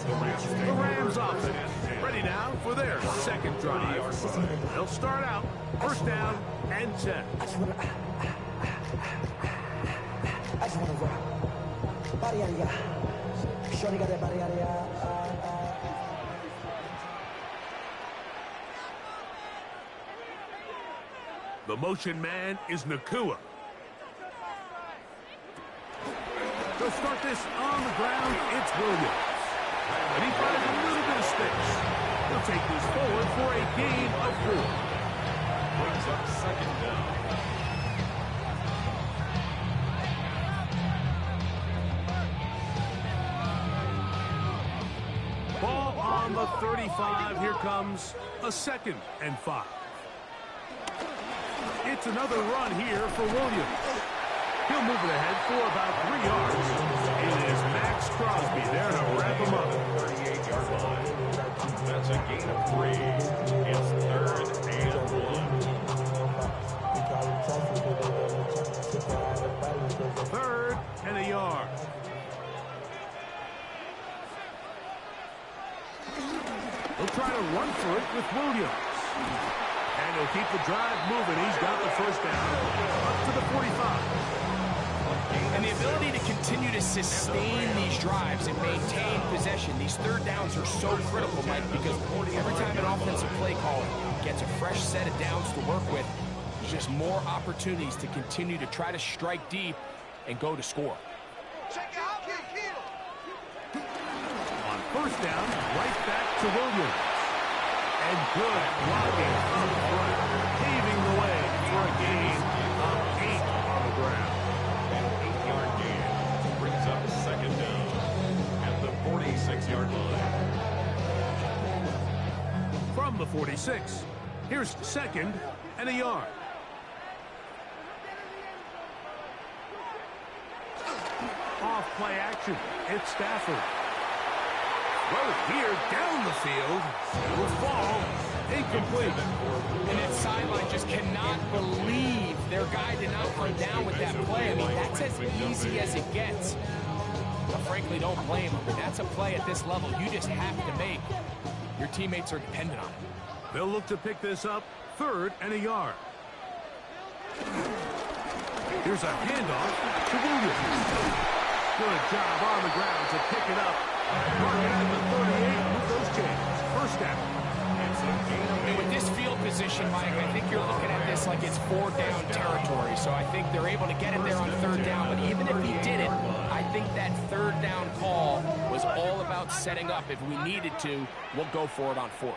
The Rams offense ready now for their second drive. They'll start out first down and 10. I just want to rock. Body out of ya. Shorty got that body out of ya. The motion man is Nakua. They'll start this on the ground. It's Williams. And he finds a little bit of space. He'll take this forward for a gain of 4. Brings up second down. Ball on the 35. Here comes a 2nd and 5. It's another run here for Williams. He'll move it ahead for about 3 yards. It is Max Crosby there to wrap him up. 38-yard line. That's a gain of 3. It's 3rd and 1. 3rd and a yard. He'll try to run for it with Williams. And he'll keep the drive moving. He's got the first down up to the 45. And the ability to continue to sustain these drives and maintain possession, these third downs are so critical, Mike, because every time an offensive play caller gets a fresh set of downs to work with, there's just more opportunities to continue to try to strike deep and go to score. On first down, right back to Williams. And good blocking up front, paving the way for a gain of 8 on the ground. An 8-yard gain brings up second down at the 46-yard line. From the 46, here's 2nd and a yard. Off play action, it's Stafford. Throw here down the field. It will fall. Incomplete. And that sideline just cannot believe their guy did not run down with that play. I mean, that's as easy as it gets. But frankly, don't blame him. That's a play at this level you just have to make. Your teammates are dependent on it. They'll look to pick this up 3rd and a yard. Here's a handoff to Williams. Good job on the ground to pick it up. Marking at the 38 with those chains. First down. And with this field position, Mike, I think you're looking at this like it's 4-down territory. So I think they're able to get it there on 3rd down. But even if he did it, I think that 3rd down call was all about setting up. If we needed to, we'll go for it on 4th.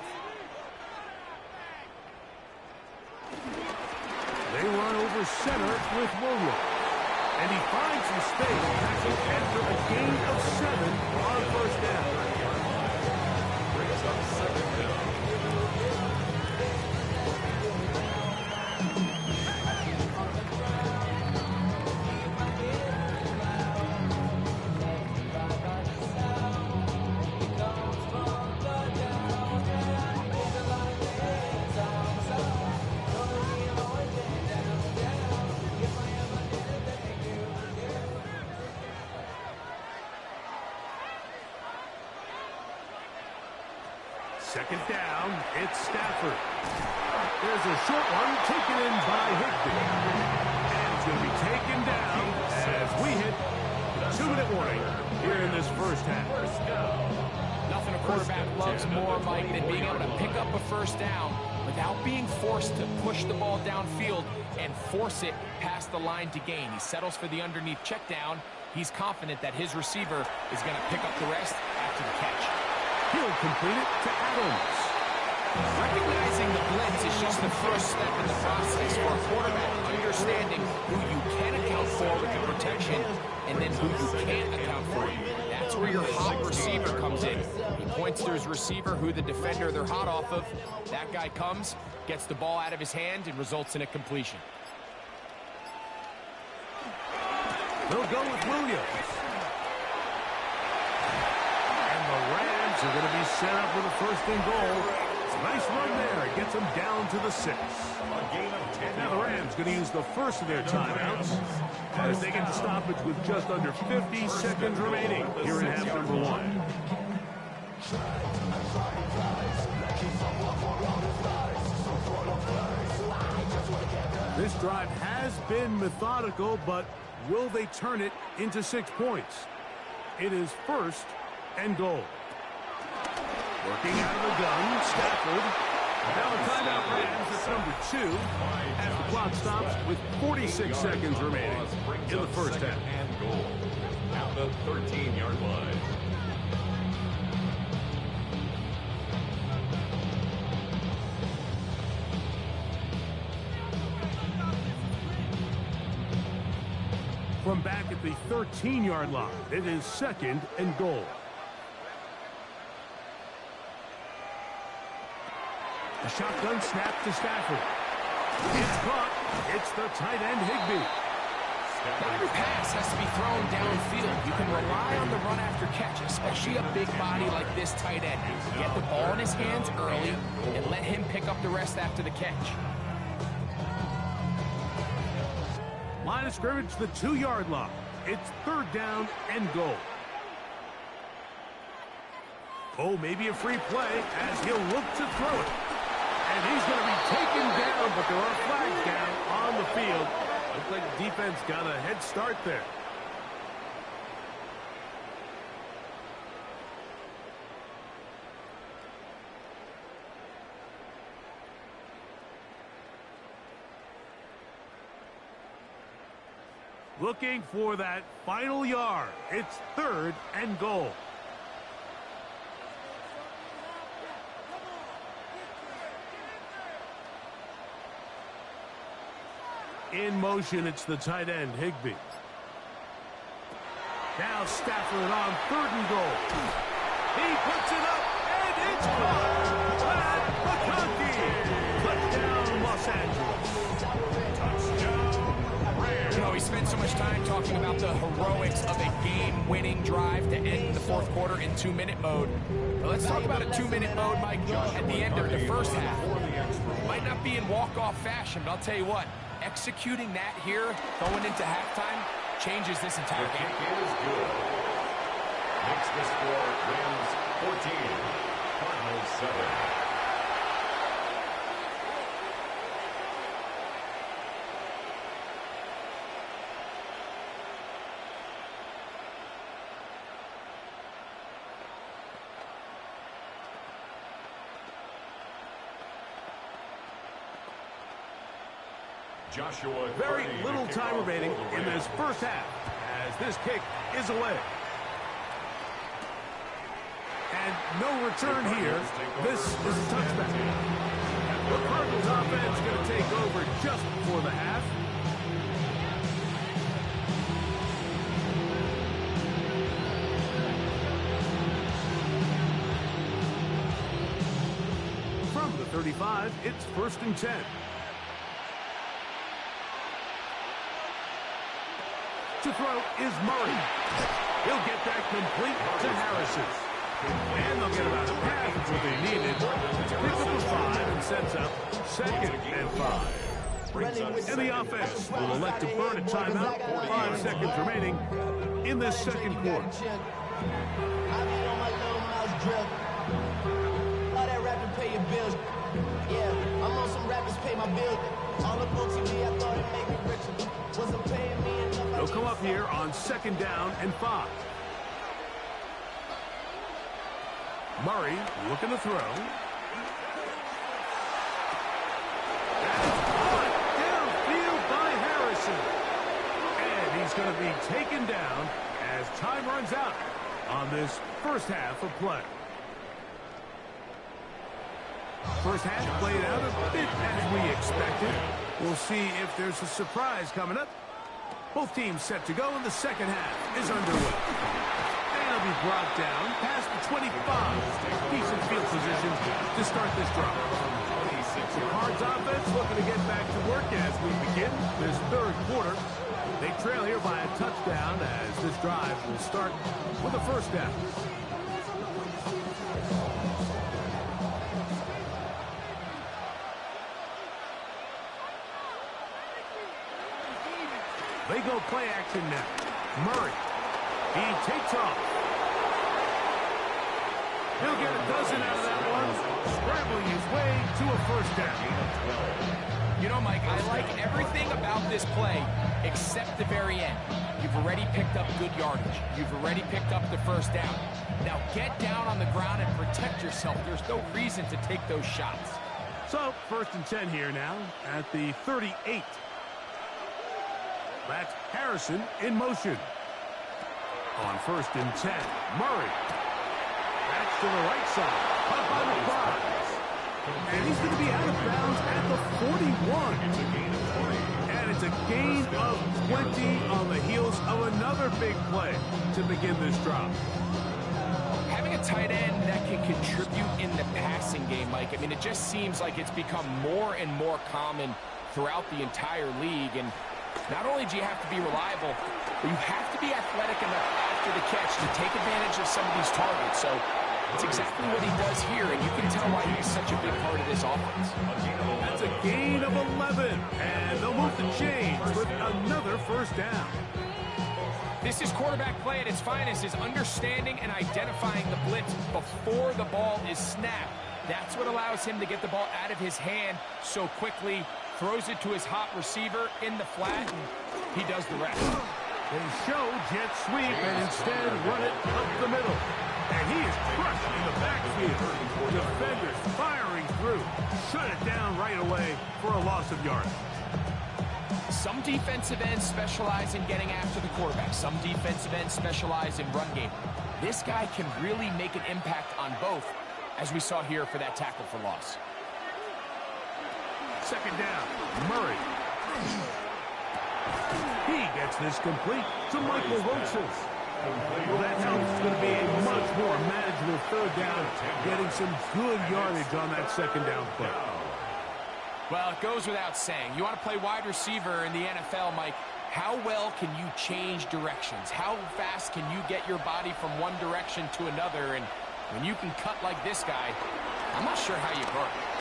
They run over center with Williams. And he finds some space after a gain of 7 on first down. Brings up second down. Second down, it's Stafford. There's a short one taken in by Higby. And it's going to be taken down as we hit the 2-minute warning here in this first half. Nothing a quarterback loves more, Mike, than being able to pick up a first down without being forced to push the ball downfield and force it past the line to gain. He settles for the underneath check down. He's confident that his receiver is going to pick up the rest after the catch. He'll complete it to Adams. Recognizing the blitz is just the first step in the process for a quarterback, understanding who you can account for with the protection and then who you can't account for. That's where your hot receiver comes in. He points to his receiver, who the defender they're hot off of. That guy comes, gets the ball out of his hand, and results in a completion. They'll go with Williams. And the Rams are going to be set up with a 1st and goal Nice run there. Gets them down to the 6. And now the Rams going to use the first of their timeouts as they get the stoppage with just under 50 seconds remaining here in half number 1. This drive has been methodical, but will they turn it into 6 points? It is 1st and goal. Working out of the gun, Stafford. Now a timeout Rams at number 2 as the clock stops with 46 seconds remaining in the first half. And goal at the 13-yard line. From back at the 13-yard line, it is 2nd and goal. A shotgun snap to Stafford. It's caught. It's the tight end, Higbee. Every pass has to be thrown downfield. You can rely on the run after catch, especially a big body like this tight end. Get the ball in his hands early and let him pick up the rest after the catch. Line of scrimmage, the 2-yard line. It's 3rd down and goal. Oh, maybe a free play as he'll look to throw it. And he's going to be taken down, but there are flags down on the field. Looks like the defense got a head start there. Looking for that final yard. It's 3rd and goal. In motion, it's the tight end, Higbee. Now Stafford on 3rd and goal. He puts it up, and it's caught. Pat McConkey. Touchdown, Los Angeles. You know, we spent so much time talking about the heroics of a game-winning drive to end the 4th quarter in 2-minute mode. But let's talk about a 2-minute mode, Mike, at the end of the first half. Might not be in walk-off fashion, but I'll tell you what, executing that here, going into halftime, changes this entire game. The kick is good. Makes the score Rams 14, Cardinals 7. Joshua Very little time remaining in this first half as this kick is away. And no return here. This is a touchback. The Cardinals offense going to take over just before the half. From the 35, it's 1st and 10. To throw is Murray. He'll get that complete to Harrison. And they'll get about a half of what they needed to pick up a 5 and sets up 2nd and 5. And the offense will elect to burn a timeout. 5 seconds remaining in this 2nd quarter. I be on my little mouse drill. All that rapping pay your bills. Yeah, I'm on some rappers pay my bill. All the books TV, I thought it made me richer. Wasn't paying me enough. They'll come up here on 2nd down and 5. Murray looking to throw. That's caught downfield by Harrison. And he's going to be taken down as time runs out on this first half of play. First half played out a bit as we expected. We'll see if there's a surprise coming up. Both teams set to go, and the second half is underway. And it'll be brought down past the 25. Decent field position to start this drive. The Cards offense looking to get back to work as we begin this 3rd quarter. They trail here by a touchdown as this drive will start with the first down. go play action now. Murray. He takes off. He'll get a dozen out of that one, scrambling his way to a first down. You know, Mike, I like everything about this play except the very end. You've already picked up good yardage. You've already picked up the first down. Now get down on the ground and protect yourself. There's no reason to take those shots. So, 1st and 10 here now at the 38. That's Harrison in motion. On 1st and 10, Murray. That's to the right side. Up by the prize. And he's going to be out of bounds at the 41. And it's a gain of 20 on the heels of another big play to begin this drive. Having a tight end that can contribute in the passing game, Mike, I mean, it just seems like it's become more and more common throughout the entire league. And not only do you have to be reliable, but you have to be athletic enough after the catch to take advantage of some of these targets. So it's exactly what he does here, and you can tell why he's such a big part of this offense. That's a gain of 11, and they'll move the chains with another first down. This is quarterback play at its finest, is understanding and identifying the blitz before the ball is snapped. That's what allows him to get the ball out of his hand so quickly, throws it to his hot receiver in the flat, and he does the rest. They show jet sweep and instead run it up the middle. And he is crushed in the backfield. Defenders firing through. Shut it down right away for a loss of yards. Some defensive ends specialize in getting after the quarterback. Some defensive ends specialize in run game. This guy can really make an impact on both, as we saw here for that tackle for loss. 2nd down, Murray. He gets this complete to Michael Roaches. Well, that helps. It's going to be a much more manageable 3rd down, getting some good yardage on that 2nd down play. Well, it goes without saying. You want to play wide receiver in the NFL, Mike, how well can you change directions? How fast can you get your body from one direction to another? And when you can cut like this guy, I'm not sure how you guard it.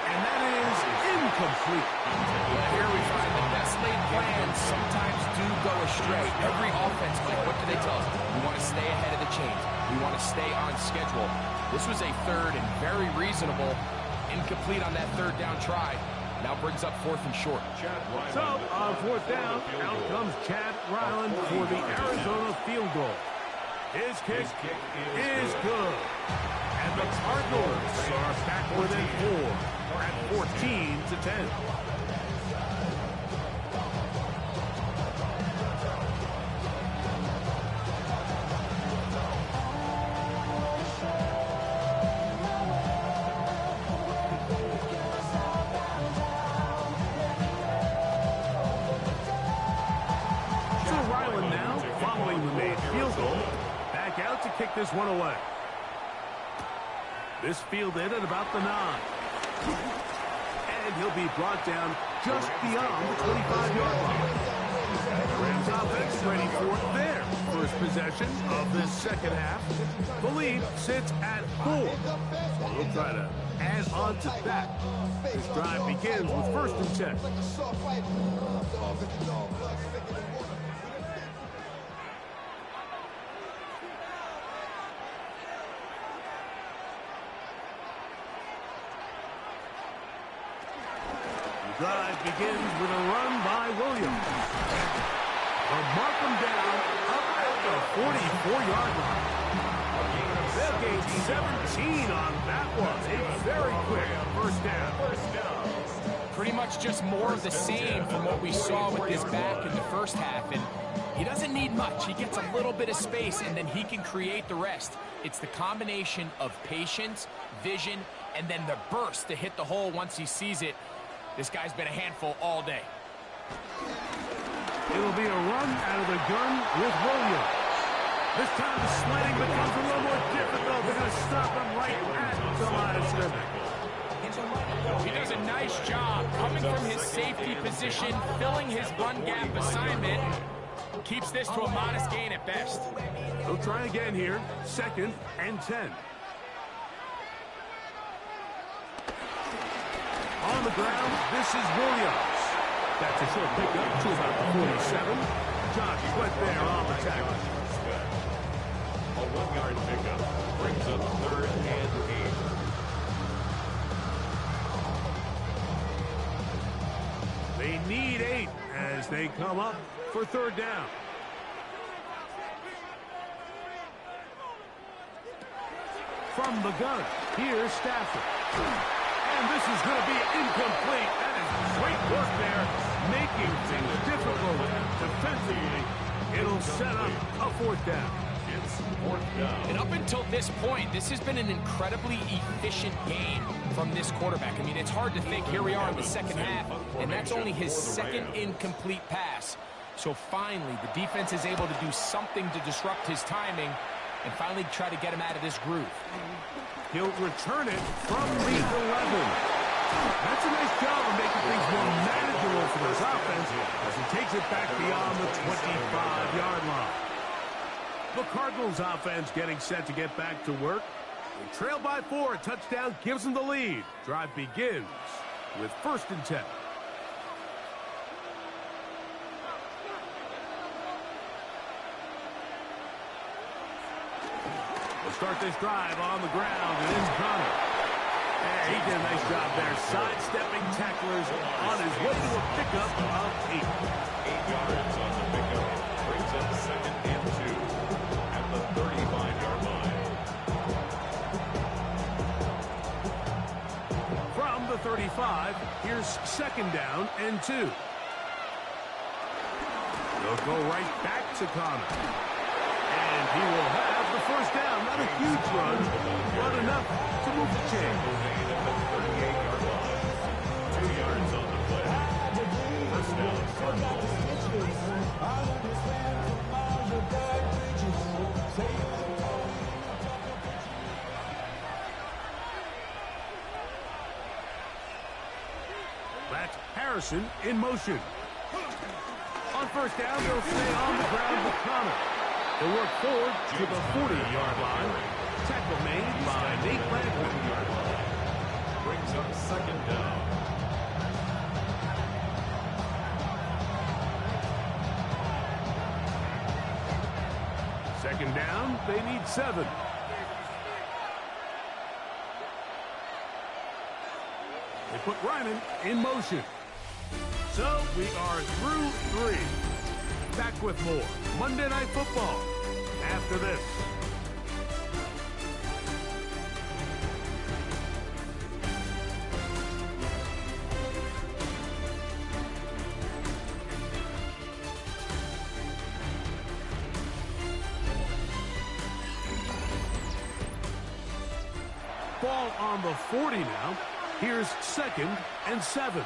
And that is incomplete. Well, here we find the best laid plans sometimes do go astray. Every offense, Mike, what do they tell us? We want to stay ahead of the chains. We want to stay on schedule. This was a 3rd and very reasonable. Incomplete on that 3rd down try. Now brings up 4th and short. So, on 4th down, out comes Chad Ryland for the Arizona field goal. His kick is good. And the Cardinals are back within 4 at 14-10. Kick this one away. This fielded at about the 9. And he'll be brought down just beyond the 25-yard line. Rams offense ready for their first possession of this 2nd half. The lead sits at 4. We'll try to add on to that. This drive begins with 1st and 10. Drive begins with a run by Williams. They'll mark him down up at the 44-yard line. They'll gain 17 on that one. A very quick first down. Pretty much just more of the same from what we saw with his back in the 1st half. And he doesn't need much. He gets a little bit of space, and then he can create the rest. It's the combination of patience, vision, and then the burst to hit the hole once he sees it. This guy's been a handful all day. It'll be a run out of the gun with Williams. This time the sliding becomes a little more difficult. They're going to stop him right at the line of scrimmage. He does a nice job coming from his safety position, filling his run gap assignment. Keeps this to a modest gain at best. They'll try again here. 2nd and 10. On the ground, this is Williams. That's a short pickup to about the 47. Josh went there on the tackle. A 1-yard pickup brings up 3rd and 8. They need 8 as they come up for 3rd down. From the gun, here's Stafford. And this is going to be incomplete. That is great work there, making things difficult defensively. It'll set up a 4th down. It's 4th down. And up until this point, this has been an incredibly efficient game from this quarterback. I mean, it's hard to think. Here we are in the second half, and that's only his 2nd incomplete pass. So finally, the defense is able to do something to disrupt his timing and finally try to get him out of this groove. He'll return it from the 11. That's a nice job of making things more manageable for this offense as he takes it back beyond the 25-yard line. The Cardinals offense getting set to get back to work. They trail by 4. A touchdown gives them the lead. Drive begins with 1st and 10. We'll start this drive on the ground, and it's Connor. And he did a nice job there, sidestepping tacklers on his way to a pickup of 8. 8 yards on the pickup brings up 2nd and 2 at the 35-yard line. From the 35, here's 2nd down and 2. They'll go right back to Connor. And he will have the 1st down. Not a huge run, but enough to move the chain. 38-yard line. 2 yards on the play. 1st down, Cardinals. That's Harrison in motion. On 1st down, they'll stay on the ground with Connor. They'll work forward to the 40-yard line. Tackle made by Nate Landry. Brings up 2nd down. Second down, they need 7. They put Ryman in motion. So we are through 3. Back with more Monday Night Football after this. Ball on the 40 now. Here's 2nd and 7.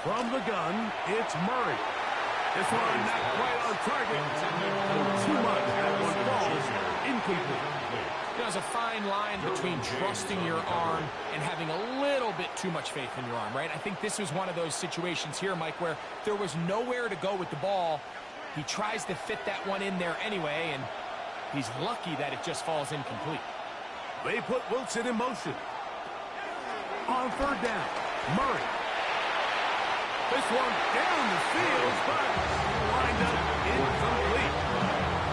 From the gun, it's Murray. This one not quite on target. Too much. That one falls incomplete. There's a fine line between trusting your arm and having a little bit too much faith in your arm, right? I think this was one of those situations here, Mike, where there was nowhere to go with the ball. He tries to fit that one in there anyway, and he's lucky that it just falls incomplete. They put Wilson in motion. On 3rd down, Murray. This one down the field, but lined up incomplete.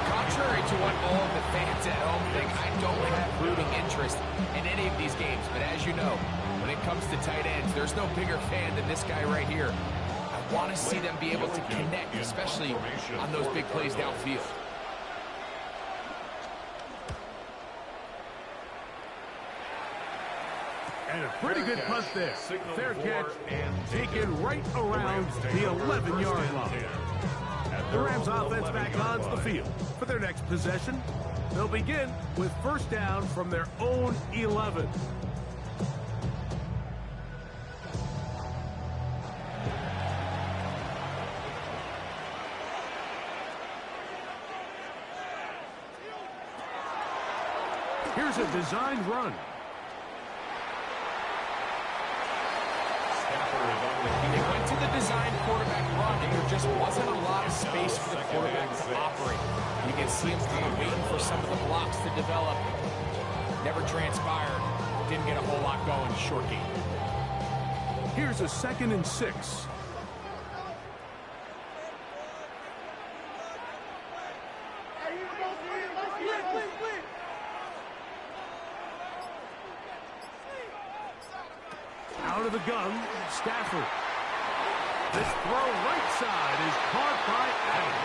Contrary to what all of the fans at home think, I don't have rooting interest in any of these games. But as you know, when it comes to tight ends, there's no bigger fan than this guy right here. I want to see them be able to connect, especially on those big plays downfield. And a pretty good punt there. Fair catch, taken right around the 11-yard line. The Rams offense back onto the field for their next possession. They'll begin with 1st down from their own 11. Here's a designed run. They went to the design quarterback run, and there just wasn't a lot of space for the quarterback to operate. You can see him kind of waiting for some of the blocks to develop. Never transpired. Didn't get a whole lot going. Short game. Here's a 2nd and 6. Out of the gun, Stafford. This throw right side is caught by Adams.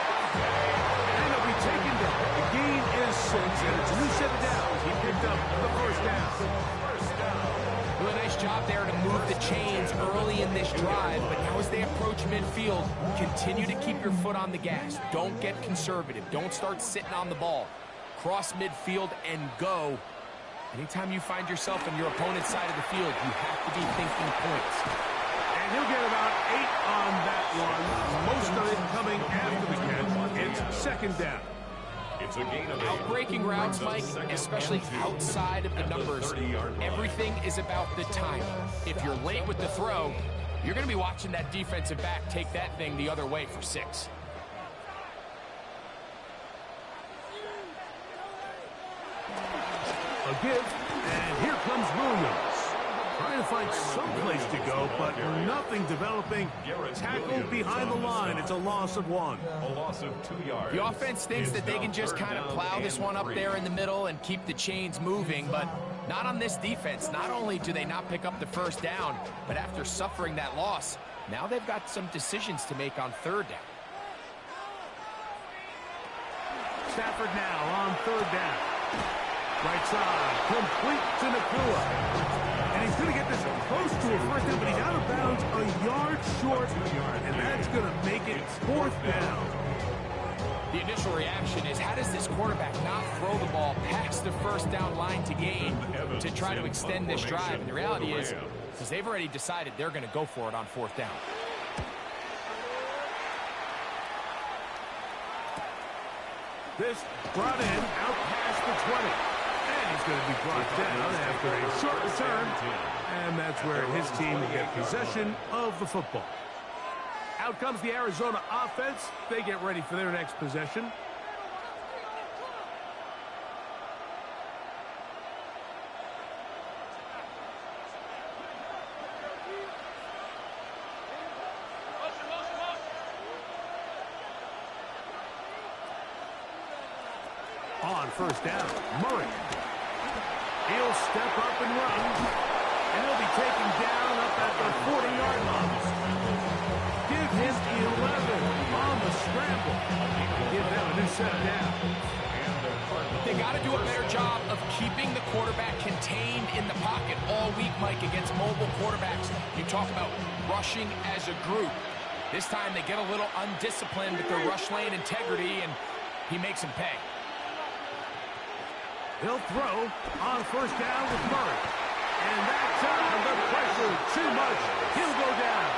And it'll be taken down. The gain is 6, and it's a new set of downs. He picked up the first down. Well, a nice job there to move the chains early in this drive, but now as they approach midfield, continue to keep your foot on the gas. Don't get conservative. Don't start sitting on the ball. Cross midfield and go. Anytime you find yourself on your opponent's side of the field, you have to be thinking points. And he'll get about 8 on that one. Most of it coming after the catch. It's 2nd down. It's a gain of Outbreaking routes, Mike, especially outside of the numbers, everything is about the timing. If you're late with the throw, you're going to be watching that defensive back take that thing the other way for 6. A give, and here comes Williams. Trying to find some place to go, but nothing developing. Tackled behind the line. It's a loss of 1. A loss of 2 yards. The offense thinks that they can just kind of plow this one up there in the middle and keep the chains moving, but not on this defense. Not only do they not pick up the first down, but after suffering that loss, now they've got some decisions to make on 3rd down. Stafford now on 3rd down. Right side, complete to Nakua. And he's going to get this close to a first down, but he's out of bounds a yard short, and that's going to make it 4th down. The initial reaction is, how does this quarterback not throw the ball past the first down line to gain to try to extend this drive? And the reality is they've already decided they're going to go for it on 4th down. This brought in out past the 20. And he's going to be brought down after a short return. And that's where his team will get possession of the football. Out comes the Arizona offense. They get ready for their next possession. On 1st down, Murray. He'll step up and run, and he'll be taken down up at the 40-yard line. Give him 11 on the scramble. Give them a new set of downs. They got to do a better job of keeping the quarterback contained in the pocket all week, Mike, against mobile quarterbacks. You talk about rushing as a group. This time they get a little undisciplined with their rush lane integrity, and he makes them pay. He'll throw on 1st down with Murray. And that time, the pressure too much. He'll go down.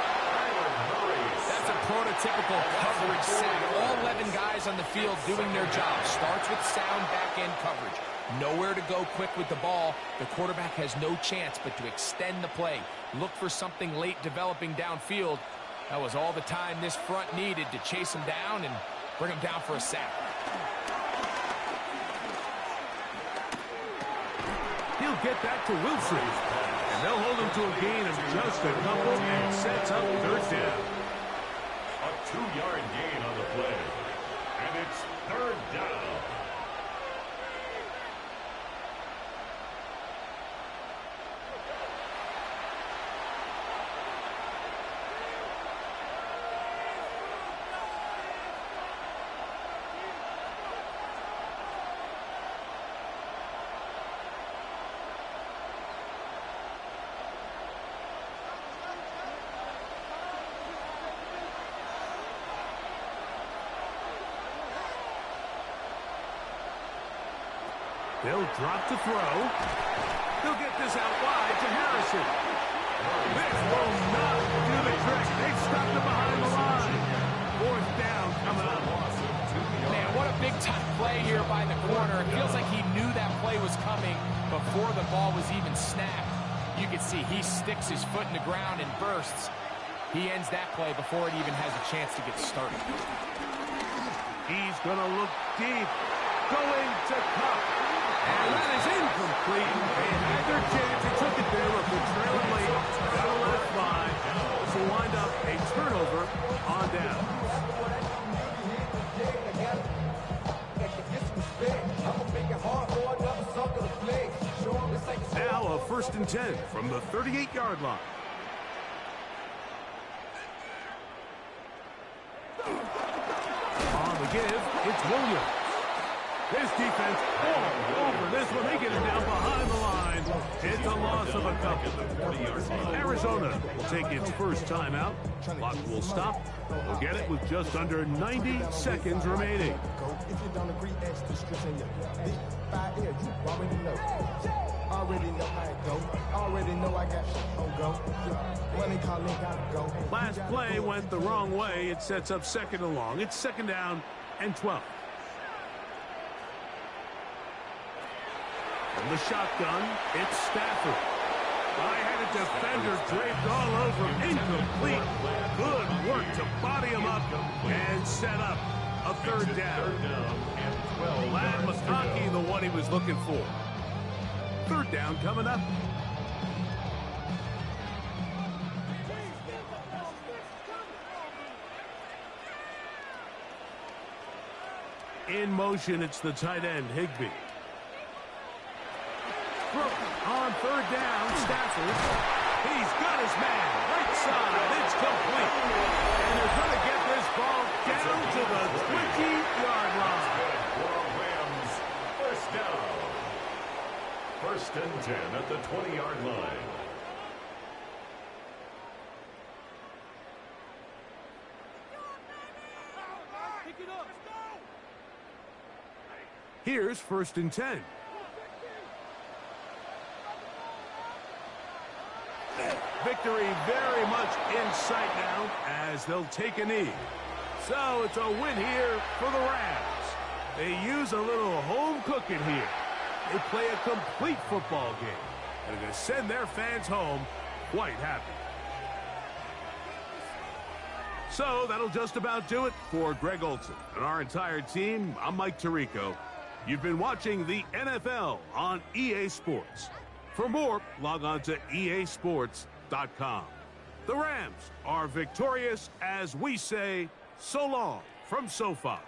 That's a prototypical coverage sack. All 11 guys on the field doing their job. Starts with sound back-end coverage. Nowhere to go quick with the ball. The quarterback has no chance but to extend the play. Look for something late developing downfield. That was all the time this front needed to chase him down and bring him down for a sack. He'll get that to Wilson. And they'll hold him to a gain of just a couple and sets up 3rd down. A 2-yard gain on the play. And it's 3rd down. They'll drop to throw. They'll get this out wide to Harrison. This will not do the trick. They've stopped him behind the line. 4th down coming up. Man, what a big-time play here by the corner. It feels like he knew that play was coming before the ball was even snapped. You can see he sticks his foot in the ground and bursts. He ends that play before it even has a chance to get started. He's going to look deep. Going to Cup. And that is incomplete. They had their chance. They took it there. Look, they're trailing late. Gotta let it fly. This will wind up a turnover on down. Now a 1st and 10 from the 38-yard line. On the give, it's Williams. His defense all over this one. They get it down behind the line. It's a loss of a couple. Arizona will take its first timeout. Clock will stop. They'll get it with just under 90 seconds remaining. If you don't agree, ask the streets in your big 5 here. You already know. Already know how it go. Already know I got shit on go. Money calling, gotta go. Last play went the wrong way. It sets up 2nd and long. It's 2nd down and 12. From the shotgun, it's Stafford. High-headed defender draped all over him. Incomplete. Good work to body him up and set up a 3rd down. Lad McConkey, the one he was looking for. 3rd down coming up. In motion, it's the tight end, Higbee. On 3rd down, Stafford. He's got his man. Right side. It's complete. And they're going to get this ball down to the 20-yard line. Rams, 1st down. 1st and 10 at the 20-yard line. Here's 1st and 10. Victory very much in sight now as they'll take a knee. So it's a win here for the Rams. They use a little home cooking here. They play a complete football game. And they're going to send their fans home quite happy. So that'll just about do it for Greg Olson and our entire team. I'm Mike Tirico. You've been watching the NFL on EA Sports. For more, log on to easports.com. The Rams are victorious as we say so long from SoFi.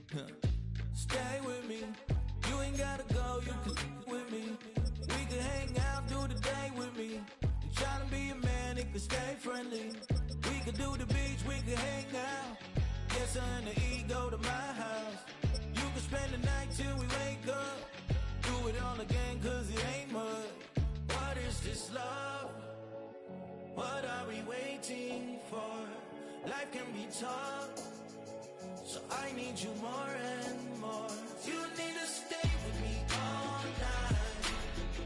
Stay with me. You ain't gotta go, you can with me. We can hang out, do the day with me. I'm trying to be a man, it can stay friendly. We could do the beach, we could hang out. Yes, her and the E go to my house. You can spend the night till we wake up. Do it all again, cause it ain't mud. What is this love? What are we waiting for? Life can be tough, so I need you more and more. You need to stay with me all night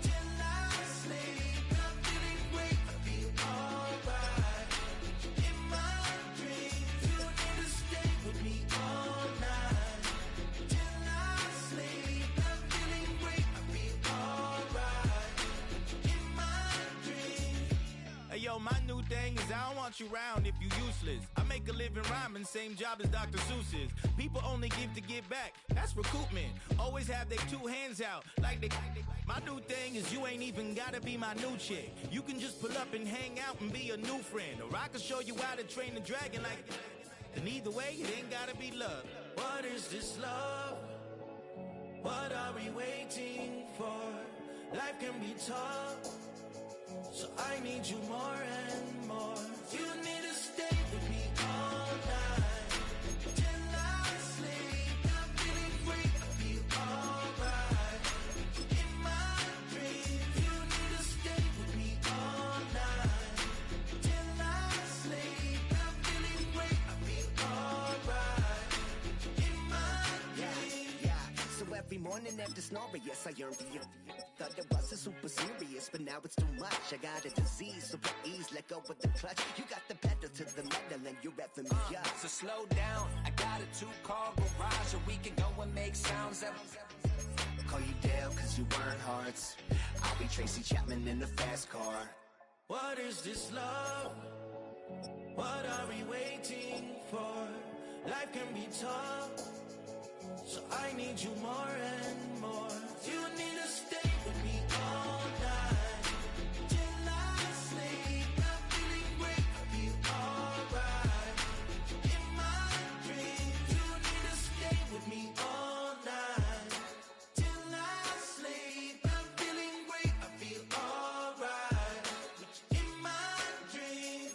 till I sleep. I'm feeling great, I feel alright. In my dreams, you need to stay with me all night till I sleep. I'm feeling great, I feel alright. In my dreams. Hey yo, my new thing is I don't want you round if you useless. I make a living rhyming, same job as Dr. Seuss's. People only give to give back, that's recoupment. Always have their two hands out, like they. My new thing is you ain't even gotta be my new chick. You can just pull up and hang out and be a new friend. Or I can show you how to train the dragon like. And either way, it ain't gotta be love. What is this love? What are we waiting for? Life can be tough, so I need you more and more. You need to stay with me all night till I sleep. I'm feeling great, I feel alright. In my dreams, you need to stay with me all night till I sleep. I'm feeling great, I feel alright. In my dreams. Yeah. So every morning after snoring, yes, I yearn for you. Thought it wasn't super serious, but now it's too much. I got a disease, so at ease, let go with the clutch. You got the pedal to the metal and you're revving me up. So slow down, I got a 2-car garage, or we can go and make sounds. Call you Dale, cause you weren't hearts. I'll be Tracy Chapman in the fast car. What is this love? What are we waiting for? Life can be tough, so I need you more and more. You need to stay with me all night till I sleep. I'm feeling great, I feel alright. In my dreams, you need to stay with me all night till I sleep. I'm feeling great, I feel alright. In my dreams.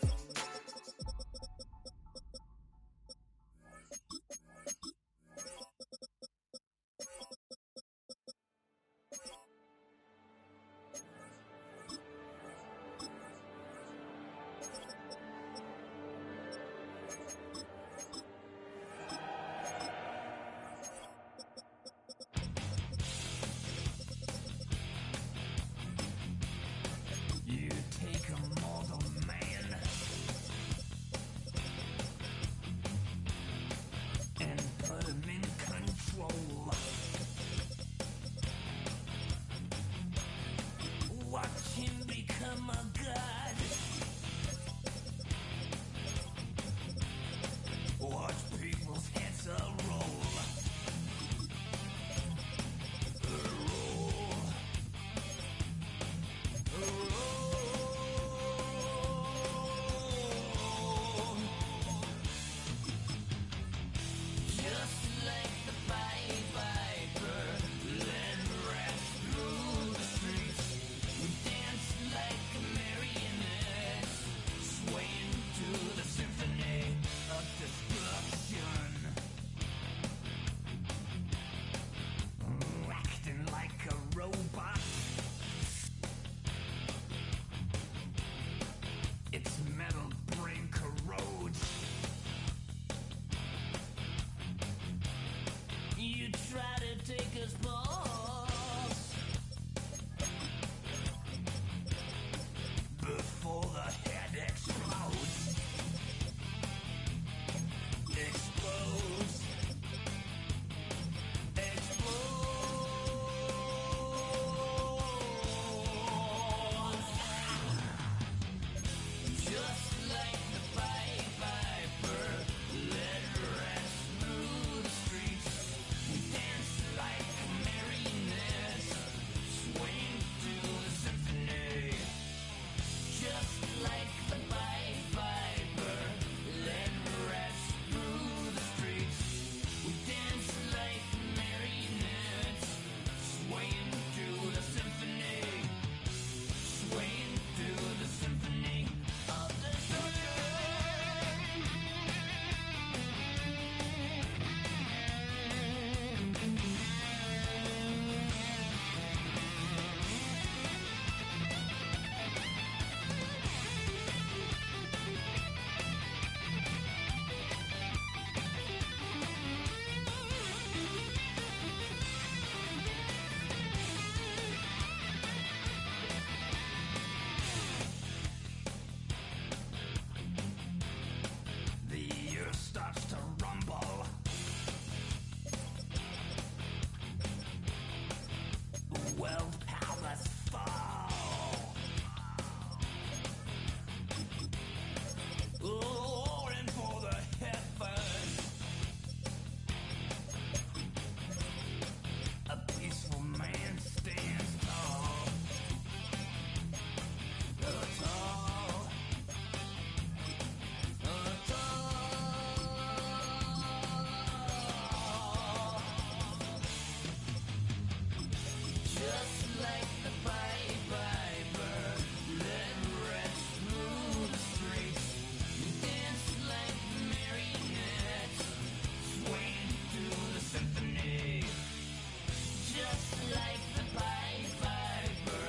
like the Pied Piper,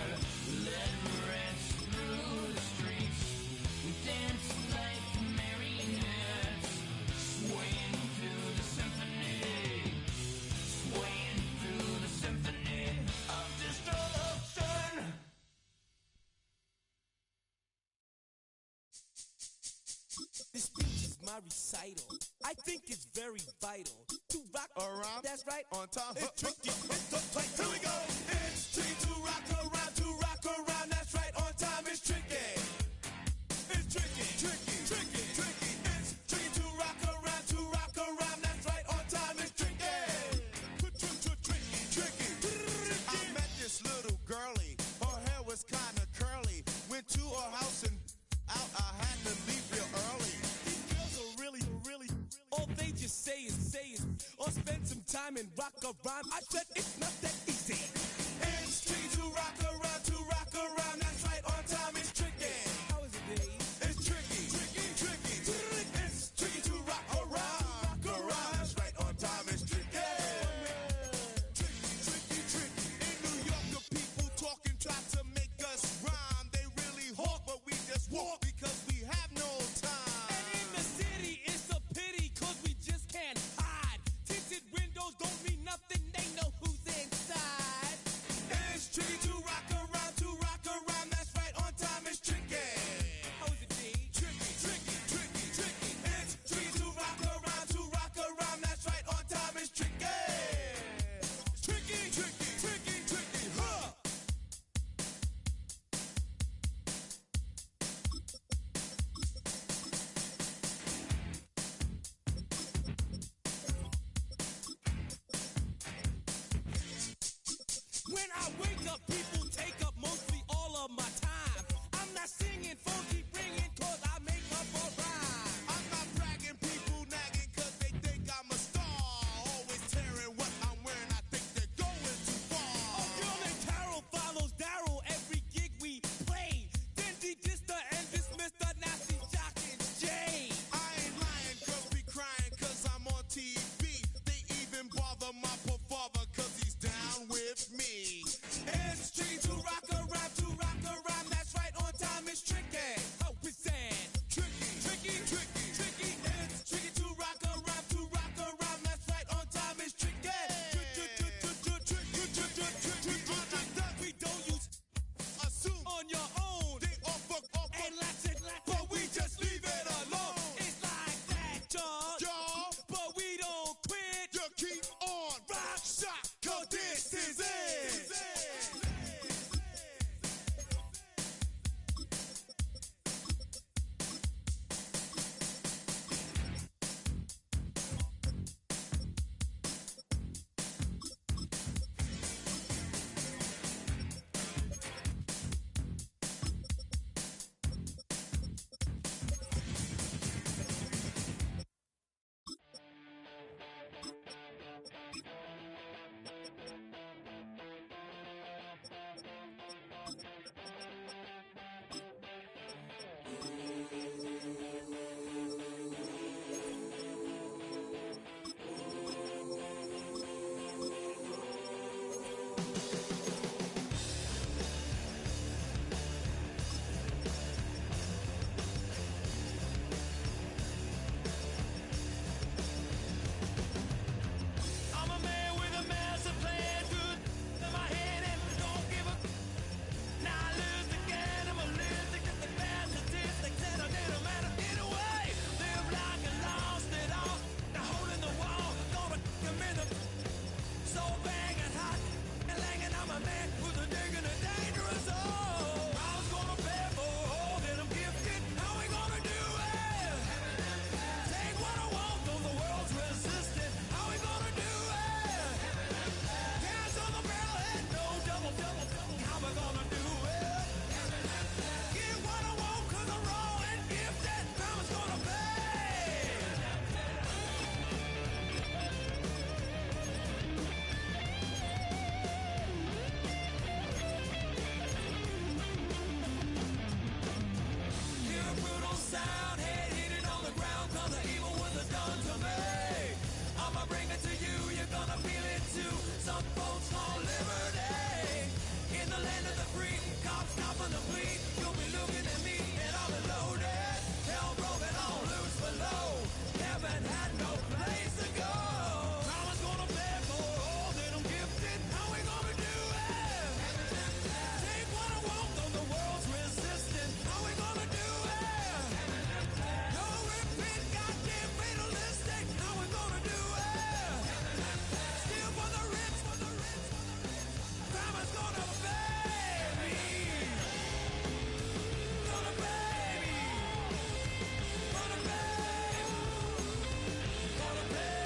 let rest through the streets. We dance like marionettes, swaying through the symphony, swaying through the symphony of destruction. This speech is my recital. I think it's very vital to rock around. That's right, on time. It's tricky. It's the play. Here we go. It's tricky to rock around. To rock around. That's right, on time. It's tricky. It's tricky. Tricky. Tricky. Tricky. It's tricky to rock around. To rock around. That's right, on time. It's tricky. Tricky. Tricky. I met this little girlie. Her hair was kind of curly. Went to her house and out. I had to leave real early. These girls are really, all they just say is, or spend some time and rock a rhyme. I said it's not that easy. It's tricky to rock around, that's right, on time, it's tricky. How is it, Dave? It's tricky. It's tricky to rock around, that's right, on time, it's tricky. Tricky. In New York, the people talking try to make us rhyme. They really hawk, but we just walk because we have no time. And in the city, it's a pity, cause we just can't hide. Tinted windows don't mean nothing, they know who's inside. It's tricky to rock around, that's right, on time, it's tricky. How is it, D? Tricky. It's tricky to rock around, that's right, on time, it's tricky. Tricky, huh? When I wake up, people take up mostly all of my time. I'm not singing, phone keep ringing, cause I make up a rhyme. I'm not bragging, people nagging, cause they think I'm a star. Always tearing what I'm wearing, I think they're going too far. A girl named Carol follows Daryl every gig we play. Then de-dissed her and dismissed her, now she's jocking Jay. I ain't lying, girls be crying, cause I'm on TV. They even bother my poor father, cause he's down with me. It's tricky free, cops stopping the bleed. You'll be looking at me and I'll be loaded. Hell broken on loose below. Haven't had no place to go. Mama's gonna beg for all that I'm gifted. How we gonna do it? Take what I want, though the world's resistant. How we gonna do it? No repeat, goddamn fatalistic. How we gonna do it? Steal for the rich, for the rich, for the rich. Mama's gonna pay me. Gonna pay me. Gonna pay. Gonna pay.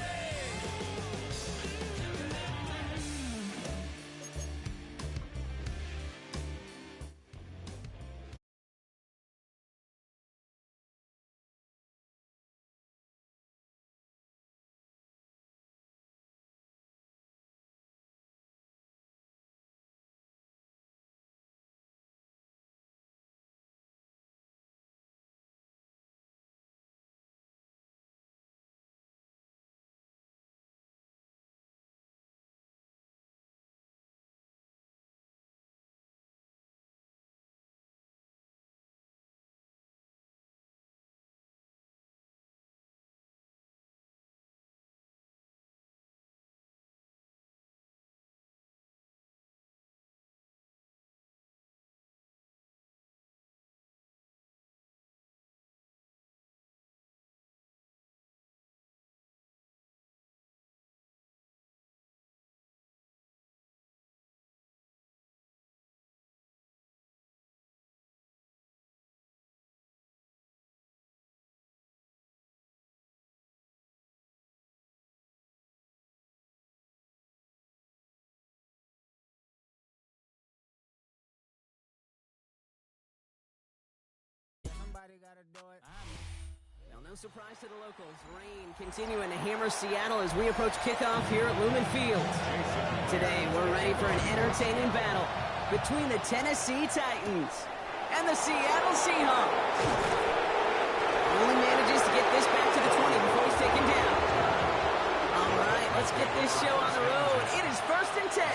Somebody gotta do it. Well, no surprise to the locals. Rain continuing to hammer Seattle as we approach kickoff here at Lumen Field. Today, we're ready for an entertaining battle between the Tennessee Titans and the Seattle Seahawks. Only manages to get this back to the 20 before he's taken down. All right, let's get this show on the road. It is 1st and 10.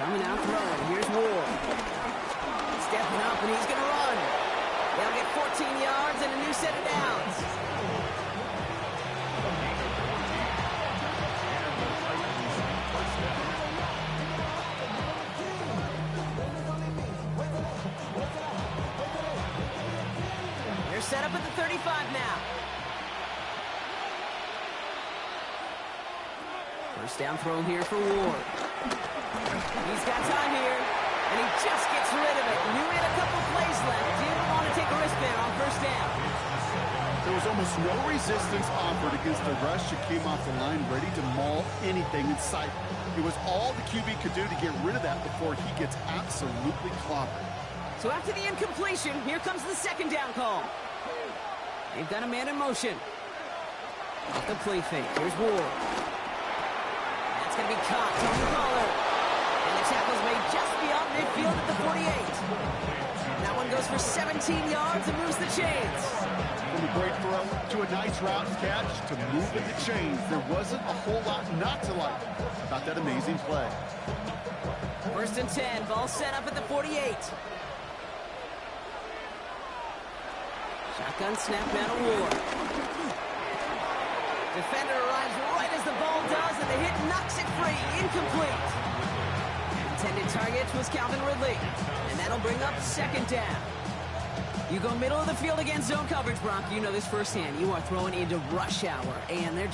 Coming out throwing. Here's Ward. Stepping up, and he's going to run. They'll get 14 yards and a new set of downs. They're set up at the 35 now. First down throw here for Ward. He's got time here, and he just gets rid of it. Knew he had a couple plays left. Didn't want to take a risk there on first down. There was almost no resistance offered against the rush that came off the line, ready to maul anything in sight. It was all the QB could do to get rid of that before he gets absolutely clobbered. So after the incompletion, here comes the second down call. They've got a man in motion. Off the play fake. Here's Ward. That's going to be caught. Tony Pollard. And the tackle's made just beyond midfield at the 48. That one goes for 17 yards and moves the chains. From a great throw to a nice route catch to moving the chains, there wasn't a whole lot not to like about that amazing play. 1st and 10. Ball set up at the 48. Shotgun snap out of Ward. Defender arrives right as the ball does, and the hit knocks it free. Incomplete. Intended target was Calvin Ridley, and that'll bring up second down. You go middle of the field against zone coverage, Brock. You know this firsthand. You are throwing into rush hour, and there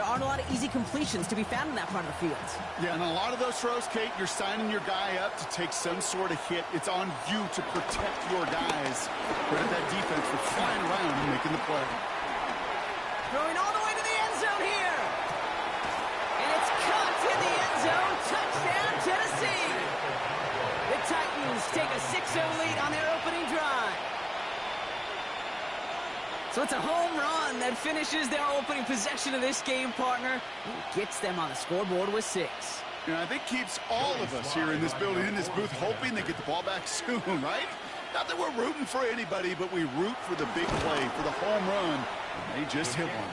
aren't a lot of easy completions to be found in that part of the field. Yeah, and a lot of those throws, Kate, you're signing your guy up to take some sort of hit. It's on you to protect your guys. Credit that defense for flying around and making the play. Throwing all the way to the end zone here. And it's caught in the end zone. Touchdown, Tennessee. The Titans take a 6-0 lead on their opening drive. So it's a home run that finishes their opening possession of this game, partner. And gets them on the scoreboard with 6. Yeah, I think keeps all of us here in this building, in this booth, hoping they get the ball back soon, right? Not that we're rooting for anybody, but we root for the big play, for the home run. They just hit one.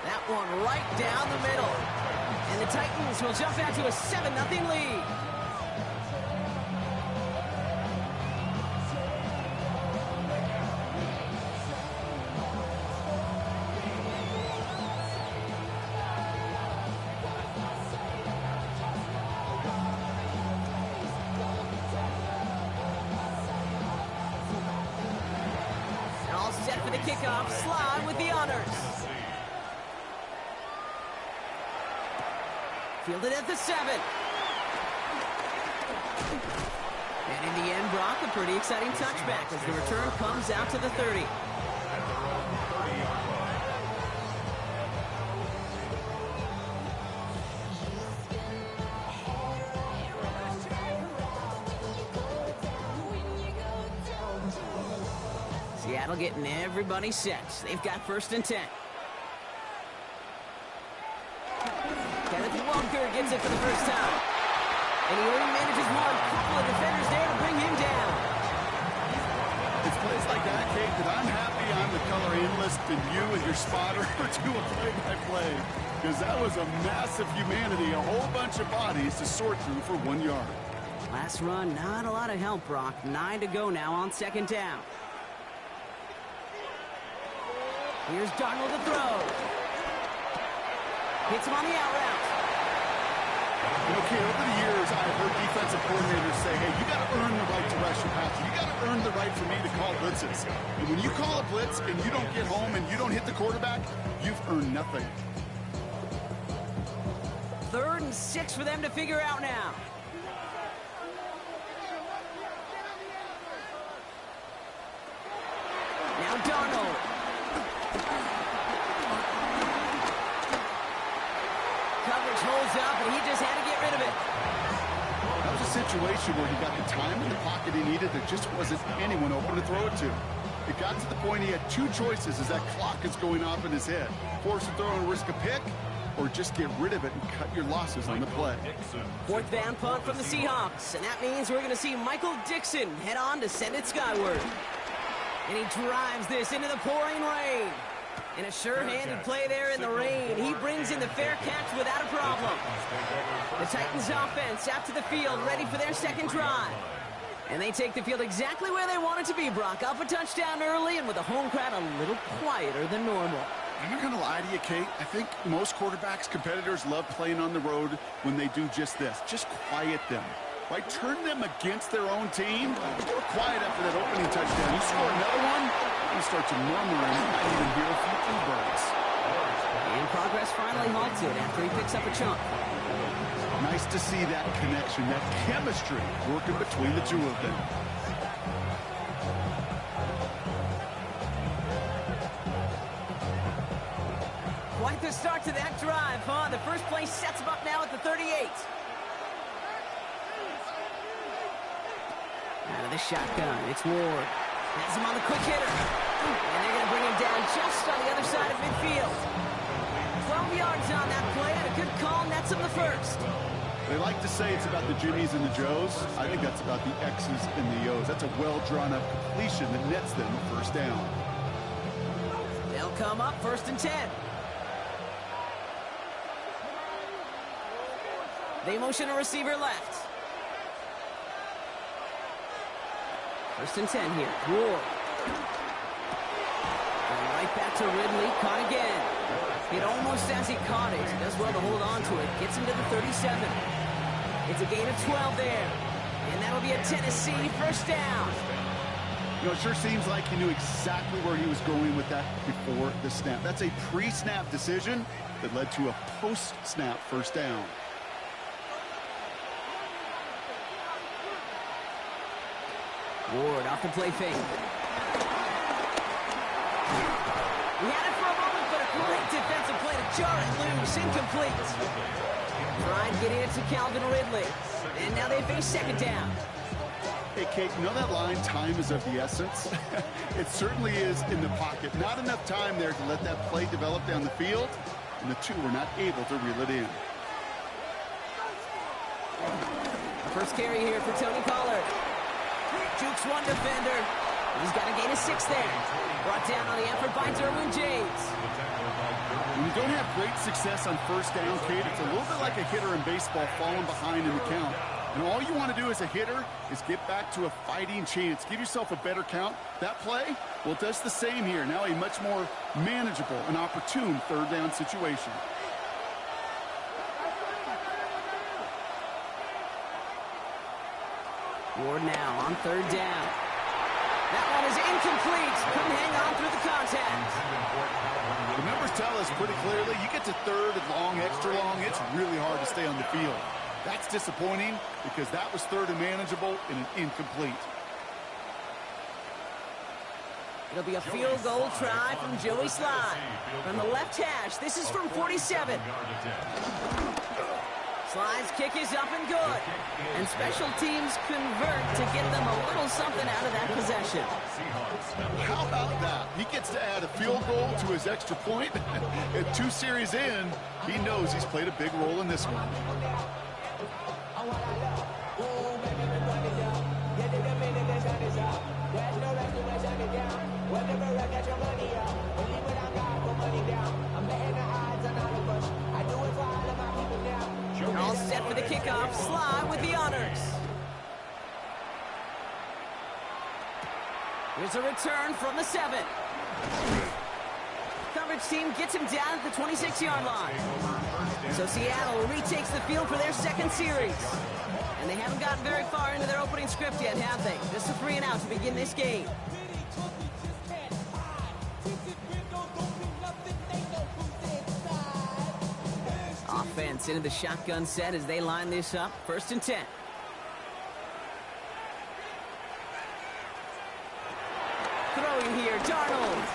That one right down the middle. And the Titans will jump out to a 7-0 lead. All set for the kickoff. Slide with the honors. Fielded at the 7. And in the end, Brock, a pretty exciting touchback as the return comes out to the 30. Seattle getting everybody set. They've got 1st and 10. Kenneth Walker gets it for the first time. And he only manages one. Couple of defenders there to bring him down. It's plays like that, Kate, that I'm happy I'm the color analyst and you and your spotter are doing play-by-play. Because that was a massive humanity, a whole bunch of bodies to sort through for 1 yard. Last run, not a lot of help, Brock. 9 to go now on 2nd down. Here's Darnold to throw. Hits him on the out route. Okay, over the years, I've heard defensive coordinators say, hey, you got to earn the right to rush your passer. You got to earn the right for me to call blitzes. And when you call a blitz and you don't get home and you don't hit the quarterback, you've earned nothing. 3rd and 6 for them to figure out now. Now Darnold. Coverage holds up, and he just had to get rid of it. That was a situation where he got the time in the pocket he needed. There just wasn't anyone open to throw it to. It got to the point he had 2 choices as that clock is going off in his head. Force a throw and risk a pick, or just get rid of it and cut your losses on the play. 4th down punt from the Seahawks, and that means we're going to see Michael Dixon head on to send it skyward. And he drives this into the pouring rain. And a sure-handed play there in the rain. He brings in the fair catch without a problem. The Titans offense out to the field, ready for their 2nd drive. And they take the field exactly where they want it to be, Brock. Up a touchdown early, and with the home crowd a little quieter than normal. I'm not going to lie to you, Kate. I think most quarterbacks, competitors love playing on the road when they do just this. Just quiet them. Right? Turn them against their own team. They were quiet after that opening touchdown. You score another one, you start to murmur, and you might even hear a few bluebirds. And progress finally halted after he picks up a chunk. Nice to see that connection, that chemistry working between the 2 of them. Quite the start to that drive, huh? The first play sets him up now at the 38. Out of the shotgun, it's Ward. Has him on the quick hitter. And they're going to bring him down just on the other side of midfield. 12 yards on that play, and a good call nets him the first. They like to say it's about the Jimmies and the Joes. I think that's about the X's and the O's. That's a well-drawn-up completion that nets them the 1st down. They'll come up 1st and 10. They motion a receiver left. 1st and 10 here. Ward. And right back to Ridley. Caught again. It almost as he caught it. He does well to hold on to it. Gets him to the 37. It's a gain of 12 there. And that'll be a Tennessee 1st down. You know, it sure seems like he knew exactly where he was going with that before the snap. That's a pre-snap decision that led to a post-snap 1st down. Ward off the play fake. He had it for a moment, but a great defensive play to jar it loose. Incomplete. Tried getting it to Calvin Ridley. And now they face 2nd down. Hey, Kate, you know that line, time is of the essence? It certainly is in the pocket. Not enough time there to let that play develop down the field, and the 2 were not able to reel it in. First carry here for Tony Pollard. Jukes one defender. He's got a gain of 6 there. Brought down on the effort by Derwin James. When you don't have great success on first down, Kate, it's a little bit like a hitter in baseball falling behind in the count. And all you want to do as a hitter is get back to a fighting chance. Give yourself a better count. That play, well, it does the same here. Now a much more manageable and opportune third down situation. Ward now on third down. That one is incomplete. Couldn't hang on through the contact. The numbers tell us pretty clearly, you get to third and long, extra long, it's really hard to stay on the field. That's disappointing because that was third and manageable and an incomplete. It'll be a field goal try from Joey Slye. From the left hash, this is from 47. Sly's kick is up and good. And special teams convert to get them a little something out of that possession. How about that? He gets to add a field goal to his extra point. And 2 series in, he knows he's played a big role in this one. All set for the kickoff. Slye with the honors. Here's a return from the 7. Coverage team gets him down at the 26-yard line. So Seattle retakes the field for their second series. And they haven't gotten very far into their opening script yet, have they? Just a 3 and out to begin this game. Offense into the shotgun set as they line this up. 1st and 10. Throwing here, Darnold.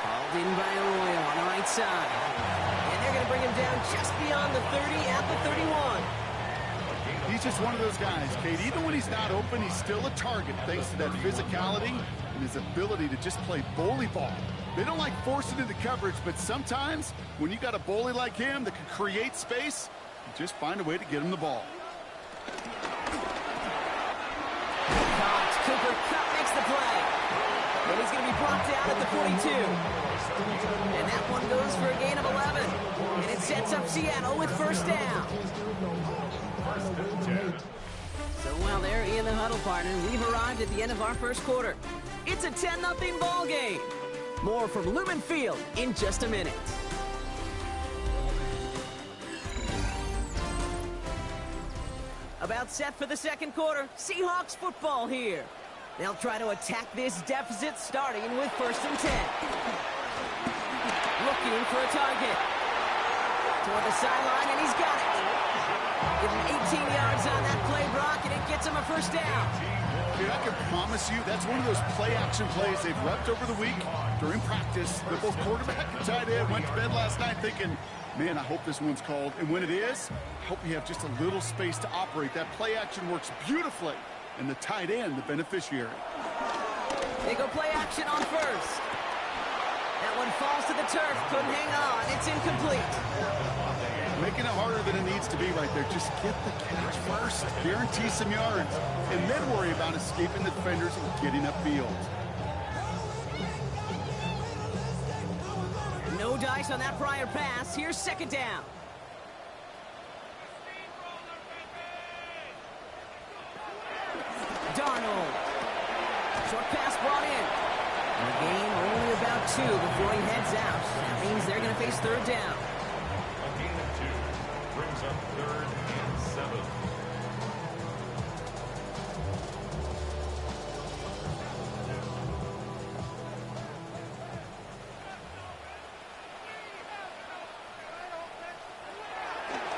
Called in by Arroyo on the right side. And they're going to bring him down just beyond the 30 at the 31. He's just one of those guys, Kate. Even when he's not open, he's still a target thanks to that physicality and his ability to just play bully ball. They don't like forcing into coverage, but sometimes when you got a bully like him that can create space, you just find a way to get him the ball. Cooper Kupp makes the play. And he's going to be brought down at the 42. And that one goes for a gain of 11. And it sets up Seattle with 1st down. So while they're in the huddle, partner, we've arrived at the end of our first quarter. It's a 10-0 ball game. More from Lumen Field in just a minute. About set for the second quarter. Seahawks football here. They'll try to attack this deficit starting with 1st and 10. Looking for a target. Toward the sideline, and he's got it. Give him 18 yards on that play, Brock, and it gets him a 1st down. Dude, I can promise you that's one of those play-action plays they've repped over the week during practice. That both quarterback and tight end went to bed last night thinking, man, I hope this one's called. And when it is, I hope you have just a little space to operate. That play-action works beautifully, and the tight end, the beneficiary. They go play-action on 1st. That one falls to the turf. Couldn't hang on. It's incomplete. Making it harder than it needs to be right there. Just get the catch first. Guarantee some yards. And then worry about escaping the defenders and getting upfield. No dice on that prior pass. Here's 2nd down. Darnold. Short pass brought in. And the game only about 2 before he heads out. That means they're going to face 3rd down. Brings up 3rd and 7.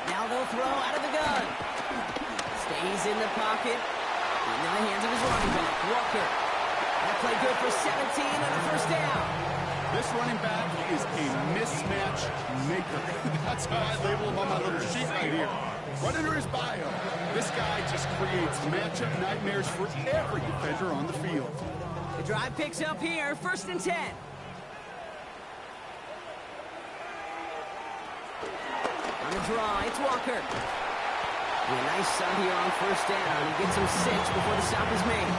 Now they'll throw out of the gun. Stays in the pocket. Into the hands of his running back, Walker. That play good for 17 and a 1st down. This running back is a mismatch maker. That's how I label him on my little sheet right here. Right under his bio, this guy just creates matchup nightmares for every defender on the field. The drive picks up here, 1st and 10. On the draw, it's Walker. Yeah, nice start here on first down. He gets him 6 before the stop is made.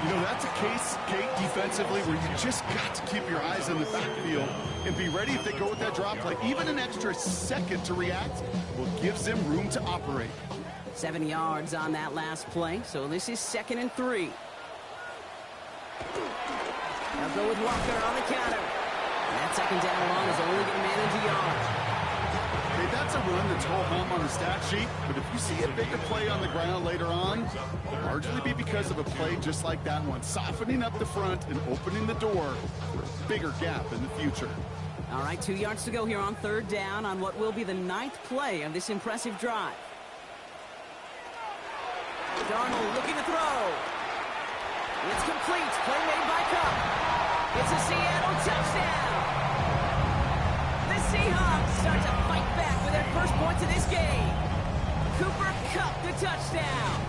You know, that's a case, Kate, defensively, where you just got to keep your eyes on the backfield and be ready if they go with that drop play. Even an extra second to react will gives them room to operate. 7 yards on that last play, so this is 2nd and 3. They'll go with Walker on the counter. And that second down run is only going to manage a yard. Hey, that's a run that's ho-hum on the stat sheet, but if you see a bigger play on the ground later on, it'll largely be because of a play just like that one, softening up the front and opening the door for a bigger gap in the future. All right, 2 yards to go here on third down on what will be the 9th play of this impressive drive. Darnold looking to throw. It's complete. Play made by Cup. It's a Seattle touchdown. The Seahawks start to fight back with their first points of this game. Cooper Kupp, the touchdown.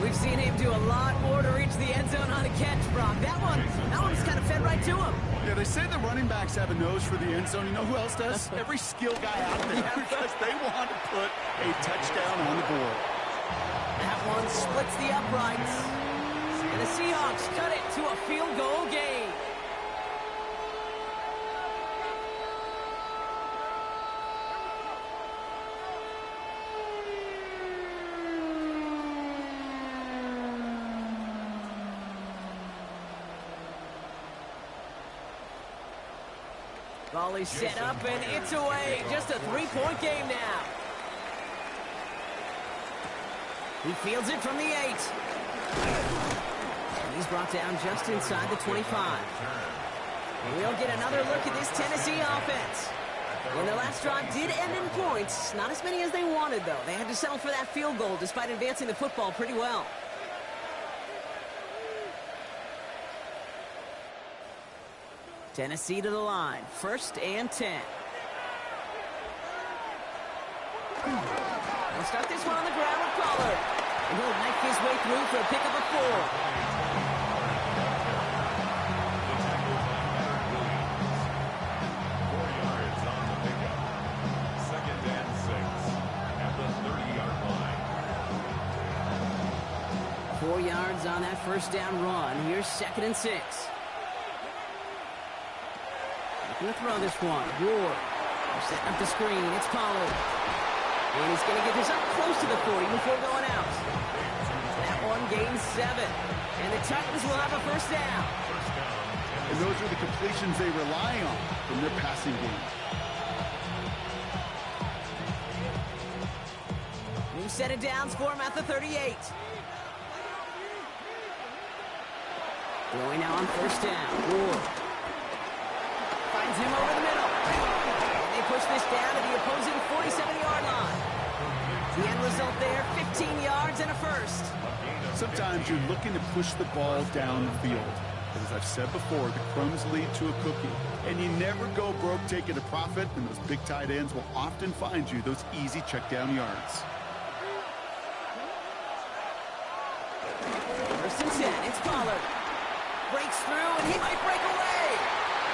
We've seen him do a lot more to reach the end zone on a catch, Brock. That one's kind of fed right to him. Yeah, they say the running backs have a nose for the end zone. You know who else does? Every skill guy out there, because they want to put a touchdown on the board. That one splits the uprights. And the Seahawks cut it to a field goal game. Ball is set up and it's away. Just a 3-point game now. He fields it from the 8. And he's brought down just inside the 25. We'll get another look at this Tennessee offense. And their last drive did end in points. Not as many as they wanted, though. They had to settle for that field goal despite advancing the football pretty well. Tennessee to the line. 1st and 10. We'll start this one on the ground with Pollard. And he'll knife his way through for a pickup of 4. 4 yards on the pickup. 2nd and 6 at the 30-yard line. 4 yards on that first down run. Here's 2nd and 6. Looking to throw this one. Ward. They're setting up the screen. It's Pollard. And he's going to get this up close to the 40 before going out. That one gains 7. And the Titans will have a first down. And those are the completions they rely on from their passing game. New set of downs for him at the 38. Going now on first down. Ward. Finds him over the middle. And they push this down to the opposing 47-yard line. The end result there, 15 yards and a first. Sometimes you're looking to push the ball down the field. But as I've said before, the crumbs lead to a cookie. And you never go broke taking a profit, and those big tight ends will often find you those easy check down yards. 1st and 10, it's Pollard. Breaks through, and he might break away.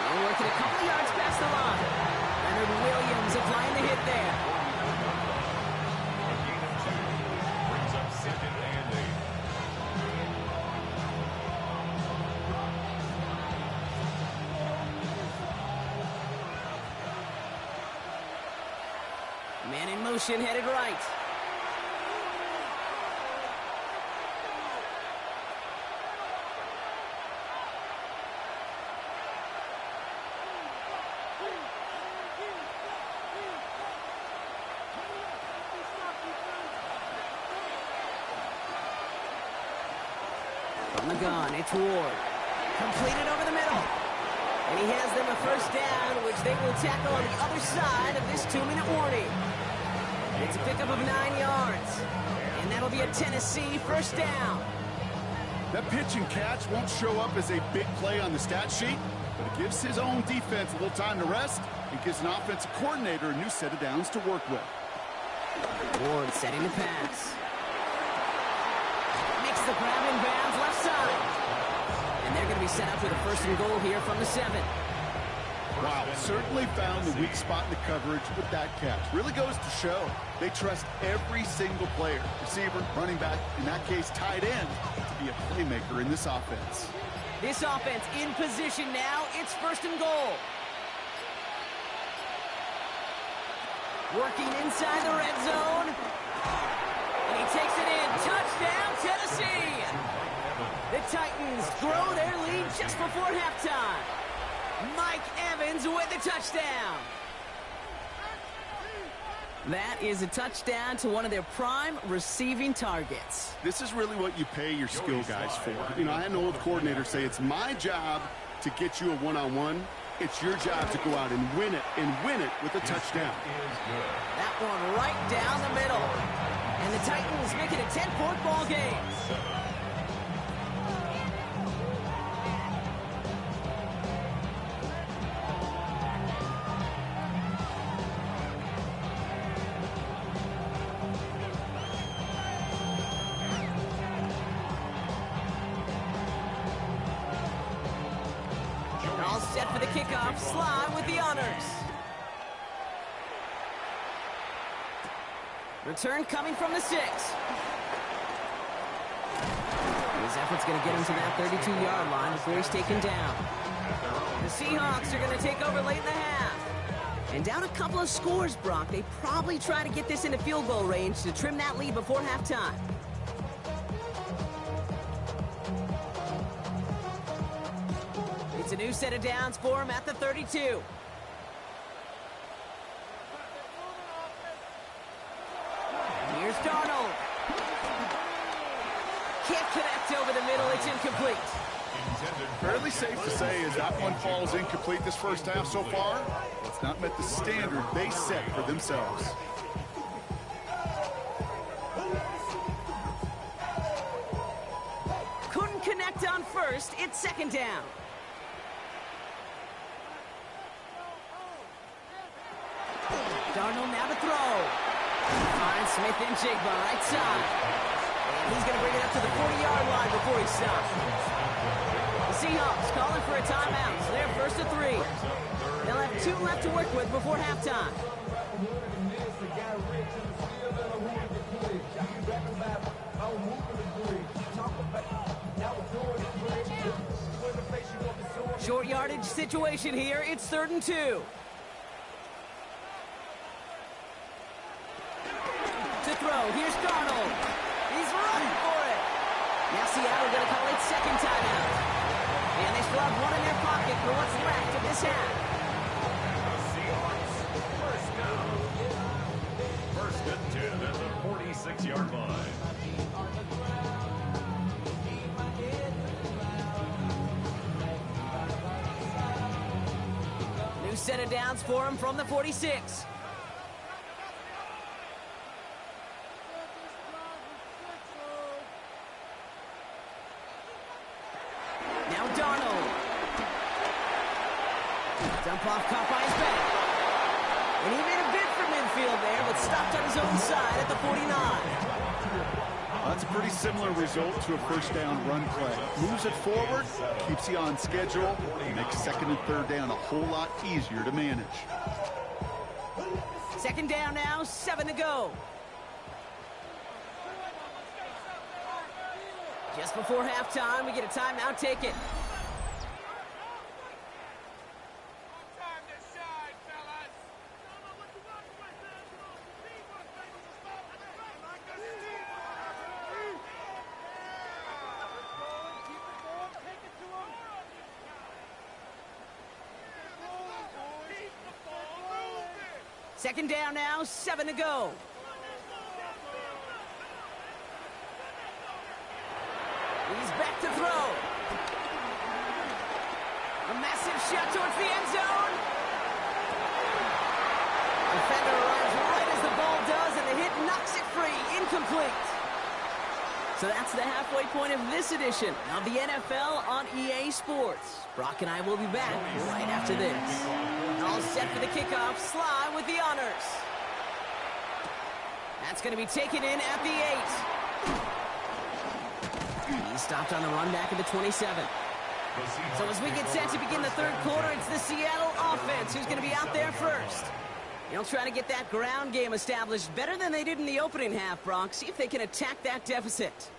We're working a couple of yards past the line. Leonard Williams applying the hit there. A gain of 2 brings up 2nd and 8. Man in motion, headed right. On the gun, it's Ward. Completed over the middle. And he has them a first down, which they will tackle on the other side of this 2-minute warning. It's a pickup of 9 yards. And that'll be a Tennessee first down. That pitch and catch won't show up as a big play on the stat sheet, but it gives his own defense a little time to rest and gives an offensive coordinator a new set of downs to work with. Ward setting the pass. Makes the grab in bounds left side. And they're going to be set up with a 1st and goal here from the 7. Wow, certainly found the weak spot in the coverage with that catch. Really goes to show they trust every single player, receiver, running back, in that case tight end, to be a playmaker in this offense. This offense in position now. It's 1st and goal. Working inside the red zone. And he takes it in. Touchdown, Tennessee! The Titans grow their lead just before halftime. Mike Evans with the touchdown. That is a touchdown to one of their prime receiving targets. This is really what you pay your skill guys for. You know, I had an old coordinator say it's my job to get you a one-on-one. It's your job to go out and win it with a touchdown. That one right down the middle. And the Titans make it a 10-point ball game. All set for the kickoff. Sly with the honors. Return coming from the 6. His effort's going to get him to that 32-yard line before he's taken down. The Seahawks are going to take over late in the half. And down a couple of scores, Brock. They probably try to get this into field goal range to trim that lead before halftime. It's a new set of downs for him at the 32. Here's Darnold. Can't connect over the middle. It's incomplete. Fairly safe to say as that one falls incomplete this first half so far, it's not met the standard they set for themselves. Couldn't connect on first. It's 2nd down. Darnold now to throw. Finds Smith and Jigba right side. And he's going to bring it up to the 40-yard line before he stops. The Seahawks calling for a timeout, so they're 1st and 3. They'll have 2 left to work with before halftime. Short yardage situation here. It's 3rd and 2. To throw. Here's Darnold. He's running for it. Now Seattle going to call its 2nd timeout. And they still have one in their pocket for what's left of this half. First and 10 at the 46-yard line. New set of downs for him from the 46. Now Darnold. Dump off caught by his back. And he made a bid for midfield there, but stopped on his own side at the 49. That's a pretty similar result to a first down run play. Moves it forward, keeps you on schedule, and makes 2nd and 3rd down a whole lot easier to manage. 2nd down now, 7 to go. Just before halftime, we get a timeout taken. Second down now, 7 to go. He's back to throw. A massive shot towards the end zone. Defender arrives right as the ball does, and the hit knocks it free. Incomplete. So that's the halfway point of this edition of the NFL on EA Sports. Brock and I will be back right after this. All set for the kickoff. Sly with the honors. That's going to be taken in at the 8. He stopped on the run back at the 27. So as we get set to begin the third quarter, it's the Seattle offense offense. Who's going to be out there first? They'll try to get that ground game established better than they did in the opening half, Brock. See if they can attack that deficit.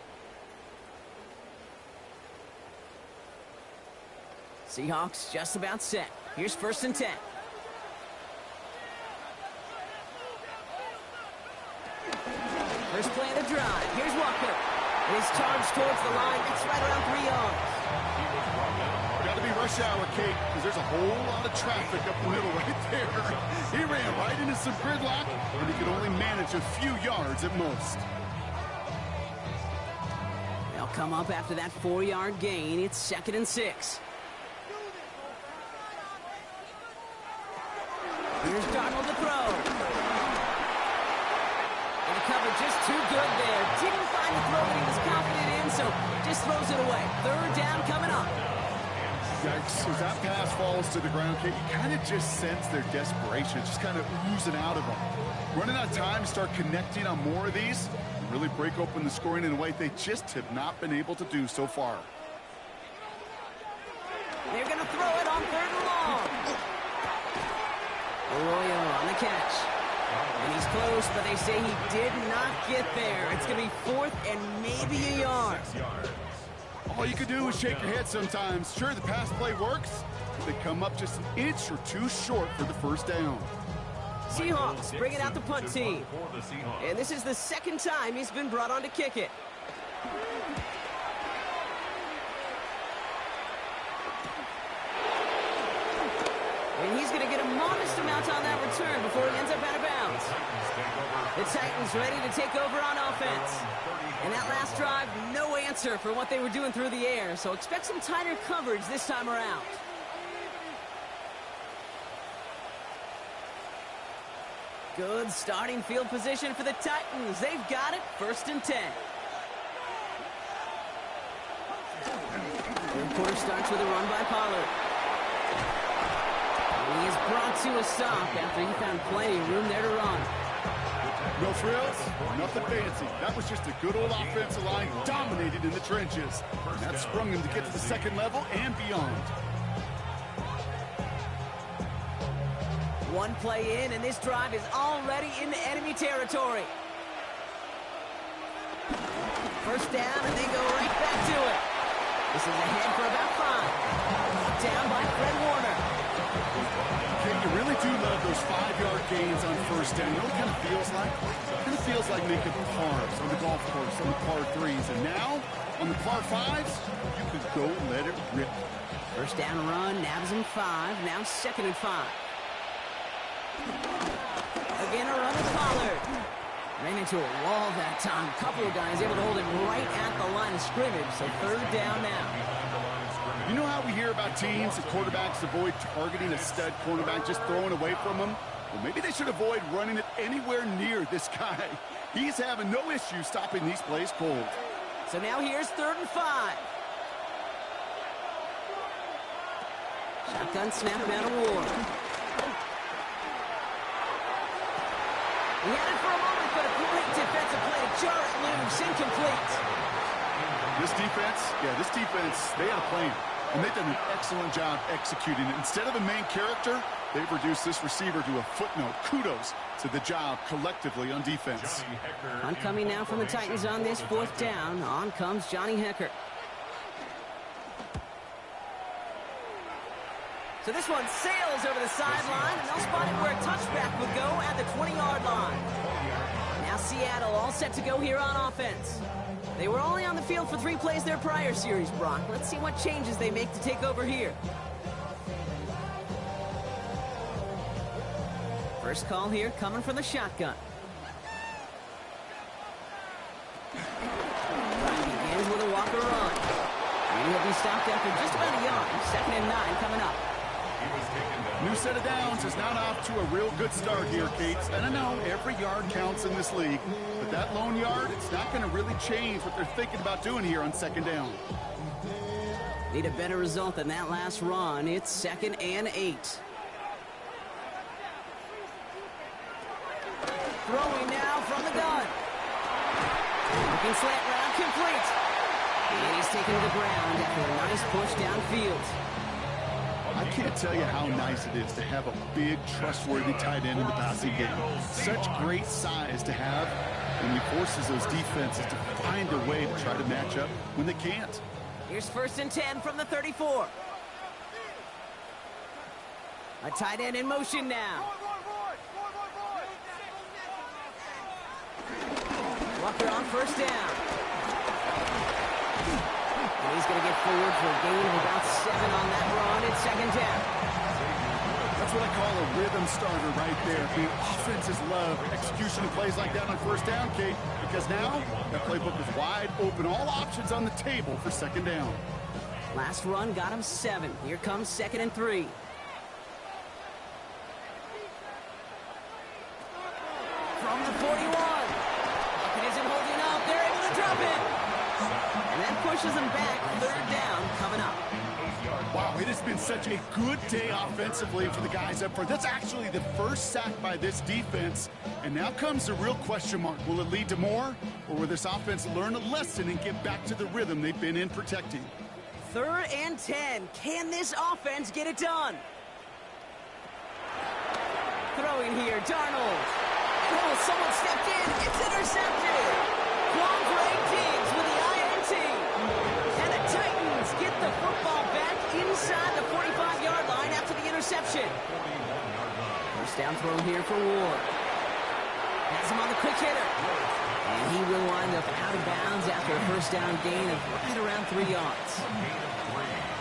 Seahawks just about set. Here's 1st and 10. First play of the drive. Here's Walker. His charge towards the line. It's right around 3 yards. Got to be rush hour, Kate, because there's a whole lot of traffic up the middle right there. He ran right into some gridlock, and he could only manage a few yards at most. They'll come up after that 4-yard gain. It's 2nd and 6. Here's Darnold to throw. And the cover just too good there. Didn't find the throw that he was confident in, so just throws it away. 3rd down coming up. Yikes, as that pass falls to the ground, Kate, you kind of just sense their desperation, just kind of oozing out of them. Running out of time to start connecting on more of these, and really break open the scoring in a way they just have not been able to do so far. They're going to throw it on 3rd and long. Arroyo on the catch. And he's close, but they say he did not get there. It's going to be 4th and maybe a yard. All you can do is shake your head sometimes. Sure, the pass play works, but they come up just an inch or two short for the 1st down. Seahawks bring it out the punt team. And this is the 2nd time he's been brought on to kick it. And he's going to get a modest amount on that return before he ends up out of bounds. The Titans ready to take over on offense. And that last drive, no answer for what they were doing through the air, so expect some tighter coverage this time around. Good starting field position for the Titans. They've got it, 1st and 10. 3rd quarter starts with a run by Pollard. He is brought to a stop after he found plenty of room there to run. No frills, nothing fancy. That was just a good old offensive line dominated in the trenches. And that sprung him to get to the 2nd level and beyond. One play in, and this drive is already into enemy territory. 1st down, and they go right back to it. This is ahead for about 5. Down by Fred Warner. You really do love those 5-yard gains on 1st down. You know what it kind of feels like? It kind of feels like making pars on the golf course, on the par 3s. And now, on the par 5s, you can go let it rip. 1st down run, nabs him 5. Now 2nd and 5. Again, a run with Pollard. Ran into a wall that time. A couple of guys able to hold him right at the line of scrimmage. So 3rd down now. You know how we hear about teams and quarterbacks avoid targeting a stud cornerback, just throwing away from him? Well, maybe they should avoid running it anywhere near this guy. He's having no issue stopping these plays cold. So now here's 3rd and 5. Shotgun snap out of Ward. He had it for a moment, but a great defensive play to jar it loose, incomplete. This defense, they had a plan. And they've done an excellent job executing it. Instead of a main character, they've reduced this receiver to a footnote. Kudos to the job collectively on defense. Hunt coming now from the Titans on this 4th down. On comes Johnny Hecker. So this one sails over the sideline, and they'll spot it where a touchback would go at the 20-yard line. Now Seattle all set to go here on offense. They were only on the field for 3 plays their prior series, Brock. Let's see what changes they make to take over here. First call here coming from the shotgun. Begins with a Walker run. And he'll be stopped after just about a yard. 2nd and 9 coming up. New set of downs is now off to a real good start here, Kate. And I know every yard counts in this league, but that lone yard, it's not going to really change what they're thinking about doing here on 2nd down. Need a better result than that last run. It's 2nd and 8. Throwing now from the gun. Looking slant route, complete. And he's taken to the ground after a nice push downfield. I can't tell you how nice it is to have a big, trustworthy tight end in the passing game. Such great size to have, and he forces those defenses to find a way to try to match up when they can't. Here's 1st and 10 from the 34. A tight end in motion now. Walker on 1st down. And he's going to get forward for a gain of about 7 on that run. It's 2nd down. That's what I call a rhythm starter right there. The offenses love execution of plays like that on 1st down, Kate, because now that playbook is wide open. All options on the table for 2nd down. Last run got him 7. Here comes 2nd and 3. From the 41. Lockett isn't holding up. They're able to drop it. And that pushes them back. 3rd down coming up. Wow, it has been such a good day offensively for the guys up front. That's actually the first sack by this defense. And now comes the real question mark. Will it lead to more? Or will this offense learn a lesson and get back to the rhythm they've been in protecting? 3rd and 10. Can this offense get it done? Throwing here, Darnold. Oh, someone stepped in. It's intercepted. Quandre Diggs with the INT. And the Titans get the football back inside the 45-yard line after the interception. 1st down throw here for Ward. Has him on the quick hitter. And he will wind up out of bounds after a 1st down gain of right around 3 yards.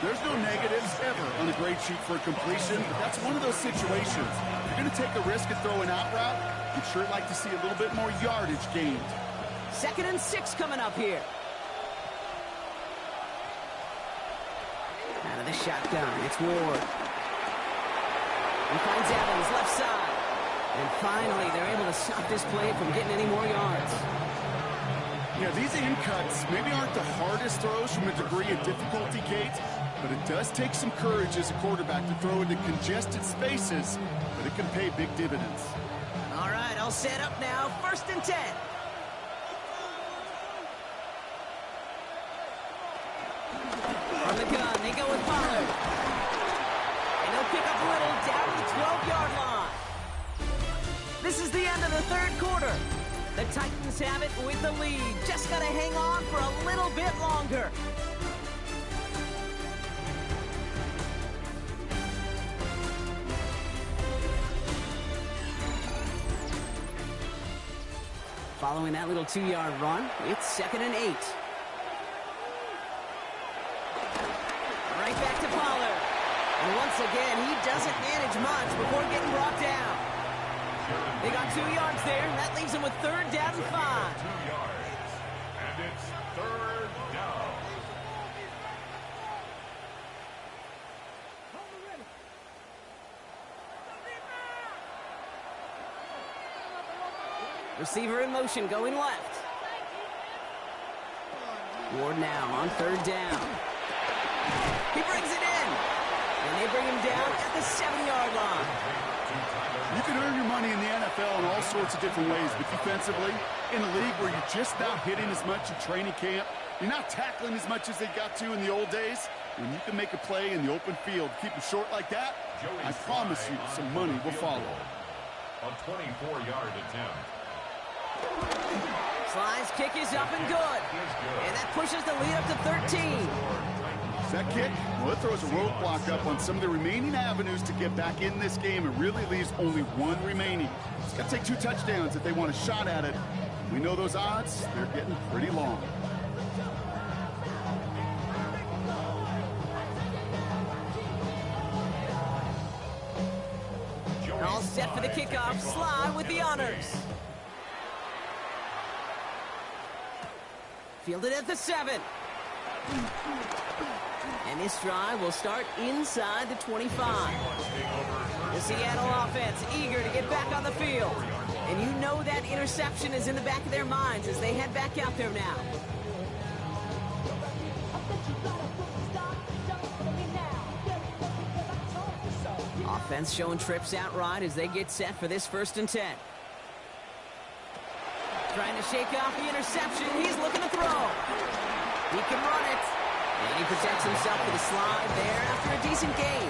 There's no negatives ever on a grade sheet for a completion, but that's one of those situations. You're going to take a risk and throw an out route. You'd sure like to see a little bit more yardage gained. 2nd and 6 coming up here. Out of the shotgun, it's Ward. He finds Evans, left side. And finally, they're able to stop this play from getting any more yards. Yeah, these in cuts maybe aren't the hardest throws from a degree of difficulty, Kate, but it does take some courage as a quarterback to throw into congested spaces, but it can pay big dividends. All right, I'll set up now. 1st and 10. From the gun, they go with Pollard. And they'll pick up Little down to the 12-yard line. This is the end of the 3rd quarter. The Titans have it with the lead. Just got to hang on for a little bit longer. Following that little 2-yard run, it's 2nd and 8. Right back to Pollard. And once again, he doesn't manage much before getting brought down. They got 2 yards there, and that leaves them with 3rd down and 5. 2 yards, and it's 3rd down. Receiver in motion, going left. Ward now on 3rd down. He brings it in. And they bring him down at the 7-yard line. You can earn your money in the NFL in all sorts of different ways, but defensively, in a league where you're just not hitting as much in training camp, you're not tackling as much as they got to in the old days, when you can make a play in the open field, keep them short like that, I promise you some money will follow. A 24-yard attempt. Slide's kick is up and good. And that pushes the lead up to 13. That kick, well, it throws a roadblock up on some of the remaining avenues to get back in this game. It really leaves only one remaining. It's got to take 2 touchdowns if they want a shot at it. We know those odds, they're getting pretty long. All set for the kickoff. Slide with the honors. Fielded at the 7. And this drive will start inside the 25. The Seattle offense eager to get back on the field. And you know that interception is in the back of their minds as they head back out there now. Offense showing trips out right as they get set for this 1st and 10. Trying to shake off the interception. He's looking to throw. He can run it. And he protects himself with a slide there after a decent gain.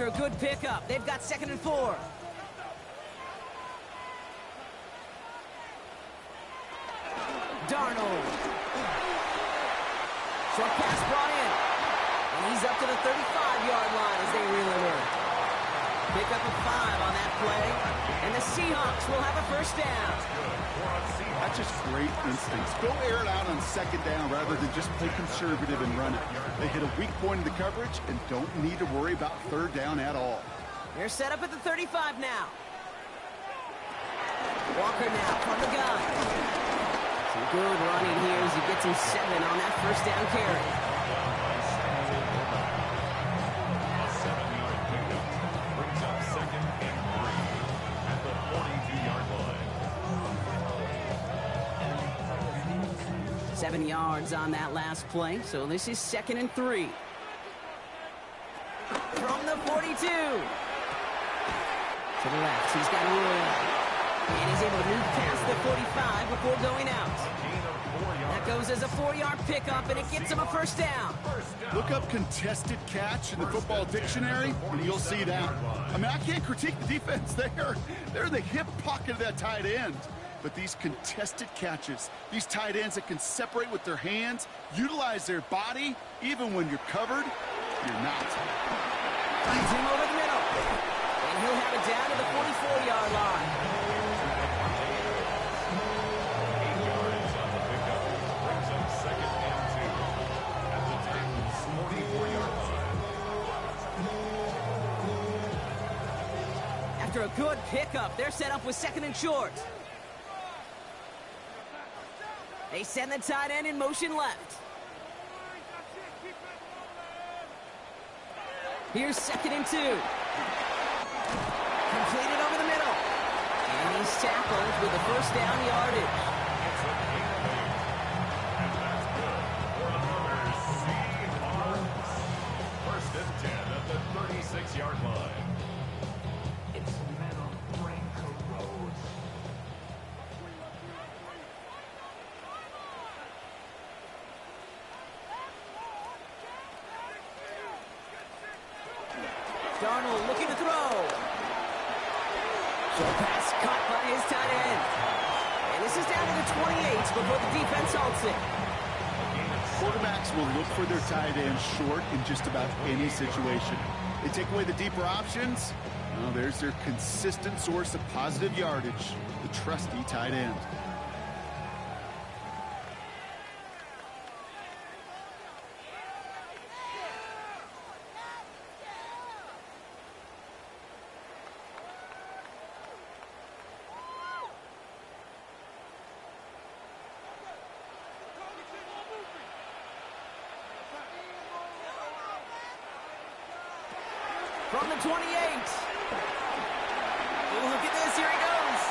After a good pickup, they've got 2nd and 4. Darnold. Short pass brought in. And he's up to the 35-yard line as they reel him in. Pick up a 5 on that play. And the Seahawks will have a first down. That's just great instincts. Go air it out on 2nd down rather than just play conservative and run it. They hit a weak point in the coverage and don't need to worry about 3rd down at all. They're set up at the 35 now. Walker now from the gun. Some good running here as he gets him 7 on that first down carry. Brings up 2nd and 3 at the 42-yard line. 7 yards on that last play, so this is 2nd and 3. From the 42. To the left, he's got room. And he's able to move past the 45 before going out. That goes as a 4-yard pickup, and it gets him a first down. Look up contested catch in the football dictionary, and you'll see that. I mean, I can't critique the defense there. They're the hip pocket of that tight end. But these contested catches, these tight ends that can separate with their hands, utilize their body, even when you're covered, you're not. Finds him over the middle. And he'll have it down to the 44-yard line. 8 yards on the pickup. Brings up 2nd and 2 at the Titans' 44-yard line. After a good pickup, they're set up with 2nd and short. They send the tight end in motion left. Here's 2nd and 2. Completed over the middle. And he's tackled with the first down yardage. And that's good for the Murderers. Seahawks. 1st and 10 at the 36-yard line. Instrumental brain corrodes. Darnold looking to throw. Short pass caught by his tight end. And this is down to the 28 before the defense halts it. Quarterbacks will look for their tight end short in just about any situation. They take away the deeper options. Well, there's their consistent source of positive yardage, the trusty tight end. From the 28. Oh, look at this. Here he goes.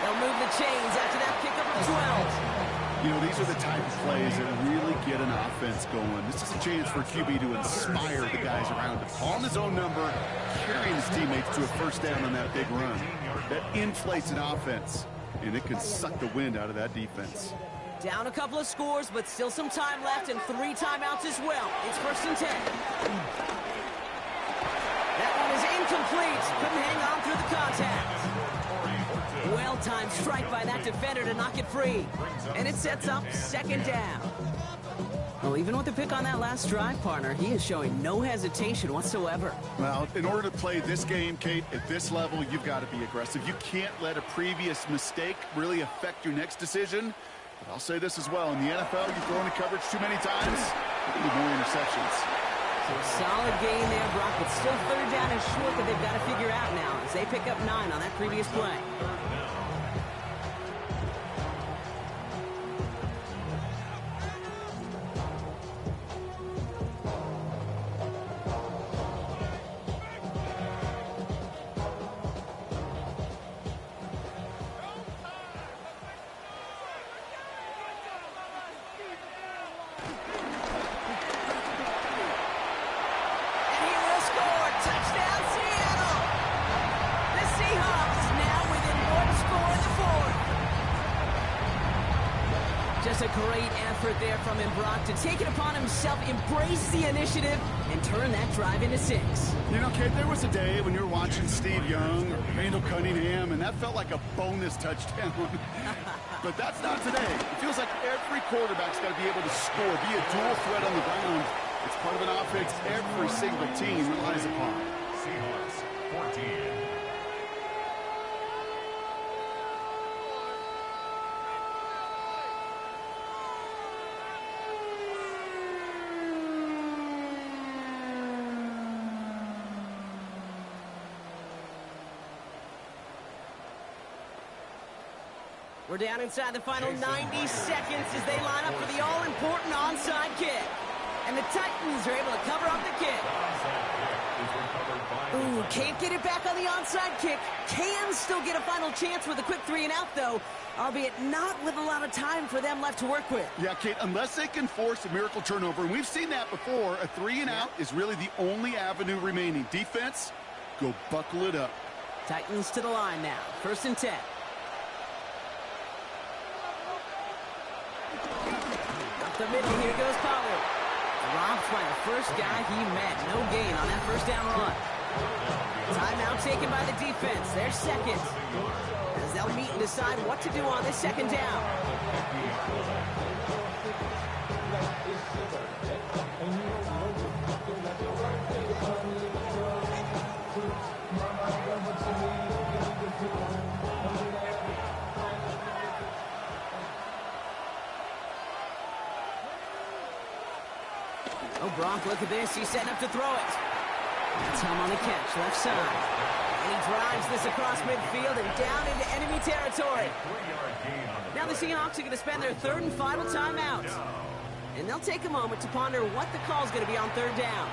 They'll move the chains after that pickup of 12. You know, these are the type of plays that really get an offense going. This is a chance for QB to inspire the guys around him. On his own number, carrying his teammates to a first down on that big run. That inflates an offense, and it can suck the wind out of that defense. Down a couple of scores, but still some time left and 3 timeouts as well. It's 1st and 10. That one is incomplete. Couldn't hang on through the contact. Well-timed strike by that defender to knock it free. And it sets up 2nd down. Well, even with the pick on that last drive, partner, he is showing no hesitation whatsoever. Well, in order to play this game, Kate, at this level, you've got to be aggressive. You can't let a previous mistake really affect your next decision. But I'll say this as well. In the NFL, you throw into coverage too many times, you need more interceptions. So a solid game there, Brock, but still 3rd down and short that they've got to figure out now as they pick up 9 on that previous play. a great effort there from him, Brock, to take it upon himself, embrace the initiative, and turn that drive into 6. You know, Kate, there was a day when you were watching Steve Young or Randall Cunningham, and that felt like a bonus touchdown. But that's not today. It feels like every quarterback's got to be able to score, be a dual threat on the ground. It's part of an offense every single team relies upon. Seahawks, 14. We're down inside the final 90 seconds as they line up for the all-important onside kick. And the Titans are able to cover up the kick. Ooh, can't get it back on the onside kick. Can still get a final chance with a quick 3-and-out, though, albeit not with a lot of time for them left to work with. Yeah, Kate, unless they can force a miracle turnover, and we've seen that before, a 3-and-out is really the only avenue remaining. Defense, go buckle it up. Titans to the line now. 1st and 10. Up the middle, here goes Pollard. Robbed by the first guy he met. No gain on that first down run. Timeout taken by the defense. Their 2nd. As they'll meet and decide what to do on this 2nd down. Oh, Brock, look at this. He's setting up to throw it. That's him on the catch, left side. And he drives this across midfield and down into enemy territory. Now the Seahawks are going to spend their 3rd and final timeout. And they'll take a moment to ponder what the call's going to be on 3rd down.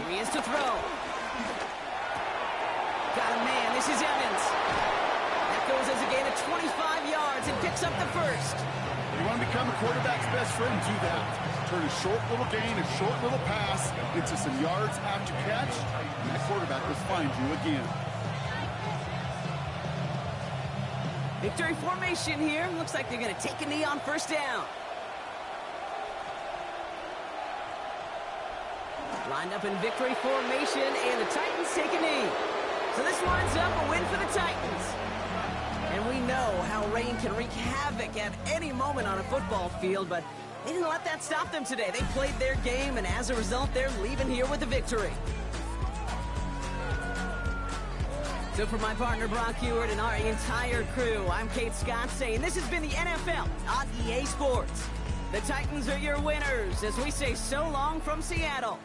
He is to throw. Got a man. This is Evans. That goes as a gain of 25 yards and picks up the 1st. You want to become a quarterback's best friend, do that. Turn a short little gain, a short little pass into some yards after catch, and that quarterback will find you again. Victory formation here. Looks like they're going to take a knee on 1st down. Lined up in victory formation, and the Titans take a knee. So this lines up a win for the Titans. And we know how rain can wreak havoc at any moment on a football field, but they didn't let that stop them today. They played their game, and as a result, they're leaving here with a victory. So for my partner, Brock Ewart, and our entire crew, I'm Kate Scott saying this has been the NFL on EA Sports. The Titans are your winners as we say so long from Seattle.